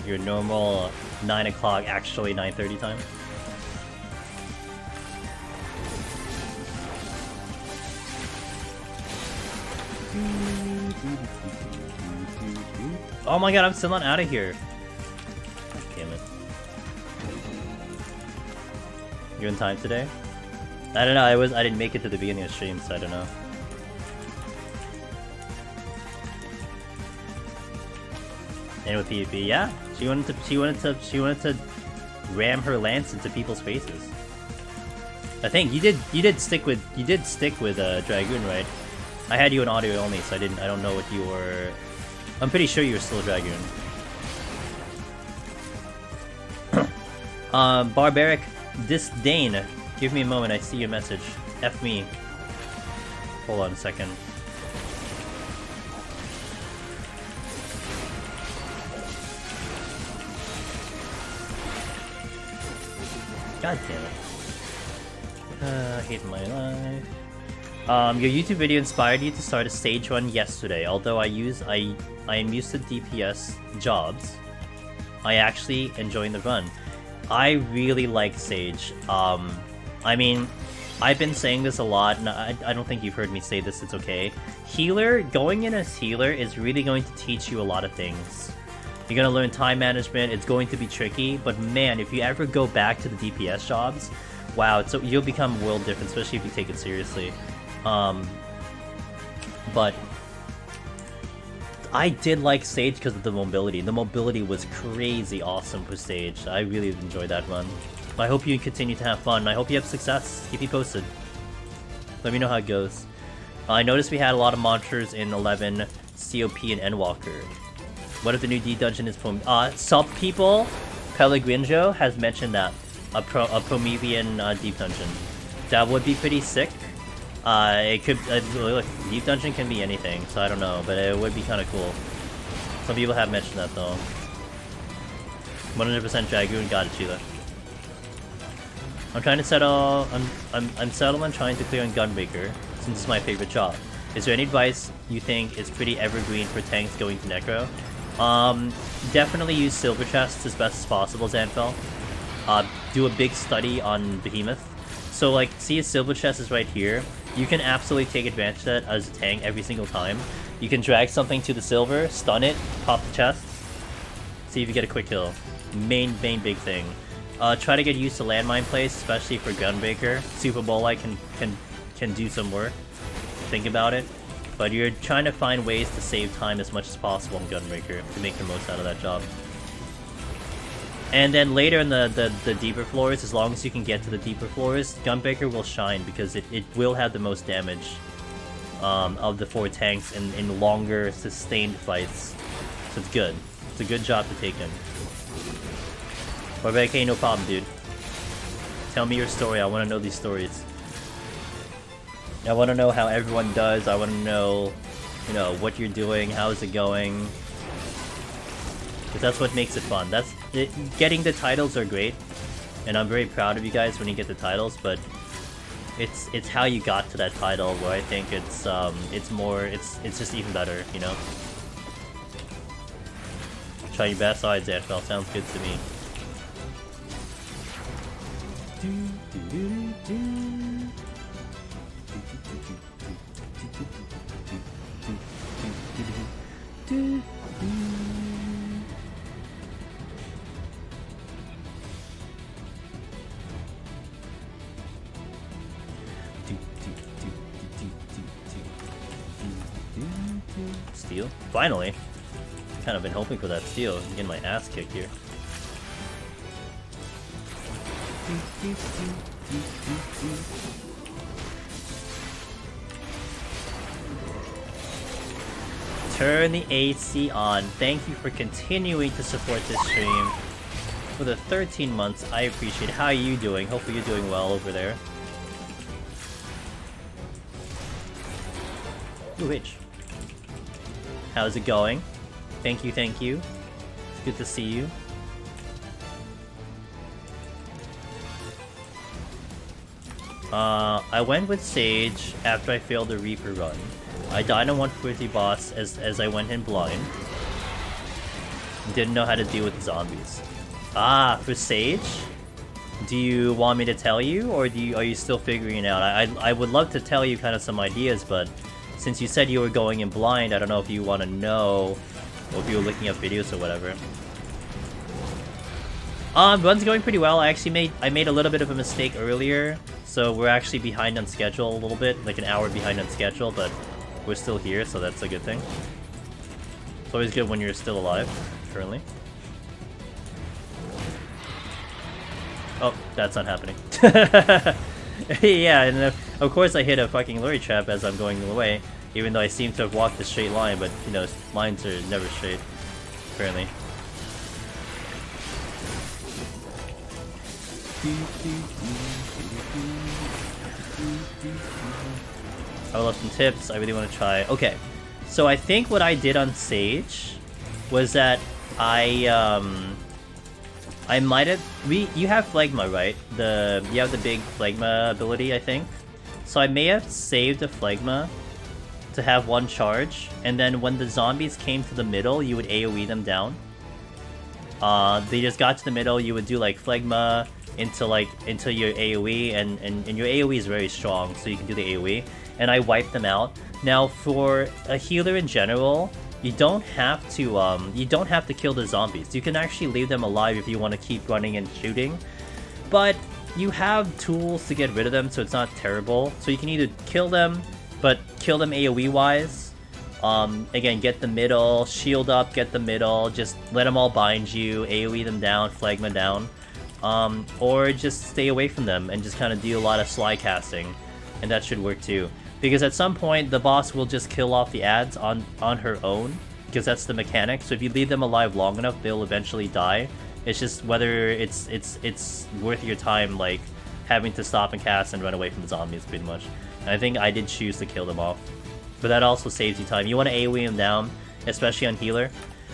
Your normal 9 o'clock, actually 9:30 time? Oh my god, I'm still not out of here. Damn it. You're in time today? I don't know, I didn't make it to the beginning of the stream, so I don't know. And with PvP, yeah. She wanted to ram her lance into people's faces. I think you did stick with Dragoon, right? I had you in audio only, so I don't know what you were. I'm pretty sure you were still Dragoon. Barbaric Disdain. Give me a moment, I see your message. F me. Hold on a second. God damn it. I hate my life. Your YouTube video inspired you to start a stage run yesterday. Although I am used to DPS jobs, I actually enjoying the run. I really like Sage. I mean, I've been saying this a lot, and I don't think you've heard me say this, it's okay. Healer, going in as healer is really going to teach you a lot of things. You're gonna learn time management, it's going to be tricky, but man, if you ever go back to the DPS jobs, wow, you'll become world different, especially if you take it seriously. But I did like Sage because of the mobility. The mobility was crazy awesome for Sage. I really enjoyed that run. I hope you continue to have fun. I hope you have success. Keep me posted. Let me know how it goes. I noticed we had a lot of monsters in 11, COP and Endwalker. What if the new D dungeon is from some people? Pellegrinjo has mentioned that a Promethean deep dungeon. That would be pretty sick. It could look, deep dungeon can be anything, so I don't know, but it would be kind of cool. Some people have mentioned that though. 100% Dragoon, got it, Sheila. I'm trying to settle. I'm settled on trying to clear on Gunbreaker since it's my favorite job. Is there any advice you think is pretty evergreen for tanks going to Necro? Definitely use silver chests as best as possible, Zanfel. Do a big study on Behemoth. So like, see a silver chest is right here. You can absolutely take advantage of that as a tank every single time. You can drag something to the silver, stun it, pop the chest, see if you get a quick kill. Main big thing. Try to get used to landmine plays, especially for Gunbreaker. Super Bowl Light can do some work. Think about it. But you're trying to find ways to save time as much as possible in Gunbreaker to make the most out of that job. And then later in the deeper floors, as long as you can get to the deeper floors, Gunbreaker will shine because it will have the most damage of the 4 tanks in longer, sustained fights. So it's good. It's a good job to take in. Barbaric, no problem, dude. Tell me your story. I want to know these stories. I want to know how everyone does. I want to know, you know, what you're doing, how's it going. Because that's what makes it fun. That's it, getting the titles are great, and I'm very proud of you guys when you get the titles. But it's how you got to that title where I think it's just even better, you know. Try your best. Alright, Zanfel, sounds good to me. Steal? Finally! Kind of been hoping for that steal. I'm getting my ass kicked here. Turn the AC on. Thank you for continuing to support this stream for the 13 months. I appreciate it. How are you doing? Hopefully you're doing well over there. Ooh, H. How's it going? Thank you, thank you. It's good to see you. I went with Sage after I failed the Reaper run. I died on 150 boss as I went in blind. Didn't know how to deal with zombies. Ah, for Sage? Do you want me to tell you, or are you still figuring it out? I would love to tell you kind of some ideas, but since you said you were going in blind, I don't know if you want to know, or if you were looking up videos or whatever. Run's going pretty well. I made a little bit of a mistake earlier, so we're actually behind on schedule a little bit, like an hour behind on schedule, but we're still here, so that's a good thing. It's always good when you're still alive, currently. Oh, that's not happening. Yeah, and of course I hit a fucking lorry trap as I'm going away, even though I seem to have walked a straight line, but, you know, lines are never straight, apparently. I would love some tips. I really want to try. Okay, so I think what I did on Sage was that I might have... You have Phlegma, right? You have the big Phlegma ability, I think. So I may have saved a Phlegma to have one charge, and then when the zombies came to the middle, you would AoE them down. They just got to the middle, you would do like Phlegma into your AoE, and your AoE is very strong, so you can do the AoE. And I wiped them out. Now, for a healer in general, you don't have to kill the zombies. You can actually leave them alive if you want to keep running and shooting. But you have tools to get rid of them, so it's not terrible. So you can either kill them, but kill them AoE-wise. Again, get the middle, shield up, get the middle, just let them all bind you, AoE them down, Phlegma down. Or just stay away from them and just kind of do a lot of sly casting. And that should work too. Because at some point, the boss will just kill off the ads on her own, because that's the mechanic. So if you leave them alive long enough, they'll eventually die. It's just whether it's worth your time, like, having to stop and cast and run away from the zombies, pretty much. And I think I did choose to kill them off. But that also saves you time. You want to AoE them down, especially on healer.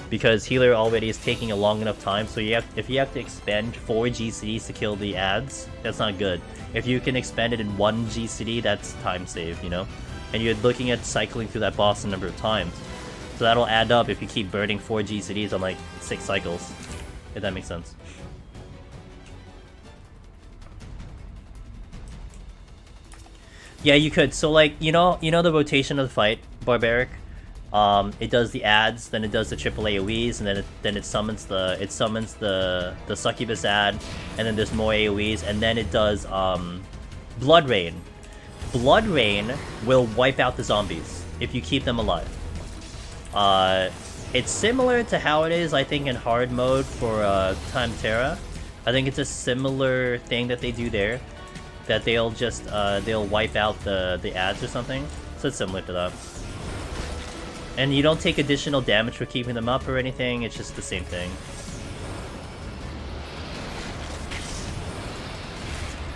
because healer already is taking a long enough time. So if you have to expend 4 GCDs to kill the ads, that's not good. If you can expend it in 1 GCD, that's time save, you know? And you're looking at cycling through that boss a number of times. So that'll add up if you keep burning 4 GCDs on like 6 cycles. If that makes sense. Yeah, you could. So like, you know the rotation of the fight, Barbaric? It does the ads, then it does the triple AoEs, and then it summons the succubus ad, and then there's more AoEs, and then it does Blood Rain. Blood Rain will wipe out the zombies if you keep them alive. It's similar to how it is, I think, in hard mode for Time Terra. I think it's a similar thing that they do there, that they'll just they'll wipe out the ads or something. So it's similar to that. And you don't take additional damage for keeping them up or anything, it's just the same thing.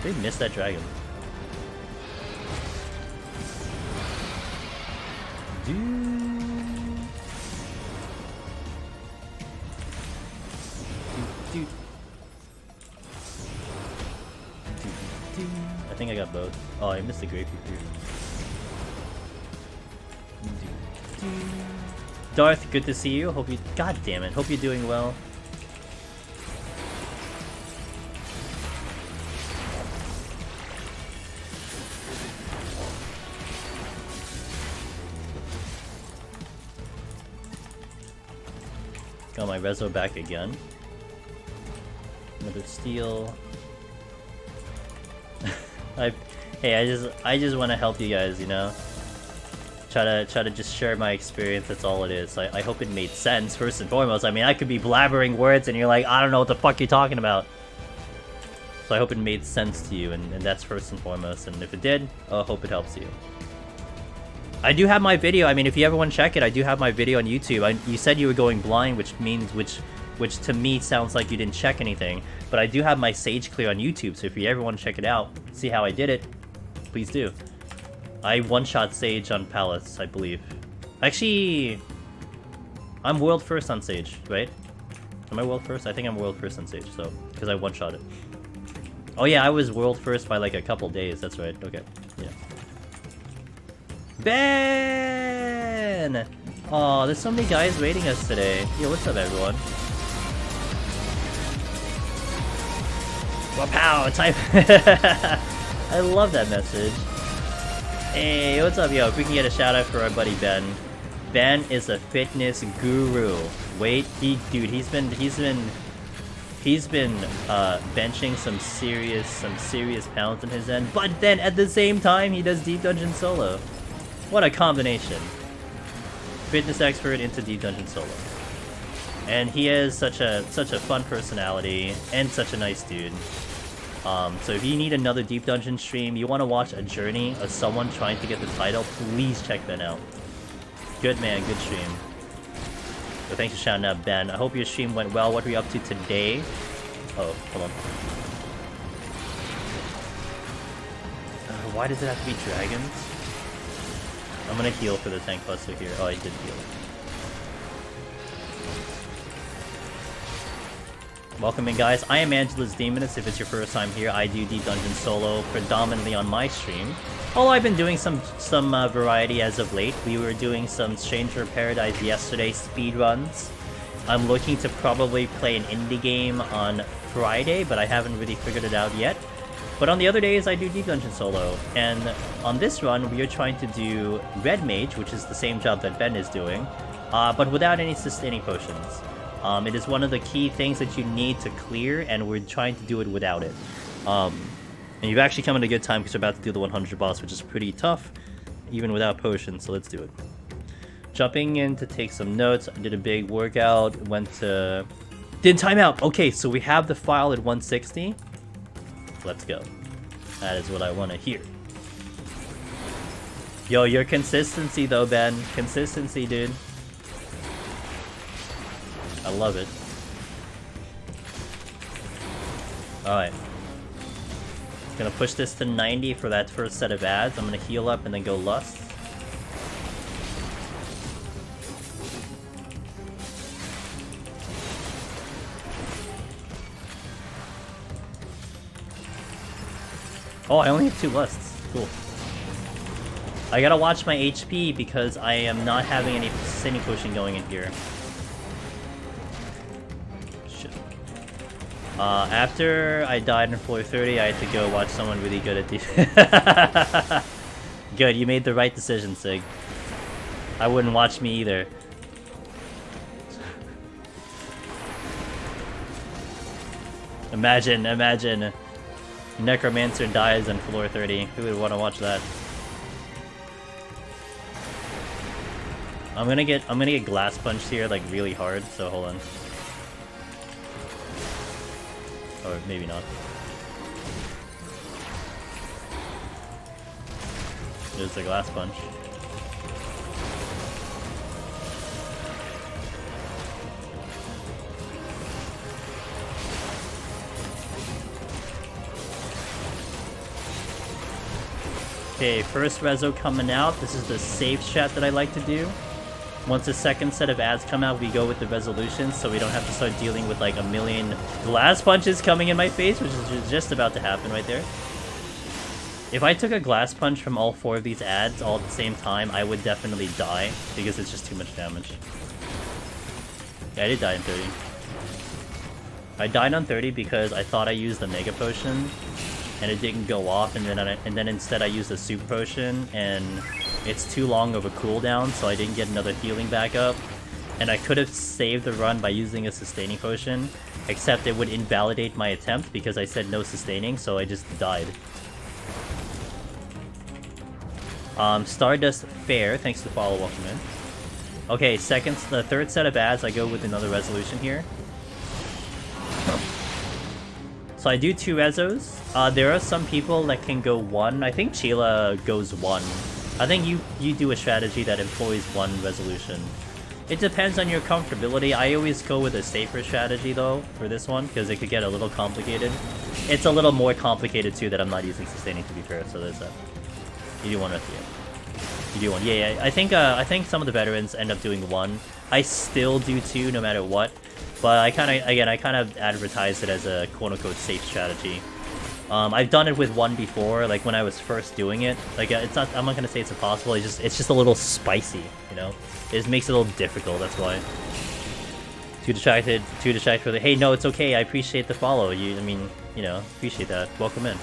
They missed that dragon. I think I got both. Oh, I missed the Great Reaper. Darth, good to see you. Hope you. God damn it. Hope you're doing well. Got my rezo back again. Another steal. Hey, I just want to help you guys, you know. Try to just share my experience. That's all it is. I hope it made sense first and foremost. I mean, I could be blabbering words and you're like, I don't know what the fuck you're talking about. So I hope it made sense to you, and that's first and foremost. And if it did, I hope it helps you. I do have my video. I mean, if you ever want to check it, I do have my video on YouTube. You said you were going blind, which to me sounds like you didn't check anything. But I do have my Sage clear on YouTube, so if you ever want to check it out, see how I did it, please do. I one-shot Sage on Palace, I believe. Actually, I'm world first on Sage, right? Am I world first? I think I'm world first on Sage, so because I one-shot it. Oh yeah, I was world first by like a couple days. That's right. Okay, yeah. Ben! Oh, there's so many guys raiding us today. Yo, what's up, everyone? Wow, type. I love that message. Hey, what's up, yo? If we can get a shout out for our buddy Ben. Ben is a fitness guru. Wait, dude, he's been benching some serious pounds in his end. But then at the same time, he does Deep Dungeon solo. What a combination! Fitness expert into Deep Dungeon solo, and he is such a fun personality and such a nice dude. So if you need another Deep Dungeon stream, you want to watch a journey of someone trying to get the title, please check Ben out. Good man, good stream. So thanks for shouting out, Ben. I hope your stream went well. What are you up to today? Oh, hold on. Why does it have to be dragons? I'm gonna heal for the tank buster here. Oh, I did heal. Welcome in, guys. I am Angela's Demoness. If it's your first time here, I do Deep Dungeon solo predominantly on my stream. Although I've been doing some variety as of late. We were doing some Stranger of Paradise yesterday speedruns. I'm looking to probably play an indie game on Friday, but I haven't really figured it out yet. But on the other days, I do Deep Dungeon solo. And on this run, we are trying to do Red Mage, which is the same job that Ben is doing, but without any sustaining potions. It is one of the key things that you need to clear, and we're trying to do it without it. And you've actually come at a good time because we're about to do the 100 boss, which is pretty tough, even without potions, so let's do it. Jumping in to take some notes, I did a big workout, did timeout! Okay, so we have the file at 160. Let's go. That is what I want to hear. Yo, your consistency though, Ben. Consistency, dude. I love it. Alright. Gonna push this to 90 for that first set of ads. I'm gonna heal up and then go Lust. Oh, I only have 2 lusts. Cool. I gotta watch my HP because I am not having any sustaining potion going in here. Shit. After I died in floor 30, I had to go watch someone really good at the... Good, you made the right decision, Sig. I wouldn't watch me either. Imagine Necromancer dies in floor 30. Who would want to watch that? I'm gonna get glass punched here like really hard, so hold on. Or maybe not. There's the glass punch. Okay, first rezo coming out. This is the safe strat that I like to do. Once the second set of ads come out, we go with the resolutions, so we don't have to start dealing with like a million glass punches coming in my face, which is just about to happen right there. If I took a glass punch from all 4 of these ads all at the same time, I would definitely die, because it's just too much damage. Yeah, I did die in 30. I died on 30 because I thought I used the Mega Potion, and it didn't go off, and then instead I used a Super Potion, and it's too long of a cooldown, so I didn't get another healing back up. And I could have saved the run by using a sustaining potion, except it would invalidate my attempt because I said no sustaining, so I just died. Stardust Fair, thanks for the follow, welcome in. Okay, the third set of ads, I go with another resolution here. So I do 2 rezos. There are some people that can go 1. I think Chila goes 1. I think you do a strategy that employs 1 resolution. It depends on your comfortability. I always go with a safer strategy though for this one because it could get a little complicated. It's a little more complicated too that I'm not using sustaining, to be fair. So there's that. You do 1 with you. You do 1. Yeah. I think some of the veterans end up doing 1. I still do 2 no matter what. But I kind of advertise it as a quote-unquote safe strategy. I've done it with 1 before, like when I was first doing it. Like I'm not gonna say it's impossible. It's just a little spicy, you know. It just makes it a little difficult. That's why. Too distracted for the. Hey, no, it's okay. I appreciate the follow. I mean, you know, appreciate that. Welcome in.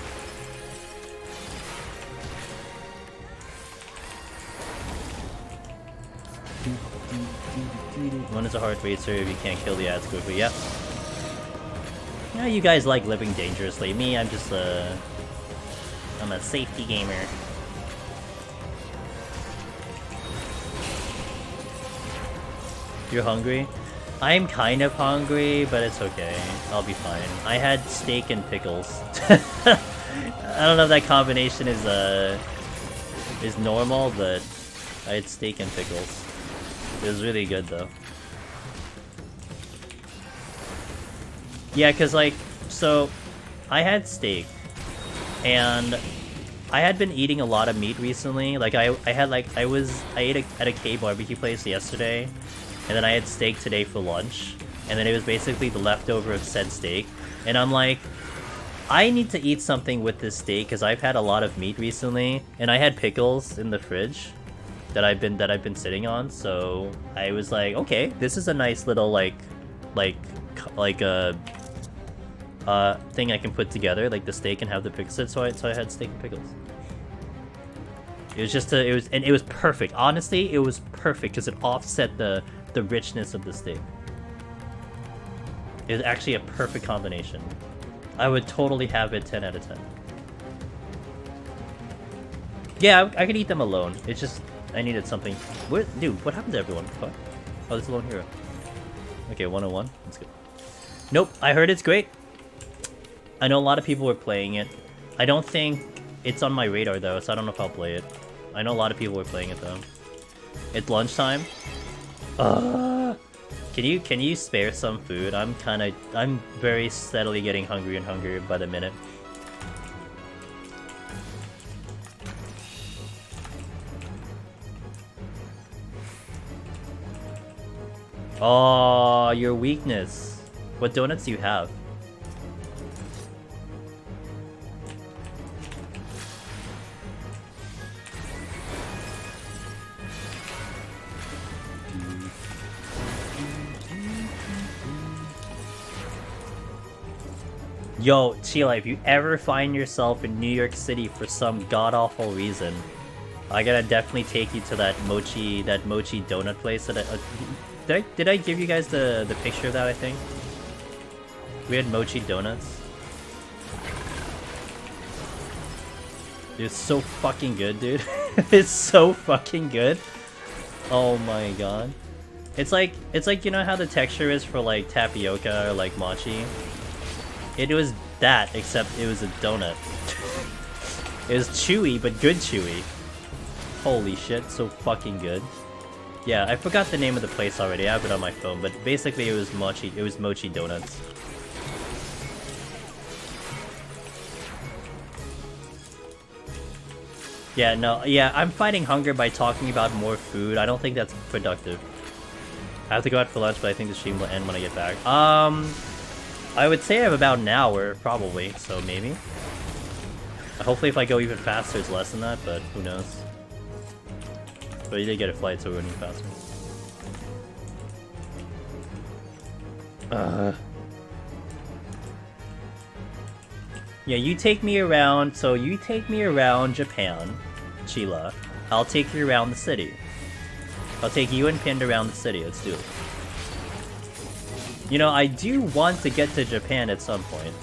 One is a hard racer if you can't kill the ads quickly. Yep. Yeah, you guys like living dangerously. Me, I'm just I'm a safety gamer. You're hungry? I'm kind of hungry, but it's okay. I'll be fine. I had steak and pickles. I don't know if that combination is normal, but I had steak and pickles. It was really good though. Yeah, cause like, so I had steak, and I had been eating a lot of meat recently. Like I ate at a K barbecue place yesterday, and then I had steak today for lunch, and then it was basically the leftover of said steak. And I'm like, I need to eat something with this steak because I've had a lot of meat recently, and I had pickles in the fridge that I've been sitting on. So I was like, okay, this is a nice little like a thing I can put together, like the steak and have the pickles. So I had steak and pickles. It was just it was perfect. Honestly, it was perfect because it offset the richness of the steak. It was actually a perfect combination. I would totally have it 10 out of 10. Yeah, I could eat them alone. It's just I needed something. Dude, what happened to everyone? What? Oh, this is a lone hero. Okay, 101. That's good. Nope, I heard it's great. I know a lot of people were playing it. I don't think it's on my radar though, so I don't know if I'll play it. I know a lot of people were playing it though. It's lunchtime. Can you spare some food? I'm very steadily getting hungrier and hungrier by the minute. Oh, your weakness. What donuts do you have? Yo, Chila, if you ever find yourself in New York City for some god-awful reason, I gotta definitely take you to that mochi donut place that did I give you guys the picture of that, I think? We had mochi donuts. It's so fucking good, dude. It's so fucking good. Oh my god. It's like you know how the texture is for like tapioca or like mochi? It was that, except it was a donut. It was chewy, but good chewy. Holy shit, so fucking good. Yeah, I forgot the name of the place already. I have it on my phone, but basically it was mochi donuts. Yeah, no, yeah, I'm fighting hunger by talking about more food. I don't think that's productive. I have to go out for lunch, but I think the stream will end when I get back. I would say I have about an hour, probably, so maybe. Hopefully if I go even faster, it's less than that, but who knows. But you did get a flight, so we're running faster. Yeah, you take me around, so you take me around Japan, Chila. I'll take you around the city. I'll take you and Pinned around the city, let's do it. You know, I do want to get to Japan at some point.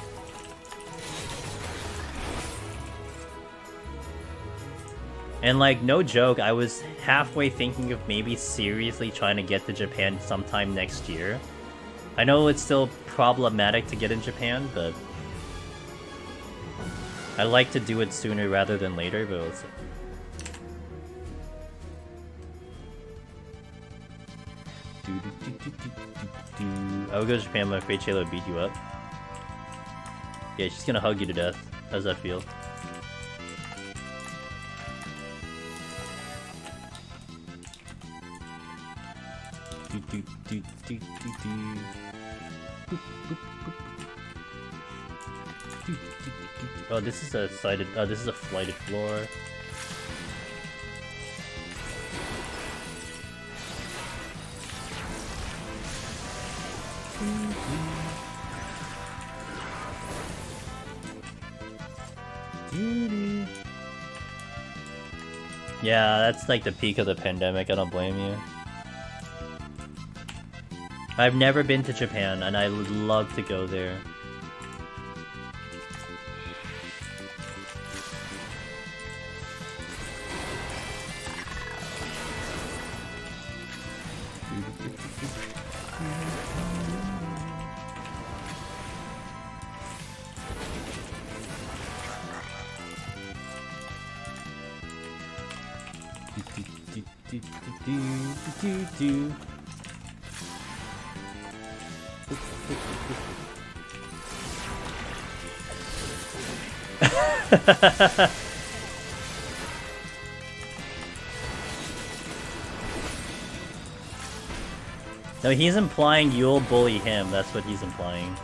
And like, no joke, I was halfway thinking of maybe seriously trying to get to Japan sometime next year. I know it's still problematic to get in Japan, but I like to do it sooner rather than later, but let's see. I would go to Japan, but I'm afraid Shayla would beat you up. Yeah, she's gonna hug you to death. How does that feel? Oh, this is a sided. This is a flighted floor. Yeah, that's like the peak of the pandemic. I don't blame you. I've never been to Japan, and I would love to go there. No, he's implying you'll bully him. That's what he's implying.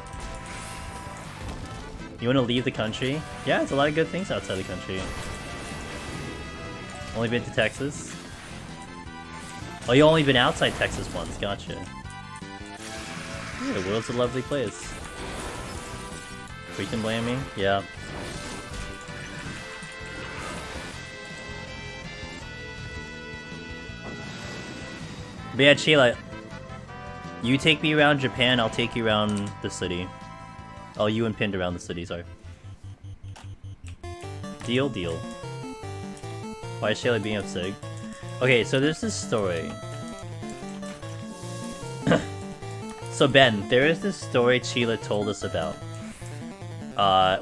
You want to leave the country? Yeah, there's a lot of good things outside the country. Only been to Texas? Oh, you only been outside Texas once. Gotcha. Yeah, the world's a lovely place. We can blame me? Yeah. But yeah, Sheila, you take me around Japan, I'll take you around the city. Oh, you and Pinned around the city, sorry. Deal, deal. Why is Shayla being upset? Okay, so there's this story. So Ben, there is this story Sheila told us about.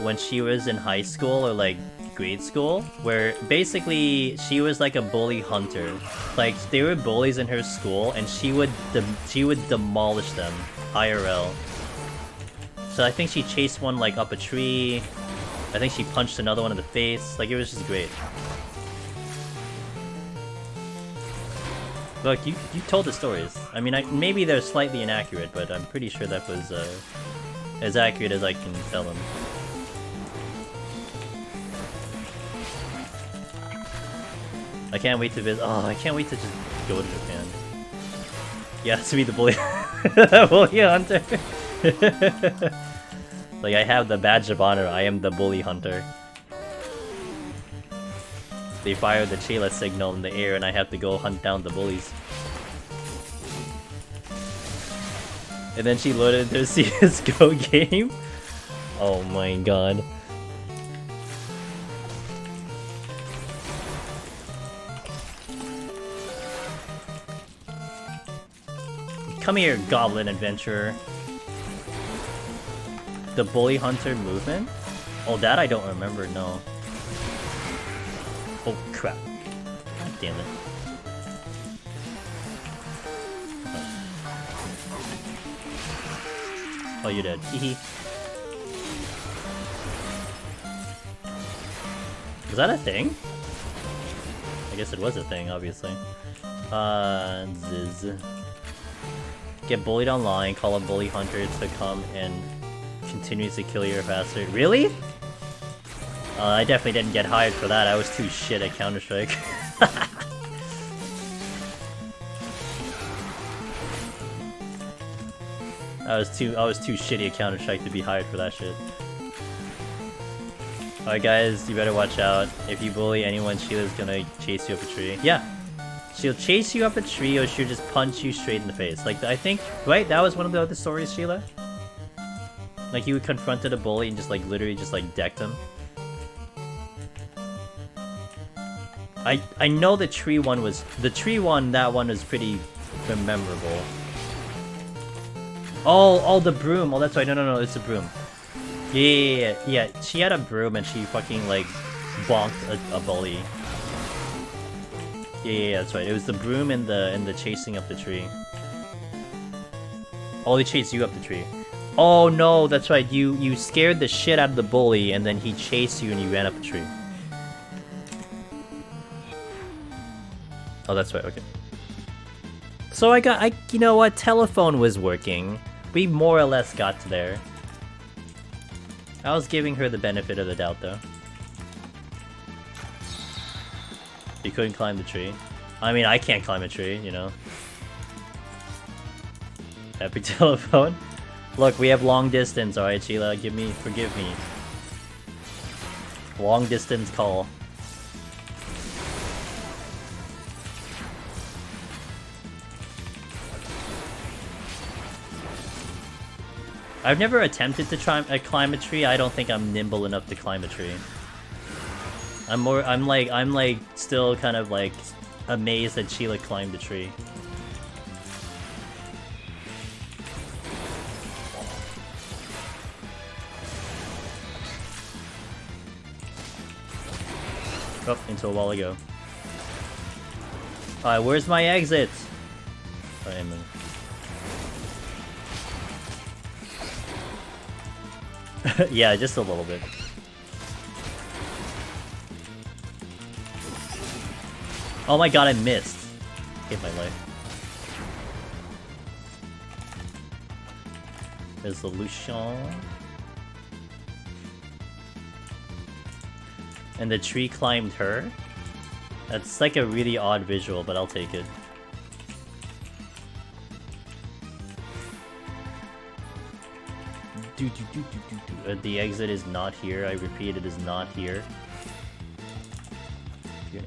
When she was in high school or like grade school, where basically she was like a bully hunter. Like there were bullies in her school, and she would demolish them IRL. So I think she chased one like up a tree. I think she punched another one in the face. Like it was just great. Look, you told the stories. I mean, maybe they're slightly inaccurate, but I'm pretty sure that was as accurate as I can tell them. I can't wait to visit. Oh, I can't wait to just go to Japan. Yeah, to be the bully, bully hunter. Like, I have the badge of honor, I am the bully hunter. They fire the Chela signal in the air and I have to go hunt down the bullies. And then she loaded their CSGO game. Oh my god. Come here, Goblin Adventurer. The Bully Hunter movement? Oh, that I don't remember, no. Oh crap. God damn it. Oh, you're dead. Hehe. Was that a thing? I guess it was a thing, obviously. Ziz. Get bullied online, call a bully hunter to come and continuously kill your bastard. Really? I definitely didn't get hired for that. I was too shit at Counter-Strike. I was too shitty at Counter-Strike to be hired for that shit. Alright guys, you better watch out. If you bully anyone, Sheila's gonna chase you up a tree. Yeah. She'll chase you up a tree or she'll just punch you straight in the face. Like, I think, right? That was one of the other stories, Sheila? Like, you confronted a bully and just, like, literally just, like, decked him. I know the tree one was... The tree one, that one was pretty memorable. Oh, the broom. Oh, that's right. No, it's a broom. Yeah. She had a broom and she fucking, like, bonked a bully. Yeah, that's right. It was the broom and the chasing up the tree. Oh, they chased you up the tree. Oh no, that's right. You scared the shit out of the bully and then he chased you and you ran up the tree. Oh, that's right. Okay. So you know what? Telephone was working. We more or less got to there. I was giving her the benefit of the doubt though. You couldn't climb the tree. I mean, I can't climb a tree, you know. Epic telephone. Look, we have long distance, alright, Sheila. Forgive me. Long distance call. I've never attempted to climb a tree. I don't think I'm nimble enough to climb a tree. I'm like still kind of like amazed that Sheila climbed the tree. Oh, into a wall ago. Alright, where's my exit? I am in. Yeah, just a little bit. Oh my god, I missed. Hit my life. Resolution. And the tree climbed her? That's like a really odd visual, but I'll take it. The exit is not here. I repeat, it is not here. Okay.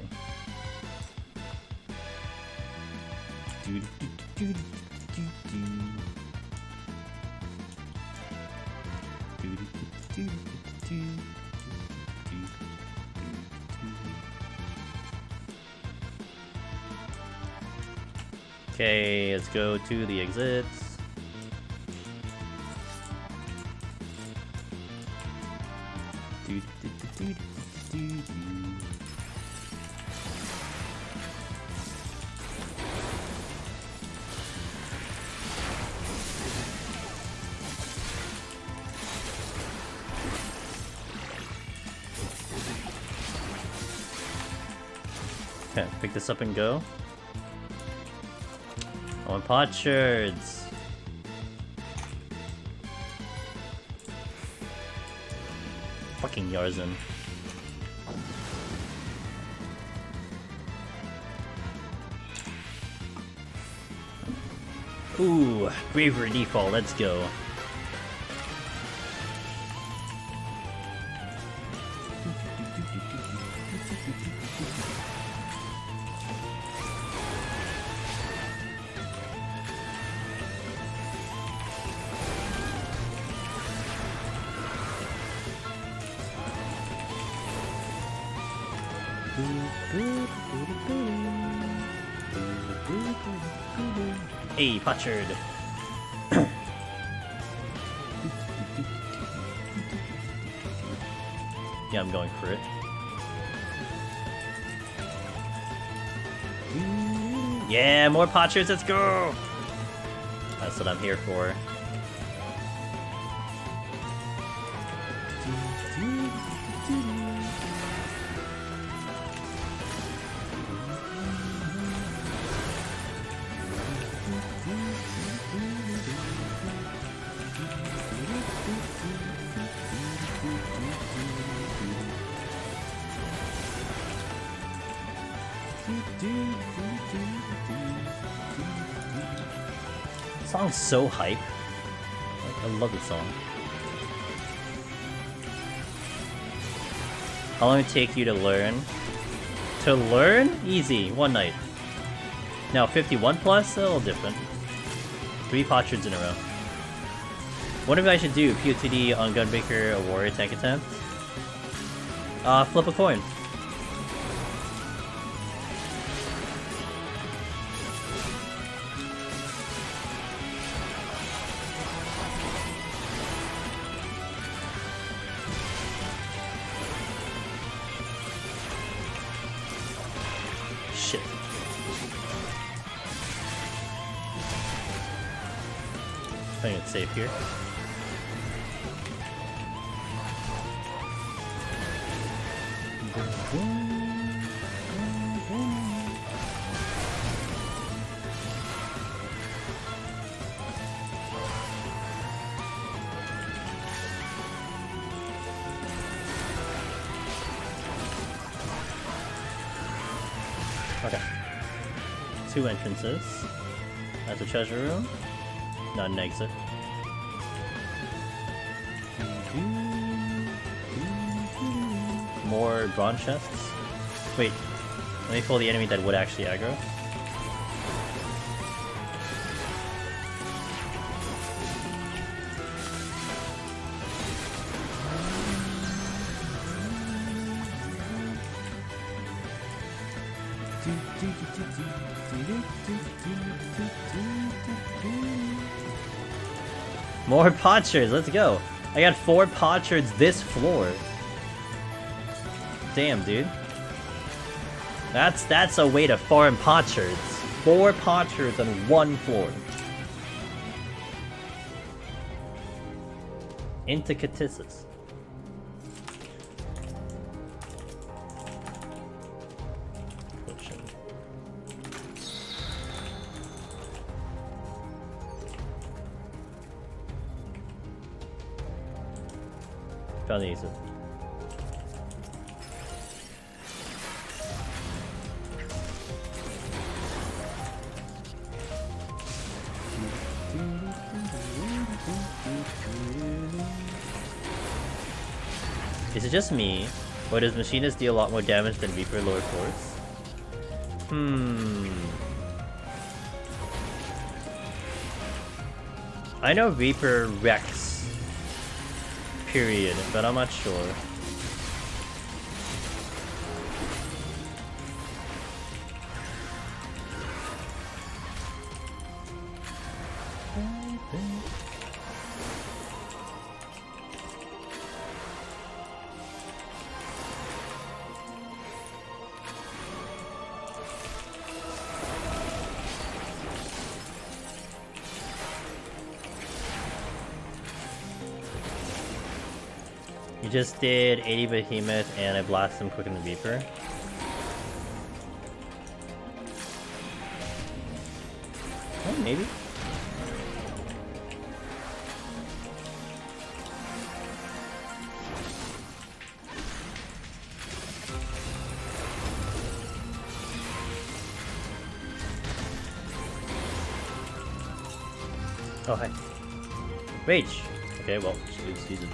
Okay, let's go to the exits. Okay, pick this up and go. On potsherds. Fucking Yarzan. Ooh, bravery default, let's go. Hey, Potchard. Yeah, I'm going for it. Yeah, more Potchards, let's go! That's what I'm here for. Song's so hype. Like, I love this song. How long did it take you to learn? To learn? Easy, one night. Now 51 plus, a little different. 3 Potchards in a row. What if I should do? PoTD on Gunbreaker, a warrior tank attempt? Flip a coin. Shit. Playing it safe here. Okay. 2 entrances. That's a treasure room. Not an exit. More bronze chests. Wait, let me pull the enemy that would actually aggro. More Potchards, let's go. I got 4 Potchards this floor. Damn, dude. That's a way to farm Potchards. 4 Potchards on 1 floor. Into Catissus. Found the exit. Is it just me, or does Machinist deal a lot more damage than Reaper lower force? I know Reaper wrecks, period, but I'm not sure. You just did 80 Behemoth and I blast him quick in the Reaper. Oh, maybe? Oh, hi. Rage! Okay, well, she's it.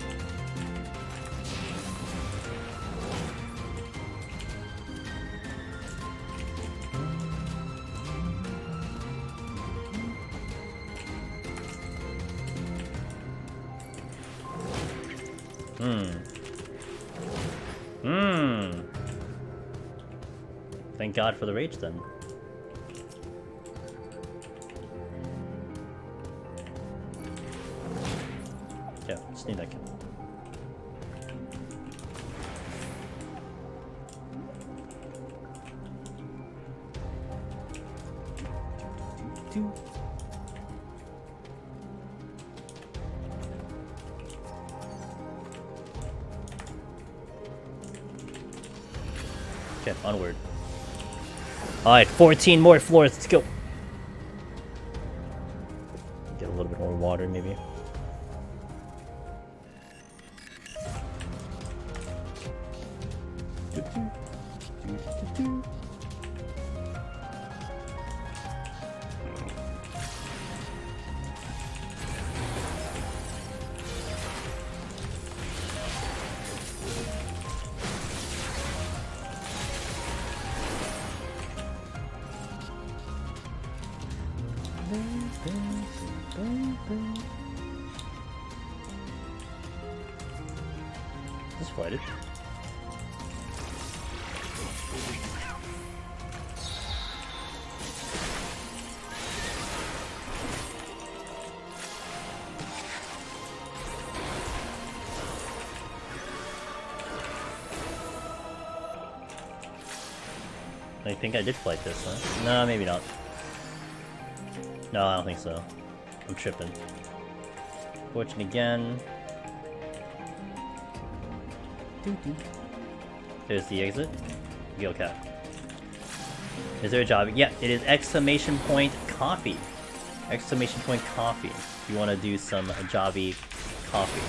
Thank God for the rage then. Yeah, just need that kill. Okay, onward. Alright, 14 more floors, let's go. Get a little bit more water, maybe. Just fight it. I think I did fight this, huh? No, maybe not. No, I don't think so. I'm tripping. Fortune again. There's the exit. Yo, cat. Is there a job? Yeah, it is exclamation point coffee. Exclamation point coffee. If you want to do some jobby coffee.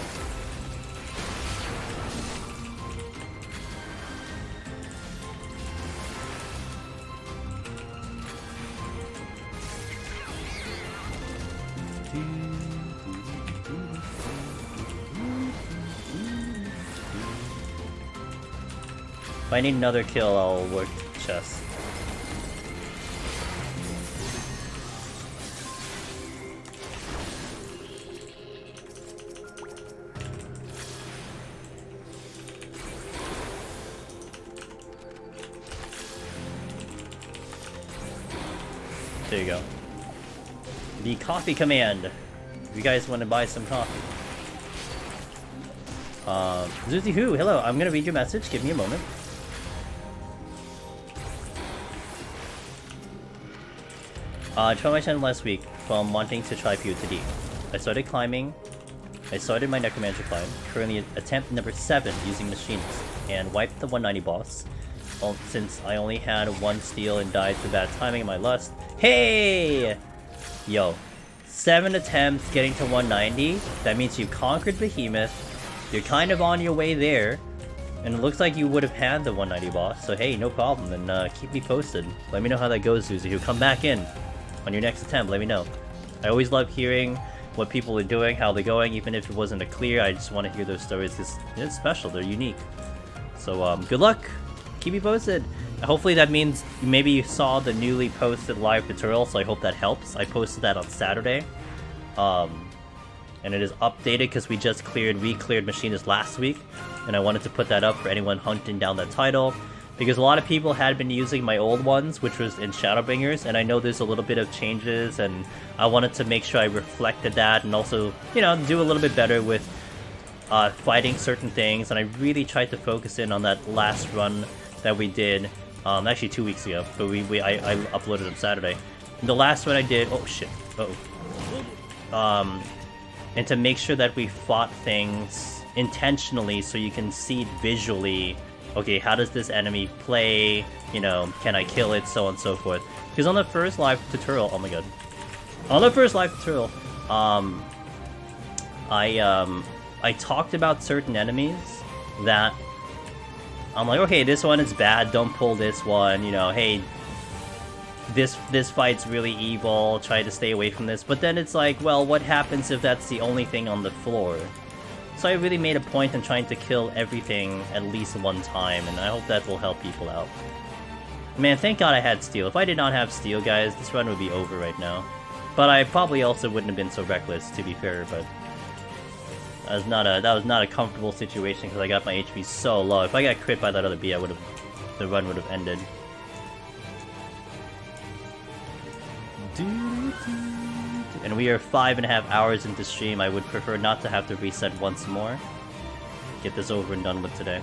If I need another kill, I'll work chest. There you go. The coffee command. If you guys want to buy some coffee. Zuzi Who, hello, I'm gonna read your message, give me a moment. I tried my channel last week from wanting to try PoTD. I started climbing. I started my Necromancer climb, currently at attempt number 7 using Machinist, and wiped the 190 boss. Since I only had 1 steel and died to bad timing in my lust. Hey! Yo. 7 attempts getting to 190. That means you conquered Behemoth. You're kind of on your way there. And it looks like you would have had the 190 boss. So hey, no problem. And keep me posted. Let me know how that goes, Susie. Come back in. On your next attempt, let me know. I always love hearing what people are doing, how they're going, even if it wasn't a clear. I just want to hear those stories because it's special, they're unique. So good luck, keep me posted. Hopefully that means maybe you saw the newly posted live tutorial, so I hope that helps. I posted that on Saturday. And it is updated because we just re-cleared Machinist last week. And I wanted to put that up for anyone hunting down that title. Because a lot of people had been using my old ones, which was in Shadowbringers, and I know there's a little bit of changes, and I wanted to make sure I reflected that, and also, you know, do a little bit better with fighting certain things, and I really tried to focus in on that last run that we did, actually 2 weeks ago, but I uploaded on Saturday. And the last one I did, oh shit, and to make sure that we fought things intentionally so you can see visually, okay, how does this enemy play, you know, can I kill it, so on and so forth. Because on the first live tutorial, oh my god. On the first live tutorial, I talked about certain enemies that I'm like, okay, this one is bad, don't pull this one, you know, hey, this fight's really evil, try to stay away from this. But then it's like, well, what happens if that's the only thing on the floor? So I really made a point in trying to kill everything at least one time, and I hope that will help people out. Man, thank God I had steel. If I did not have steel, guys, this run would be over right now. But I probably also wouldn't have been so reckless, to be fair, but that was not a comfortable situation because I got my HP so low. If I got crit by that other bee, the run would have ended. And we are 5.5 hours into stream. I would prefer not to have to reset once more. Get this over and done with today.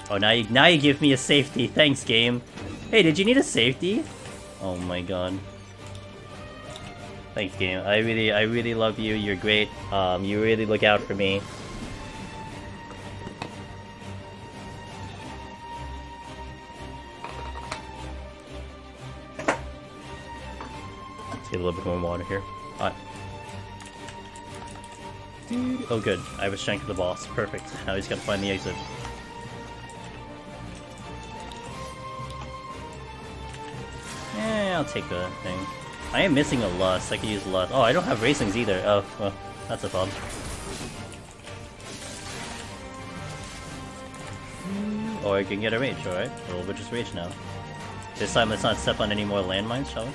Oh, now you give me a safety. Thanks, game. Hey, did you need a safety? Oh my god. Thanks, game. I really love you. You're great. You really look out for me. Let's get a little bit more water here. Alright. Oh, good. I have a strength of the boss. Perfect. Now he's gotta find the exit. Yeah, I'll take the thing. I am missing a lust. I could use lust. Oh, I don't have racings either. Oh, well, that's a problem. Or I can get a rage, alright? We'll just rage now. This time let's not step on any more landmines, shall we?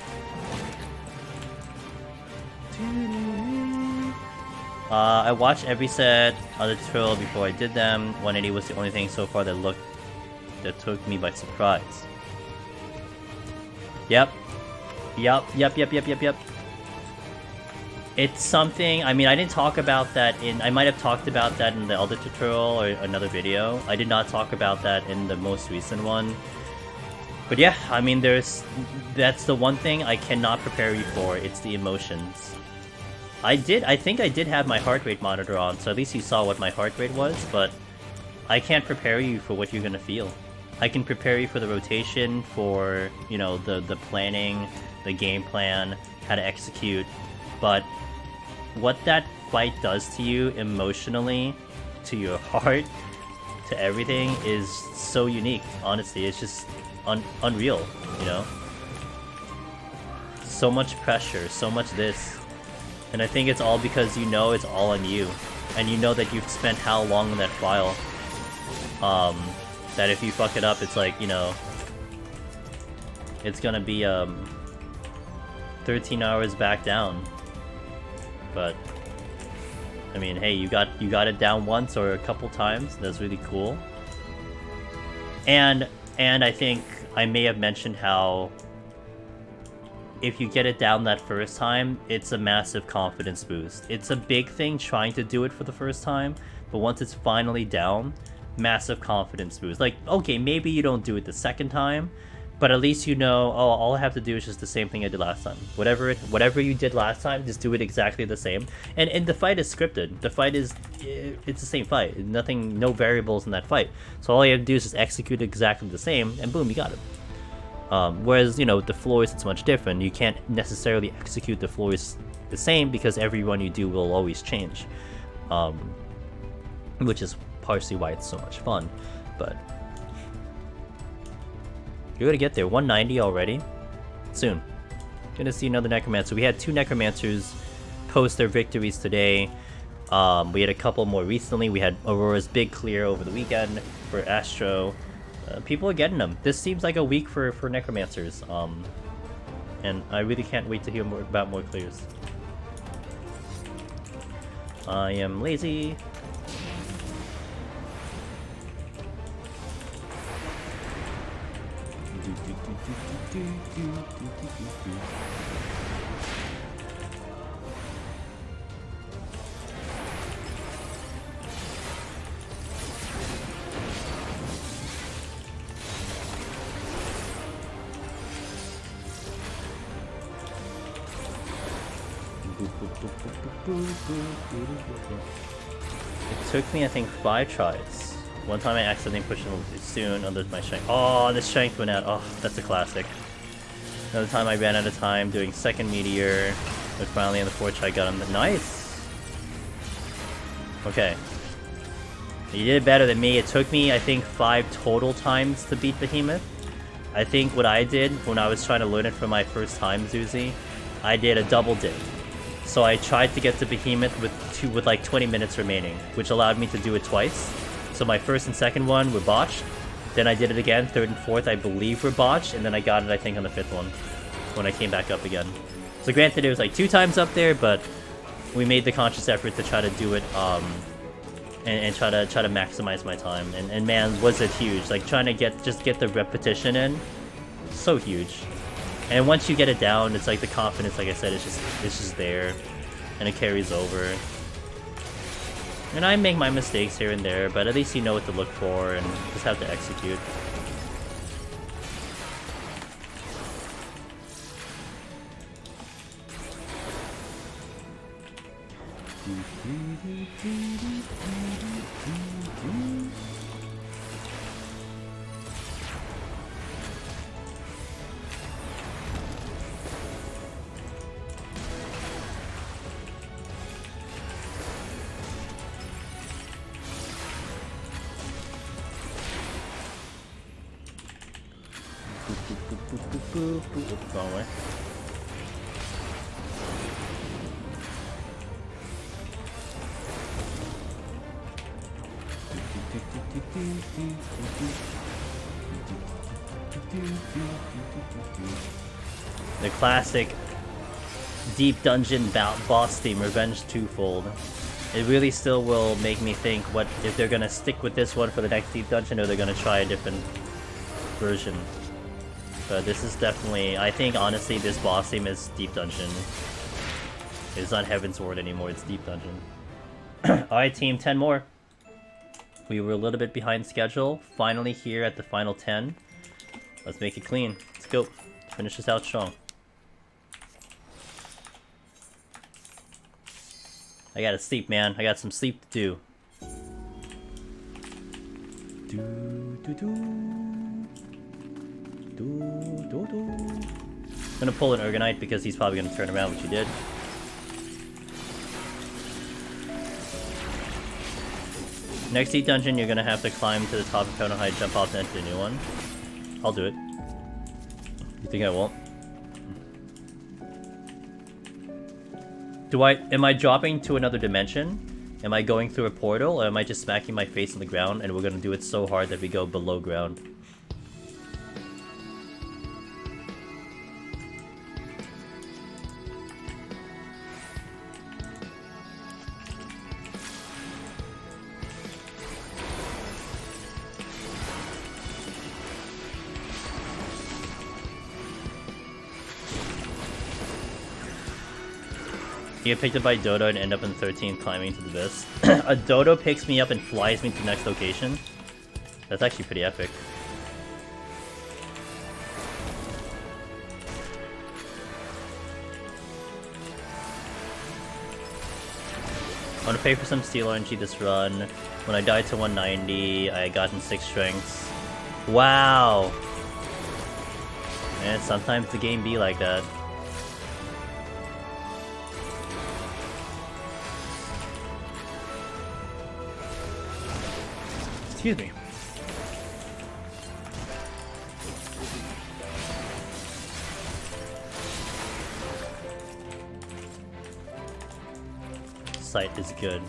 I watched every set of the tutorial before I did them. 180 was the only thing so far that took me by surprise. Yep. It's something, I mean, I didn't talk about that in, I might have talked about that in the other tutorial or another video. I did not talk about that in the most recent one. But yeah, I mean, that's the one thing I cannot prepare you for, it's the emotions. I think I did have my heart rate monitor on, so at least you saw what my heart rate was, but I can't prepare you for what you're gonna feel. I can prepare you for the rotation, for, you know, the planning, the game plan, how to execute, but what that fight does to you emotionally, to your heart, to everything is so unique, honestly. It's just unreal, you know? So much pressure, so much this. And I think it's all because you know it's all on you. And you know that you've spent how long in that file. That if you fuck it up, it's like, you know, it's gonna be 13 hours back down. But I mean, hey, you got it down once or a couple times. That's really cool. And I think I may have mentioned how if you get it down that first time, it's a massive confidence boost. It's a big thing trying to do it for the first time, but once it's finally down, massive confidence boost. Like, okay, maybe you don't do it the second time, but at least you know, oh, all I have to do is just the same thing I did last time. Whatever you did last time, just do it exactly the same. And the fight is scripted. The fight is, it's the same fight. Nothing, no variables in that fight. So all you have to do is just execute exactly the same, and boom, you got it. Whereas, you know, with the floors, it's much different. You can't necessarily execute the floors the same because every run you do will always change. Which is partially why it's so much fun, but you're gonna get there. 190 already? Soon. Gonna see another Necromancer. We had 2 Necromancers post their victories today. We had a couple more recently. We had Aurora's big clear over the weekend for Astro. People are getting them. This seems like a week for Necromancers. And I really can't wait to hear more about more clears. I am lazy. It took me, I think, 5 tries. One time I accidentally pushed it a little too soon, others my strength. Oh, the strength went out. Oh, that's a classic. Another time I ran out of time doing second meteor, but finally on the 4th try I got him. Nice! Okay. You did better than me. It took me, I think, 5 total times to beat Behemoth. I think what I did when I was trying to learn it for my first time, Zuzi, I did a double dip. So I tried to get to Behemoth with like 20 minutes remaining, which allowed me to do it twice. So my first and second one were botched. Then I did it again, 3rd and 4th I believe were botched, and then I got it I think on the 5th one, when I came back up again. So granted it was like 2 times up there, but we made the conscious effort to try to do it and try to maximize my time. And man, was it huge! Like trying to get the repetition in, so huge. And once you get it down, it's like the confidence, like I said, it's just there, and it carries over. And I make my mistakes here and there, but at least you know what to look for and just have to execute. Oops, wrong way. The classic deep dungeon boss theme, Revenge Twofold. It really still will make me think what if they're gonna stick with this one for the next deep dungeon or they're gonna try a different version. But this is definitely, I think honestly this boss theme is deep dungeon. It's not Heaven's Ward anymore, it's deep dungeon. Alright team, 10 more. We were a little bit behind schedule. Finally here at the final 10. Let's make it clean. Let's go. Finish this out strong. I gotta sleep, man. I got some sleep to do. I'm gonna pull an Ergonite because he's probably gonna turn around, which he did. Next deep dungeon, you're gonna have to climb to the top of Kona High, jump off, and enter a new one. I'll do it. You think I won't? Am I dropping to another dimension? Am I going through a portal, or am I just smacking my face on the ground and we're gonna do it so hard that we go below ground? You get picked up by Dodo and end up in 13th climbing to the abyss. A Dodo picks me up and flies me to the next location. That's actually pretty epic. I want to pay for some Steel RNG this run. When I died to 190, I got in 6 strengths. Wow! Man, sometimes the game be like that. Excuse me. Sight is good.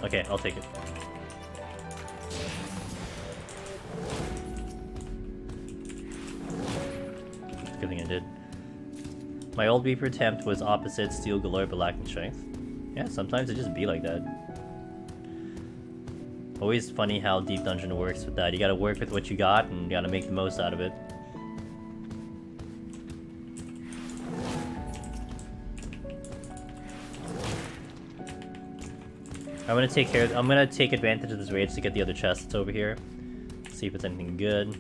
Okay, I'll take it. Good thing I did. My old Reaper attempt was opposite Steel Galore but lacking strength. Yeah, sometimes it just be like that. Always funny how Deep Dungeon works with that. You gotta work with what you got and you gotta make the most out of it. I'm gonna take advantage of this rage to get the other chest that's over here. See if it's anything good.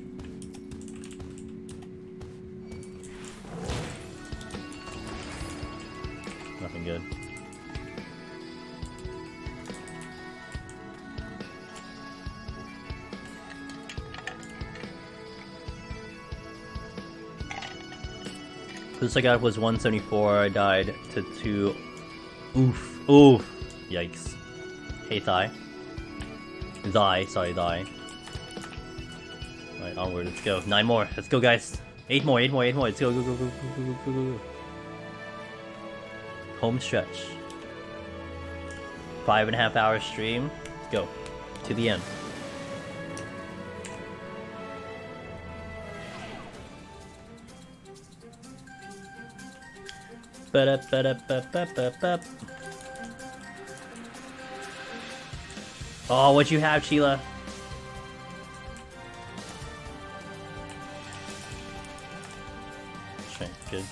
Nothing good. This I got was 174. I died to 2. Oof. Oof. Yikes. Hey, Thigh. Sorry, Thigh. Alright, onward, let's go. 9 more. Let's go, guys. 8 more. Let's go, go. Home stretch. 5.5 hour stream. Let's go. To the end. Ba-da-ba-da-ba-ba-ba-ba. Oh, what you have, Sheila? Okay, good.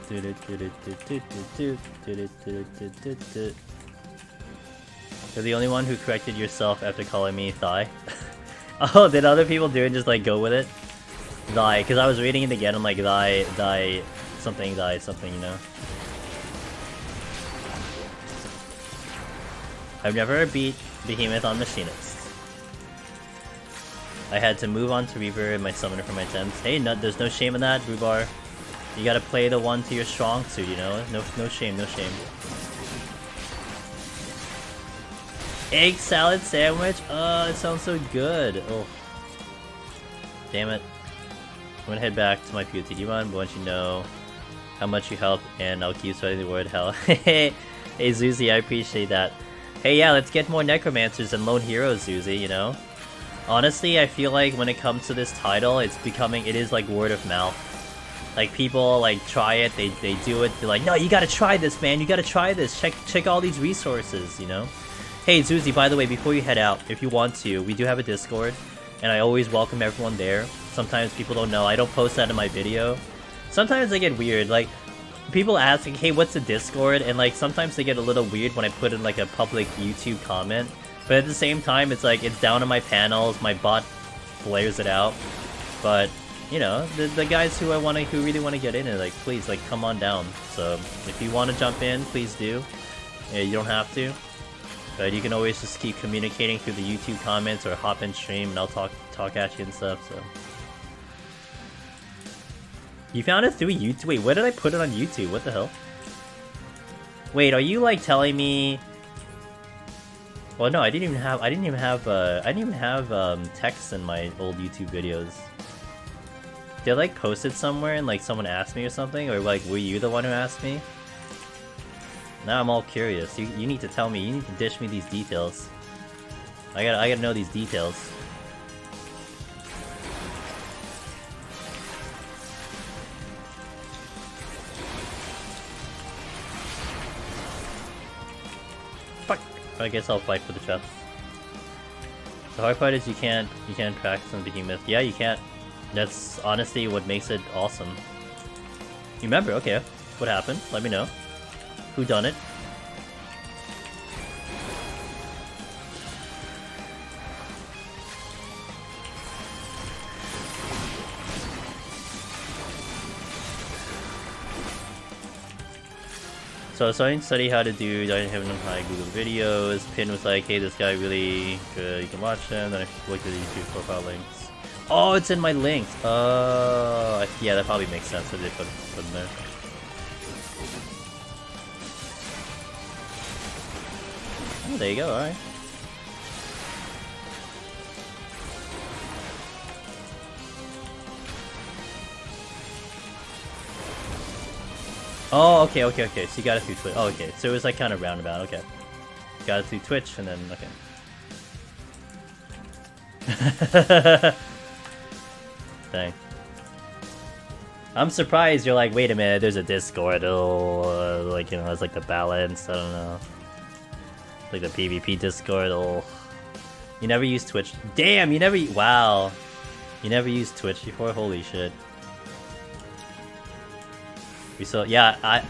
You're the only one who corrected yourself after calling me thigh. Oh, did other people do it? Just like go with it? Thigh, because I was reading it again. I'm like thigh, something, you know. I've never beat Behemoth on Machinist. I had to move on to Reaper and my summoner for my 10s. Hey, no, there's no shame in that, Rhubar. You gotta play the one to your strong suit, you know? No shame, no shame. Egg salad sandwich? Oh, it sounds so good. Oh. Damn it. I'm gonna head back to my PoTD run, but once you know how much you helped, and I'll keep spreading the word hell. Hey, Zuzi, I appreciate that. Hey, yeah, let's get more Necromancers and Lone Heroes, Zuzi, you know? Honestly, I feel like when it comes to this title, it is like word of mouth. Like, people, like, try it, they do it, they're like, no, you gotta try this, man, you gotta try this, check all these resources, you know? Hey, Zuzi, by the way, before you head out, if you want to, we do have a Discord, and I always welcome everyone there. Sometimes people don't know, I don't post that in my video. Sometimes I get weird, like, people ask, like, hey, what's the Discord? And, like, sometimes they get a little weird when I put in, like, a public YouTube comment. But at the same time, it's like, it's down on my panels, my bot blares it out. But, you know, the guys who really want to get in it, like, please, like, come on down. So, if you want to jump in, please do. Yeah, you don't have to. But you can always just keep communicating through the YouTube comments or hop in stream and I'll talk at you and stuff, so. You found it through YouTube? Wait, where did I put it on YouTube? What the hell? Wait, are you, like, telling me... Well, no, I didn't even have text in my old YouTube videos. Did I, like, post it somewhere and, like, someone asked me or something? Or, like, were you the one who asked me? Now I'm all curious. You need to tell me. You need to dish me these details. I gotta know these details. Fuck. I guess I'll fight for the chest. The hard part is you can't practice on Behemoth. Yeah, you can't. That's honestly what makes it awesome. You remember? Okay. What happened? Let me know. Who done it? So I was starting to study how to do Diamond Heaven on High Google videos. Pin was like, hey, this guy really good, you can watch him. Then I looked at the YouTube profile links. Oh, it's in my links! Yeah, that probably makes sense if they put them there. Oh, there you go, alright. Oh, okay. So you got it through Twitch. Oh, okay. So it was like kind of roundabout. Okay. Got it through Twitch and then okay. Dang. I'm surprised you're like, wait a minute, there's a Discord. Oh, like, you know, it's like the balance. I don't know. Like the PvP Discord. Oh. You never used Twitch. Damn, you never. Wow. You never used Twitch before? Holy shit. So yeah, I'm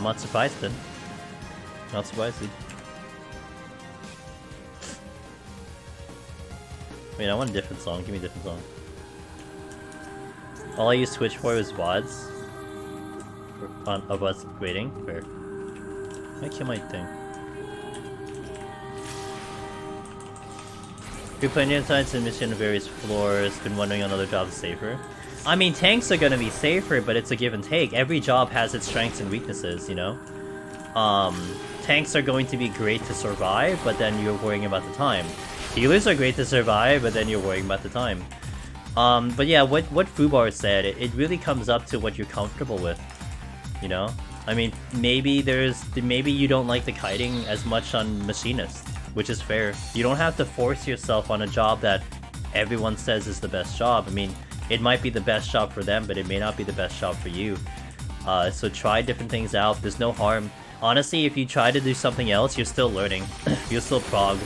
not surprised then. Not surprised, dude. Wait, I want a different song. Give me a different song. All I used Twitch for was VODs. Of us waiting. Fair. I kill my thing. You're playing inside and mission on various floors. Been wondering on other jobs safer. I mean, tanks are gonna be safer, but it's a give and take. Every job has its strengths and weaknesses, you know? Tanks are going to be great to survive, but then you're worrying about the time. Healers are great to survive, but then you're worrying about the time. But yeah, what Fubar said, it really comes up to what you're comfortable with, you know? I mean, maybe you don't like the kiting as much on Machinist, which is fair. You don't have to force yourself on a job that everyone says is the best job. I mean, it might be the best job for them, but it may not be the best job for you. So try different things out. There's no harm. Honestly, if you try to do something else, you're still learning. You'll still prog.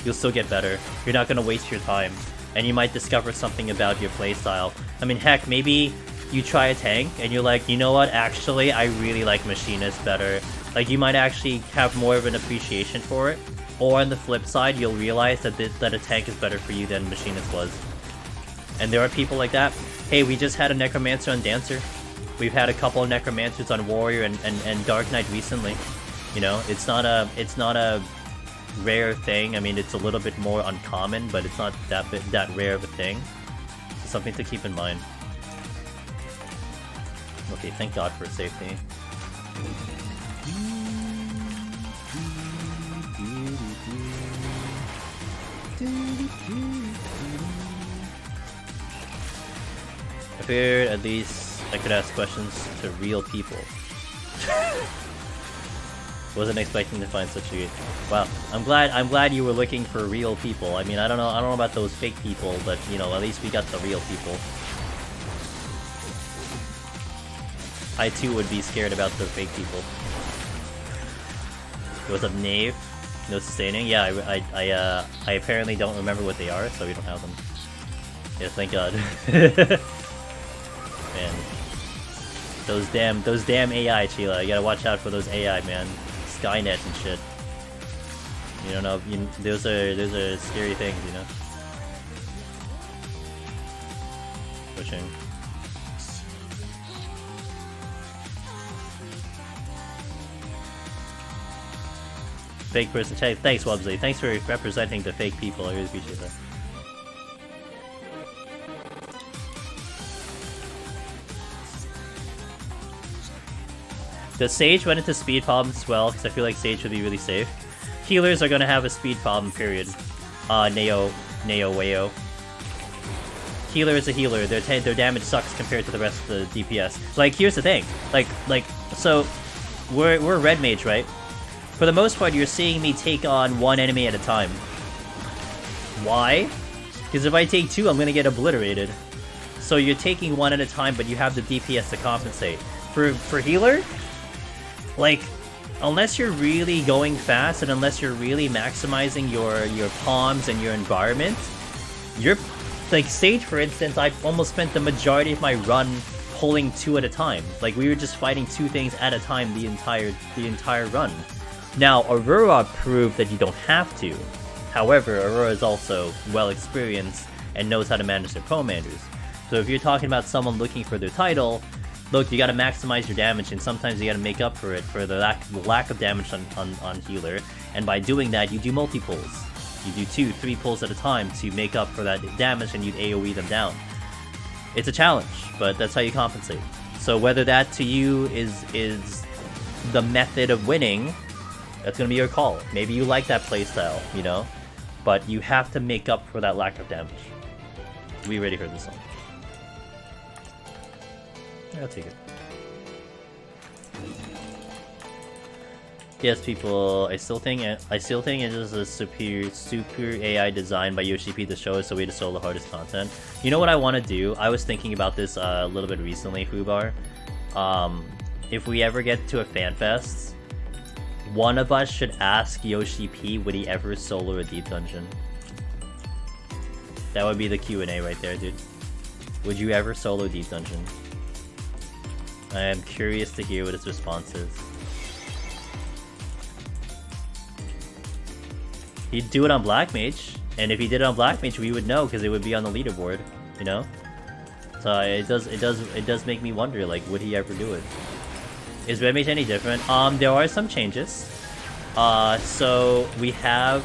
You'll still get better. You're not gonna waste your time. And you might discover something about your playstyle. I mean, heck, maybe you try a tank and you're like, you know what, actually, I really like Machinist better. Like, you might actually have more of an appreciation for it. Or on the flip side, you'll realize that that a tank is better for you than Machinist was. And there are people like that. Hey, we just had a Necromancer on Dancer. We've had a couple of Necromancers on Warrior and Dark Knight recently. You know, it's not a rare thing. I mean, it's a little bit more uncommon, but it's not that rare of a thing. So something to keep in mind. Okay, thank God for safety. I figured at least I could ask questions to real people. Wasn't expecting to find such a... Wow, I'm glad you were looking for real people. I mean, I don't know about those fake people, but you know, at least we got the real people. I too would be scared about the fake people. What's up, Knave? No sustaining? Yeah, I apparently don't remember what they are, so we don't have them. Yeah, thank God. Man. Those damn AI, Chila. You gotta watch out for those AI, man. Skynet and shit. You don't know, those are scary things, you know? Pushing. Fake person. Thanks, Wubsley. Thanks for representing the fake people. I really appreciate that. The Sage went into speed problems as well, because I feel like Sage would be really safe. Healers are going to have a speed problem, period. Neo, Wayo. Healer is a healer. Their damage sucks compared to the rest of the DPS. Like, here's the thing. So, we're red mage, right? For the most part, you're seeing me take on one enemy at a time. Why? Because if I take two, I'm gonna get obliterated. So you're taking one at a time, but you have the DPS to compensate. For healer, like, unless you're really going fast and unless you're really maximizing your palms and your environment, you're like Sage, for instance. I almost spent the majority of my run pulling two at a time. Like, we were just fighting two things at a time the entire run. Now, Aurora proved that you don't have to. However, Aurora is also well experienced and knows how to manage their Pomanders. So if you're talking about someone looking for their title, look, you gotta maximize your damage, and sometimes you gotta make up for it for the lack of damage on healer. And by doing that, you do multi-pulls. You do 2-3 pulls at a time to make up for that damage, and you'd AoE them down. It's a challenge, but that's how you compensate. So whether that to you is the method of winning, that's gonna be your call. Maybe you like that playstyle, you know? But you have to make up for that lack of damage. We already heard this song. Yeah, I'll take it. Yes, people, I still think it is a super AI design by Yoshi P to show us a way to sell the hardest content. You know what I want to do? I was thinking about this a little bit recently, Fubar. If we ever get to a fan fest, one of us should ask Yoshi P, would he ever solo a deep dungeon? That would be the Q&A right there, dude. Would you ever solo deep dungeon? I am curious to hear what his response is. He'd do it on Black Mage, and if he did it on Black Mage, we would know because it would be on the leaderboard, you know. So it does make me wonder, like, would he ever do it? Is Red Mage any different? There are some changes. So we have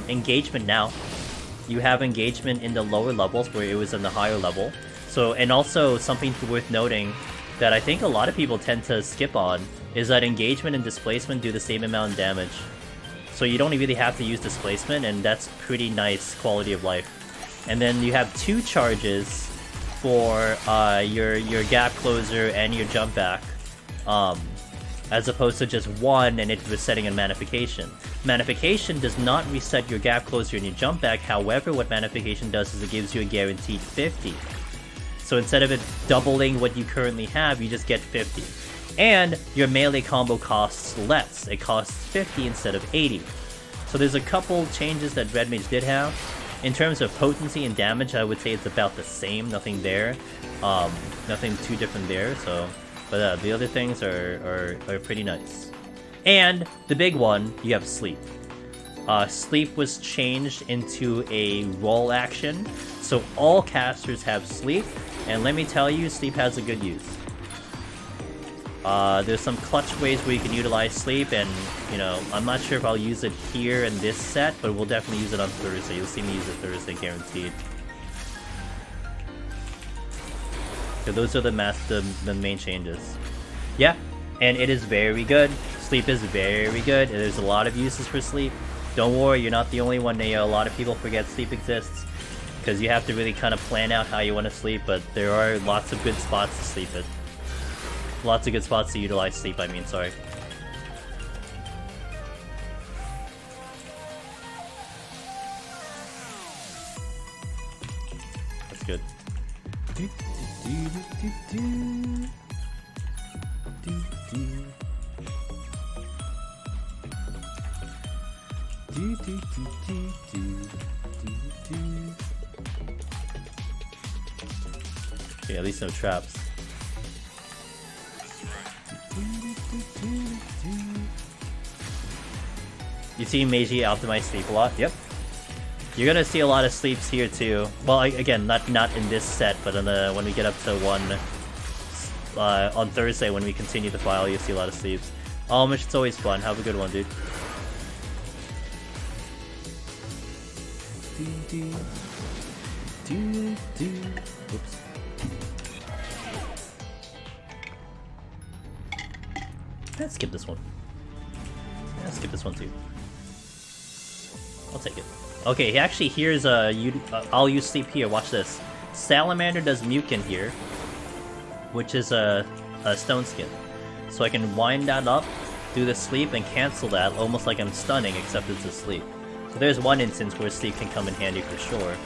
engagement now. You have engagement in the lower levels where it was in the higher level. So, and also something worth noting that I think a lot of people tend to skip on is that engagement and displacement do the same amount of damage. So you don't really have to use displacement, and that's pretty nice quality of life. And then you have 2 charges for your gap closer and your jump back, as opposed to just 1 and it was setting in manification. Manification does not reset your gap closer in your jump back. However, what Manification does is it gives you a guaranteed 50. So instead of it doubling what you currently have, you just get 50. And your melee combo costs less. It costs 50 instead of 80. So there's a couple changes that Red Mage did have. In terms of potency and damage, I would say it's about the same. Nothing there. Nothing too different there. So, but the other things are pretty nice. And the big one, you have Sleep. Sleep was changed into a roll action, so all casters have Sleep, and let me tell you, Sleep has a good use. There's some clutch ways where you can utilize Sleep, and, you know, I'm not sure if I'll use it here in this set, but we'll definitely use it on Thursday. You'll see me use it Thursday, guaranteed. So those are the main changes. Yeah, and it is very good. Sleep is very good. There's a lot of uses for Sleep. Don't worry, you're not the only one, Neo. A lot of people forget Sleep exists because you have to really kind of plan out how you want to sleep, but there are lots of good spots to sleep at. Lots of good spots to utilize Sleep, I mean, sorry. That's good. Okay, at least no traps. You see Meiji optimize Sleep a lot? Yep. You're gonna see a lot of Sleeps here too. Well, again, not in this set, but when we get up to one on Thursday when we continue the file, you'll see a lot of Sleeps. It's always fun. Have a good one, dude. Oops. Let's skip this one. Let's skip this one too. I'll take it. Okay, he actually here's I'll use Sleep here. Watch this. Salamander does Mukin here, which is a stone skin. So I can wind that up, do the Sleep, and cancel that, almost like I'm stunning, except it's a Sleep. So there's one instance where Sleep can come in handy for sure.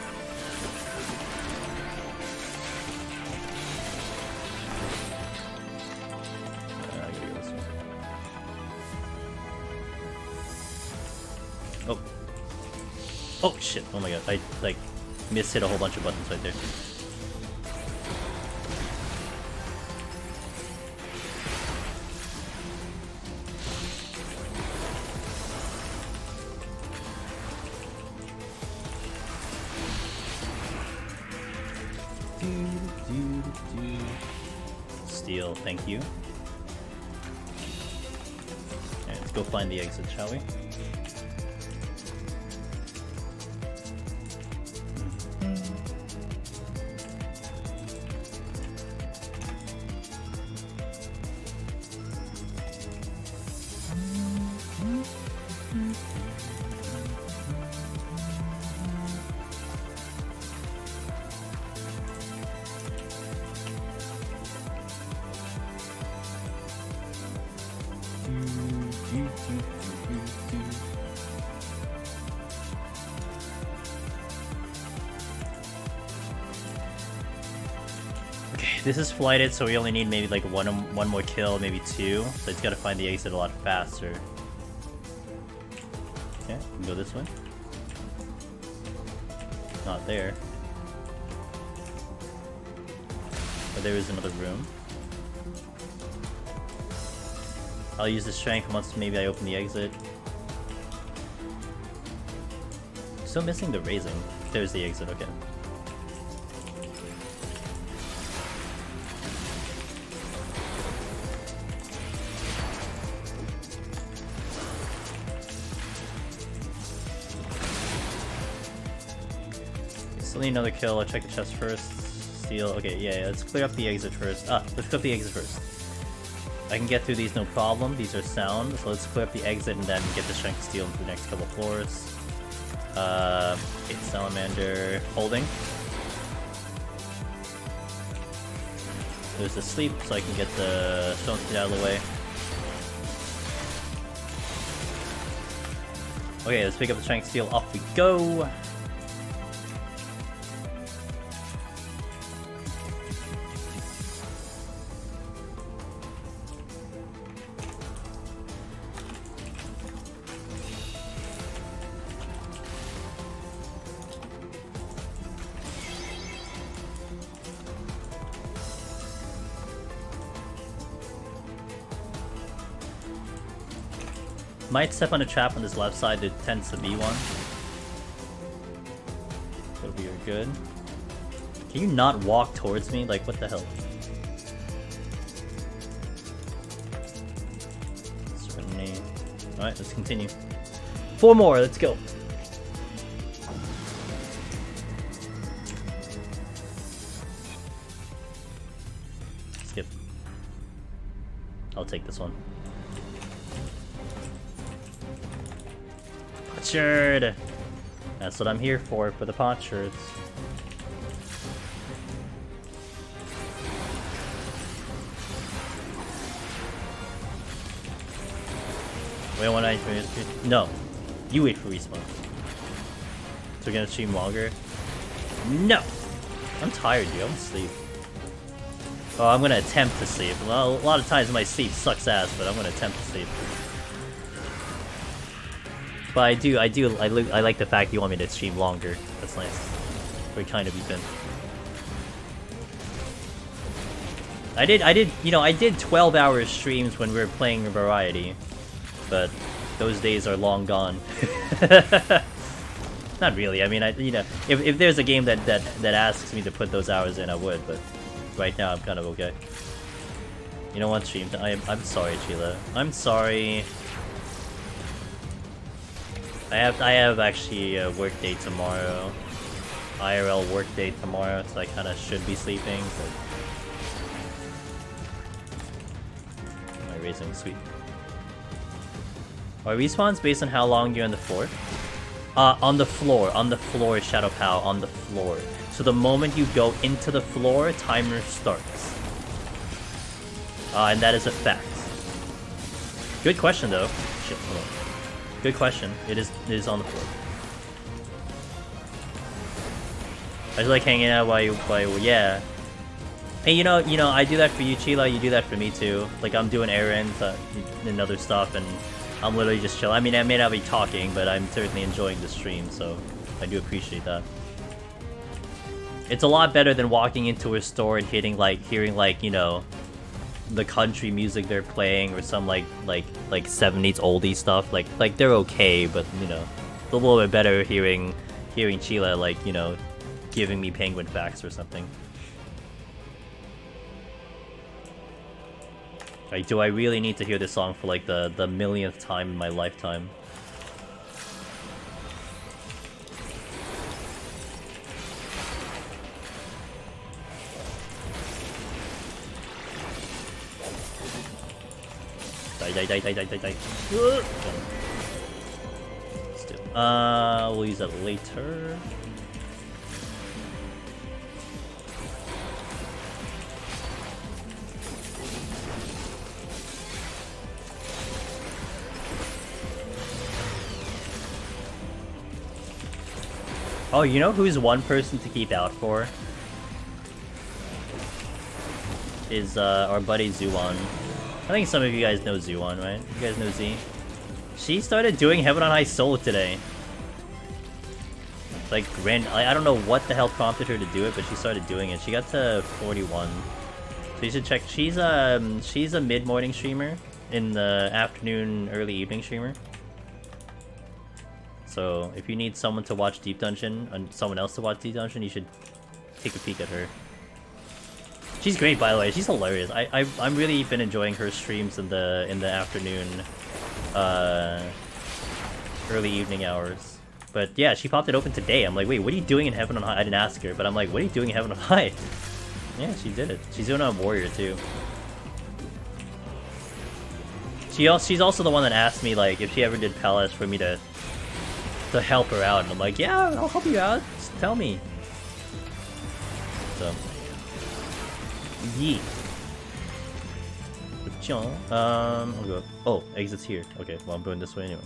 Oh. Oh shit, oh my god, I like mishit a whole bunch of buttons right there. Steal, thank you. Alright, let's go find the exit, shall we? This is flighted, so we only need maybe like one more kill, maybe two. So it's gotta find the exit a lot faster. Okay, we can go this way. Not there. But there is another room. I'll use the strength once maybe I open the exit. Still missing the raising. There's the exit, okay. Still need another kill. I'll check the chest first. Steal. Okay, yeah, let's clear up the exit first. Let's clear up the exit first. I can get through these no problem. These are sound. So let's clear up the exit and then get the strength to steal into the next couple floors. Okay, Salamander holding. There's the Sleep, so I can get the stone speed out of the way. Okay, let's pick up the strength steel. Off we go. Might step on a trap on this left side. It tends to be one. It'll be good. Can you not walk towards me? Like, what the hell? Alright, let's continue. 4 more, let's go. Skip. I'll take this one. Potsherd! That's what I'm here for the potsherds. Wait, when I no, you wait for respawn. So we're gonna stream longer. No, I'm tired, dude. I'm asleep. Oh, I'm gonna attempt to sleep. Well, a lot of times my sleep sucks ass, but I'm gonna attempt to sleep. But I like the fact you want me to stream longer. That's nice. Very kind of you, Ben. I did 12-hour streams when we were playing Variety, but those days are long gone. Not really. I mean, if there's a game that asks me to put those hours in, I would. But right now, I'm kind of okay. You know what, stream? I'm sorry, Sheila. I'm sorry. I have actually a work day tomorrow. IRL work day tomorrow, so I kind of should be sleeping. But my raising sweet. Are respawns based on how long you're on the floor? On the floor, Shadow Pow, on the floor. So the moment you go into the floor, timer starts. And that is a fact. Good question though. Shit, hold on. Good question. It is on the floor. I just like hanging out while yeah. Hey, you know, I do that for you, Chila. You do that for me too. Like I'm doing errands and other stuff, and I'm literally just chilling. I mean, I may not be talking, but I'm certainly enjoying the stream, so I do appreciate that. It's a lot better than walking into a store and hearing like, you know, the country music they're playing or some like 70s oldie stuff. Like they're okay, but you know, it's a little bit better hearing Chila, like, you know, giving me penguin facts or something. Like, do I really need to hear this song for like the millionth time in my lifetime? Die. We'll use that later. Oh, you know who's one person to keep out for? Is our buddy Zuon. I think some of you guys know Zuon, right? You guys know Z? She started doing Heaven on High solo today. Like, I don't know what the hell prompted her to do it, but she started doing it. She got to 41. So you should check. She's a mid-morning streamer, in the afternoon, early evening streamer. So if you need someone to watch Deep Dungeon and someone else to watch Deep Dungeon, you should take a peek at her. She's great, by the way. She's hilarious. I'm really been enjoying her streams in the afternoon, early evening hours. But yeah, she popped it open today. I'm like, wait, what are you doing in Heaven on High? I didn't ask her, but I'm like, what are you doing in Heaven on High? Yeah, she did it. She's doing it on Warrior too. She's also the one that asked me like if she ever did Palace for me to help her out, and I'm like, yeah, I'll help you out. Just tell me. So. Yeah. I'll go. Oh, exit's here. Okay, well I'm going this way anyway.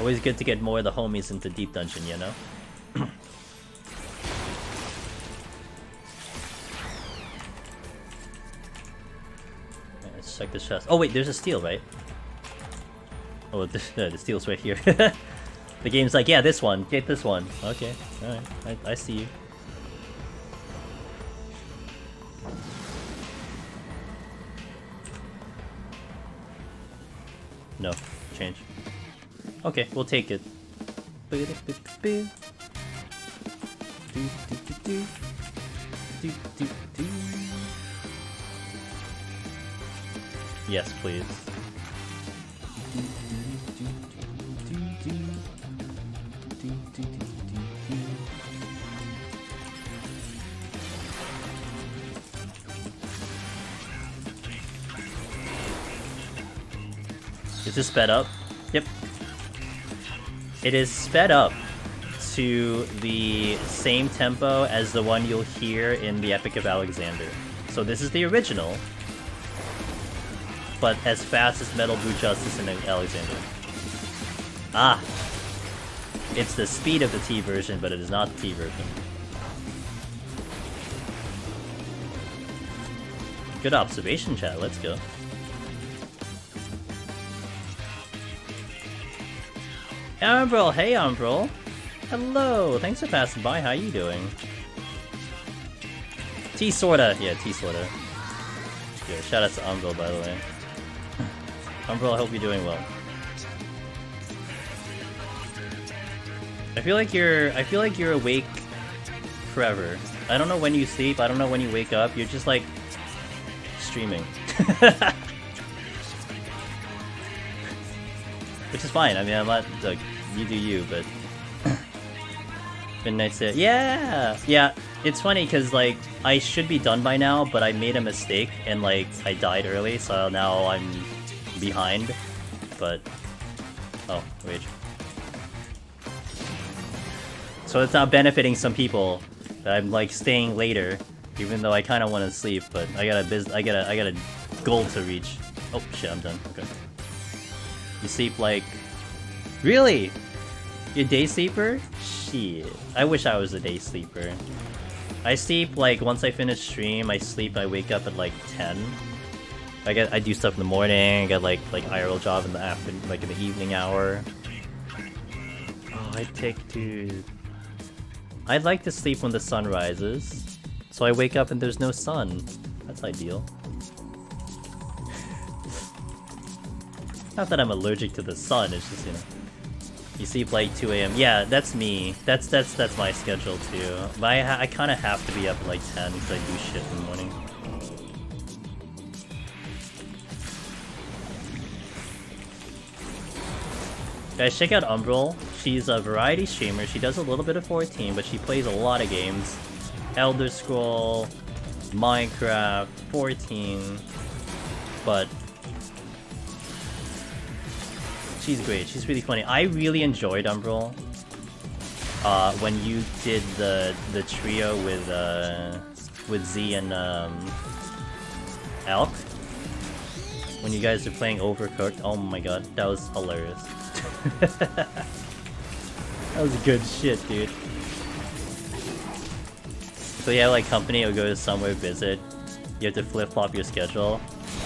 Always good to get more of the homies into Deep Dungeon, you know? Let's check the chest. Oh wait, there's a steel, right? Oh, the steel's right here. The game's like, yeah, this one. Get this one. Okay, alright. I see you. No, change. Okay, we'll take it. Yes, please. Is this sped up? Yep. It is sped up to the same tempo as the one you'll hear in the Epic of Alexander. So this is the original, but as fast as Metal Boot Justice in Alexander. Ah! It's the speed of the T version, but it is not the T version. Good observation, chat. Let's go. Umbral, hey Umbral. Hello, thanks for passing by. How you doing? T sorta, yeah, T sorta. Yeah, shout out to Umbral, by the way. Umbral, I hope you're doing well. I feel like you're awake forever. I don't know when you sleep. I don't know when you wake up. You're just like streaming. Which is fine. I mean, I'm not like you do you, but been nice to yeah. It's funny because like I should be done by now, but I made a mistake and like I died early, so now I'm behind. But oh wait, so it's not benefiting some people that I'm like staying later, even though I kind of want to sleep, but I got a goal to reach. Oh shit, I'm done. Okay. You sleep like... Really? You're a day sleeper? Shit. I wish I was a day sleeper. I sleep like once I finish stream, I sleep, I wake up at like 10. I do stuff in the morning, I got like IRL job in the afternoon, like in the evening hour. Oh, dude. I'd like to sleep when the sun rises. So I wake up and there's no sun. That's ideal. Not that I'm allergic to the sun, it's just, you know. You sleep like 2 AM. Yeah, that's me. That's my schedule too. But I kind of have to be up at like 10 because I do shit in the morning. Guys, check out Umbral. She's a variety streamer. She does a little bit of 14, but she plays a lot of games. Elder Scroll, Minecraft, 14, but she's great. She's really funny. I really enjoyed Umbral when you did the trio with Z and Elk. When you guys are playing Overcooked. Oh my god, that was hilarious. That was good shit, dude. So yeah, like company will go to somewhere visit. You have to flip-flop your schedule.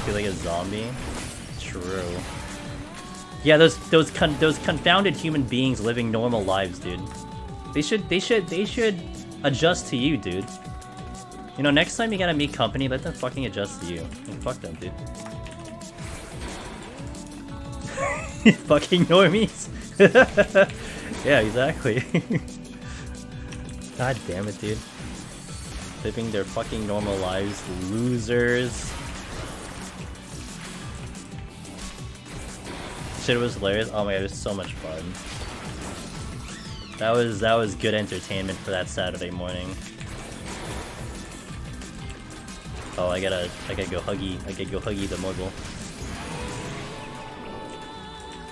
Feel like a zombie. True. Yeah, those confounded human beings living normal lives, dude. They should adjust to you, dude. You know, next time you gotta meet company, let them fucking adjust to you. And fuck them, dude. Fucking normies. Yeah, exactly. God damn it, dude. Living their fucking normal lives, losers. Shit was hilarious. Oh my god, it was so much fun. That was good entertainment for that Saturday morning. Oh, I gotta go huggy the mogul.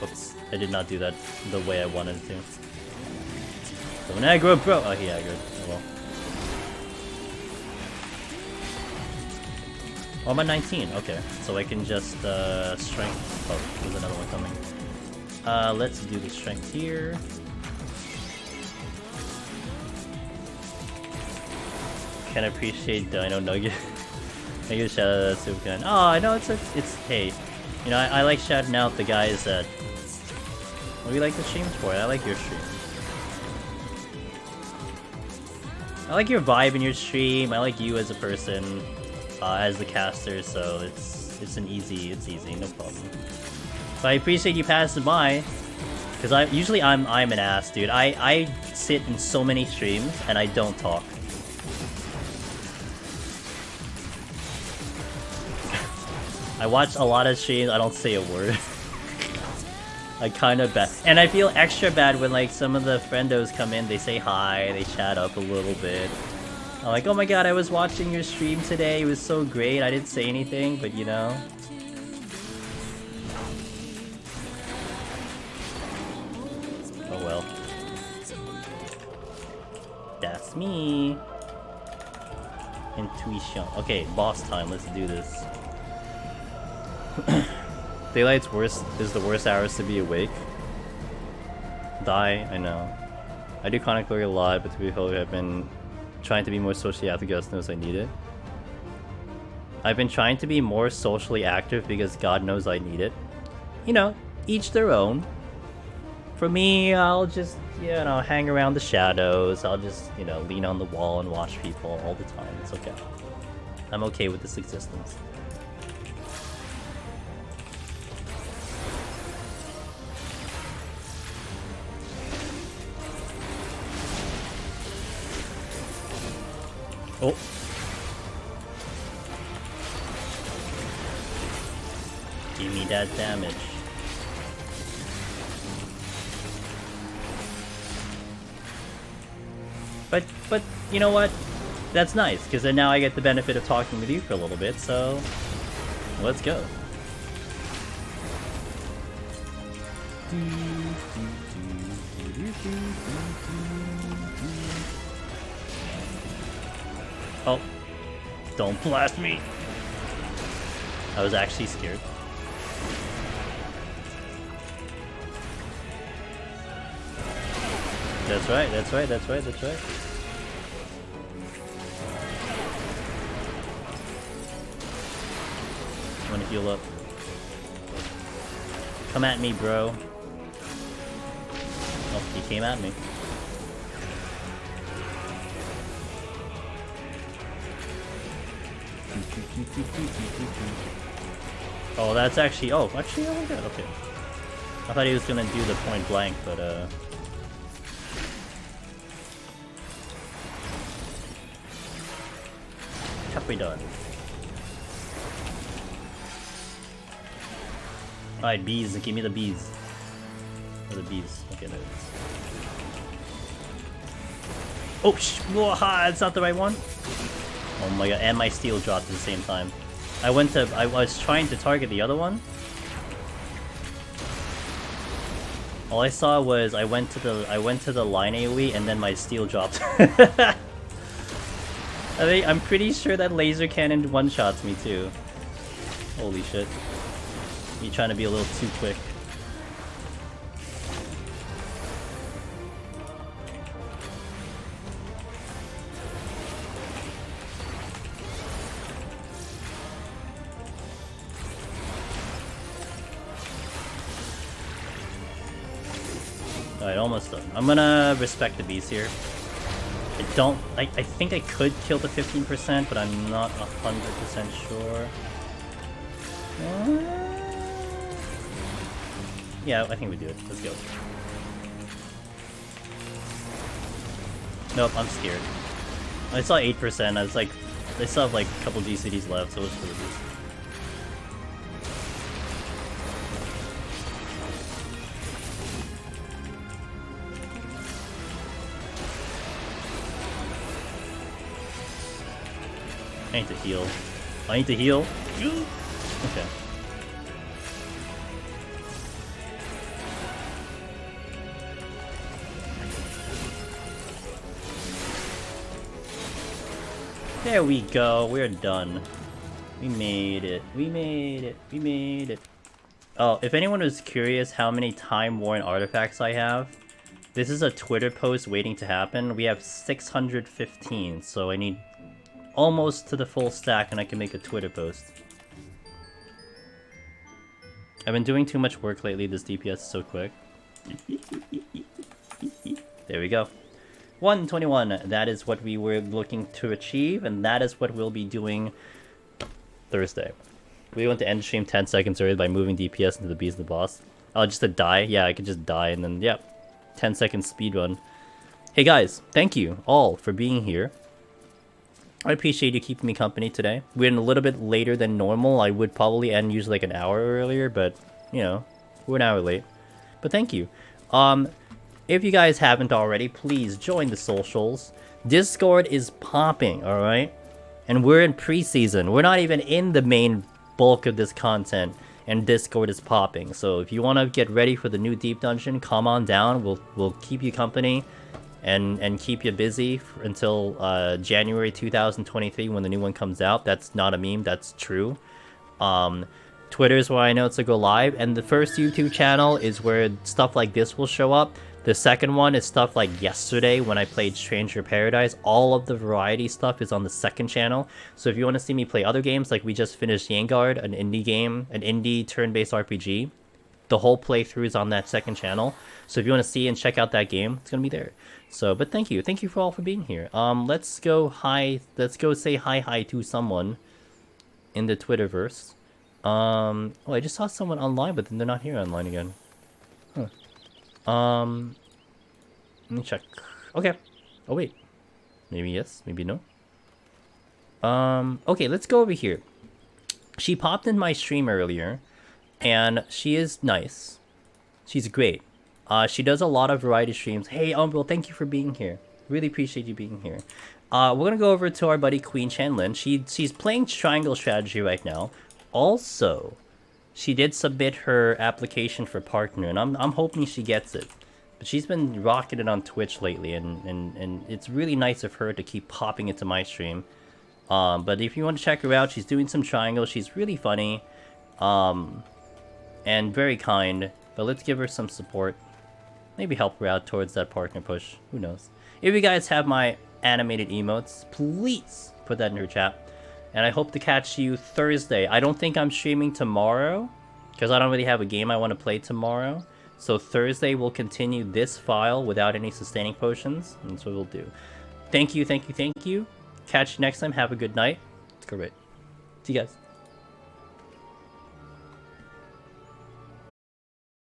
Oops, I did not do that the way I wanted to. Don't aggro, bro. Oh, he aggroed. Oh well. Oh, I'm at 19. Okay, so I can just strength. Oh, there's another one coming. Let's do the strength here. Can appreciate Dino Nugget. I give a shout out to Supergun. Oh, I know it's hey, you know I like shouting out the guys that. What do you like the streams for? I like your stream. I like your vibe in your stream. I like you as a person, as the caster. So it's easy, no problem. So I appreciate you passing by, because I'm an ass, dude. I sit in so many streams and I don't talk. I watch a lot of streams. I don't say a word. I kind of bad, and I feel extra bad when like some of the friendos come in. They say hi, they chat up a little bit. I'm like, oh my god, I was watching your stream today. It was so great. I didn't say anything, but you know. Oh well. That's me. Intuition. Okay, boss time. Let's do this. Daylight's is the worst hours to be awake. Die, I know. I do Chronic Glory a lot, but to be honest, I've been trying to be more socially active. God knows I need it. I've been trying to be more socially active because God knows I need it. You know, each their own. For me, I'll just, you know, hang around the shadows. I'll just, you know, lean on the wall and watch people all the time. It's okay. I'm okay with this existence. Oh. Give me that damage. But you know what? That's nice, because then now I get the benefit of talking with you for a little bit, so let's go. Oh, don't blast me. I was actually scared. That's right, that's right, that's right, that's right. I wanna heal up. Come at me, bro. Oh, he came at me. Oh, that's actually. Oh, actually, oh my god. Okay. I thought he was gonna do the point blank, but Happy done. Alright, bees. Give me the bees. Where are the bees? Okay, there it is. Oh, that's not the right one. Oh my god, and my steel dropped at the same time. I was trying to target the other one. All I saw was I went to the line AoE and then my steel dropped. I'm pretty sure that laser cannon one-shots me too. Holy shit. Me trying to be a little too quick. Alright, almost done. I'm gonna respect the beast here. I think I could kill the 15%, but I'm not 100% sure. Yeah, I think we do it. Let's go. Nope, I'm scared. I saw 8%, I was like, they still have like a couple GCDs left, so it's for the beast. I need to heal. I need to heal. Okay. There we go. We're done. We made it. We made it. We made it. Oh, if anyone was curious how many time-worn artifacts I have, this is a Twitter post waiting to happen. We have 615, so I need almost to the full stack and I can make a Twitter post. I've been doing too much work lately, this DPS is so quick. There we go. 121, that is what we were looking to achieve, and that is what we'll be doing Thursday. We want to end stream 10 seconds early by moving DPS into the Beast of the Boss. Oh, just to die? Yeah, I could just die and then, yeah. 10-second speedrun. Hey guys, thank you all for being here. I appreciate you keeping me company today. We're in a little bit later than normal. I would probably end usually like an hour earlier, but, you know, we're an hour late. But thank you. If you guys haven't already, please join the socials. Discord is popping, alright? And we're in preseason. We're not even in the main bulk of this content, and Discord is popping. So if you want to get ready for the new Deep Dungeon, come on down. We'll keep you company and keep you busy until January 2023 when the new one comes out. That's not a meme, that's true. Twitter is where I know to go live, and the first YouTube channel is where stuff like this will show up. The second one is stuff like yesterday when I played Stranger Paradise. All of the variety stuff is on the second channel. So if you want to see me play other games, like we just finished Yanguard, an indie game, an indie turn-based RPG, the whole playthrough is on that second channel. So if you want to see and check out that game, it's gonna be there. So, but thank you for all for being here. Let's go say hi to someone in the Twitterverse. Oh, I just saw someone online, but then they're not here online again. Huh. Let me check. Okay. Oh wait. Maybe yes, maybe no. Okay, let's go over here. She popped in my stream earlier, and she is nice. She's great. She does a lot of variety streams. Hey, Umbral, thank you for being here. Really appreciate you being here. We're gonna go over to our buddy Queen Chanlin. She's playing Triangle Strategy right now. Also, she did submit her application for partner, and I'm hoping she gets it. But she's been rocking it on Twitch lately, and it's really nice of her to keep popping into my stream. But if you want to check her out, she's doing some Triangle. She's really funny, and very kind. But let's give her some support. Maybe help her out towards that partner push. Who knows? If you guys have my animated emotes, please put that in her chat. And I hope to catch you Thursday. I don't think I'm streaming tomorrow, because I don't really have a game I want to play tomorrow. So Thursday we'll continue this file without any sustaining potions. And that's what we'll do. Thank you, thank you, thank you. Catch you next time. Have a good night. Let's go right. See you guys.